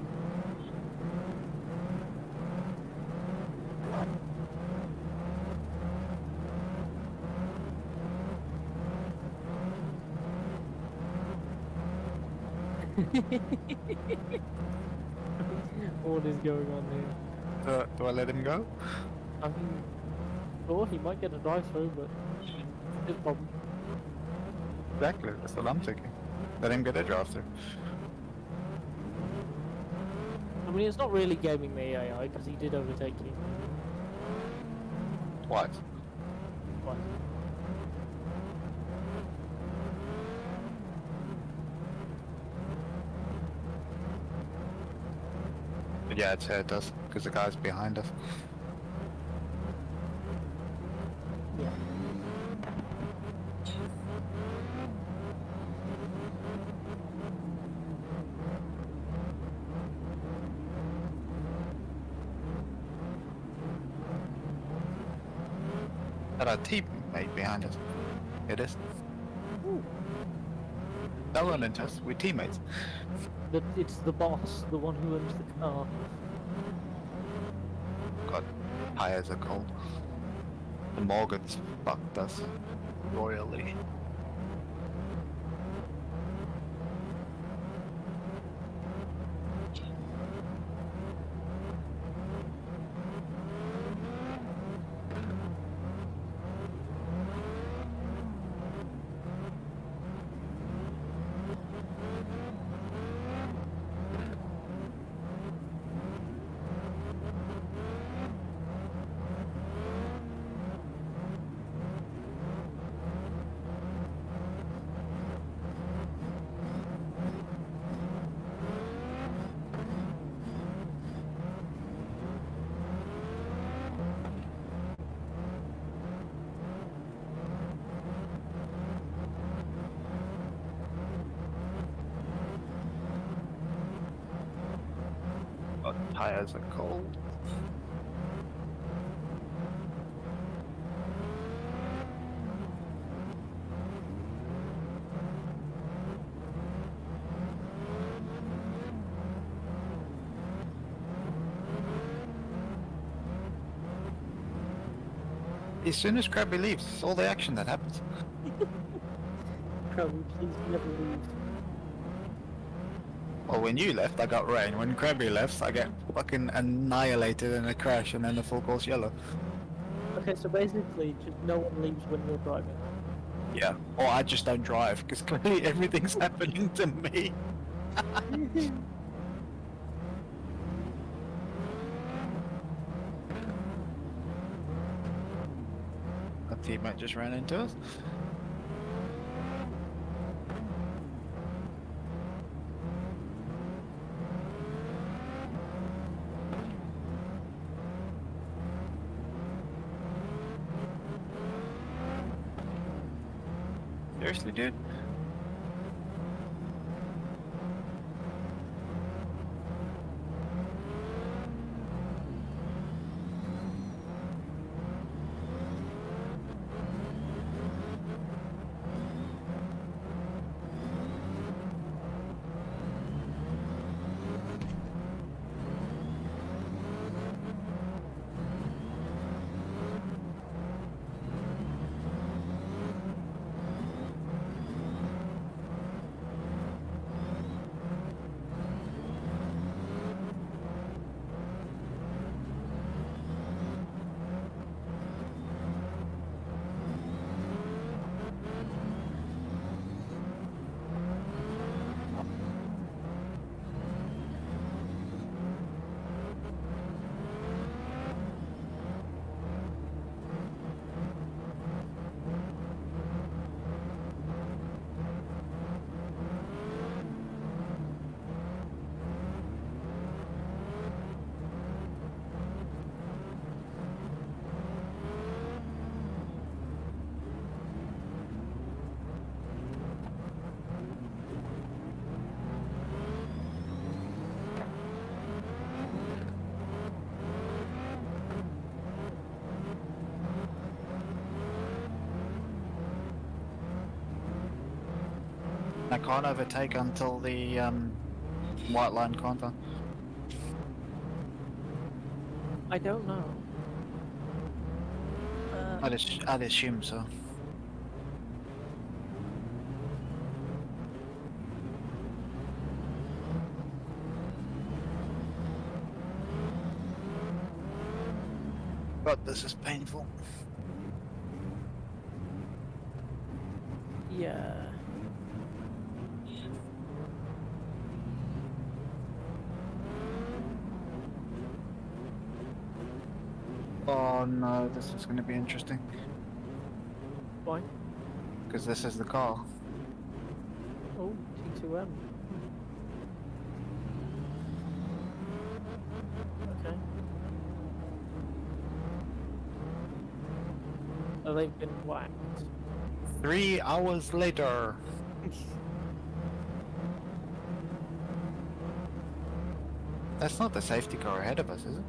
What is going on here? Do I let him go? I mean, sure, he might get a drive through, but his problem. Exactly, that's what I'm thinking. Let him get a drive through. I mean, it's not really gaming the AI because he did overtake you. What? What? Yeah, I'd say it does, because the guy's behind us. Yeah. Got our teammate behind us. It is. Ooh. That one into us. We're teammates. It's the boss, the one who owns the car. God, tires are cold. The Morgans fucked us royally. God, tires are cold. As soon as Krabby leaves, it's all the action that happens. Crowley, please never leave. Well, when you left, I got rain. When Krabby left, I get fucking annihilated in a crash and then the full course yellow. Okay, so basically, just no one leaves when you're driving. Yeah. Or I just don't drive, because clearly everything's happening to me. A teammate just ran into us. Seriously, dude? I can't overtake until the white line counter. I don't know. I'd assume so. God, this is painful. Yeah. Oh no, this is going to be interesting. Why? Because this is the car. Oh, T2M. Okay. So they've been whacked. 3 hours later. That's not the safety car ahead of us, is it?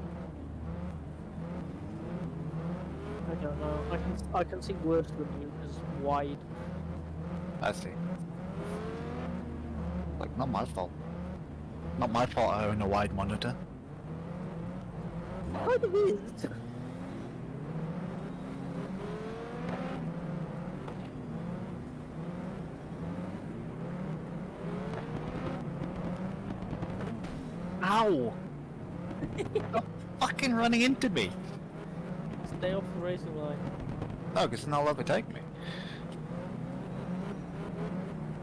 I don't know. I can see worse than you because wide. I see. Like, not my fault. Not my fault I own a wide monitor. What is? Ow! Stop fucking running into me! Stay off the racing line. No, because then they'll overtake me.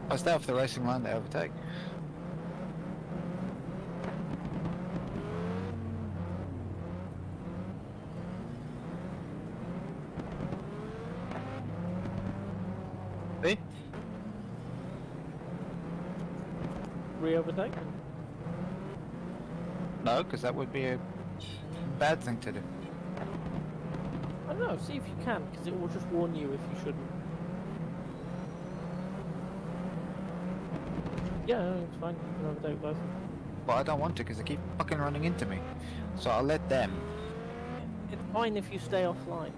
If I stay off the racing line, they overtake. See? Re-overtake? No, because that would be a bad thing to do. I don't know, see if you can, because it will just warn you if you shouldn't. Yeah, no, it's fine, you can overtake both. But I don't want to because they keep fucking running into me. So I'll let them. It's fine if you stay offline.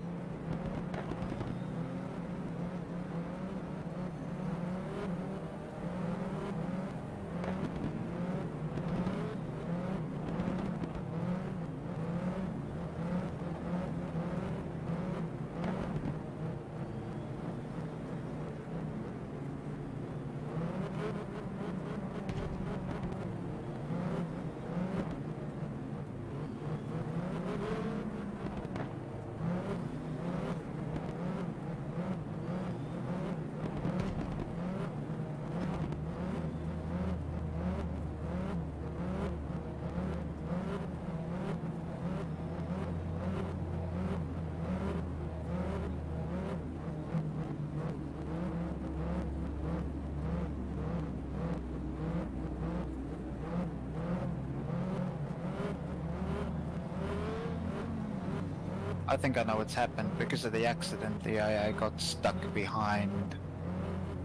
I think I know what's happened. Because of the accident, the AI got stuck behind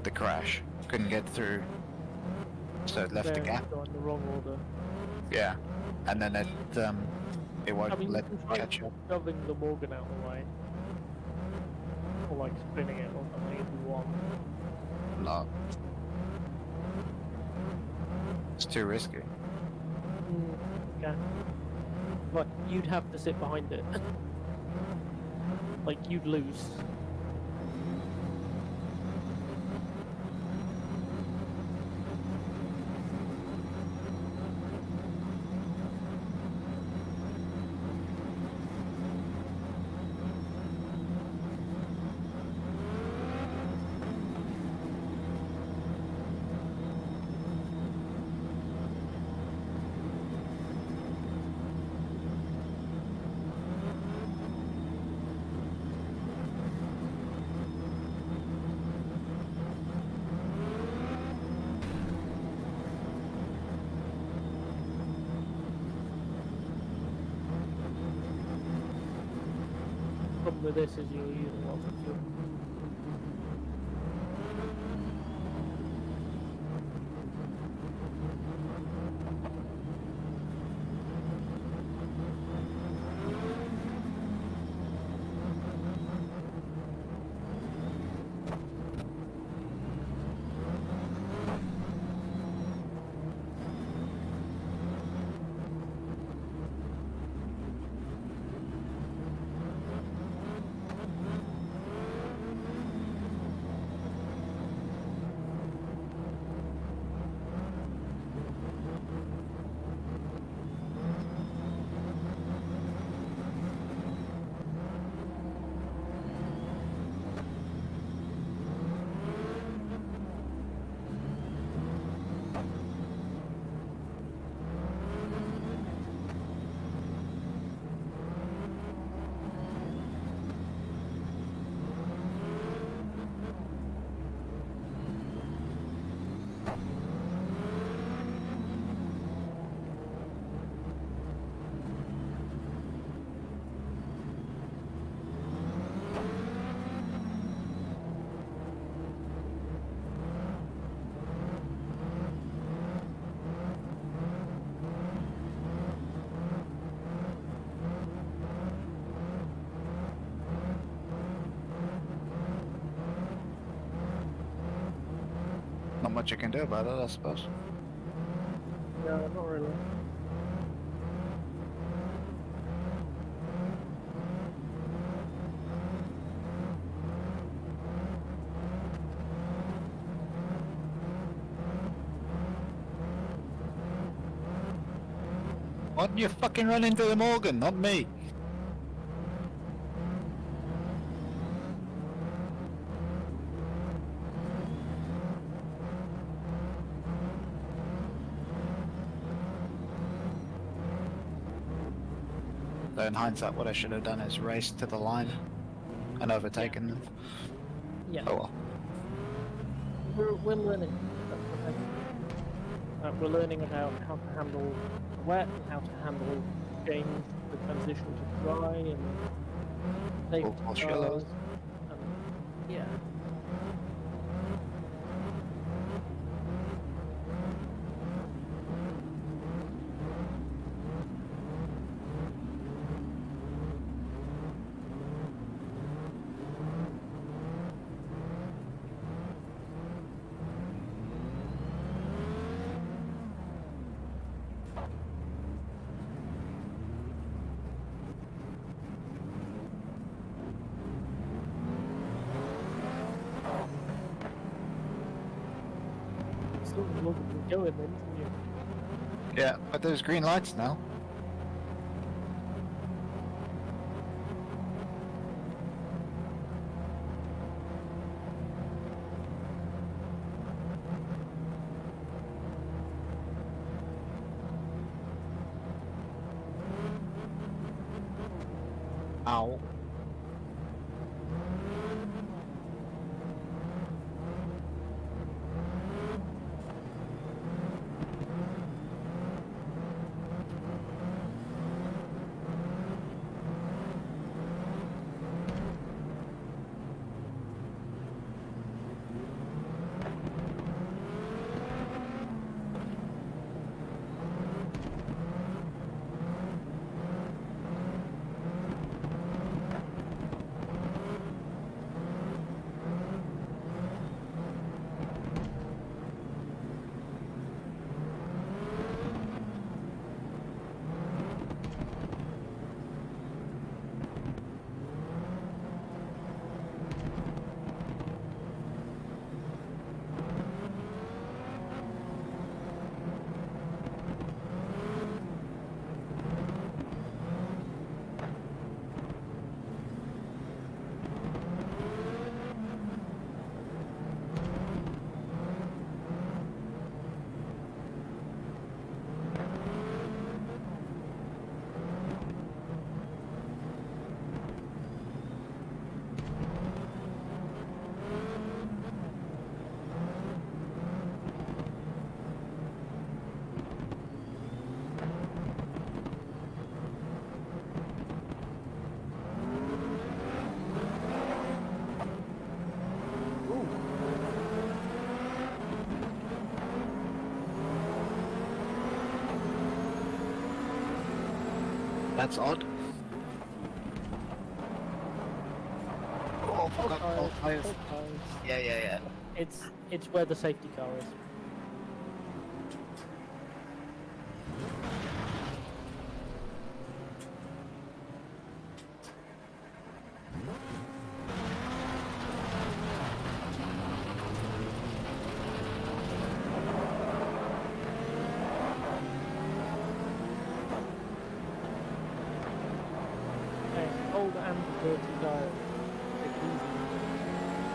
the crash. Couldn't get through. So it left a They're gap. going the wrong order. Yeah. And then it won't I mean, let you can it try catch up. shoving the Morgan out of the way. Or like spinning it or something if you want. No. It's too risky. Okay. But you'd have to sit behind it. Like, you'd lose. Problem with this is you're using lots of fuel. Not much I can do about it, I suppose. No, not really. Why didn't you fucking run into the Morgan, not me? So in hindsight, what I should have done is raced to the line and overtaken them. Yeah, Oh well. we're learning. We're learning about how to handle wet and how to handle change the transition to dry and safety Wash cars. yellows. Yeah. Still look at going then, didn't you? Yeah, but there's green lights now. Ow. That's odd. Oh, Hold forgot tight, all tires. hold tight. Yeah. It's where the safety car is. Okay, hold and dirty tires. Take it easy.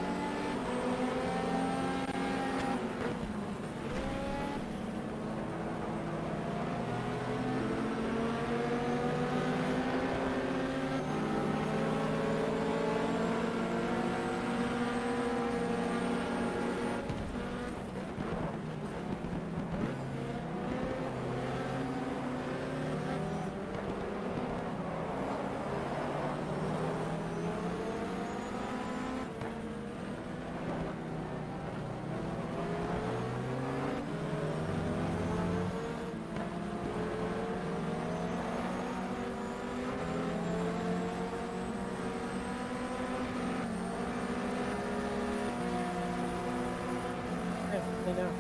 now.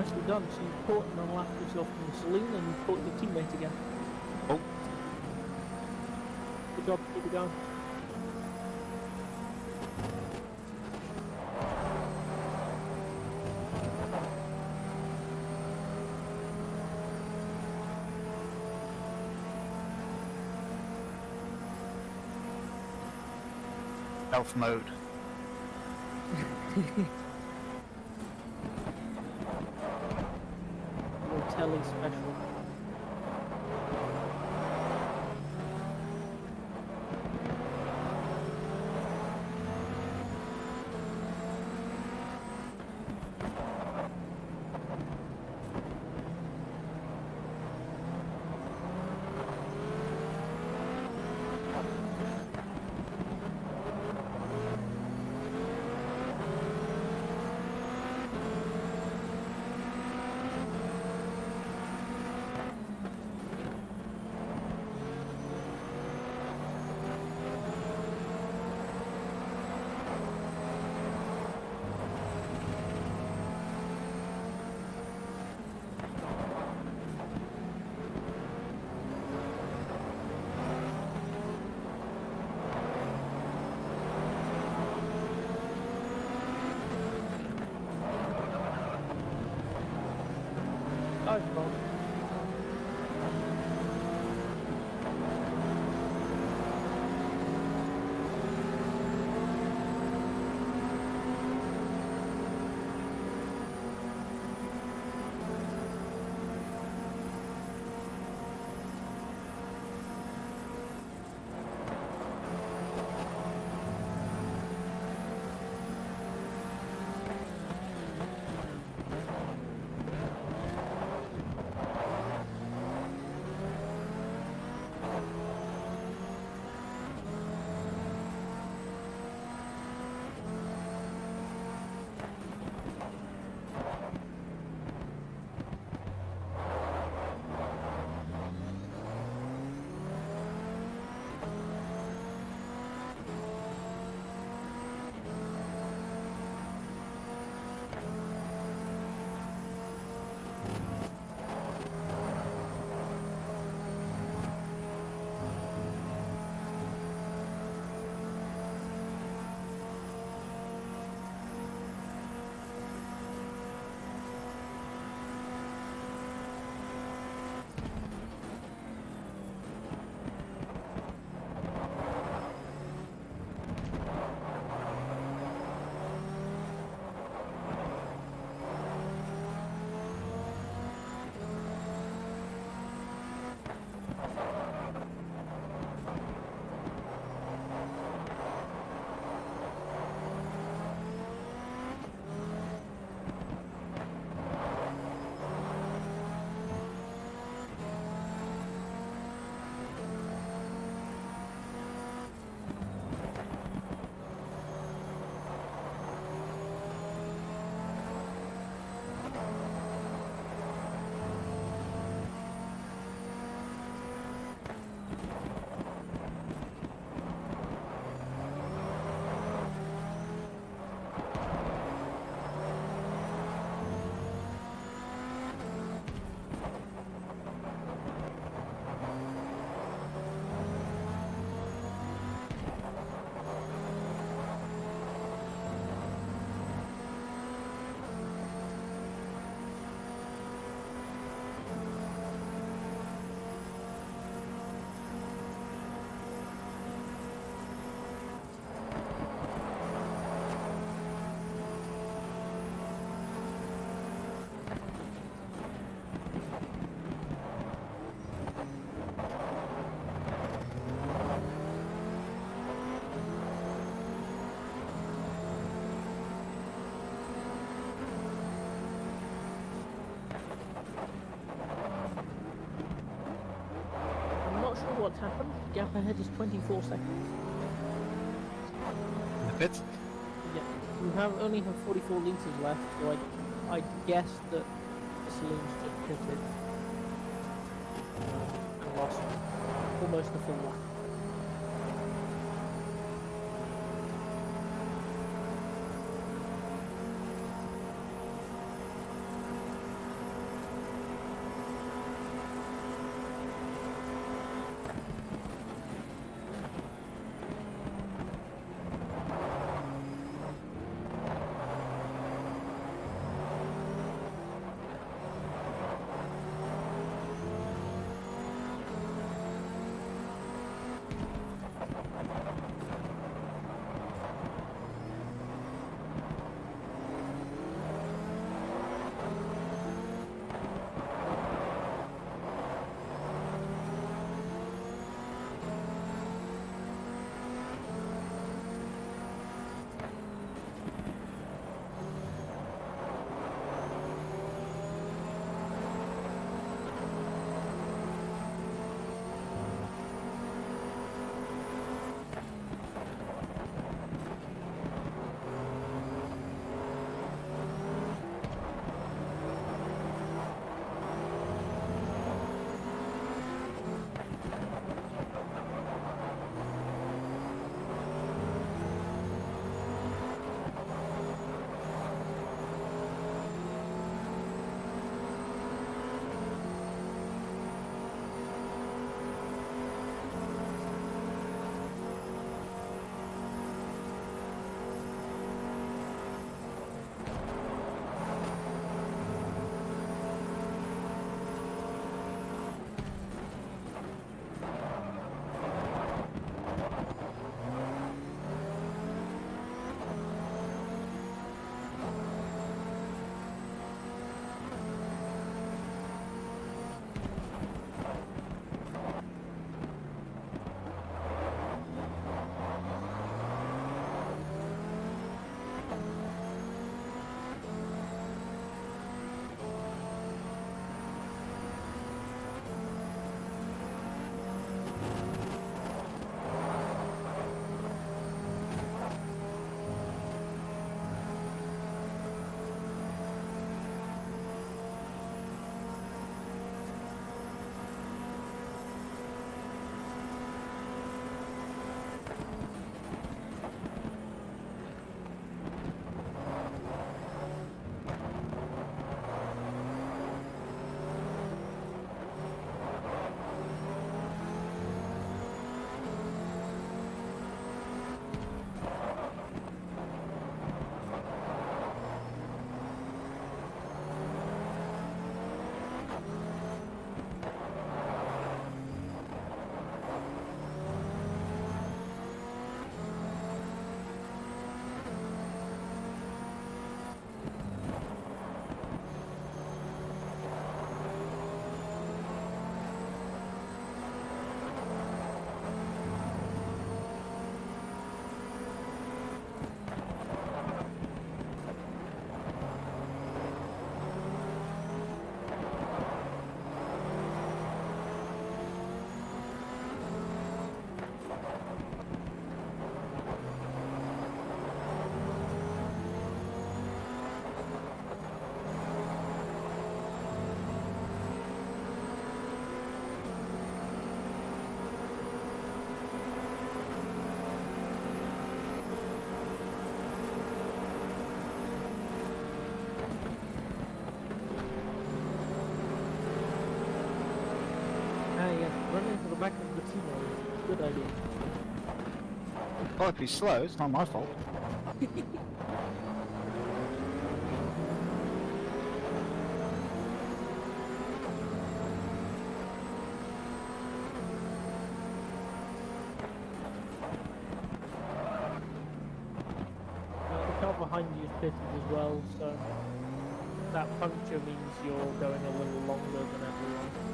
nicely done. So you caught and unlapped yourself from the saloon and you caught your teammate again. Oh, Good job, keep it going. stealth mode. Your telly special. Nice one. I'm not sure what's happened. Gap ahead is 24 seconds. In the pits? Yeah, you only have 44 litres left, so I guess that the saloon's just pitted and lost almost a full lap. easy mode. Good idea. Well, if he's slow, it's not my fault. The car behind you is pitted as well, so that puncture means you're going a little longer than everyone.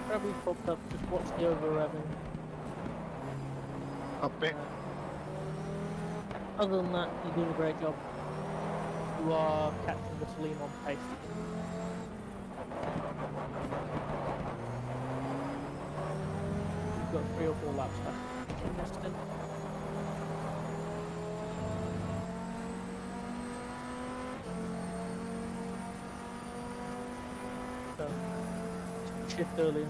Grab your fucked up, just watch the over revving. Copy. Other than that, you're doing a great job. You are catching the Salim on pace. You've got 3 or 4 laps left in this stint. So, shift earlier.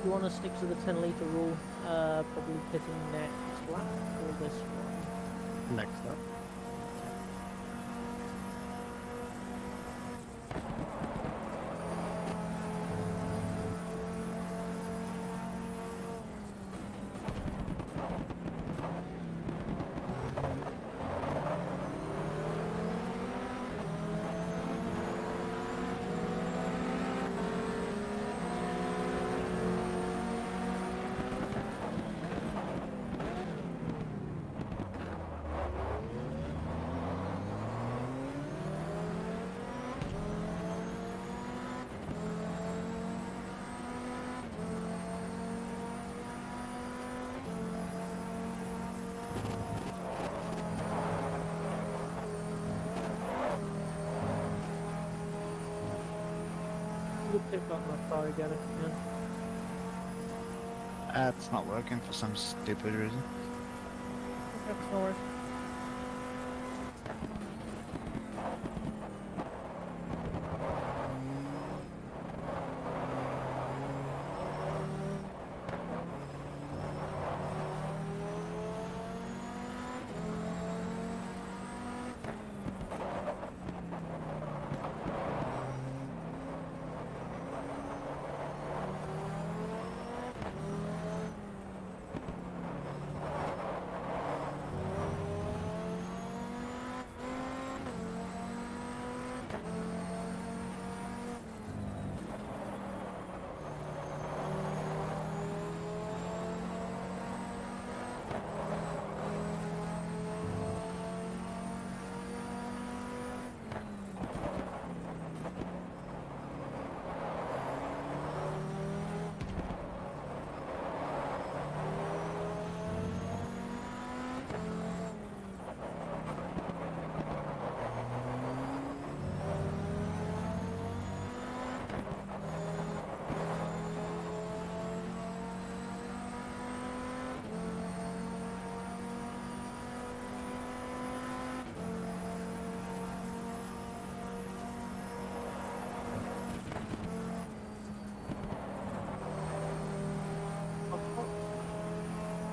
You want to stick to the 10-litre rule, probably pitting next lap or this one? Next up. You pick up my car again if you can. It's not working for some stupid reason. Okay, no worries.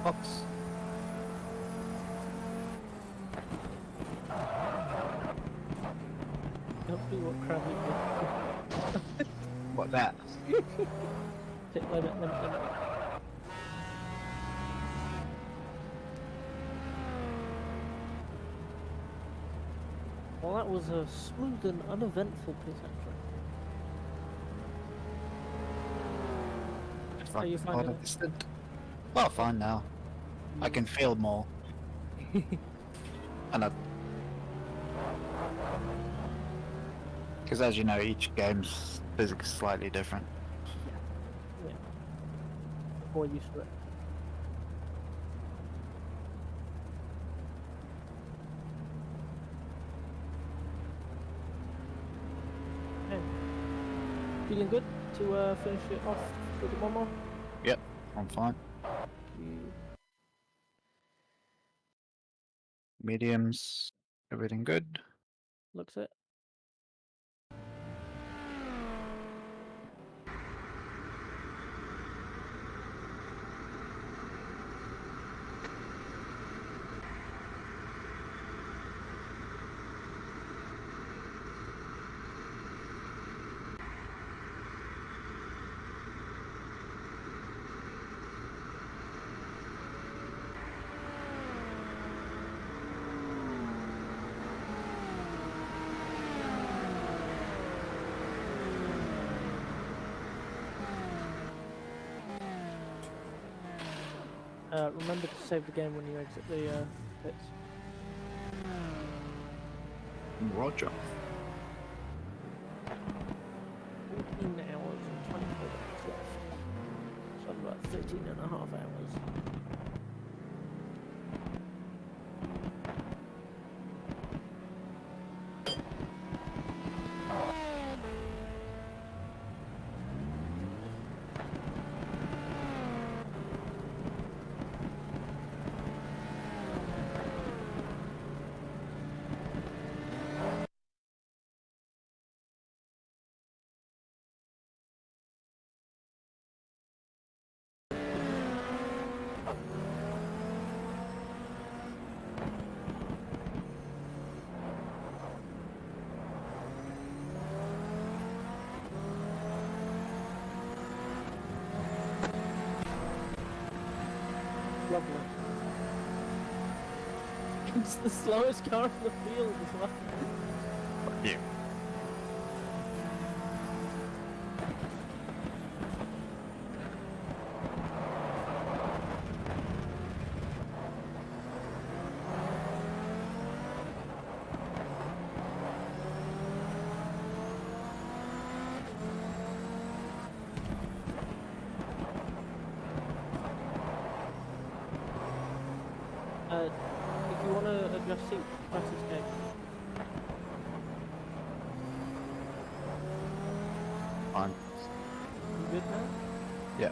Fox. Don't do what Krabby What that? did. Pit limit, limit. Well, that was a smooth and uneventful pit entry. It's How like you a finding lot it? distant. Well, fine now. I can feel more. And because as you know, each game's physics slightly different. Yeah. More used to it. Okay. Feeling good to finish it off with one more? Yep, I'm fine. You... Mediums, everything good. Looks it. Remember to save the game when you exit the pits. Roger. 14 hours and 24 minutes left. So about 13 and a half hours. lovely. It's the slowest car in the field as well. Yeah. If you want to adjust seat, press escape. Fine. You good now? Yeah.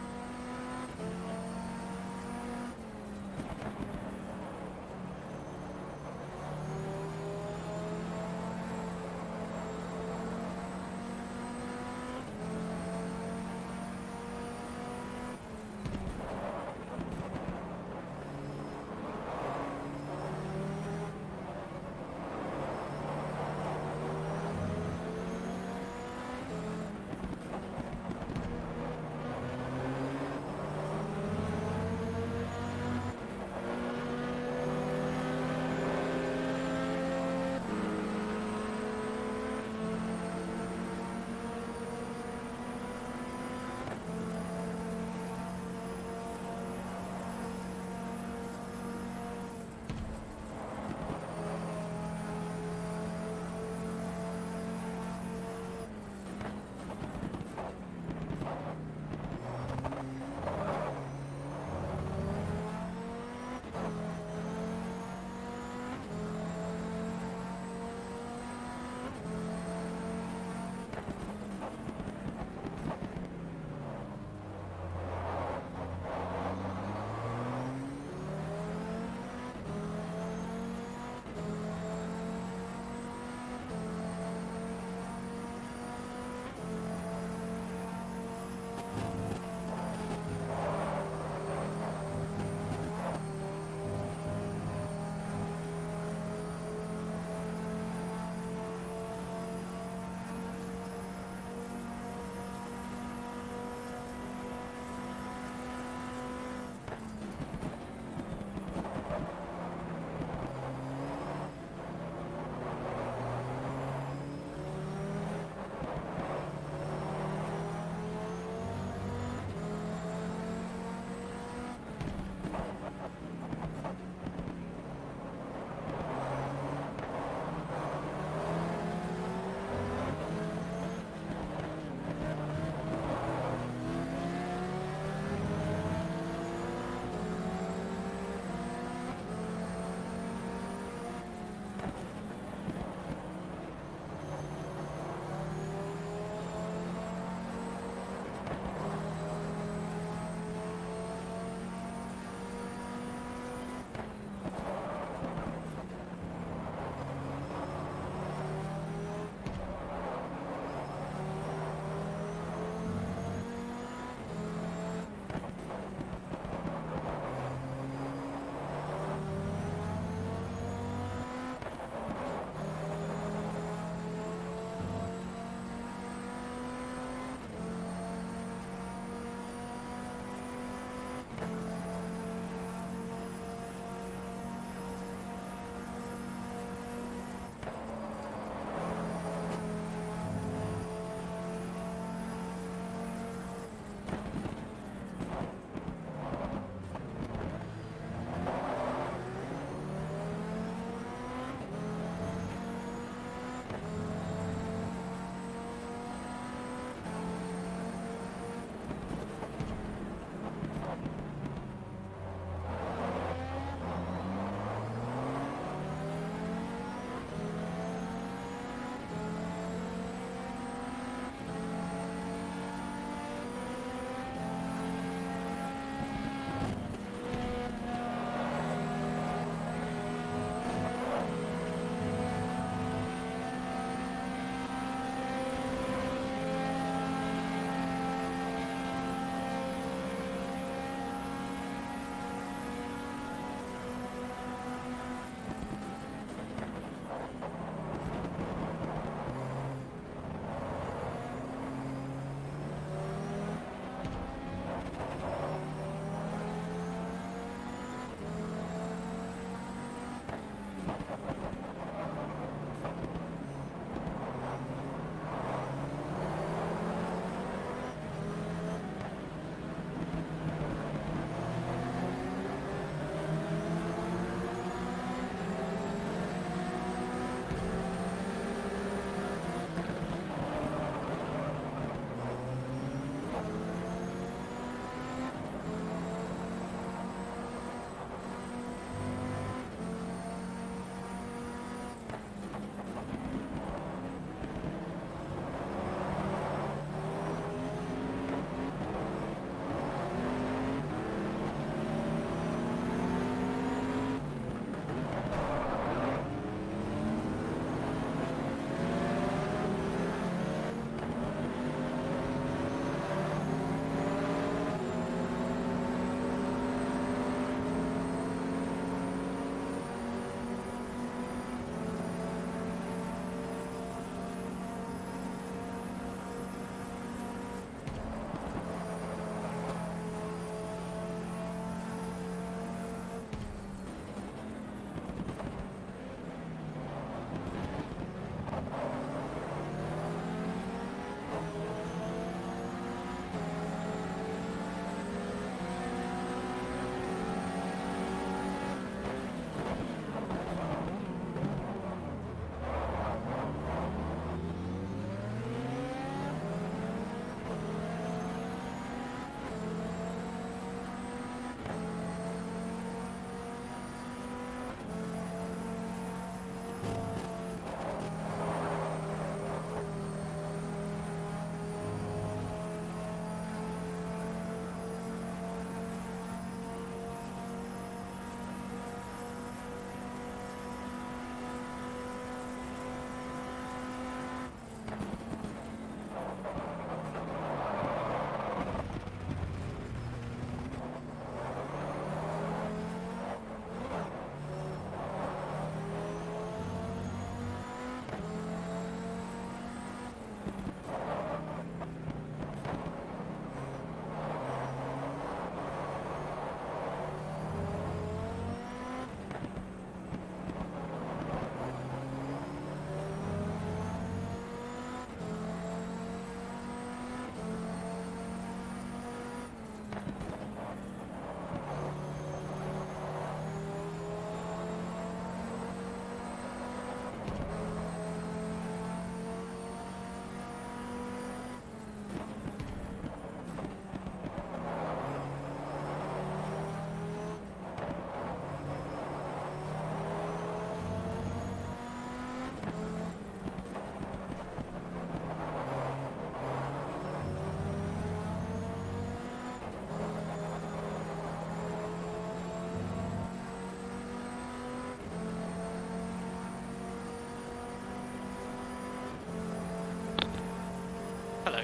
Hello.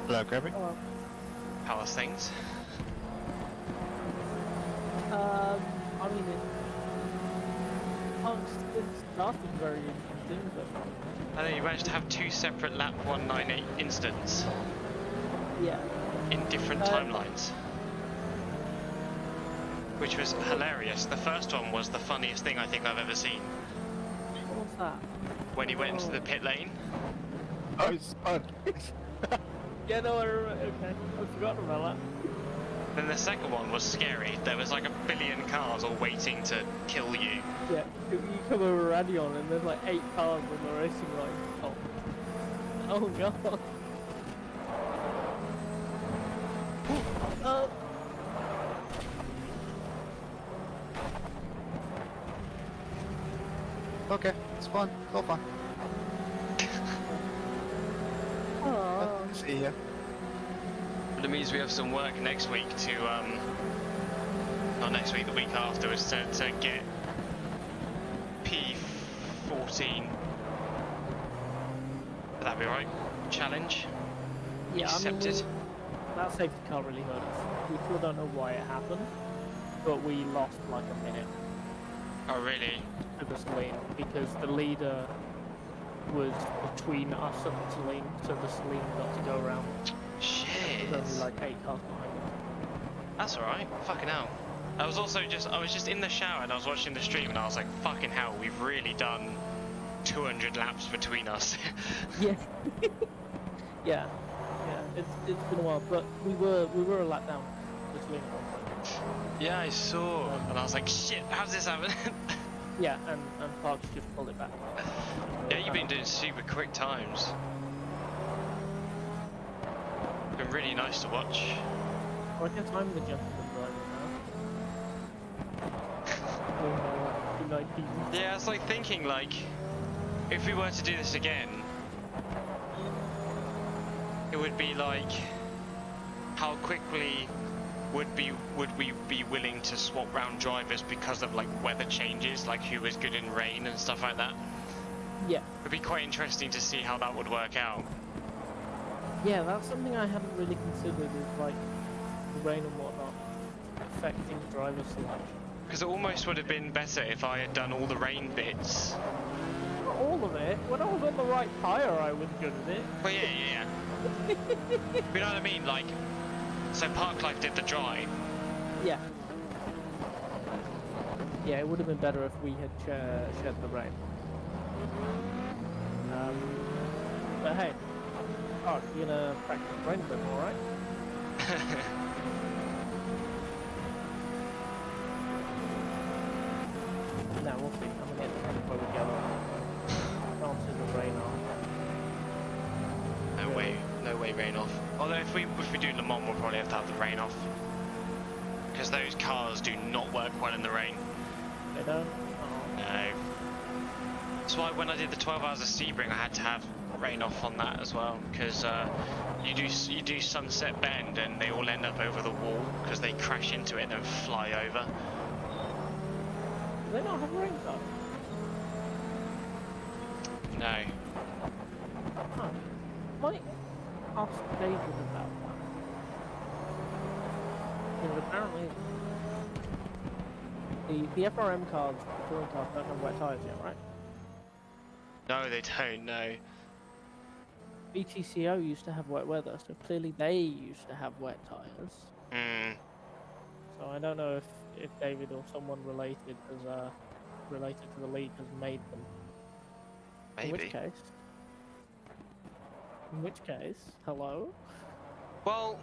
Hello, Gregory. Oh, How are things? I mean, it's started very interesting, but I know you managed to have 2 separate lap 198 instants yeah. in different timelines. Which was hilarious. The first one was the funniest thing I think I've ever seen. What was that? When he went into the pit lane. Oh, it's fun. Yeah, no, I remember. Okay, I forgot about that. Then the second one was scary. There was like 1 billion cars all waiting to kill you. Yeah, you come over Radion and there's like 8 cars on the racing line. Oh god. Oh. Okay, it's fun. It's all fun. Oh. See ya. But it means we have some work next week to, not next week, the week afterwards, to get P14. Would that be right? Challenge? Yeah, Accepted. I mean, that safety car really hurt us. We still don't know why it happened, but we lost like a minute Oh, really? to the Celine because the leader was between us and the Celine, so the Celine got to go around. Shit. There's only like 8 cars behind us. That's alright. Fucking hell. I was just in the shower and I was watching the stream and I was like, fucking hell, we've really done 200 laps between us. Yeah. Yeah. Yeah. It's been a while, but we were a lap down the Celine at one point. Yeah, I saw. And I was like, shit, how's this happen? Yeah, and Parks just pulled it back. Yeah, you've been doing super quick times. Been really nice to watch. I guess I'm the gentleman driver now. 219. Yeah, it's like thinking like, if we were to do this again, it would be like, how quickly would we be willing to swap round drivers because of like weather changes, like who was good in rain and stuff like that? Yeah. It'd be quite interesting to see how that would work out. Yeah, that's something I hadn't really considered, is like the rain and whatnot affecting driver selection. Because it almost would have been better if I had done all the rain bits. Not all of it. When I was on the right tyre, I was good at it. Well, yeah. You know what I mean? Like, so Parklife did the dry. Yeah. Yeah, it would have been better if we had shed the rain. But hey, you're gonna practice rain a bit more, right? No, we'll see. I'm gonna get the tempo together. Chances of rain on. No way rain off. Although if we do Le Mans, we'll probably have to have the rain off. Because those cars do not work well in the rain. They don't? Oh. No. That's why when I did the 12 hours of Sebring, I had to have rain off on that as well. Because you do Sunset Bend and they all end up over the wall because they crash into it and then fly over. Do they not have rain cars? No. Huh. Might ask David about that. Because apparently the FRM cars, the touring cars, don't have wet tyres yet, right? No, they don't, no. BTCO used to have wet weather, so clearly they used to have wet tyres. Hmm. So I don't know if David or someone related to the league has made them. Maybe. In which case, hello? Well,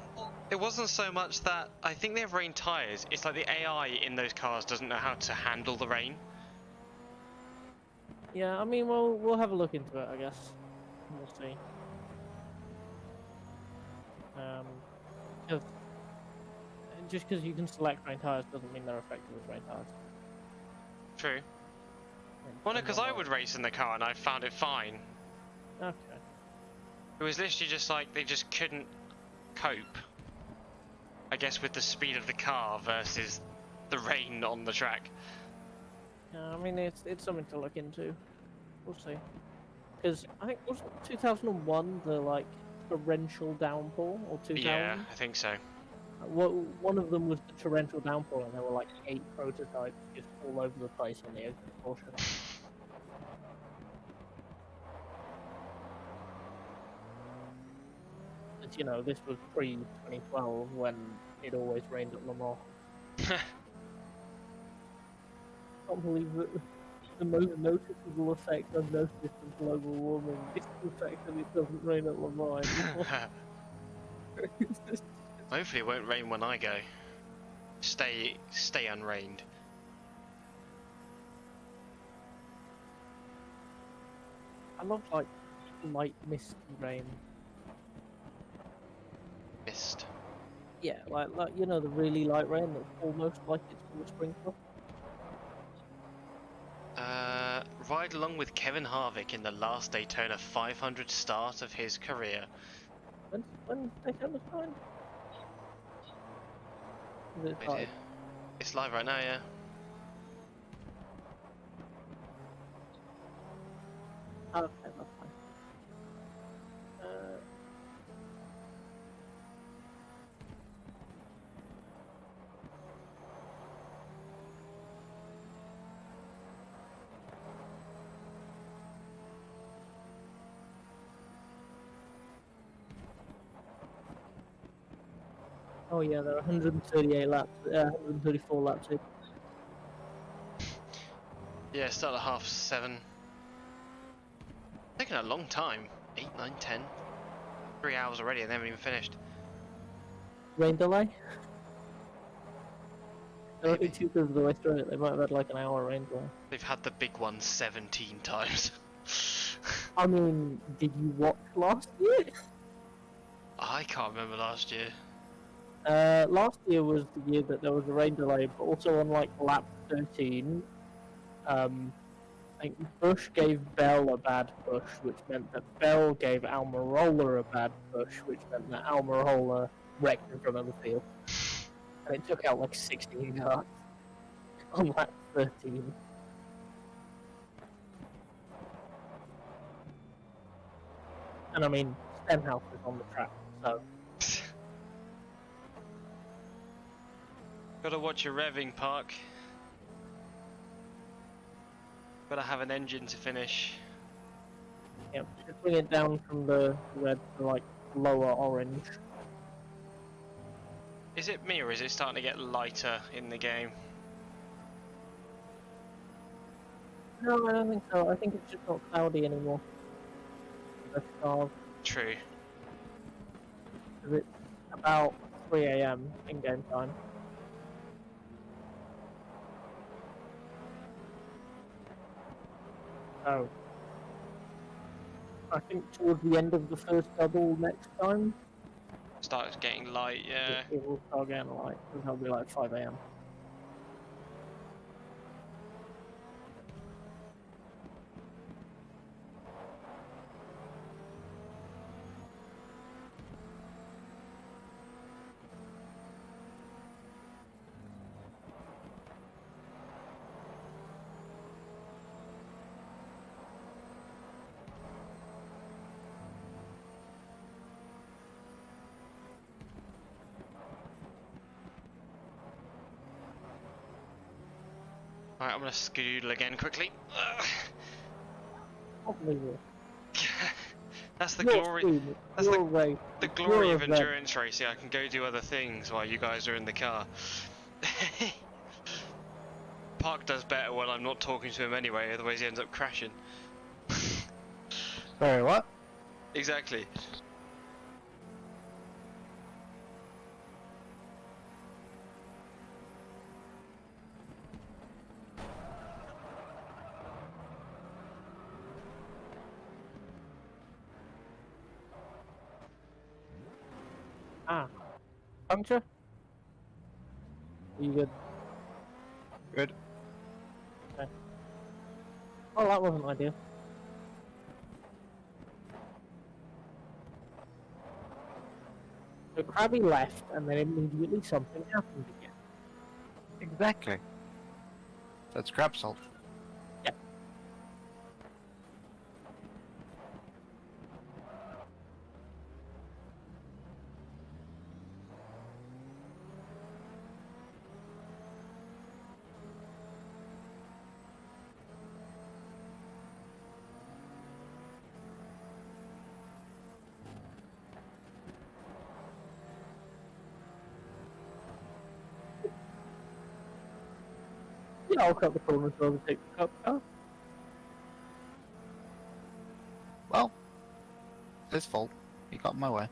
it wasn't so much that I think they have rain tyres. It's like the AI in those cars doesn't know how to handle the rain. Yeah, I mean, we'll have a look into it, I guess. We'll see. 'Cause just because you can select rain tyres doesn't mean they're effective as rain tyres. True. Well, no, because I would race in the car and I found it fine. Okay. It was literally just like they just couldn't cope, I guess, with the speed of the car versus the rain on the track. Yeah, I mean, it's something to look into. We'll see. Because I think was 2001 the like torrential downpour or 2000. Yeah, I think so. One of them was the torrential downpour, and there were like 8 prototypes just all over the place on the open portion. But, you know, this was pre-2012 when it always rained at Le Mans. I can't believe that the most noticeable effect I've noticed of global warming is the fact that it doesn't rain at Le Mans anymore. Hopefully it won't rain when I go. Stay unrained. I love like light misty rain. Mist. Yeah, like you know, the really light rain that's almost like it's from a sprinkler. Ride along with Kevin Harvick in the last Daytona 500 start of his career. When Daytona's fine? Is it Wait live? here. It's live right now, yeah. Oh, okay, that's fine. Oh yeah, there are 138 laps, 134 laps in. Yeah, start at 7:30. Taking a long time. 8, 9, 10. 3 hours already and they haven't even finished. Rain delay? They're only Maybe. 2/3 of the way through it, they might have had like an hour rain delay. They've had the big one 17 times. I mean, did you watch last year? I can't remember last year. Last year was the year that there was a rain delay, but also on like lap 13, I think Bush gave Bell a bad push, which meant that Bell gave Almirola a bad push, which meant that Almirola wrecked in front of the field. And it took out like 16 cars on lap 13. And I mean, Stenhouse is on the track, so Gotta watch your revving, Park. Gotta have an engine to finish. yeah, just bring it down from the red to like lower orange. Is it me or is it starting to get lighter in the game? No, I don't think so. I think it's just not cloudy anymore. The stars. True. 'Cause it's about 3 AM in game time. So, I think towards the end of the first double next time, Starts getting light, yeah. it will start getting light, because it'll be like 5 AM. Alright, I'm gonna skedoodle again quickly. Unbelievable. That's the Your glory. team, that's your race, The it's glory your of event. endurance racing. I can go do other things while you guys are in the car. Park does better when I'm not talking to him anyway, otherwise he ends up crashing. Sorry, what? Exactly. Ah. Puncture? Are you good? Good. Oh, that wasn't ideal. So Krabby left, and then immediately something happened again. Exactly. That's crab salt. I'll cut the corner to overtake the cop car. Well, it's his fault. He got in my way.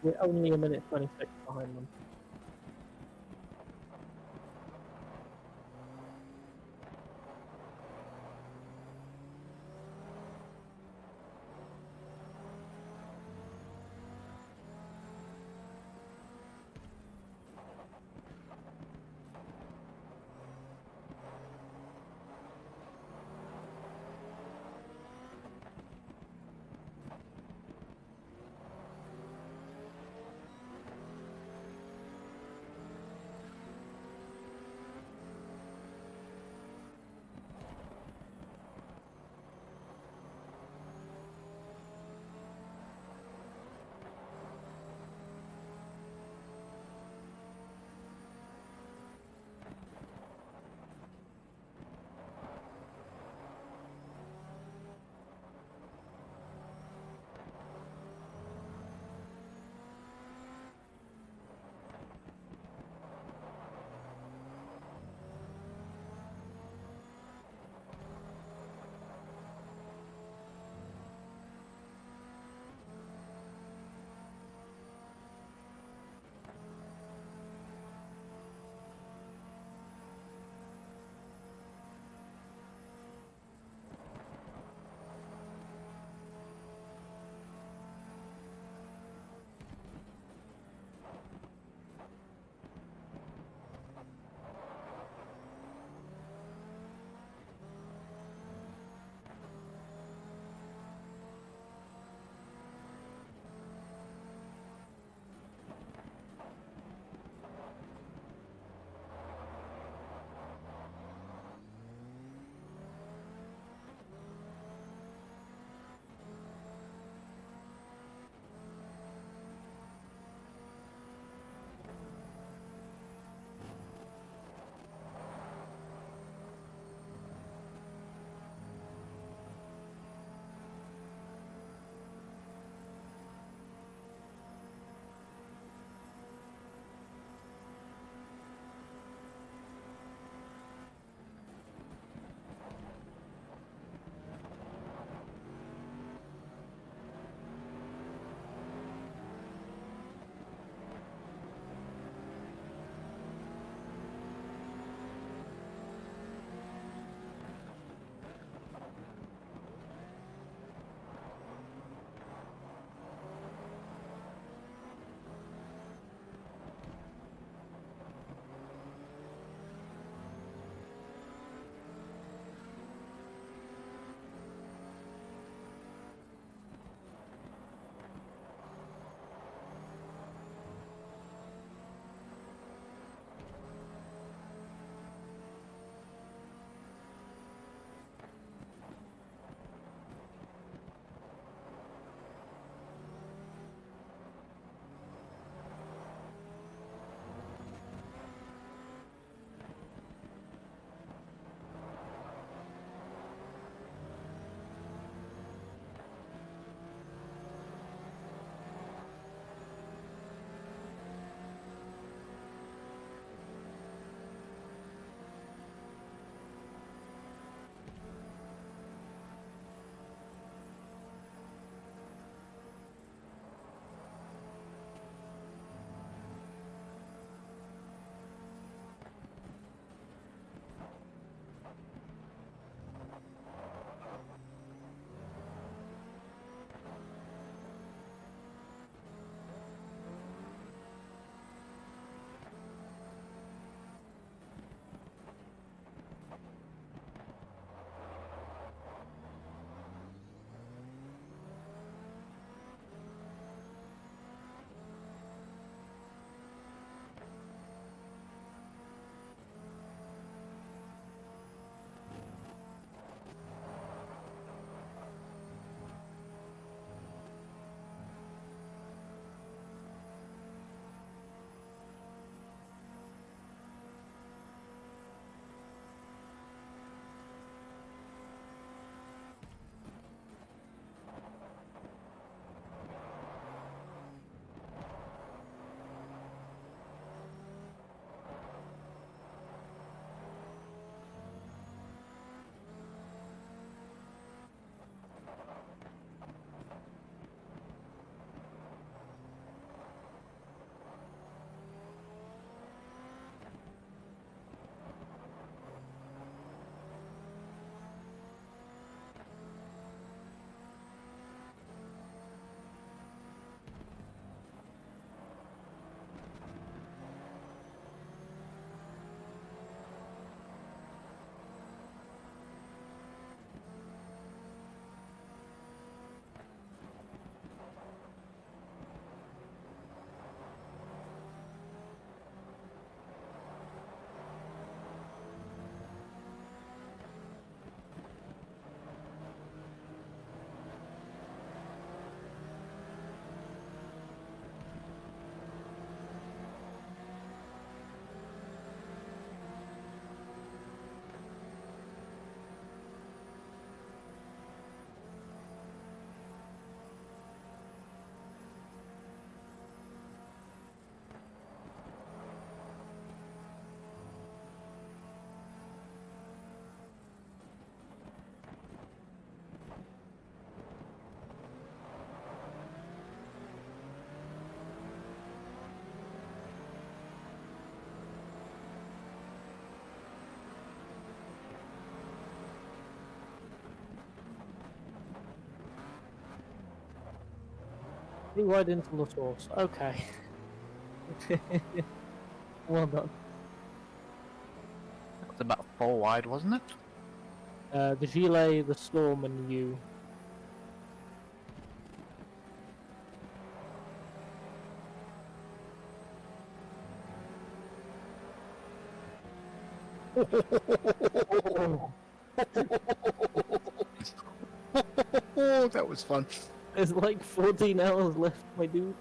We're only a minute 26 behind them. Pretty wide into the source. Okay. Well done. It was about 4 wide, wasn't it? The Gilet, the Storm, and you. Oh, that was fun. There's like 14 hours left, my dude.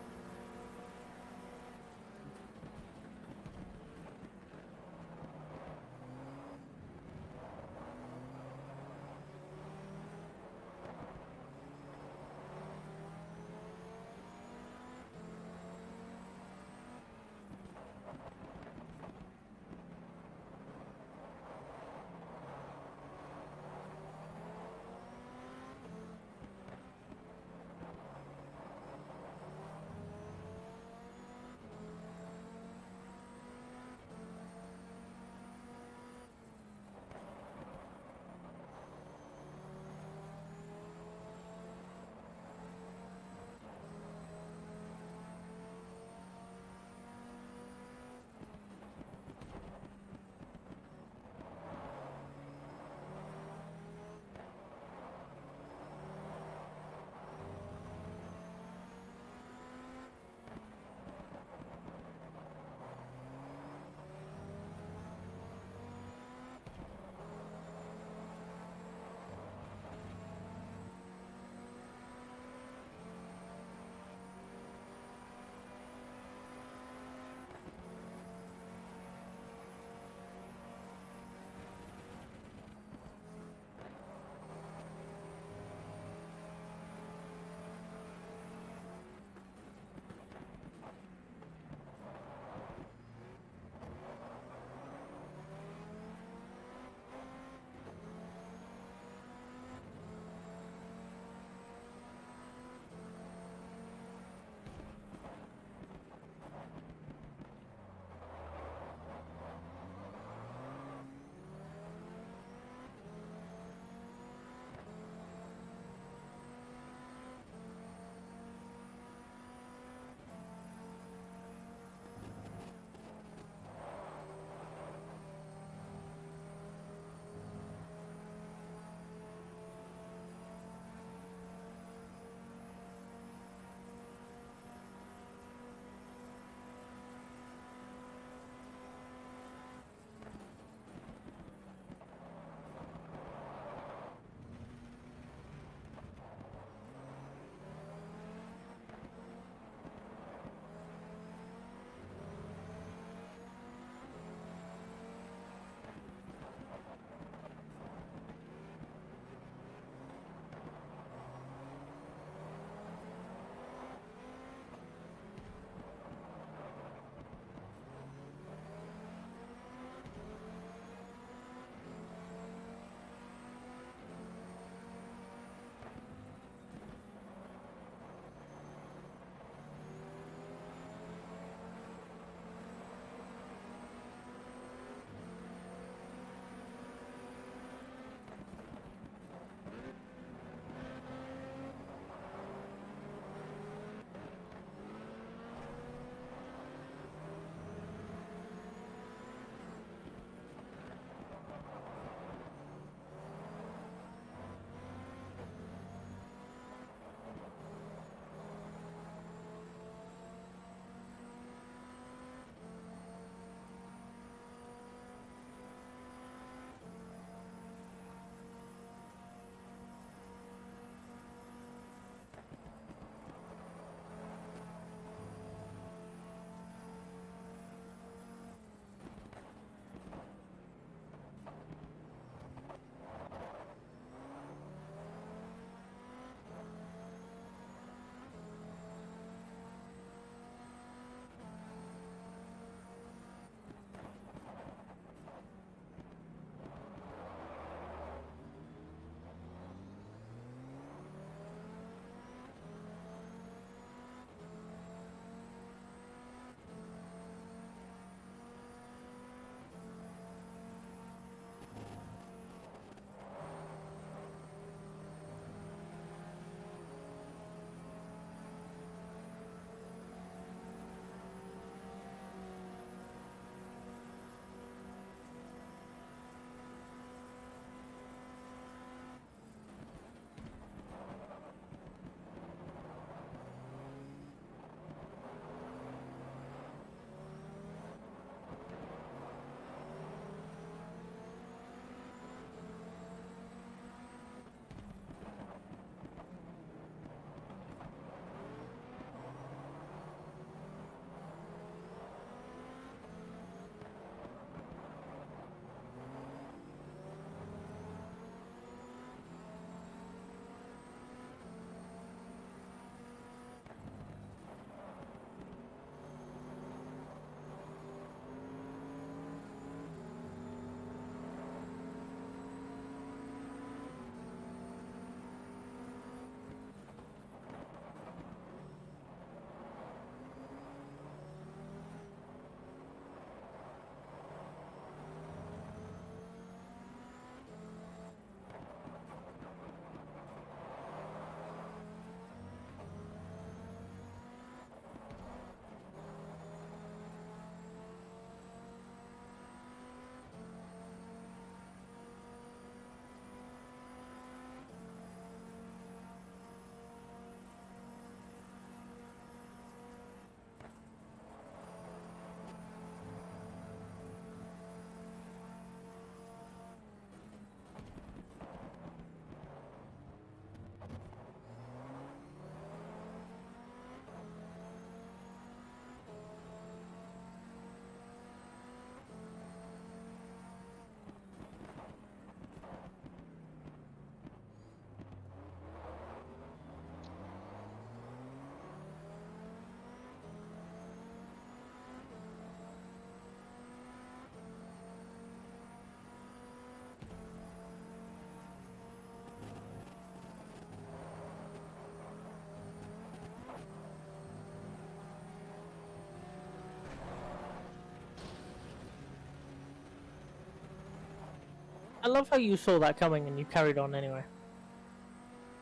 I love how you saw that coming and you carried on anyway.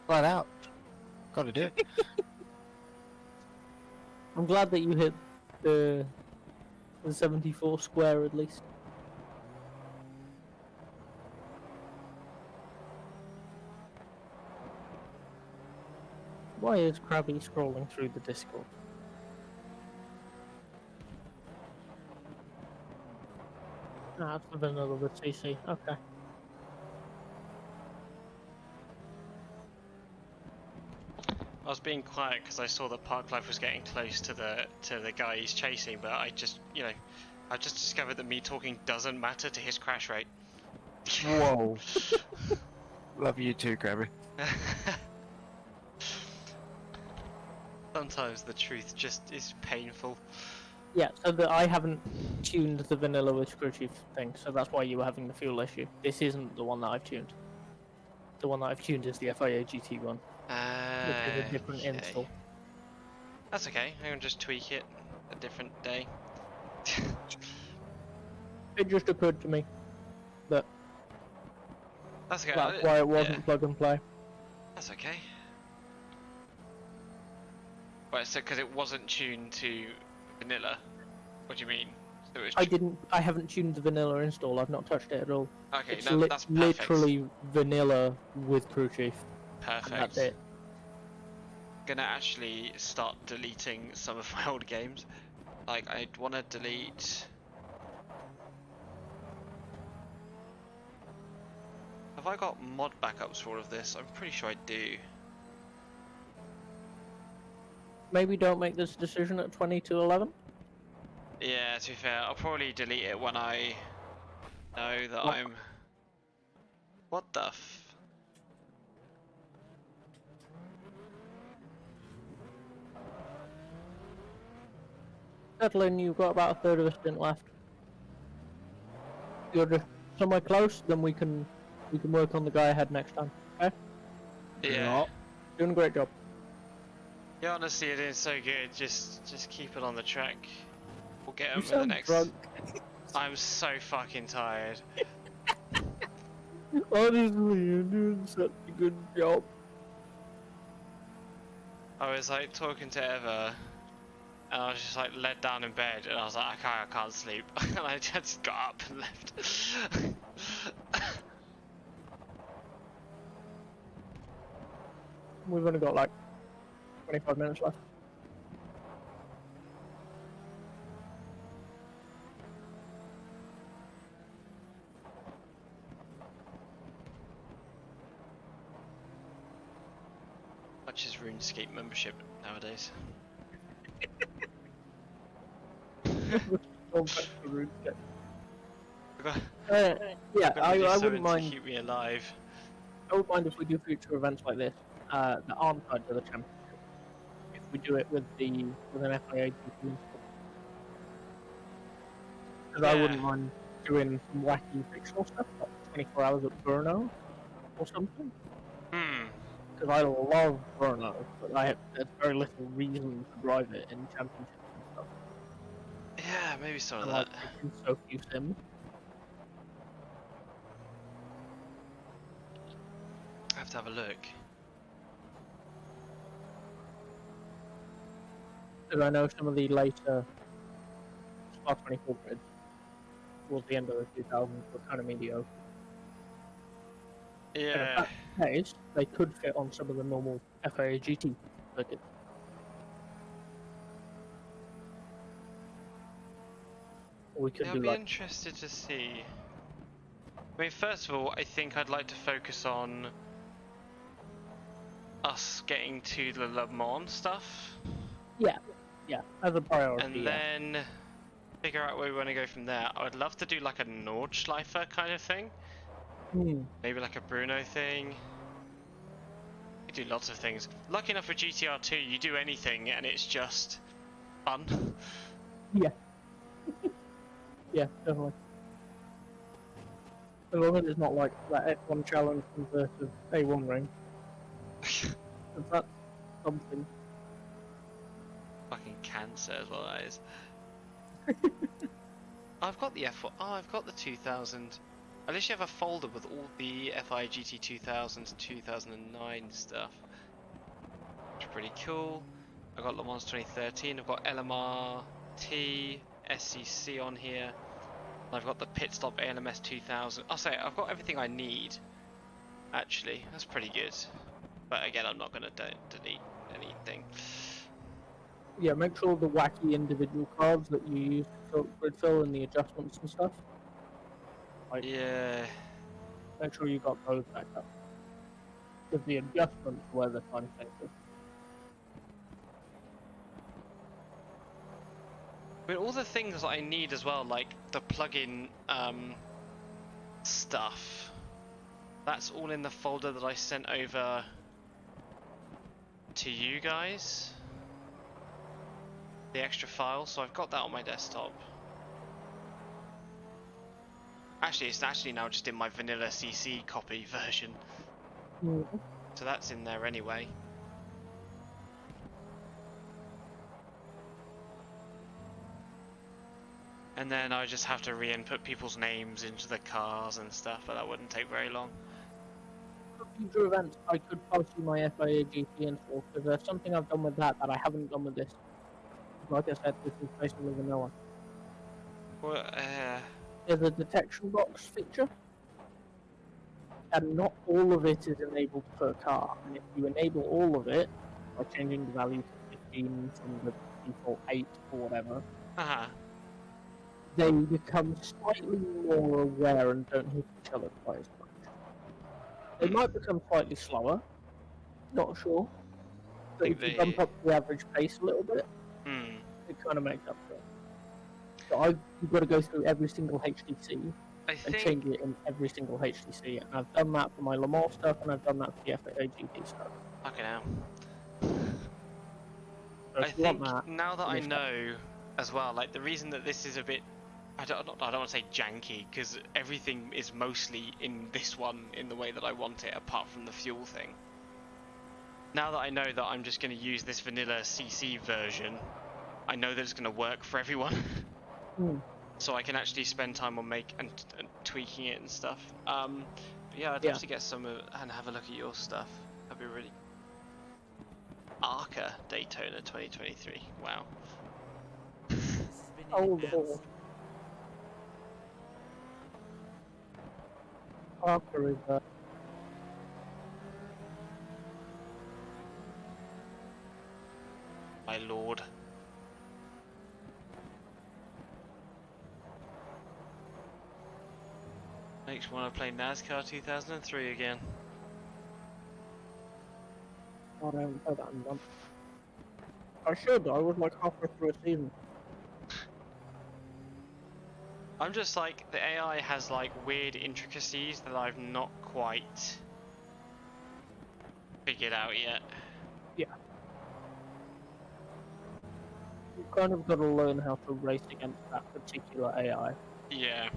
Flat out. Gotta do it. I'm glad that you hit the 74 square at least. Why is Krabby scrolling through the Discord? Ah, it's the vanilla with CC. Okay. I was being quiet because I saw that Park Life was getting close to the guy he's chasing, but I just, you know, I just discovered that me talking doesn't matter to his crash rate. Whoa. Love you too, Krabby. Sometimes the truth just is painful. Yeah, so I haven't tuned the vanilla with crew chief thing, so that's why you were having the fuel issue. This isn't the one that I've tuned. The one that I've tuned is the FIA GT one, which is a different Okay. install. That's okay, I can just tweak it a different day. It just occurred to me that That's okay. that's why it wasn't plug and play. That's okay. Right, so because it wasn't tuned to vanilla, what do you mean? So it was I haven't tuned the vanilla install, I've not touched it at all. Okay, It's no, that's perfect. literally vanilla with crew chief. Perfect. And that's it. Gonna actually start deleting some of my old games. Like, I'd want to delete. Have I got mod backups for all of this? I'm pretty sure I do. Maybe don't make this decision at 20 to 11. Yeah, to be fair, I'll probably delete it when I know that What? I'm. What the f? Settle in, you've got about a third of a stint left. You're just somewhere close, then we can work on the guy ahead next time. Okay? Yeah. Doing a great job. Yeah, honestly, it is so good. Just keep it on the track. We'll get You him in the sound next. drunk. I'm so fucking tired. Honestly, you're doing such a good job. I was like talking to Eva, and I was just like led down in bed, and I was like, I can't sleep, and I just got up and left. We've only got like 25 minutes left. Much as RuneScape membership nowadays. Going back to RuneScape. I've got- Yeah, I've got to do I something wouldn't mind. to keep me alive. I wouldn't mind if we do future events like this that aren't tied to the championship. If we do it with an FIA GT. Because I Yeah. wouldn't mind doing some wacky fictional stuff, like 24 hours at Burno or something. Hmm. Because I love Burno, but there's very little reason to drive it in championships and stuff. Yeah, maybe some of And that. like taking so few sims. I have to have a look. Because I know some of the later Spa 24 grids towards the end of the 2000s were kind of mediocre. And if Yeah. that's the case, they could fit on some of the normal FIA GT circuits. Or we could Yeah, do I'd be like interested to see. I mean, first of all, I think I'd like to focus on us getting to the Le Mans stuff, yeah, as a priority. and yeah. then figure out where we want to go from there. I would love to do like a Nordschleifer kind of thing, maybe like a Bruno thing. We do lots of things. Lucky enough with GTR2, you do anything and it's just fun. Yeah. Yeah, definitely. As long as it's not like that F1 challenge versus A1 ring. 'Cause that's something. Fucking cancer as well, that is. I've got the F1. Oh, I've got the 2000. At least you have a folder with all the FI GT 2000 to 2009 stuff. Which is pretty cool. I've got Le Mans 2013, I've got LMRT, SCC on here. And I've got the pit stop ALMS 2000. I'll say I've got everything I need. Actually, that's pretty good. But again, I'm not going to delete anything. Yeah, make sure the wacky individual cards that you use to grid fill and the adjustments and stuff. Like, Yeah. make sure you got those back up. Because the adjustments were the time sensitive. I mean, all the things that I need as well, like the plugin stuff, that's all in the folder that I sent over to you guys. The extra file, so I've got that on my desktop. Actually, it's actually now just in my vanilla CC copy version. Mm-hmm. So that's in there anyway. And then I just have to re-input people's names into the cars and stuff, but that wouldn't take very long. For future events, I could post you my FIA GT install, because there's something I've done with that I haven't done with this. Like I said, this is basically vanilla. Well, There's a detection box feature, and not all of it is enabled per car. And if you enable all of it, by changing the value to 15 from the default 8 or whatever, they become slightly more aware and don't hit each other quite as much. They might become slightly slower, not sure. But if you bump up the average pace a little bit, it kind of makes up for it. So you've got to go through every single HTC and change it in every single HTC. And I've done that for my Le Mans stuff, and I've done that for the FIA GT stuff. Okay, now. So I think now that I know as well, like the reason that this is a bit, I don't want to say janky, because everything is mostly in this one in the way that I want it, apart from the fuel thing. Now that I know that I'm just going to use this vanilla CC version, I know that it's going to work for everyone. So I can actually spend time on and tweaking it and stuff. But yeah, I'd love to get some and have a look at your stuff. That'd be really. Arca Daytona 2023. Wow. Oh Lord. Arca is My lord. Makes me want to play NASCAR 2003 again. I haven't played that in months. I should. I was like halfway through a season. I'm just like, the AI has like weird intricacies that I've not quite figured out yet. Yeah. You've kind of got to learn how to race against that particular AI. Yeah.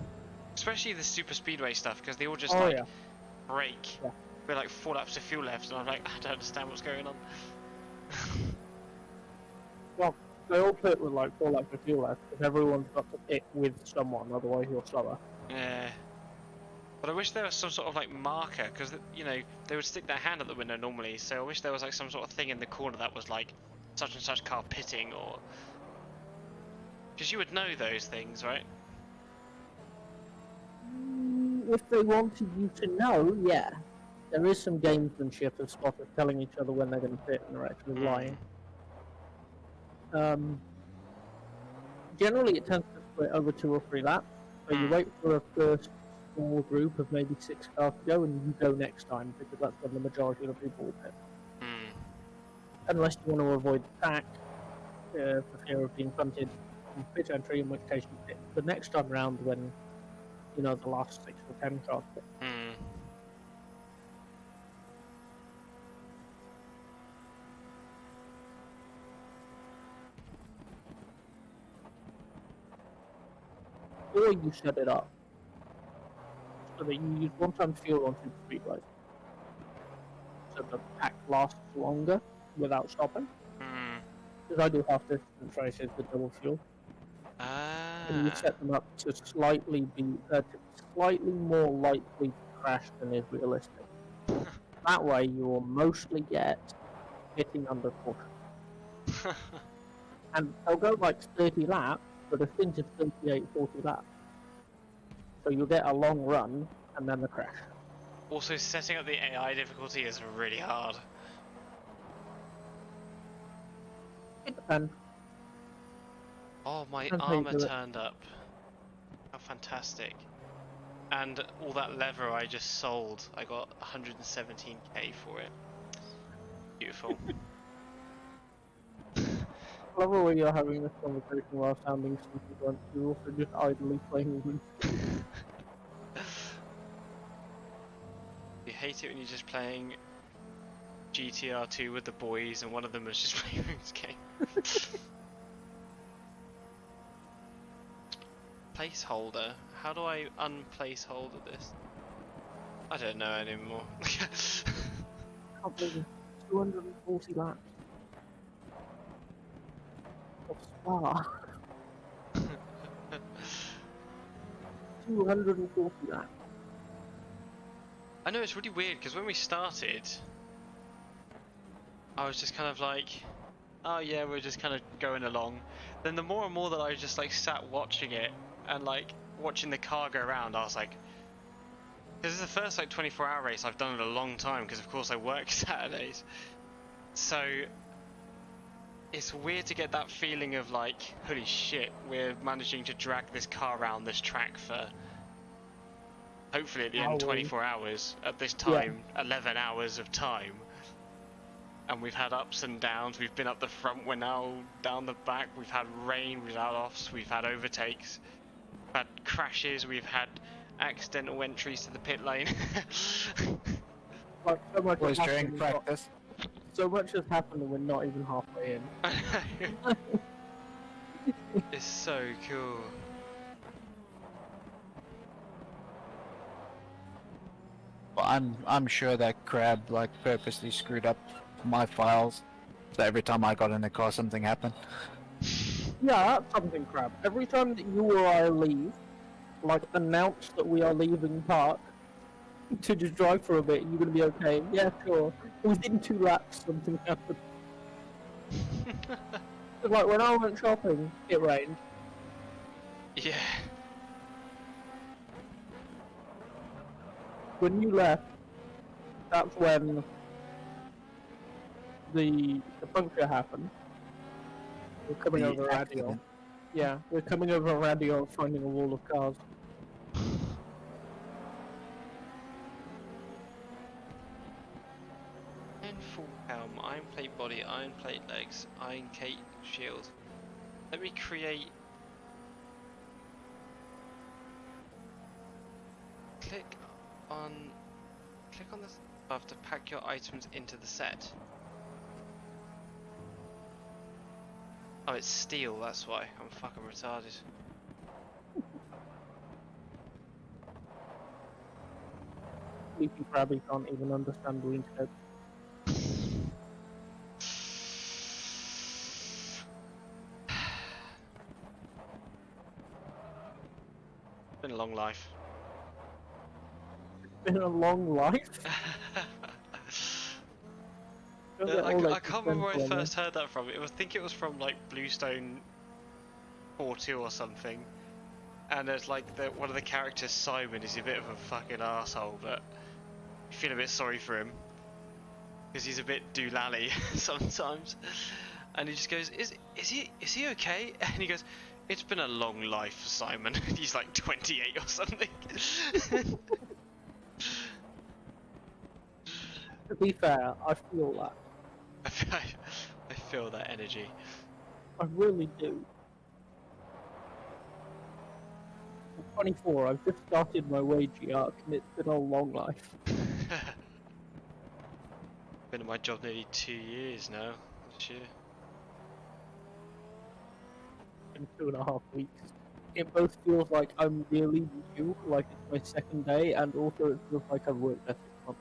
Especially the super speedway stuff, because they all just break. Yeah. We're like 4 laps to fuel left, and I'm like, I don't understand what's going on. Well, they all pit with like 4 laps of fuel left, because everyone's got to pit with someone, otherwise you're slower. Yeah. But I wish there was some sort of like marker, because you know they would stick their hand at the window normally. So I wish there was like some sort of thing in the corner that was like such and such car pitting, or because you would know those things, right? If they wanted you to know, yeah. There is some gamesmanship of spotters telling each other when they're going to pit and they're actually lying. Generally, it tends to split over 2 or 3 laps. So you wait for a first small group of maybe 6 cars to go, and you go next time, because that's when the majority of the people will pit. Unless you want to avoid the pack, for fear of being punted from pit entry, in which case you pit the next time round when, you know, the last 6 or 10 cars pit. Or you set it up so that you use one-time fuel on super speedways, so the pack lasts longer without stopping. Because I do half-distance races with double fuel. and you Ah. set them up to slightly more likely to crash than is realistic. That way, you will mostly get hitting under caution. And they'll go like 30 laps, but the stint is 38, 40 laps. So you'll get a long run and then the crash. Also, setting up the AI difficulty is really hard. It depends. Oh, my Depends how you armor do it. turned up. How fantastic. And all that leather I just sold, I got 117k for it. Beautiful. I love the way you're having this conversation while sounding super drunk. You're also just idly playing with. You hate it when you're just playing GTR2 with the boys and one of them is just playing this game. Placeholder? How do I unplaceholder this? I don't know anymore. Can't believe 240 laps of Spa. 240 laps. I know, it's really weird because when we started, I was just kind of like, oh yeah, we're just kind of going along. Then the more and more that I just like sat watching it and like watching the car go around, I was like, this is the first like 24-hour race I've done in a long time because of course I work Saturdays. So it's weird to get that feeling of like, holy shit, we're managing to drag this car around this track for hopefully at the end 24 hours, at this time 11 hours of time. And we've had ups and downs, we've been up the front, we're now down the back, we've had rain, we've had offs, we've had overtakes, we've had crashes, we've had accidental entries to the pit lane. Like so much Was has during happened, practice. so much has happened and we're not even halfway in. I know. It's so cool. But I'm sure that Crab like purposely screwed up my files, so every time I got in the car something happened. Yeah, that's something, Crab. Every time that you or I leave, like announce that we are leaving park to just drive for a bit, you're gonna be okay. Yeah, sure. Within 2 laps, something happened. Like when I went shopping, it rained. Yeah. When you left, that's when the puncture happened. We're coming The over radio. accident. Yeah, we're coming over a radio and finding a wall of cars. And full helm, iron plate body, iron plate legs, iron cape shield. Let me create. Click on this above to pack your items into the set. Oh, it's steel, that's why. I'm fucking retarded. Sleepy Krabby can't even understand green scope. Been a long life. Been a long life. Don't get all I can't remember where I existential, first heard that from. I think it was from like Bluestone 4-2 or something. And there's like one of the characters, Simon, is a bit of a fucking asshole, but you feel a bit sorry for him because he's a bit doolally sometimes. And he just goes, "Is he okay?" And he goes, "It's been a long life for Simon." He's like 28 or something. To be fair, I feel that. I feel that energy. I really do. I'm 24, I've just started my wagey arc and it's been a long life. Been at my job nearly 2 years now. This year. In 2.5 weeks. It both feels like I'm really new, like it's my second day, and also it feels like I've worked there 6 months.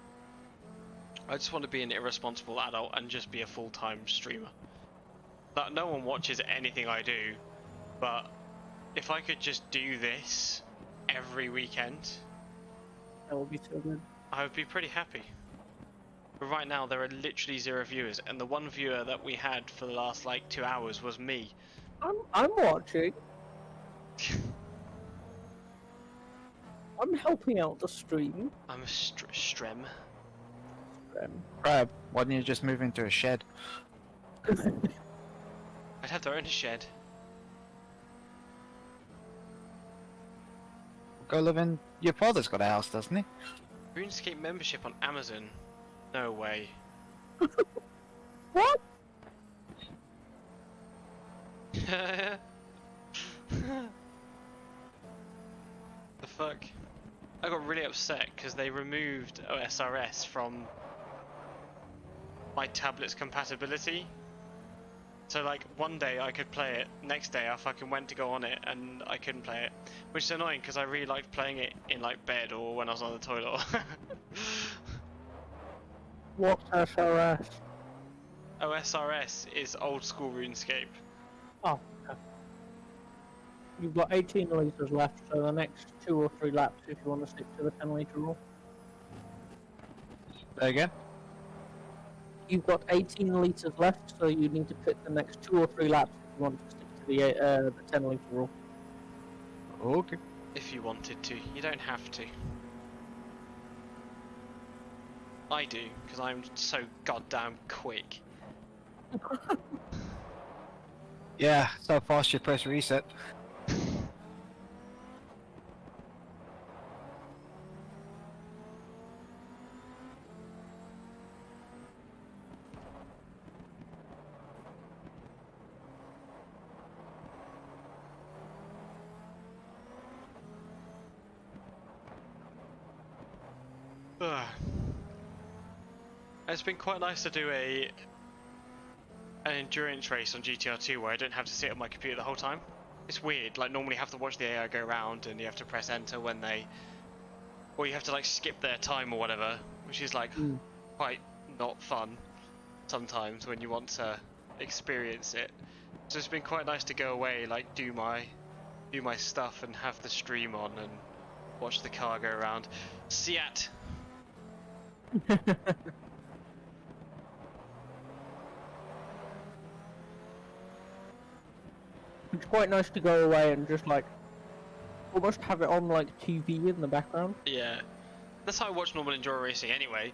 I just want to be an irresponsible adult and just be a full-time streamer. That no one watches anything I do, but if I could just do this every weekend, That would be so good. I would be pretty happy. But right now there are literally 0 viewers, and the one viewer that we had for the last like 2 hours was me. I'm watching. I'm helping out the stream. I'm a strem. Crab, why don't you just move into a shed? I'd have their own shed. Go live in. Your father's got a house, doesn't he? RuneScape membership on Amazon? No way. What? The fuck? I got really upset because they removed OSRS from my tablet's compatibility. So like one day I could play it, next day I fucking went to go on it and I couldn't play it. Which is annoying because I really liked playing it in like bed or when I was on the toilet. What's SRS? OSRS is old school RuneScape. Oh. Okay. You've got 18 litres left, so the next 2 or 3 laps if you want to stick to the 10 litre rule. There again? You've got 18 litres left, so you need to fit the next 2 or 3 laps if you want to stick to the 10 litre rule. Okay. If you wanted to, you don't have to. I do, because I'm so goddamn quick. Yeah, so fast you press reset. Ugh. It's been quite nice to do an endurance race on GTR2 where I don't have to sit at my computer the whole time. It's weird, like normally you have to watch the AI go around and you have to press enter when they... Or you have to like skip their time or whatever, which is like quite not fun sometimes when you want to experience it. So it's been quite nice to go away, like do my stuff and have the stream on and watch the car go around. Seat! It's quite nice to go away and just like almost have it on like TV in the background. Yeah. That's how I watch normal enduro racing anyway.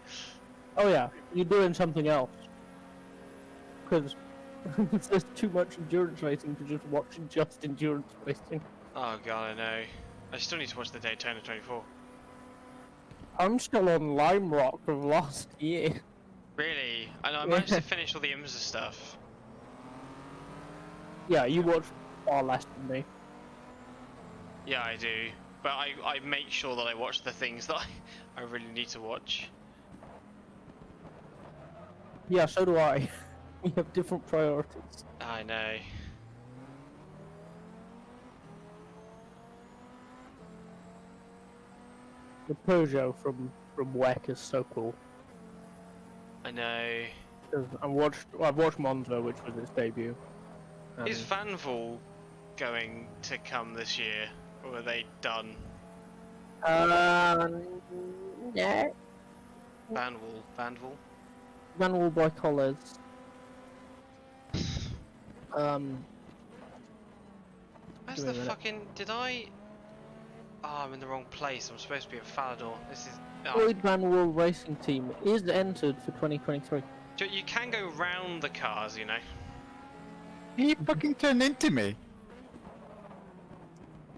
Oh yeah, you're doing something else. Because there's too much endurance racing to just watch just endurance racing. Oh god, I know. I still need to watch the Daytona 24. I'm still on Lime Rock from last year. Really? I know, I managed to finish all the IMSA stuff. Yeah, you watch far less than me. Yeah, I do. But I make sure that I watch the things that I really need to watch. Yeah, so do I. We have different priorities. I know. The Peugeot from WEC is so cool. I know. 'Cause I've watched Monza, which was its debut. Is Vanval going to come this year? Or are they done? Yeah. Vanval? Manual by Collars. Where's Give me the a minute. fucking... Did I... Oh, I'm in the wrong place. I'm supposed to be at Falador. This is... Oh. Floyd Manual Racing Team is entered for 2023. You can go round the cars, you know. He fucking turned into me.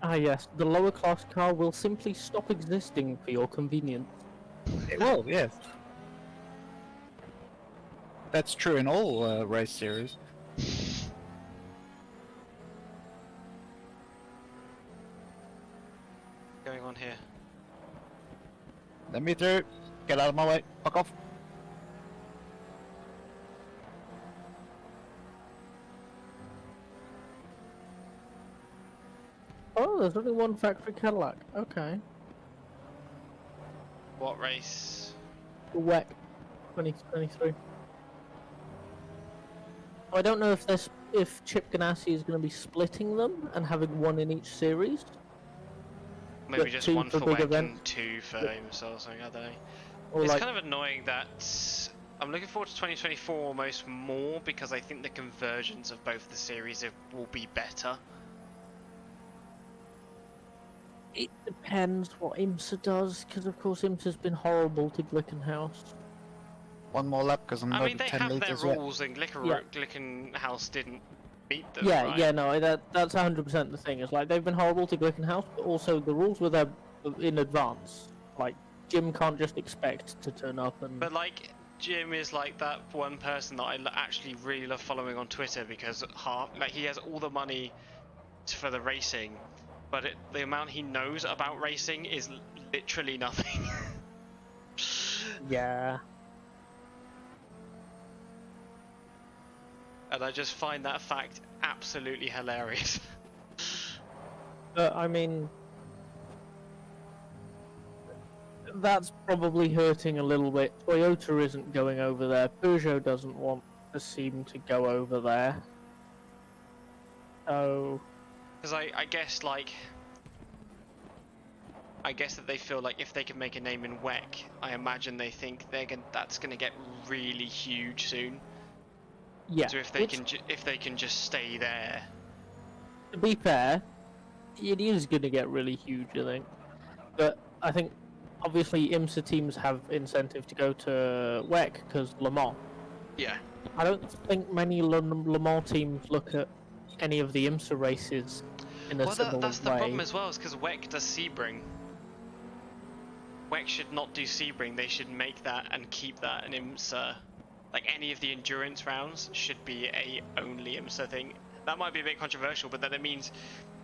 Ah yes, the lower class car will simply stop existing for your convenience. It will, yes. That's true in all race series. Going on here. Let me through. Get out of my way. Fuck off. Oh, there's only one factory Cadillac. Okay. What race? The WEC 2023. I don't know if they're if Chip Ganassi is going to be splitting them and having one in each series. Maybe But just 2 one for for big WEC events. and 2 for IMSA or something, I don't know. Or It's like, kind of annoying that I'm looking forward to 2024 almost more because I think the conversions of both the series will be better. it depends what IMSA does, because of course IMSA's been horrible to Glickenhaus. One more lap because I'm I not mean, at they 10 have their liters yet. rules, and Yeah. Glickenhaus didn't beat them. Yeah, right? yeah, no, that's 100% the thing. It's like they've been horrible to Glickenhaus, but also the rules were there in advance. Like, Jim can't just expect to turn up and... But like, Jim is like that one person that I actually really love following on Twitter because he has all the money for the racing, but the amount he knows about racing is literally nothing. Yeah. And I just find that fact absolutely hilarious. But, I mean... That's probably hurting a little bit. Toyota isn't going over there. Peugeot doesn't want to seem to go over there. So... Because I guess that they feel like if they can make a name in WEC, I imagine they think that's gonna get really huge soon. Yeah. So if they can just stay there. To be fair, it is going to get really huge, I think. But I think, obviously, IMSA teams have incentive to go to WEC because Le Mans. Yeah. I don't think many Le Mans teams look at any of the IMSA races in a similar That's the way. problem as well, is because WEC does Sebring. WEC should not do Sebring. They should make that and keep that an IMSA. Like, any of the endurance rounds should be a only IMSA thing. That might be a bit controversial, but then it means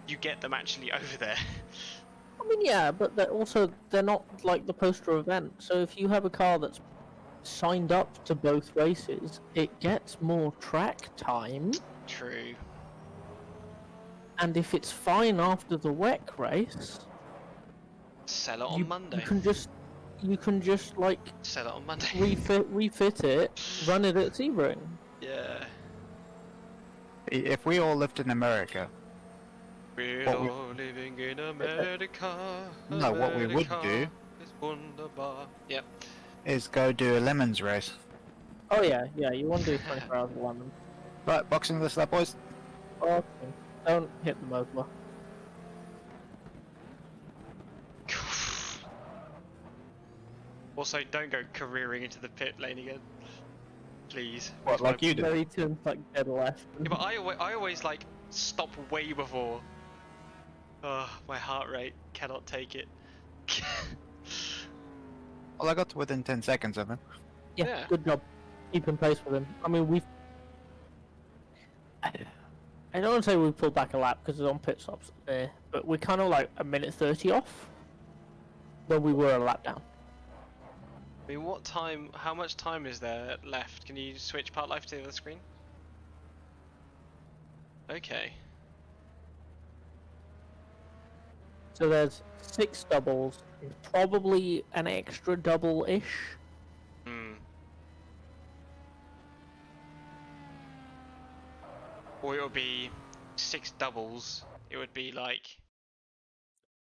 you get them actually over there. I mean, yeah, but they're not like the poster event. So if you have a car that's signed up to both races, it gets more track time. True. And if it's fine after the WEC race, Sell it on Monday. You can just like Sell it on Monday. refit it, run it at Sebring. Yeah. If we all lived in America, We're What we- all living in America. No, what we would America do- is wunderbar. Yep. is go do a lemons race. Oh yeah, you want to do 24 hours of London. Right, boxing this lap, boys. Okay. Don't hit the motor. Also, don't go careering into the pit lane again. Please. What, like you did? Very turns like dead left. Yeah, but I always like stop way before. Oh, my heart rate cannot take it. Well, I got to within 10 seconds of him. Yeah, good job. Keep in pace with him. I mean, I don't want to say we pulled back a lap because it's on pit stops there, but we're kind of like a minute 30 off when we were a lap down. I mean, how much time is there left? Can you switch part life to the other screen? Okay. So there's 6 doubles, probably an extra double-ish. Hmm. Or it would be 6 doubles. It would be like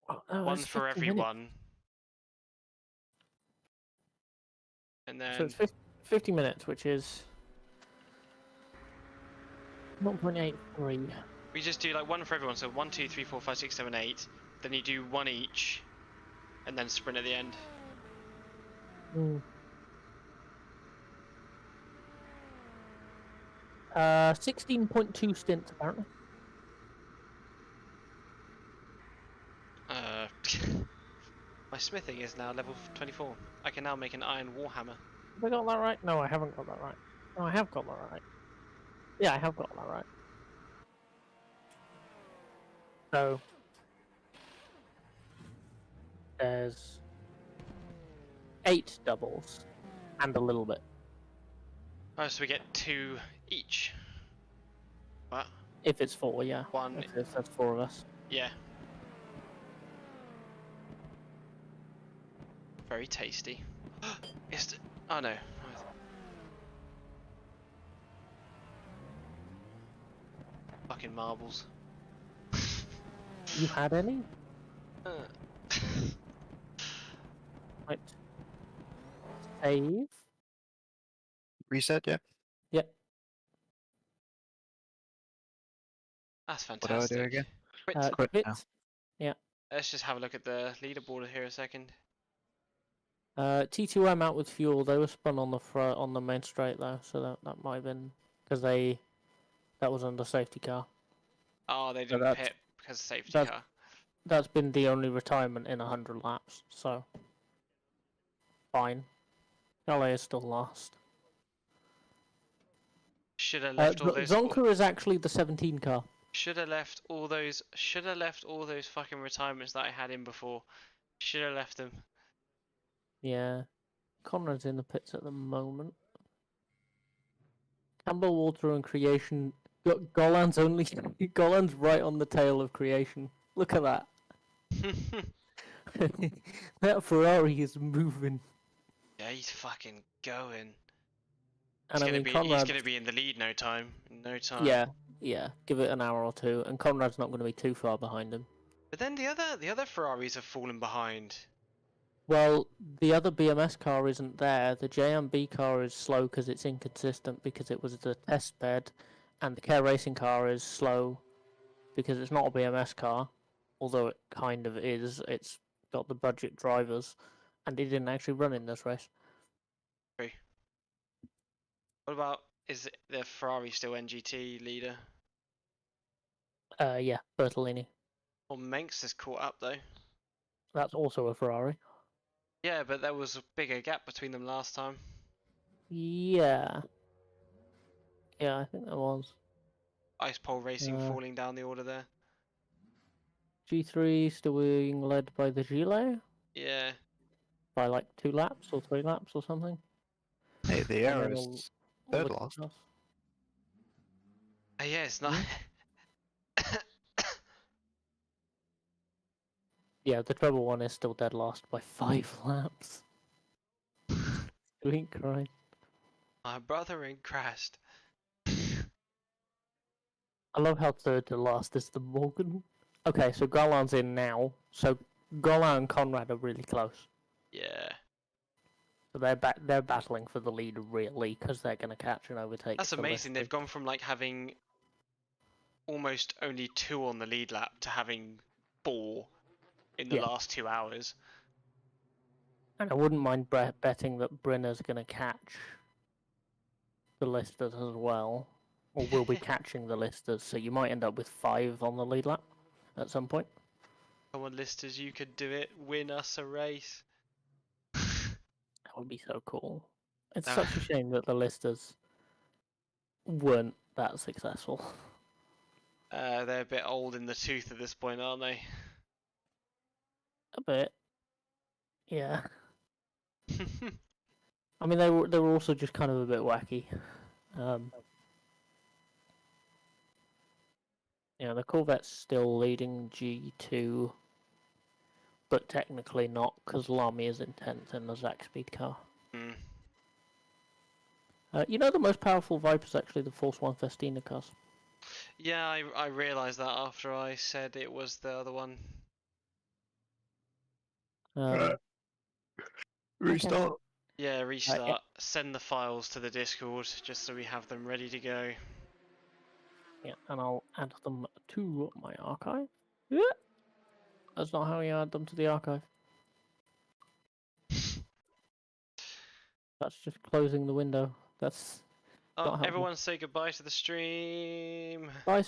Oh, no, one it's for 50 minutes. everyone. And then So it's 50 minutes, which is 0.83. we just do like one for everyone. So 1, 2, 3, 4, 5, 6, 7, 8. Then you do one each, and then sprint at the end. Mm. 16.2 stints apparently. My smithing is now level 24. I can now make an iron warhammer. Have I got that right? No, I haven't got that right. No, I have got that right. Yeah, I have got that right. So there's 8 doubles and a little bit. Oh, so we get 2 each. What? If it's 4, yeah. One. If that's 4 of us. Yeah. Very tasty. Oh no. Fucking marbles. You had any? Uh, Right. Save. Reset, yeah. Yep. That's What do I do fantastic. again? Quit. Quit Quit. now. Yeah. Let's just have a look at the leaderboard here a second. T2M out with fuel. They were spun on the front on the main straight though, so that might have been because that was under safety car. Oh, they So didn't pit because of safety that's car. that's been the only retirement in 100 laps. So fine. LA is still last. Should have left all those. Zonka is actually the 17 car. Should have left all those. Should have left all those fucking retirements that I had in before. Should have left them. Yeah. Conrad's in the pits at the moment. Campbell, Walter, and Creation. Golan's only. Golan's right on the tail of Creation. Look at that. That Ferrari is moving. Yeah, he's fucking going. And He's I mean, he's Conrad. gonna be in the lead no time. No time. Yeah. Give it an hour or two, and Conrad's not going to be too far behind him. But then the other Ferraris have fallen behind. Well, the other BMS car isn't there. The JMB car is slow because it's inconsistent because it was the test bed, and the Care Racing car is slow because it's not a BMS car, although it kind of is. It's got the budget drivers, and it didn't actually run in this race. What about, is the Ferrari still NGT leader? Yeah, Bertolini. Well, Manx has caught up though. That's also a Ferrari. Yeah, but there was a bigger gap between them last time. Yeah. Yeah, I think there was. Ice Pole Racing Uh, falling down the order there. G3 still being led by the Gile Yeah. by like 2 laps or 3 laps or something. Hey, the And then arrow's all third the last. chaos. Yeah, it's not. Yeah, the treble one is still dead last by 5 laps. Sweet Christ. My brother in crashed. I love how third to last is the Morgan. Okay, so Golan's in now. So Golan and Conrad are really close. Yeah. So they're battling for the lead really because they're going to catch and overtake. That's the amazing. They've Listers. gone from like having almost only 2 on the lead lap to having 4 in the Yeah. last 2 hours. And I wouldn't mind betting that Brenner's going to catch the Listers as well. Or will be catching the Listers, so you might end up with 5 on the lead lap at some point. Come on, listers, you could do it. Win us a race. That would be so cool. It's No. such a shame that the Listers weren't that successful. They're a bit old in the tooth at this point, aren't they? A bit. Yeah. I mean, they were also just kind of a bit wacky. Yeah, the Corvette's still leading G2, but technically not because Lamy is in 10th in the Zach Speed car. Mm. You know the most powerful Viper's actually the Force 1 Festina cars. Yeah, I realised that after I said it was the other one. Restart. Yeah, restart. Send the files to the Discord just so we have them ready to go. Yeah, and I'll add them to my archive. Yeah. That's not how you add them to the archive. That's just closing the window. That's Oh, not helpful. everyone say goodbye to the stream. Bye.